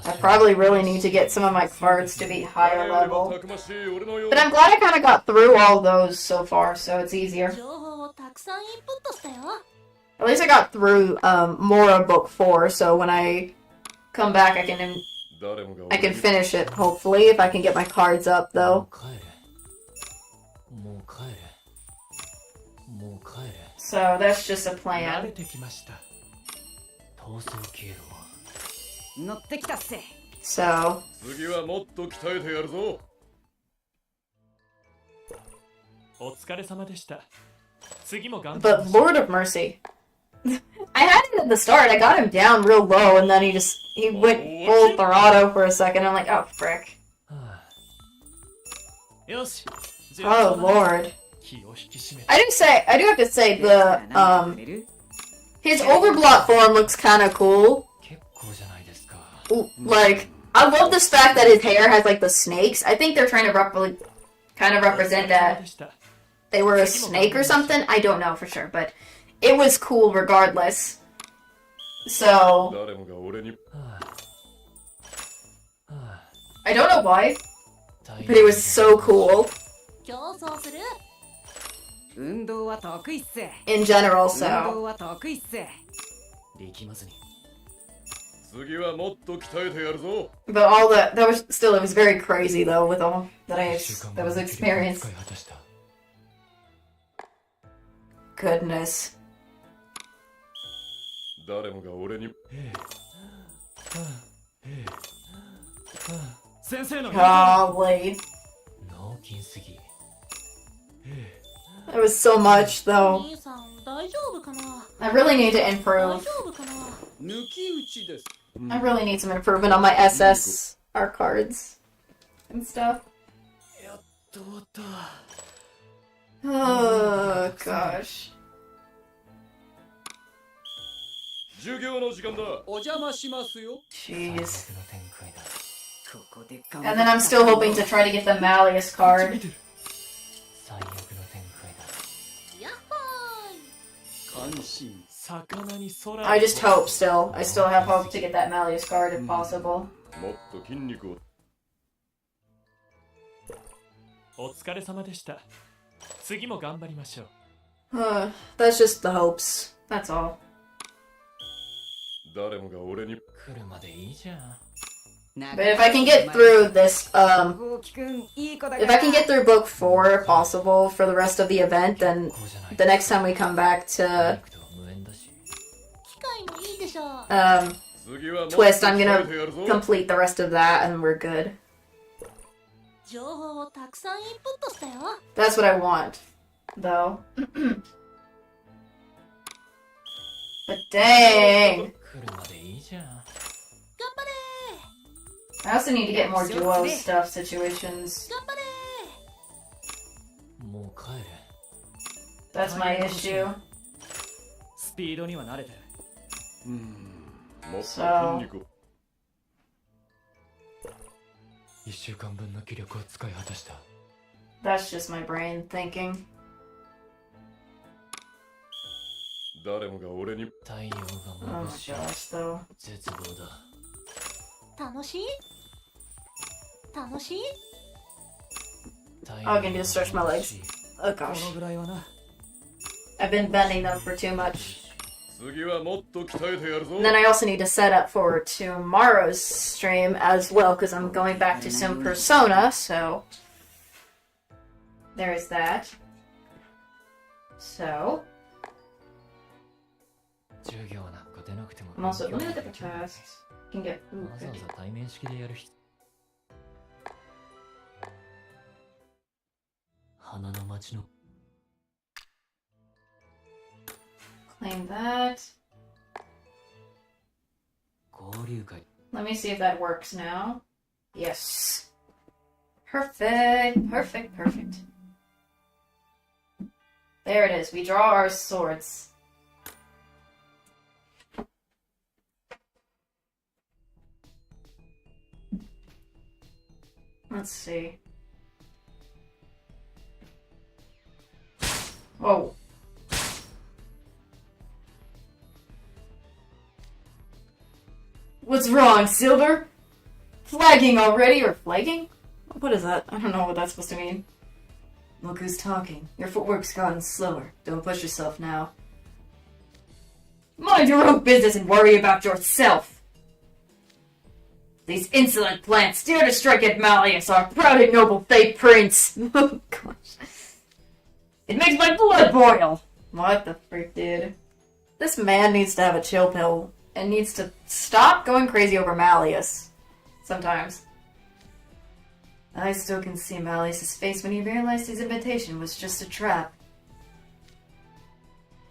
I probably really need to get some of my cards to be higher level. But I'm glad I kind of got through all those so far, so it's easier. At least I got through more of book 4, so when I come back I can finish it, hopefully, if I can get my cards up, though. So that's just a plan. So お疲れ様でした。次も頑張 But Lord of Mercy. I had it at the start. I got him down real low, and then he went full Throtto for a second. I'm like, oh frick. よし。 Oh Lord. I do have to say the his overblock form looks kind of cool. Like, I love this fact that his hair has like the snakes. I think they're trying to kind of represent that they were a snake or something. I don't know for sure, but it was cool regardless. So I don't know why, but it was so cool. In general, so. But all that was still, it was very crazy though, with all that was experienced. Goodness. Golly. That was so much though. I really need to improve. I really need some improvement on my SSR cards and stuff. Oh gosh. Jeez. And then I'm still hoping to try to get the Malleus card. I just hope still. I still have hope to get that Malleus card if possible. お疲れ様でした。次も頑張りましょう。That's just the hopes. That's all. 誰もが俺に来るまでいいじゃん。 But if I can get through this, if I can get through book 4 if possible for the rest of the event, then the next time we come back to Twist, I'm gonna complete the rest of that and we're good. That's what I want, though. But dang! I also need to get more duo stuff situations. That's my issue. So... That's just my brain thinking. Oh my gosh, though. Oh, I can just stretch my legs. Oh gosh. I've been bending them for too much. And then I also need to set up for tomorrow's stream as well, because I'm going back to some Persona, so... There's that. So... I'm also... Let me look at the tasks. Can get... Ooh, okay. Claim that. Let me see if that works now. Yes. Perfect. Perfect. Perfect. There it is. We draw our swords. Let's see. Whoa. What's wrong, Silver? Flagging already, or flagging? What is that? I don't know what that's supposed to mean. Look who's talking. Your footwork's gotten slower. Don't push yourself now. Mind your own business and worry about yourself! These insolent plants dare to strike at Malleus, our proud and noble Fate Prince! Oh gosh. It makes my blood boil! What the freak, dude? This man needs to have a chill pill and needs to stop going crazy over Malleus. Sometimes. I still can see Malleus's face when he realized his invitation was just a trap.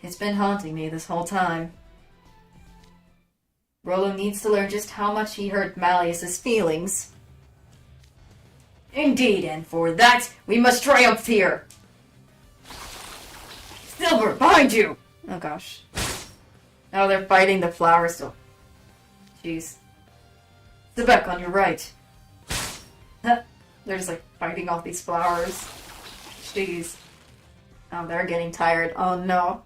It's been haunting me this whole time. Rollo needs to learn just how much he hurt Malleus's feelings. Indeed, and for that, we must triumph here! Silver, behind you! Oh gosh. Now they're fighting the flowers still. Jeez. Sebek on your right. They're just like fighting off these flowers. Jeez. Oh, they're getting tired. Oh no.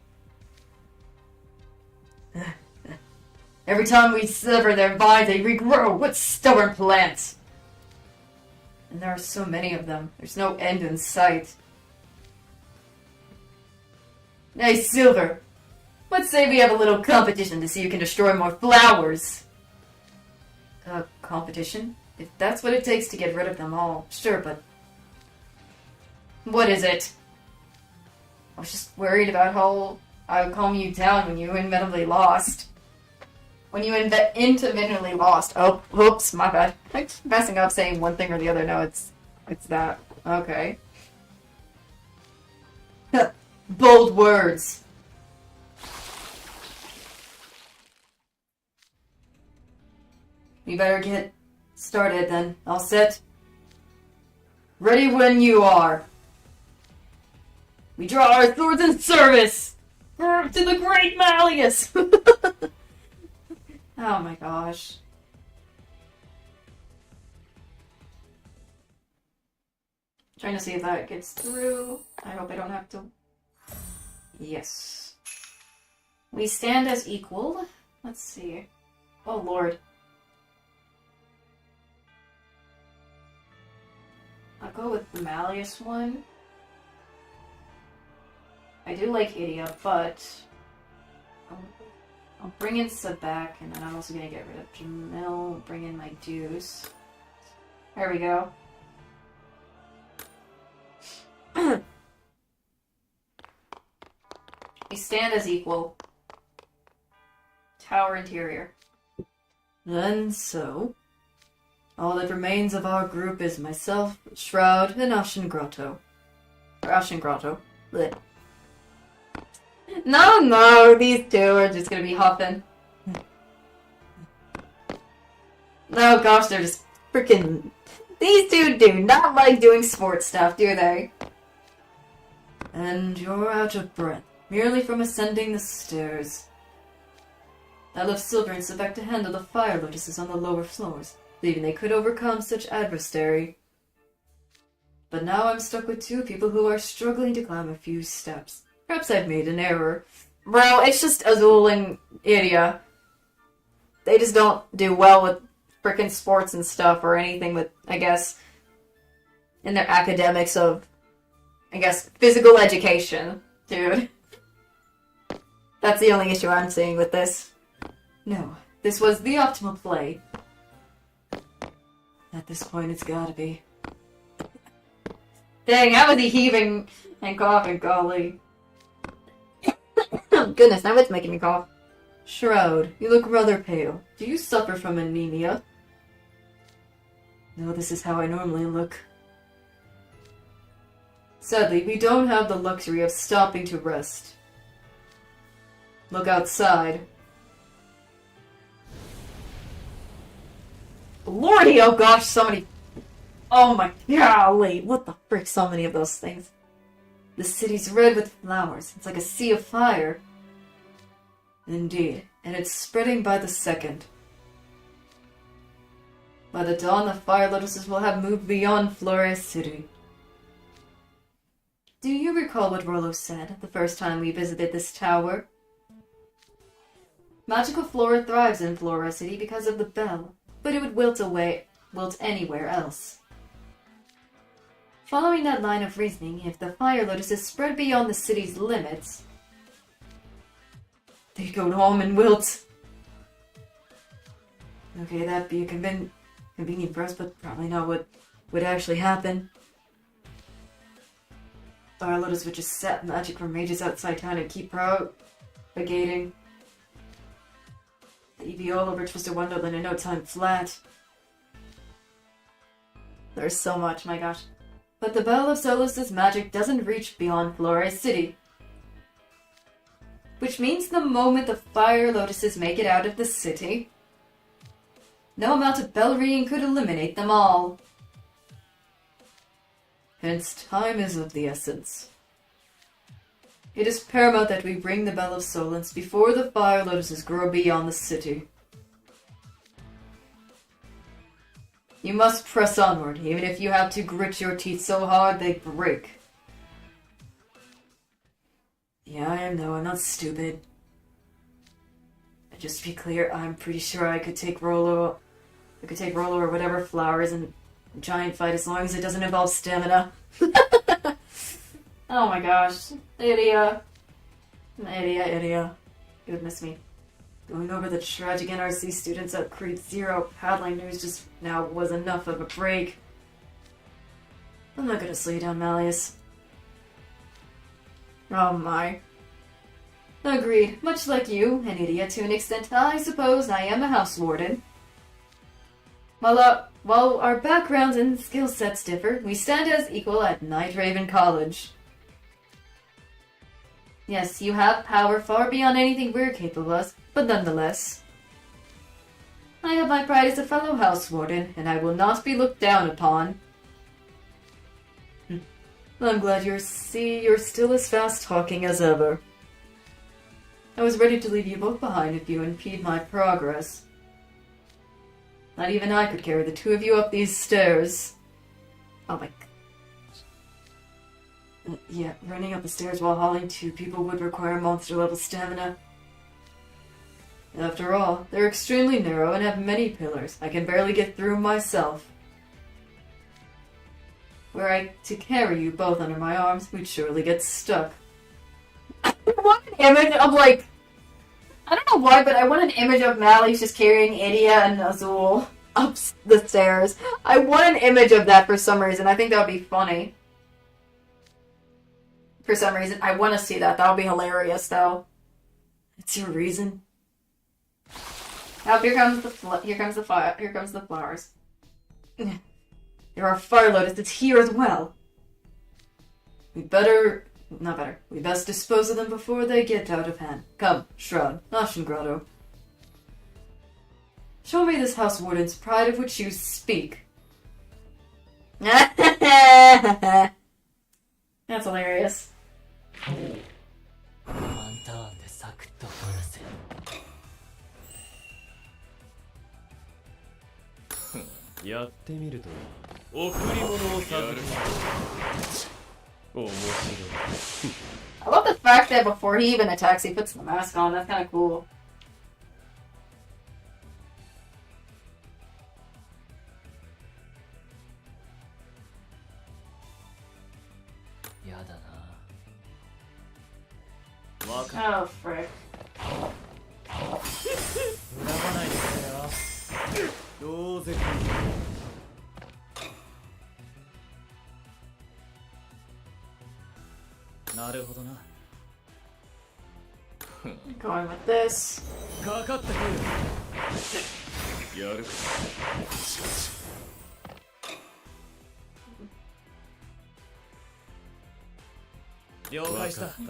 Every time we sever their vines, they regrow. What stubborn plants! And there are so many of them. There's no end in sight. Hey, Silver. Let's say we have a little competition to see who can destroy more flowers. Competition? If that's what it takes to get rid of them all, sure, but... What is it? I was just worried about how I would calm you down when you inevitably lost. When you intermittently lost. Oh, whoops, my bad. I'm messing up saying one thing or the other. No, it's that. Okay. Bold words. We better get started then. All set? Ready when you are. We draw our swords in service! To the great Malleus! Oh my gosh. Trying to see if that gets through. I hope I don't have to... Yes. We stand as equal. Let's see. Oh lord. I'll go with the Malleus one. I do like Idia, but I'll bring in Sebek, and then I'm also gonna get rid of Jamil, bring in my Deuce. There we go. We stand as equal. Tower interior. And so, all that remains of our group is myself, Shroud, and Ashen Grotto. Or Ashen Grotto. Blech. No, these two are just gonna be huffing. Oh gosh, they're just freaking... These two do not like doing sports stuff, do they? And you're out of breath, merely from ascending the stairs. I left Silver and Sebek to handle the fire lotuses on the lower floors, believing they could overcome such adversary. But now I'm stuck with two people who are struggling to climb a few steps. Perhaps I've made an error. Bro, it's just Azul and Idia. They just don't do well with frickin' sports and stuff or anything with, I guess, in their academics of, I guess, physical education. Dude. That's the only issue I'm seeing with this. No, this was the optimal play. At this point, it's gotta be. Dang, how was he heaving and coughing, golly. Oh, goodness, now it's making me cough. Shroud, you look rather pale. Do you suffer from anemia? No, this is how I normally look. Sadly, we don't have the luxury of stopping to rest. Look outside. Lordy, oh gosh, so many... Oh my golly, what the frick, so many of those things. The city's red with flowers. It's like a sea of fire. Indeed, and it's spreading by the second. By the dawn, the fire lotuses will have moved beyond Flores City. Do you recall what Rollo said the first time we visited this tower? Magical flora thrives in Flora City because of the bell, but it would wilt anywhere else. Following that line of reasoning, if the fire lotuses spread beyond the city's limits, they'd go home and wilt. Okay, that'd be a convenient for us, but probably not what would actually happen. Fire lotus would just set magic for mages outside town and keep propagating. The EV all over Twisted Wonderland in no time flat. There's so much, my gosh. But the Bell of Solace's magic doesn't reach beyond Glorious City. Which means the moment the fire lotuses make it out of the city, no amount of bell ringing could eliminate them all. Hence, time is of the essence. It is paramount that we bring the Bell of Solace before the fire lotuses grow beyond the city. You must press onward, even if you have to grit your teeth so hard they break. Yeah, I know, I'm not stupid. Just to be clear, I'm pretty sure I could take Rolo or whatever flowers in a giant fight as long as it doesn't involve stamina. Oh my gosh. Idia. Goodness me. Going over the tragic NRC students at Creed Zero paddling news just now was enough of a break. I'm not gonna slow you down, Malleus. Oh my. Agreed. Much like you, an idiot to an extent, I suppose I am a house warden. While our backgrounds and skill sets differ, we stand as equal at Night Raven College. Yes, you have power far beyond anything we're capable of, but nonetheless. I have my pride as a fellow house warden, and I will not be looked down upon. I'm glad you're still as fast-talking as ever. I was ready to leave you both behind if you impede my progress. Not even I could carry the two of you up these stairs. Oh my... yeah, running up the stairs while hauling two people would require monster-level stamina. After all, they're extremely narrow and have many pillars. I can barely get through myself. Were I to carry you both under my arms, we'd surely get stuck. I want an image of, like... I don't know why, but I want an image of Malleus just carrying Idia and Azul up the stairs. I want an image of that for some reason. I think that would be funny. For some reason. I want to see that. That would be hilarious, though. It's your reason. Oh, here comes the flowers. There are fire lotuses here as well. We best dispose of them before they get out of hand. Come, Shroud, Ashen Grotto. Show me this house warden's pride of which you speak. That's hilarious. I love the fact that before he even attacks, he puts the mask on. That's kind of cool. Oh, frick. Going with this.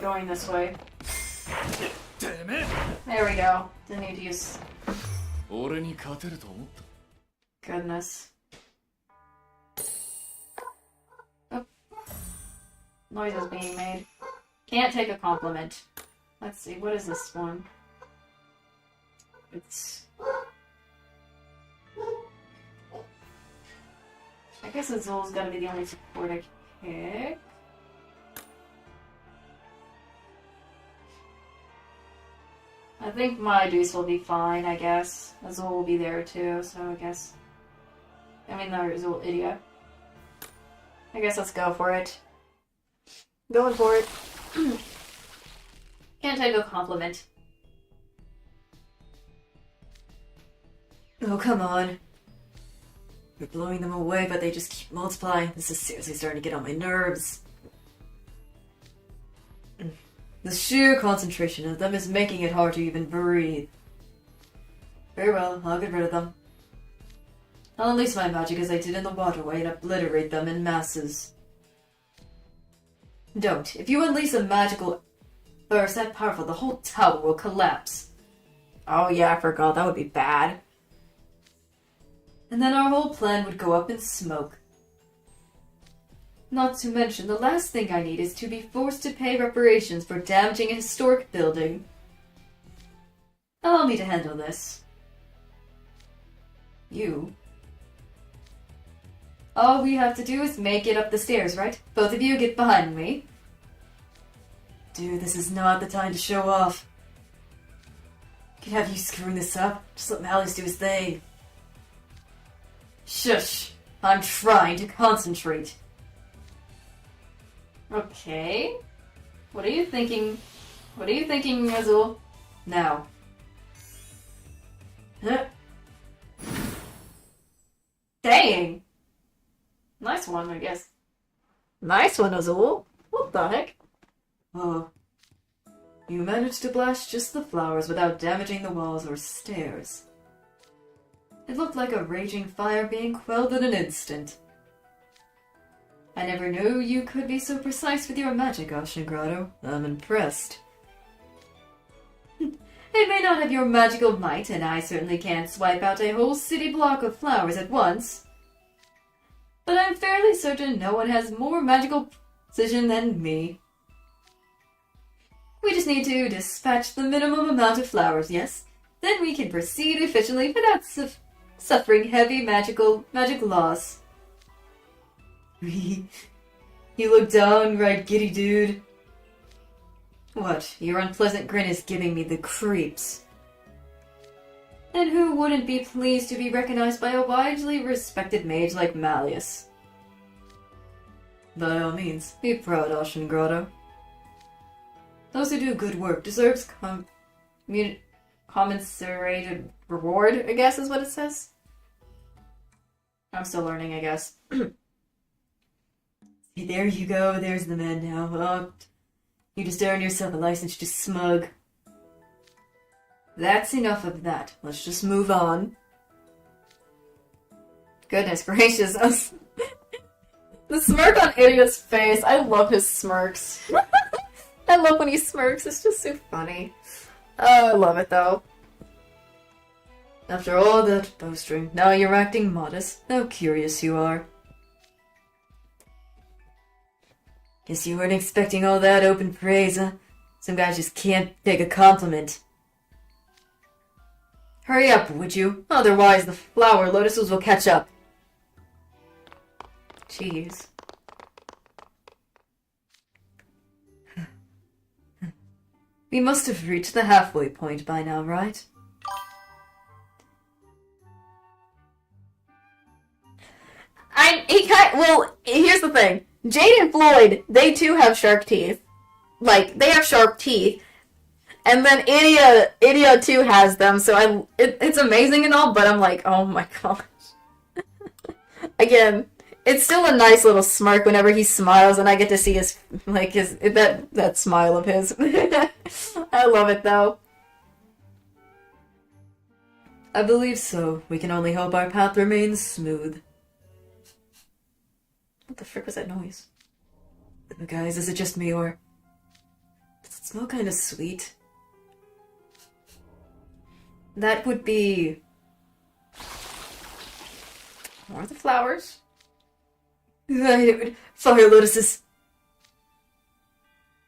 Going this way. There we go. Didn't need to use... Goodness. Oh. Noise is being made. Can't take a compliment. Let's see, what is this one? It's... I guess Azul's gotta be the only support I can pick. I think my Deuce will be fine, I guess. Azul will be there too, so I guess... I mean, no, Azul, idiot. I guess let's go for it. Going for it. Can't take a compliment. Oh, come on. We're blowing them away, but they just keep multiplying. This is seriously starting to get on my nerves. The sheer concentration of them is making it hard to even breathe. Very well, I'll get rid of them. I'll unleash my magic as I did in the waterway and obliterate them in masses. Don't. If you unleash a magical burst that powerful, the whole tower will collapse. Oh yeah, I forgot. That would be bad. And then our whole plan would go up in smoke. Not to mention, the last thing I need is to be forced to pay reparations for damaging a historic building. Allow me to handle this. You. All we have to do is make it up the stairs, right? Both of you get behind me. Dude, this is not the time to show off. Could have you screwing this up. Just let Malleus do his thing. Shush. I'm trying to concentrate. Okay. What are you thinking? What are you thinking, Azul? Now. Huh? Dang! Nice one, I guess. Nice one, Azul. What the heck? Oh. You managed to blast just the flowers without damaging the walls or stairs. It looked like a raging fire being quelled in an instant. I never knew you could be so precise with your magic, Grotto. I'm impressed. It may not have your magical might, and I certainly can't swipe out a whole city block of flowers at once. But I'm fairly certain no one has more magical precision than me. We just need to dispatch the minimum amount of flowers, yes? Then we can proceed efficiently without suffering heavy magic loss. You look downright giddy, dude. What? Your unpleasant grin is giving me the creeps. And who wouldn't be pleased to be recognized by a widely respected mage like Malleus? By all means, be proud, Grotto. Those who do good work deserves commensurated reward, I guess is what it says. I'm still learning, I guess. There you go, there's the man now. Oh, you just earned yourself a license to smug. That's enough of that. Let's just move on. Goodness gracious. The smirk on Idiot's face. I love his smirks. I love when he smirks. It's just so funny. Oh, I love it though. After all that boasting, now you're acting modest. How curious you are. Guess you weren't expecting all that open praise, huh? Some guys just can't take a compliment. Hurry up, would you? Otherwise the flower lotuses will catch up. Jeez. We must have reached the halfway point by now, right? Well, here's the thing. Jade and Floyd, they too have sharp teeth. Like, they have sharp teeth. And then Idia too has them, so it's amazing and all, but I'm like, oh my gosh. Again, it's still a nice little smirk whenever he smiles and I get to see his, like, that smile of his. I love it though. I believe so. We can only hope our path remains smooth. What the frick was that noise? Guys, is it just me or... Does it smell kind of sweet? That would be... More of the flowers. Fire lotuses!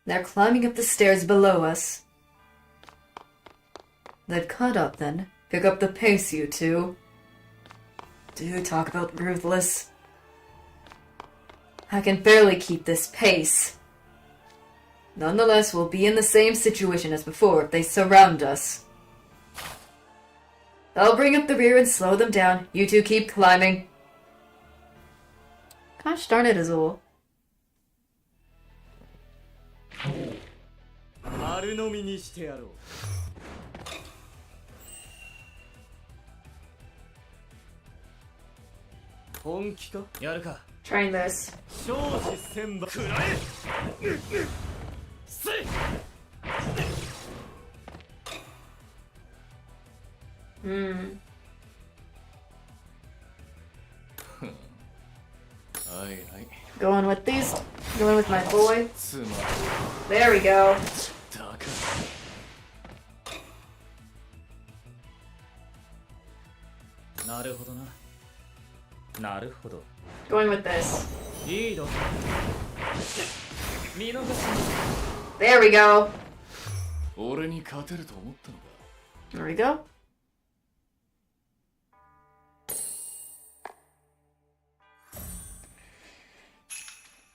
They're climbing up the stairs below us. They've caught up then. Pick up the pace, you two. Do talk about ruthless. I can barely keep this pace. Nonetheless, we'll be in the same situation as before if they surround us. I'll bring up the rear and slow them down. You two keep climbing. Gosh darn it, Azul. Trying this. Going with these. Going with my boy. There we go. Going with this. There we go. There we go.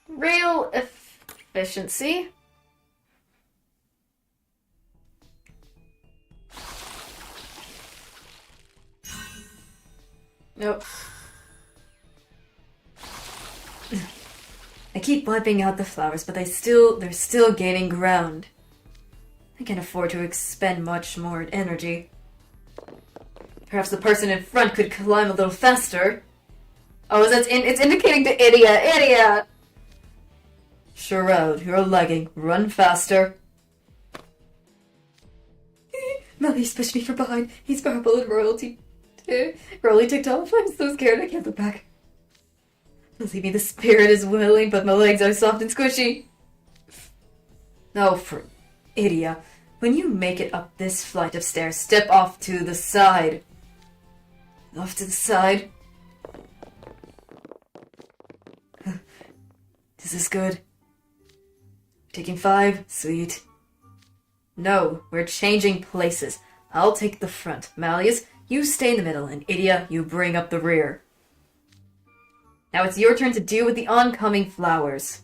Real efficiency. Nope. I keep wiping out the flowers, but they're still gaining ground. I can't afford to expend much more energy. Perhaps the person in front could climb a little faster. Oh, it's indicating to Idia. Shroud, you're lagging. Run faster. Melly's pushed me from behind. He's purple and royalty. Rolly ticked off. I'm so scared I can't look back. Believe me, the spirit is willing, but my legs are soft and squishy. Oh, for Idia. When you make it up this flight of stairs, step off to the side. Off to the side. Is this good? Taking 5? Sweet. No, we're changing places. I'll take the front. Malleus, you stay in the middle, and Idia, you bring up the rear. Now it's your turn to deal with the oncoming flowers.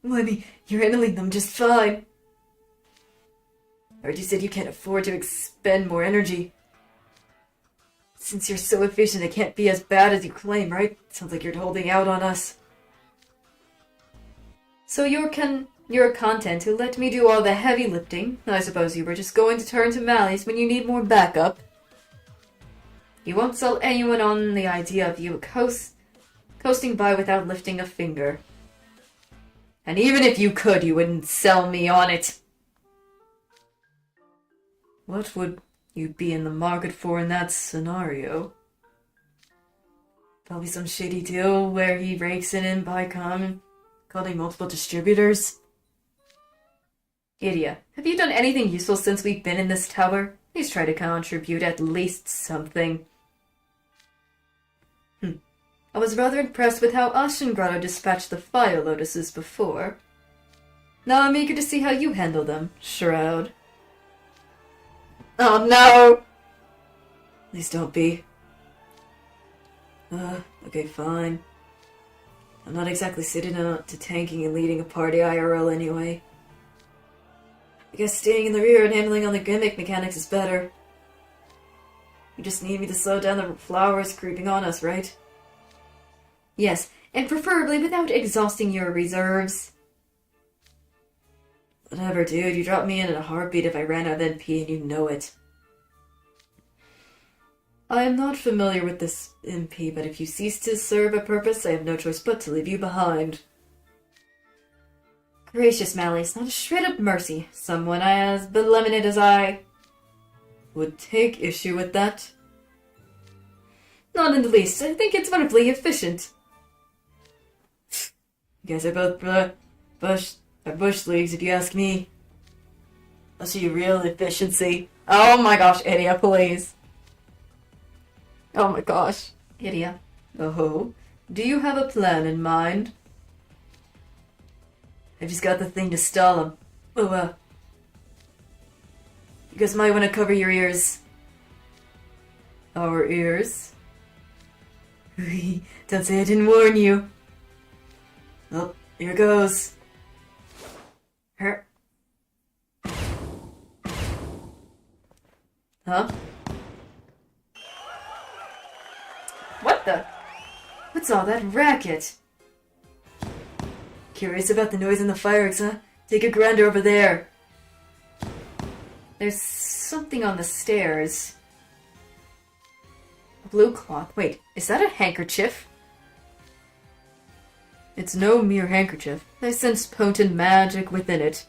Lemmy, you're handling them just fine. I heard you said you can't afford to expend more energy. Since you're so efficient, it can't be as bad as you claim, right? Sounds like you're holding out on us. So you're content to let me do all the heavy lifting. I suppose you were just going to turn to Malleus when you need more backup. You won't sell anyone on the idea of you coasting by without lifting a finger. And even if you could, you wouldn't sell me on it. What would you be in the market for in that scenario? Probably some shady deal where he rakes it in by calling multiple distributors. Idia, have you done anything useful since we've been in this tower? Please try to contribute at least something. I was rather impressed with how Ashengrotto dispatched the fire lotuses before. Now I'm eager to see how you handle them, Shroud. Oh no! Please don't be. Okay, fine. I'm not exactly sitting out to tanking and leading a party IRL anyway. I guess staying in the rear and handling all the gimmick mechanics is better. You just need me to slow down the flowers creeping on us, right? Yes, and preferably without exhausting your reserves. Whatever, dude. You drop me in a heartbeat if I ran out of NP and you know it. I am not familiar with this MP, but if you cease to serve a purpose, I have no choice but to leave you behind. Gracious Malleus, not a shred of mercy. Someone as benevolent as I would take issue with that. Not in the least. I think it's wonderfully efficient. You guys are both bush leagues, if you ask me. I'll show you real efficiency. Oh my gosh, Idia, please. Oh my gosh, Idia. Oh, do you have a plan in mind? I've just got the thing to stall him. Oh, you guys might want to cover your ears. Our ears? Don't say I didn't warn you. Oh, here goes. Her. Huh? What the? What's all that racket? Curious about the noise in the fireworks, huh? Take a gander over there. There's something on the stairs. A blue cloth. Wait, is that a handkerchief? It's no mere handkerchief. I sense potent magic within it.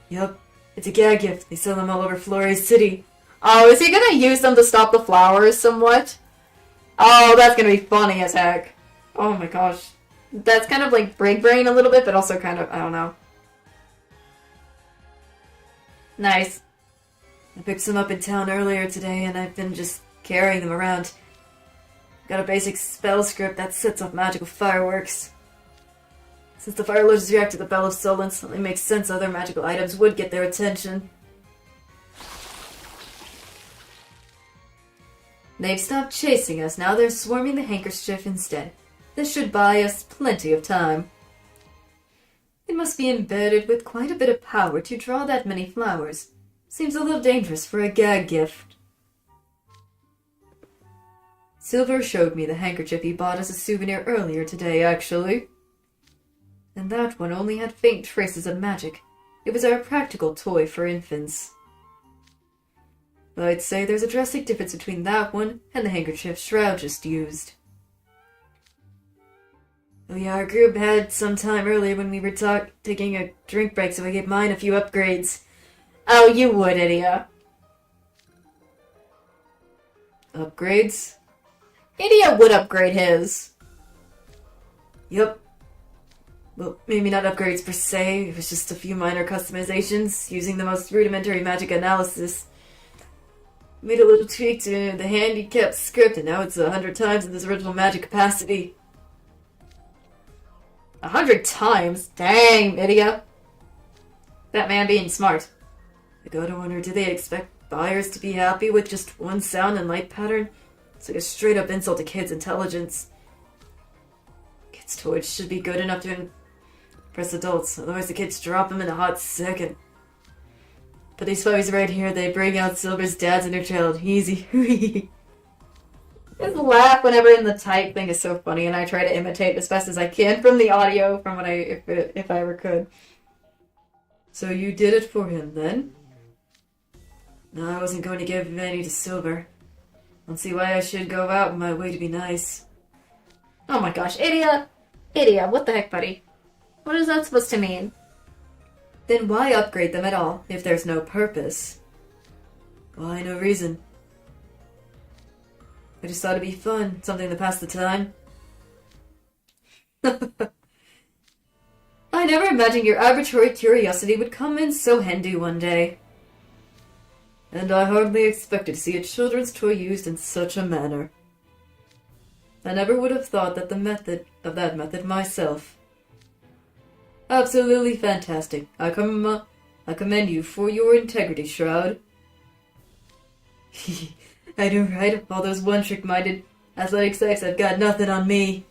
Yup, it's a gag gift. They sell them all over Flores City. Oh, is he gonna use them to stop the flowers somewhat? Oh, that's gonna be funny as heck. Oh my gosh. That's kind of like break brain a little bit, but also kind of, I don't know. Nice. I picked some up in town earlier today, and I've been just carrying them around. Got a basic spell script that sets off magical fireworks. Since the fire lords react to the Bell of Solace, it only makes sense other magical items would get their attention. They've stopped chasing us, now they're swarming the handkerchief instead. This should buy us plenty of time. It must be embedded with quite a bit of power to draw that many flowers. Seems a little dangerous for a gag gift. Silver showed me the handkerchief he bought as a souvenir earlier today, actually. And that one only had faint traces of magic. It was our practical toy for infants. I'd say there's a drastic difference between that one and the handkerchief Shroud just used. Oh yeah, our group had some time earlier when we were taking a drink break, so I gave mine a few upgrades. Oh, you would, Idia. Upgrades? Idia would upgrade his. Yep. Well, maybe not upgrades per se, it was just a few minor customizations, using the most rudimentary magic analysis. Made a little tweak to the handicapped script, and now it's 100 times in this original magic capacity. 100 times? Dang, Idia. That man being smart. I gotta wonder, do they expect buyers to be happy with just one sound and light pattern? It's like a straight up insult to kids' intelligence. Kids' toys should be good enough to impress adults, otherwise the kids drop them in a hot second. But these puppies right here, they bring out Silver's dad's inner child. Easy. His laugh whenever in the type thing is so funny, and I try to imitate as best as I can from the audio, from what if I ever could. So you did it for him, then? No, I wasn't going to give any to Silver. Don't see why I should go out my way to be nice. Oh my gosh, Idia! Idia, what the heck, buddy? What is that supposed to mean? Then why upgrade them at all, if there's no purpose? Why, no reason. I just thought it'd be fun, something to pass the time. I never imagined your arbitrary curiosity would come in so handy one day. And I hardly expected to see a children's toy used in such a manner. I never would have thought that that method myself. Absolutely fantastic. I commend you for your integrity, Shroud. I know, right? All those one-trick-minded athletic psychs have got nothing on me.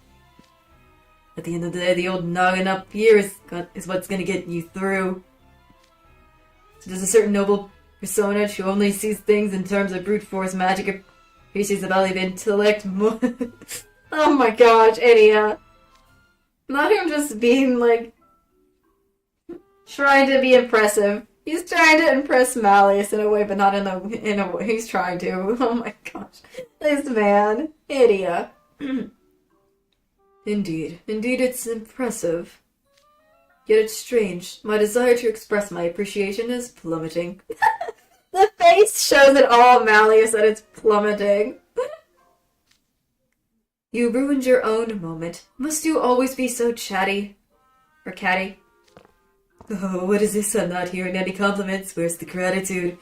At the end of the day, the old noggin up here is what's gonna get you through. So there's a certain noble personage who only sees things in terms of brute force magic, appreciates the value of intellect more. Oh my gosh, Idia. Not him just being like trying to be impressive. He's trying to impress Malleus in a way, but not in a way he's trying to. Oh my gosh. This man. Idia. Indeed it's impressive. Yet it's strange. My desire to express my appreciation is plummeting. The face shows it all, Malleus, that it's plummeting. You ruined your own moment. Must you always be so chatty? Or catty? Oh, what is this? I'm not hearing any compliments. Where's the gratitude?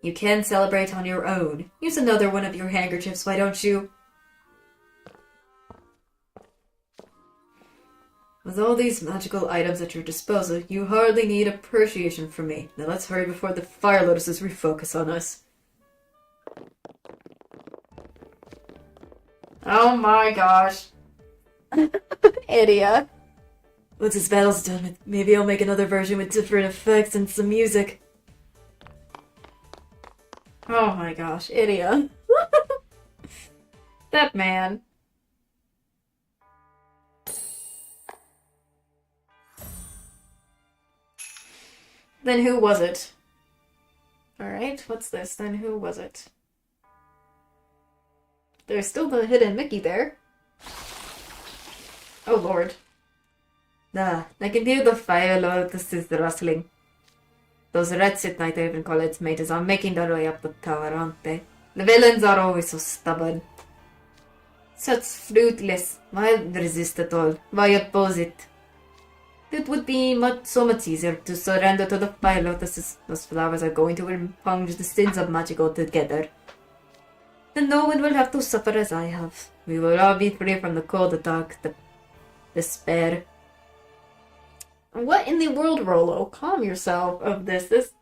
You can celebrate on your own. Use another one of your handkerchiefs, why don't you? With all these magical items at your disposal, you hardly need appreciation from me. Now let's hurry before the fire lotuses refocus on us. Oh my gosh. Idia. Once this battle's done, maybe I'll make another version with different effects and some music. Oh my gosh, Idia. That man. Then who was it? Alright, what's this? Then who was it? There's still the hidden Mickey there. Oh lord. I can hear the fire lotuses rustling. Those rats at night even college mates are making their way up the tower, aren't they? The villains are always so stubborn. Such fruitless. Why resist at all? Why oppose it? It would be so much easier to surrender to the fire lotuses. Those flowers are going to impunge the sins of magic altogether. Then no one will have to suffer as I have. We will all be free from the cold, the dark, the despair. What in the world, Rolo? Calm yourself of this.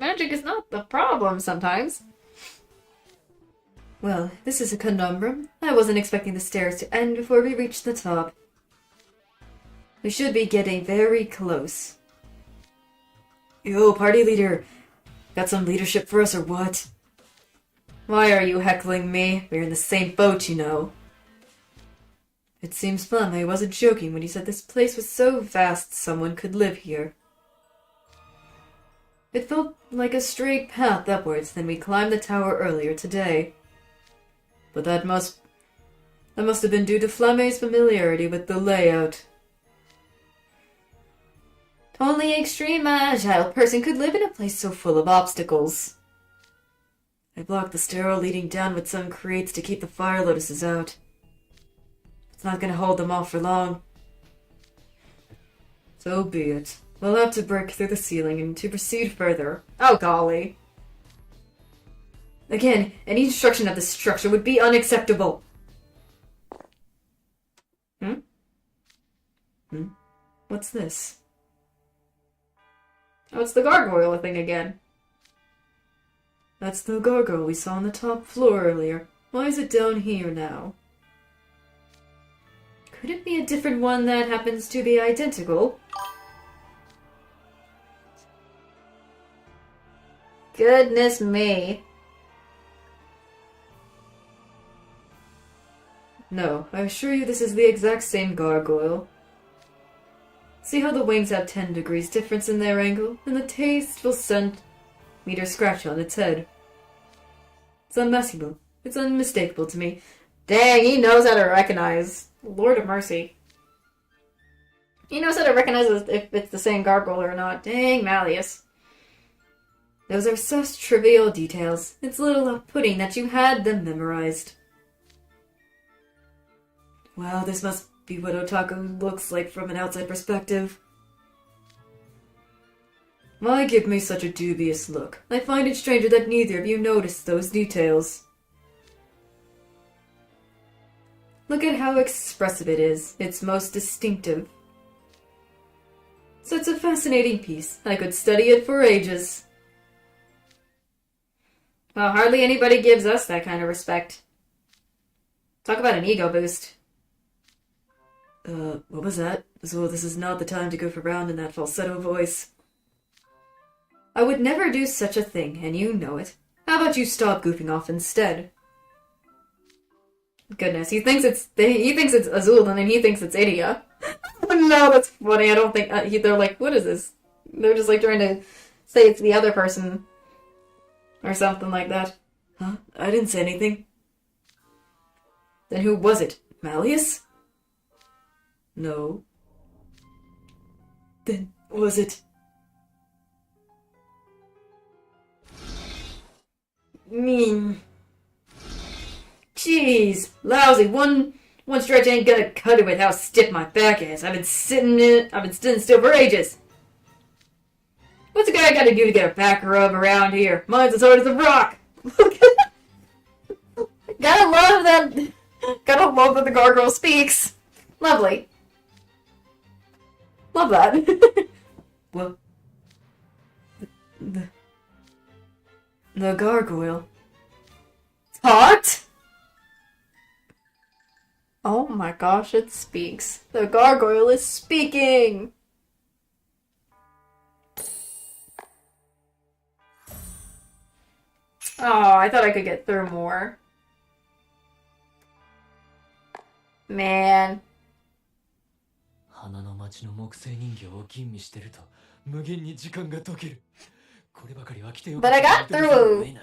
Magic is not the problem sometimes. Well, this is a conundrum. I wasn't expecting the stairs to end before we reached the top. We should be getting very close. Yo, party leader. Got some leadership for us or what? Why are you heckling me? We're in the same boat, you know. It seems Flamme wasn't joking when he said this place was so vast someone could live here. It felt like a straight path upwards than we climbed the tower earlier today. But that must have been due to Flamme's familiarity with the layout. Only an extreme agile person could live in a place so full of obstacles. I blocked the stairwell leading down with some crates to keep the fire lotuses out. It's not gonna hold them off for long. So be it. We'll have to break through the ceiling and to proceed further. Oh, golly. Again, any destruction of the structure would be unacceptable. What's this? Oh, it's the gargoyle thing again. That's the gargoyle we saw on the top floor earlier. Why is it down here now? Could it be a different one that happens to be identical? Goodness me. No, I assure you this is the exact same gargoyle. See how the wings have 10 degrees difference in their angle, and the tasteful centimeter scratch on its head. It's unmistakable. It's unmistakable to me. Dang, he knows how to recognize. Lord of mercy. He knows how to recognize if it's the same gargoyle or not. Dang, Malleus. Those are such trivial details. It's a little off-putting that you had them memorized. Wow, this must be what Otaku looks like from an outside perspective. Why give me such a dubious look? I find it stranger that neither of you noticed those details. Look at how expressive it is. It's most distinctive. So it's a fascinating piece. I could study it for ages. Well, hardly anybody gives us that kind of respect. Talk about an ego boost. What was that? So this is not the time to goof around in that falsetto voice. I would never do such a thing, and you know it. How about you stop goofing off instead? Goodness, he thinks it's Azul, and then he thinks it's Idia. No, that's funny. I don't think they're like, what is this? They're just like trying to say it's the other person or something like that. Huh? I didn't say anything. Then who was it? Malleus? No. Then was it? Jeez, lousy. One stretch ain't gonna cut it with how stiff my back is. I've been sitting still for ages. What's a guy gotta do to get a back rub around here? Mine's as hard as a rock. Gotta love that. Gotta love that the gargoyle speaks. Lovely. Love that. Well, the gargoyle talked? Oh my gosh, it speaks. The gargoyle is speaking! Oh, I thought I could get through more. Man. 花の町の木製人形を吟味してると無限に時間が解ける。こればかりは来てよか But った I got through.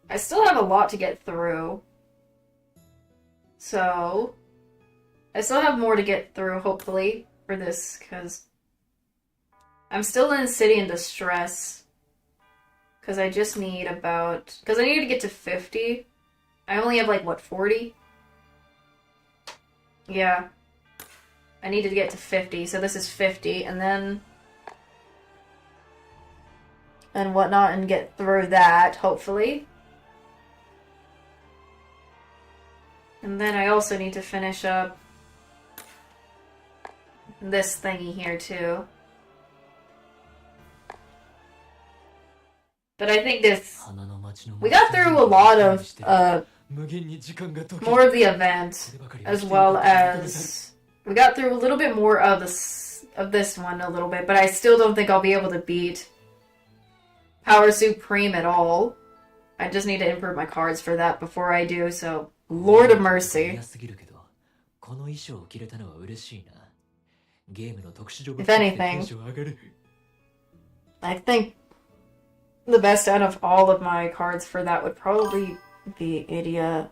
I still have a lot to get through. So, I still have more to get through, hopefully, for this, because I'm still in City in Distress. Because I just need about... Because I need to get to 50. I only have, like, what, 40? Yeah. I need to get to 50, so this is 50, and then... and whatnot, and get through that, hopefully. And then I also need to finish up this thingy here, too. But I think this... we got through a lot of, more of the event, as well as... we got through a little bit more of this one a little bit, but I still don't think I'll be able to beat Power Supreme at all. I just need to improve my cards for that before I do, so Lord of Mercy. If anything, I think the best out of all of my cards for that would probably be Idia.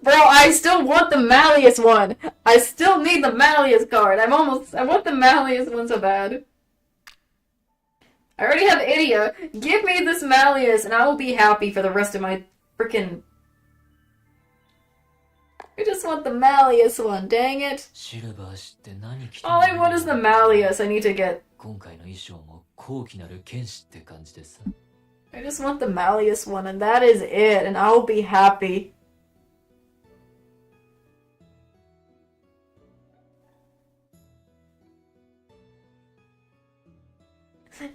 Bro, I still want the Malleus one! I still need the Malleus card! I want the Malleus one so bad. I already have Idia. Give me this Malleus and I will be happy for the rest of my freaking... I just want the Malleus one, dang it. All I want is the Malleus. I need to get... I just want the Malleus one and that is it, and I'll be happy.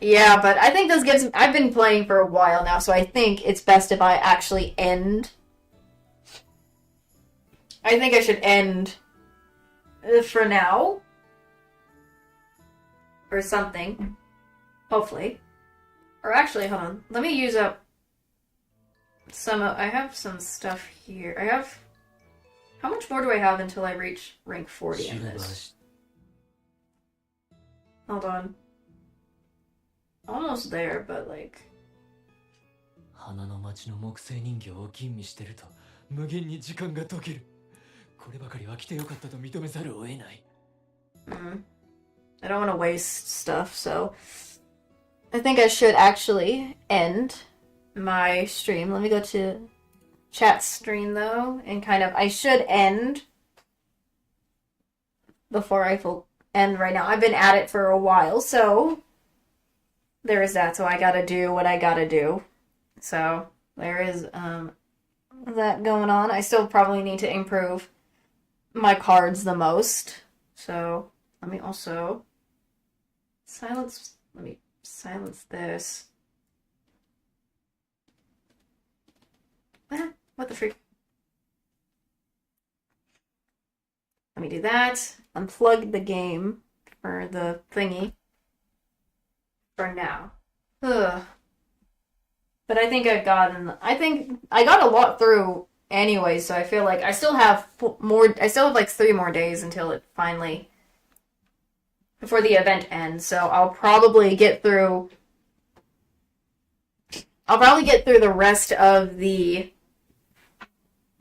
Yeah, but I think this gives... I've been playing for a while now, so I think it's best if I actually end. I think I should end for now. Or something. Hopefully. Or actually, hold on. Let me use up some... I have some stuff here. I have... how much more do I have until I reach rank 40 in this? Hold on. Almost there, but like... I don't want to waste stuff, so... I think I should actually end my stream. Let me go to chat stream, though, and kind of... I should end before I end right now. I've been at it for a while, so... there is that, so I gotta do what I gotta do. So, there is, that going on. I still probably need to improve my cards the most. So, let me also silence this. What the freak? Let me do that. Unplug the game for the thingy. For now. Ugh. But I think I got a lot through anyway, so I feel like I still have like 3 more days until it finally... before the event ends, so I'll probably get through the rest of the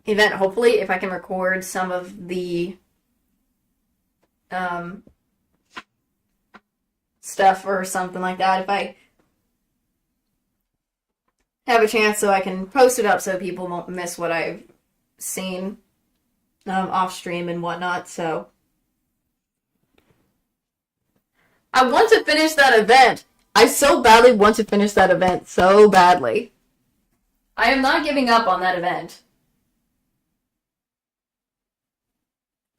event, hopefully, if I can record some of the stuff or something like that. If I have a chance, so I can post it up so people won't miss what I've seen off stream and whatnot. So I want to finish that event. I so badly want to finish that event, so badly. I am not giving up on that event.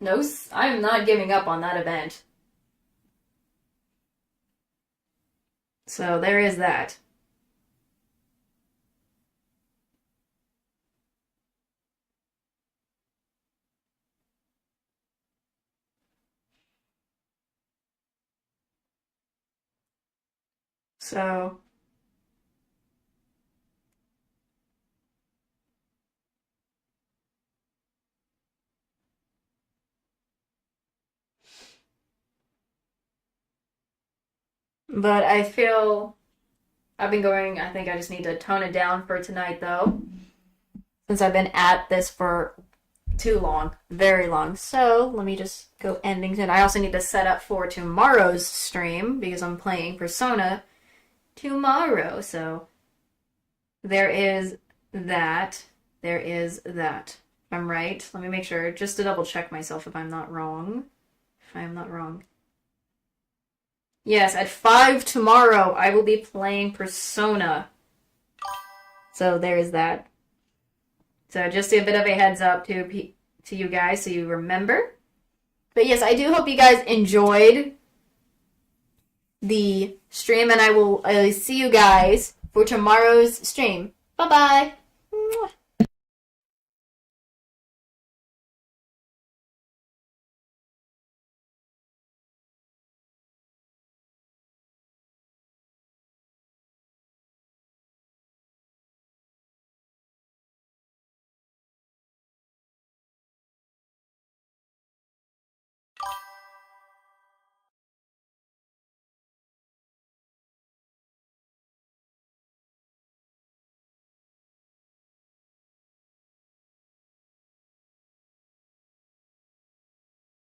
No, I am not giving up on that event. So there is that. So but I feel I've been going, I think I just need to tone it down for tonight, though. Since I've been at this for too long. Very long. So, let me just go ending it. I also need to set up for tomorrow's stream, because I'm playing Persona tomorrow. So, there is that. There is that. I'm right. Let me make sure, just to double check myself if I'm not wrong. If I am not wrong. Yes, at 5 tomorrow, I will be playing Persona. So there's that. So just a bit of a heads up to you guys so you remember. But yes, I do hope you guys enjoyed the stream, and I will see you guys for tomorrow's stream. Bye-bye.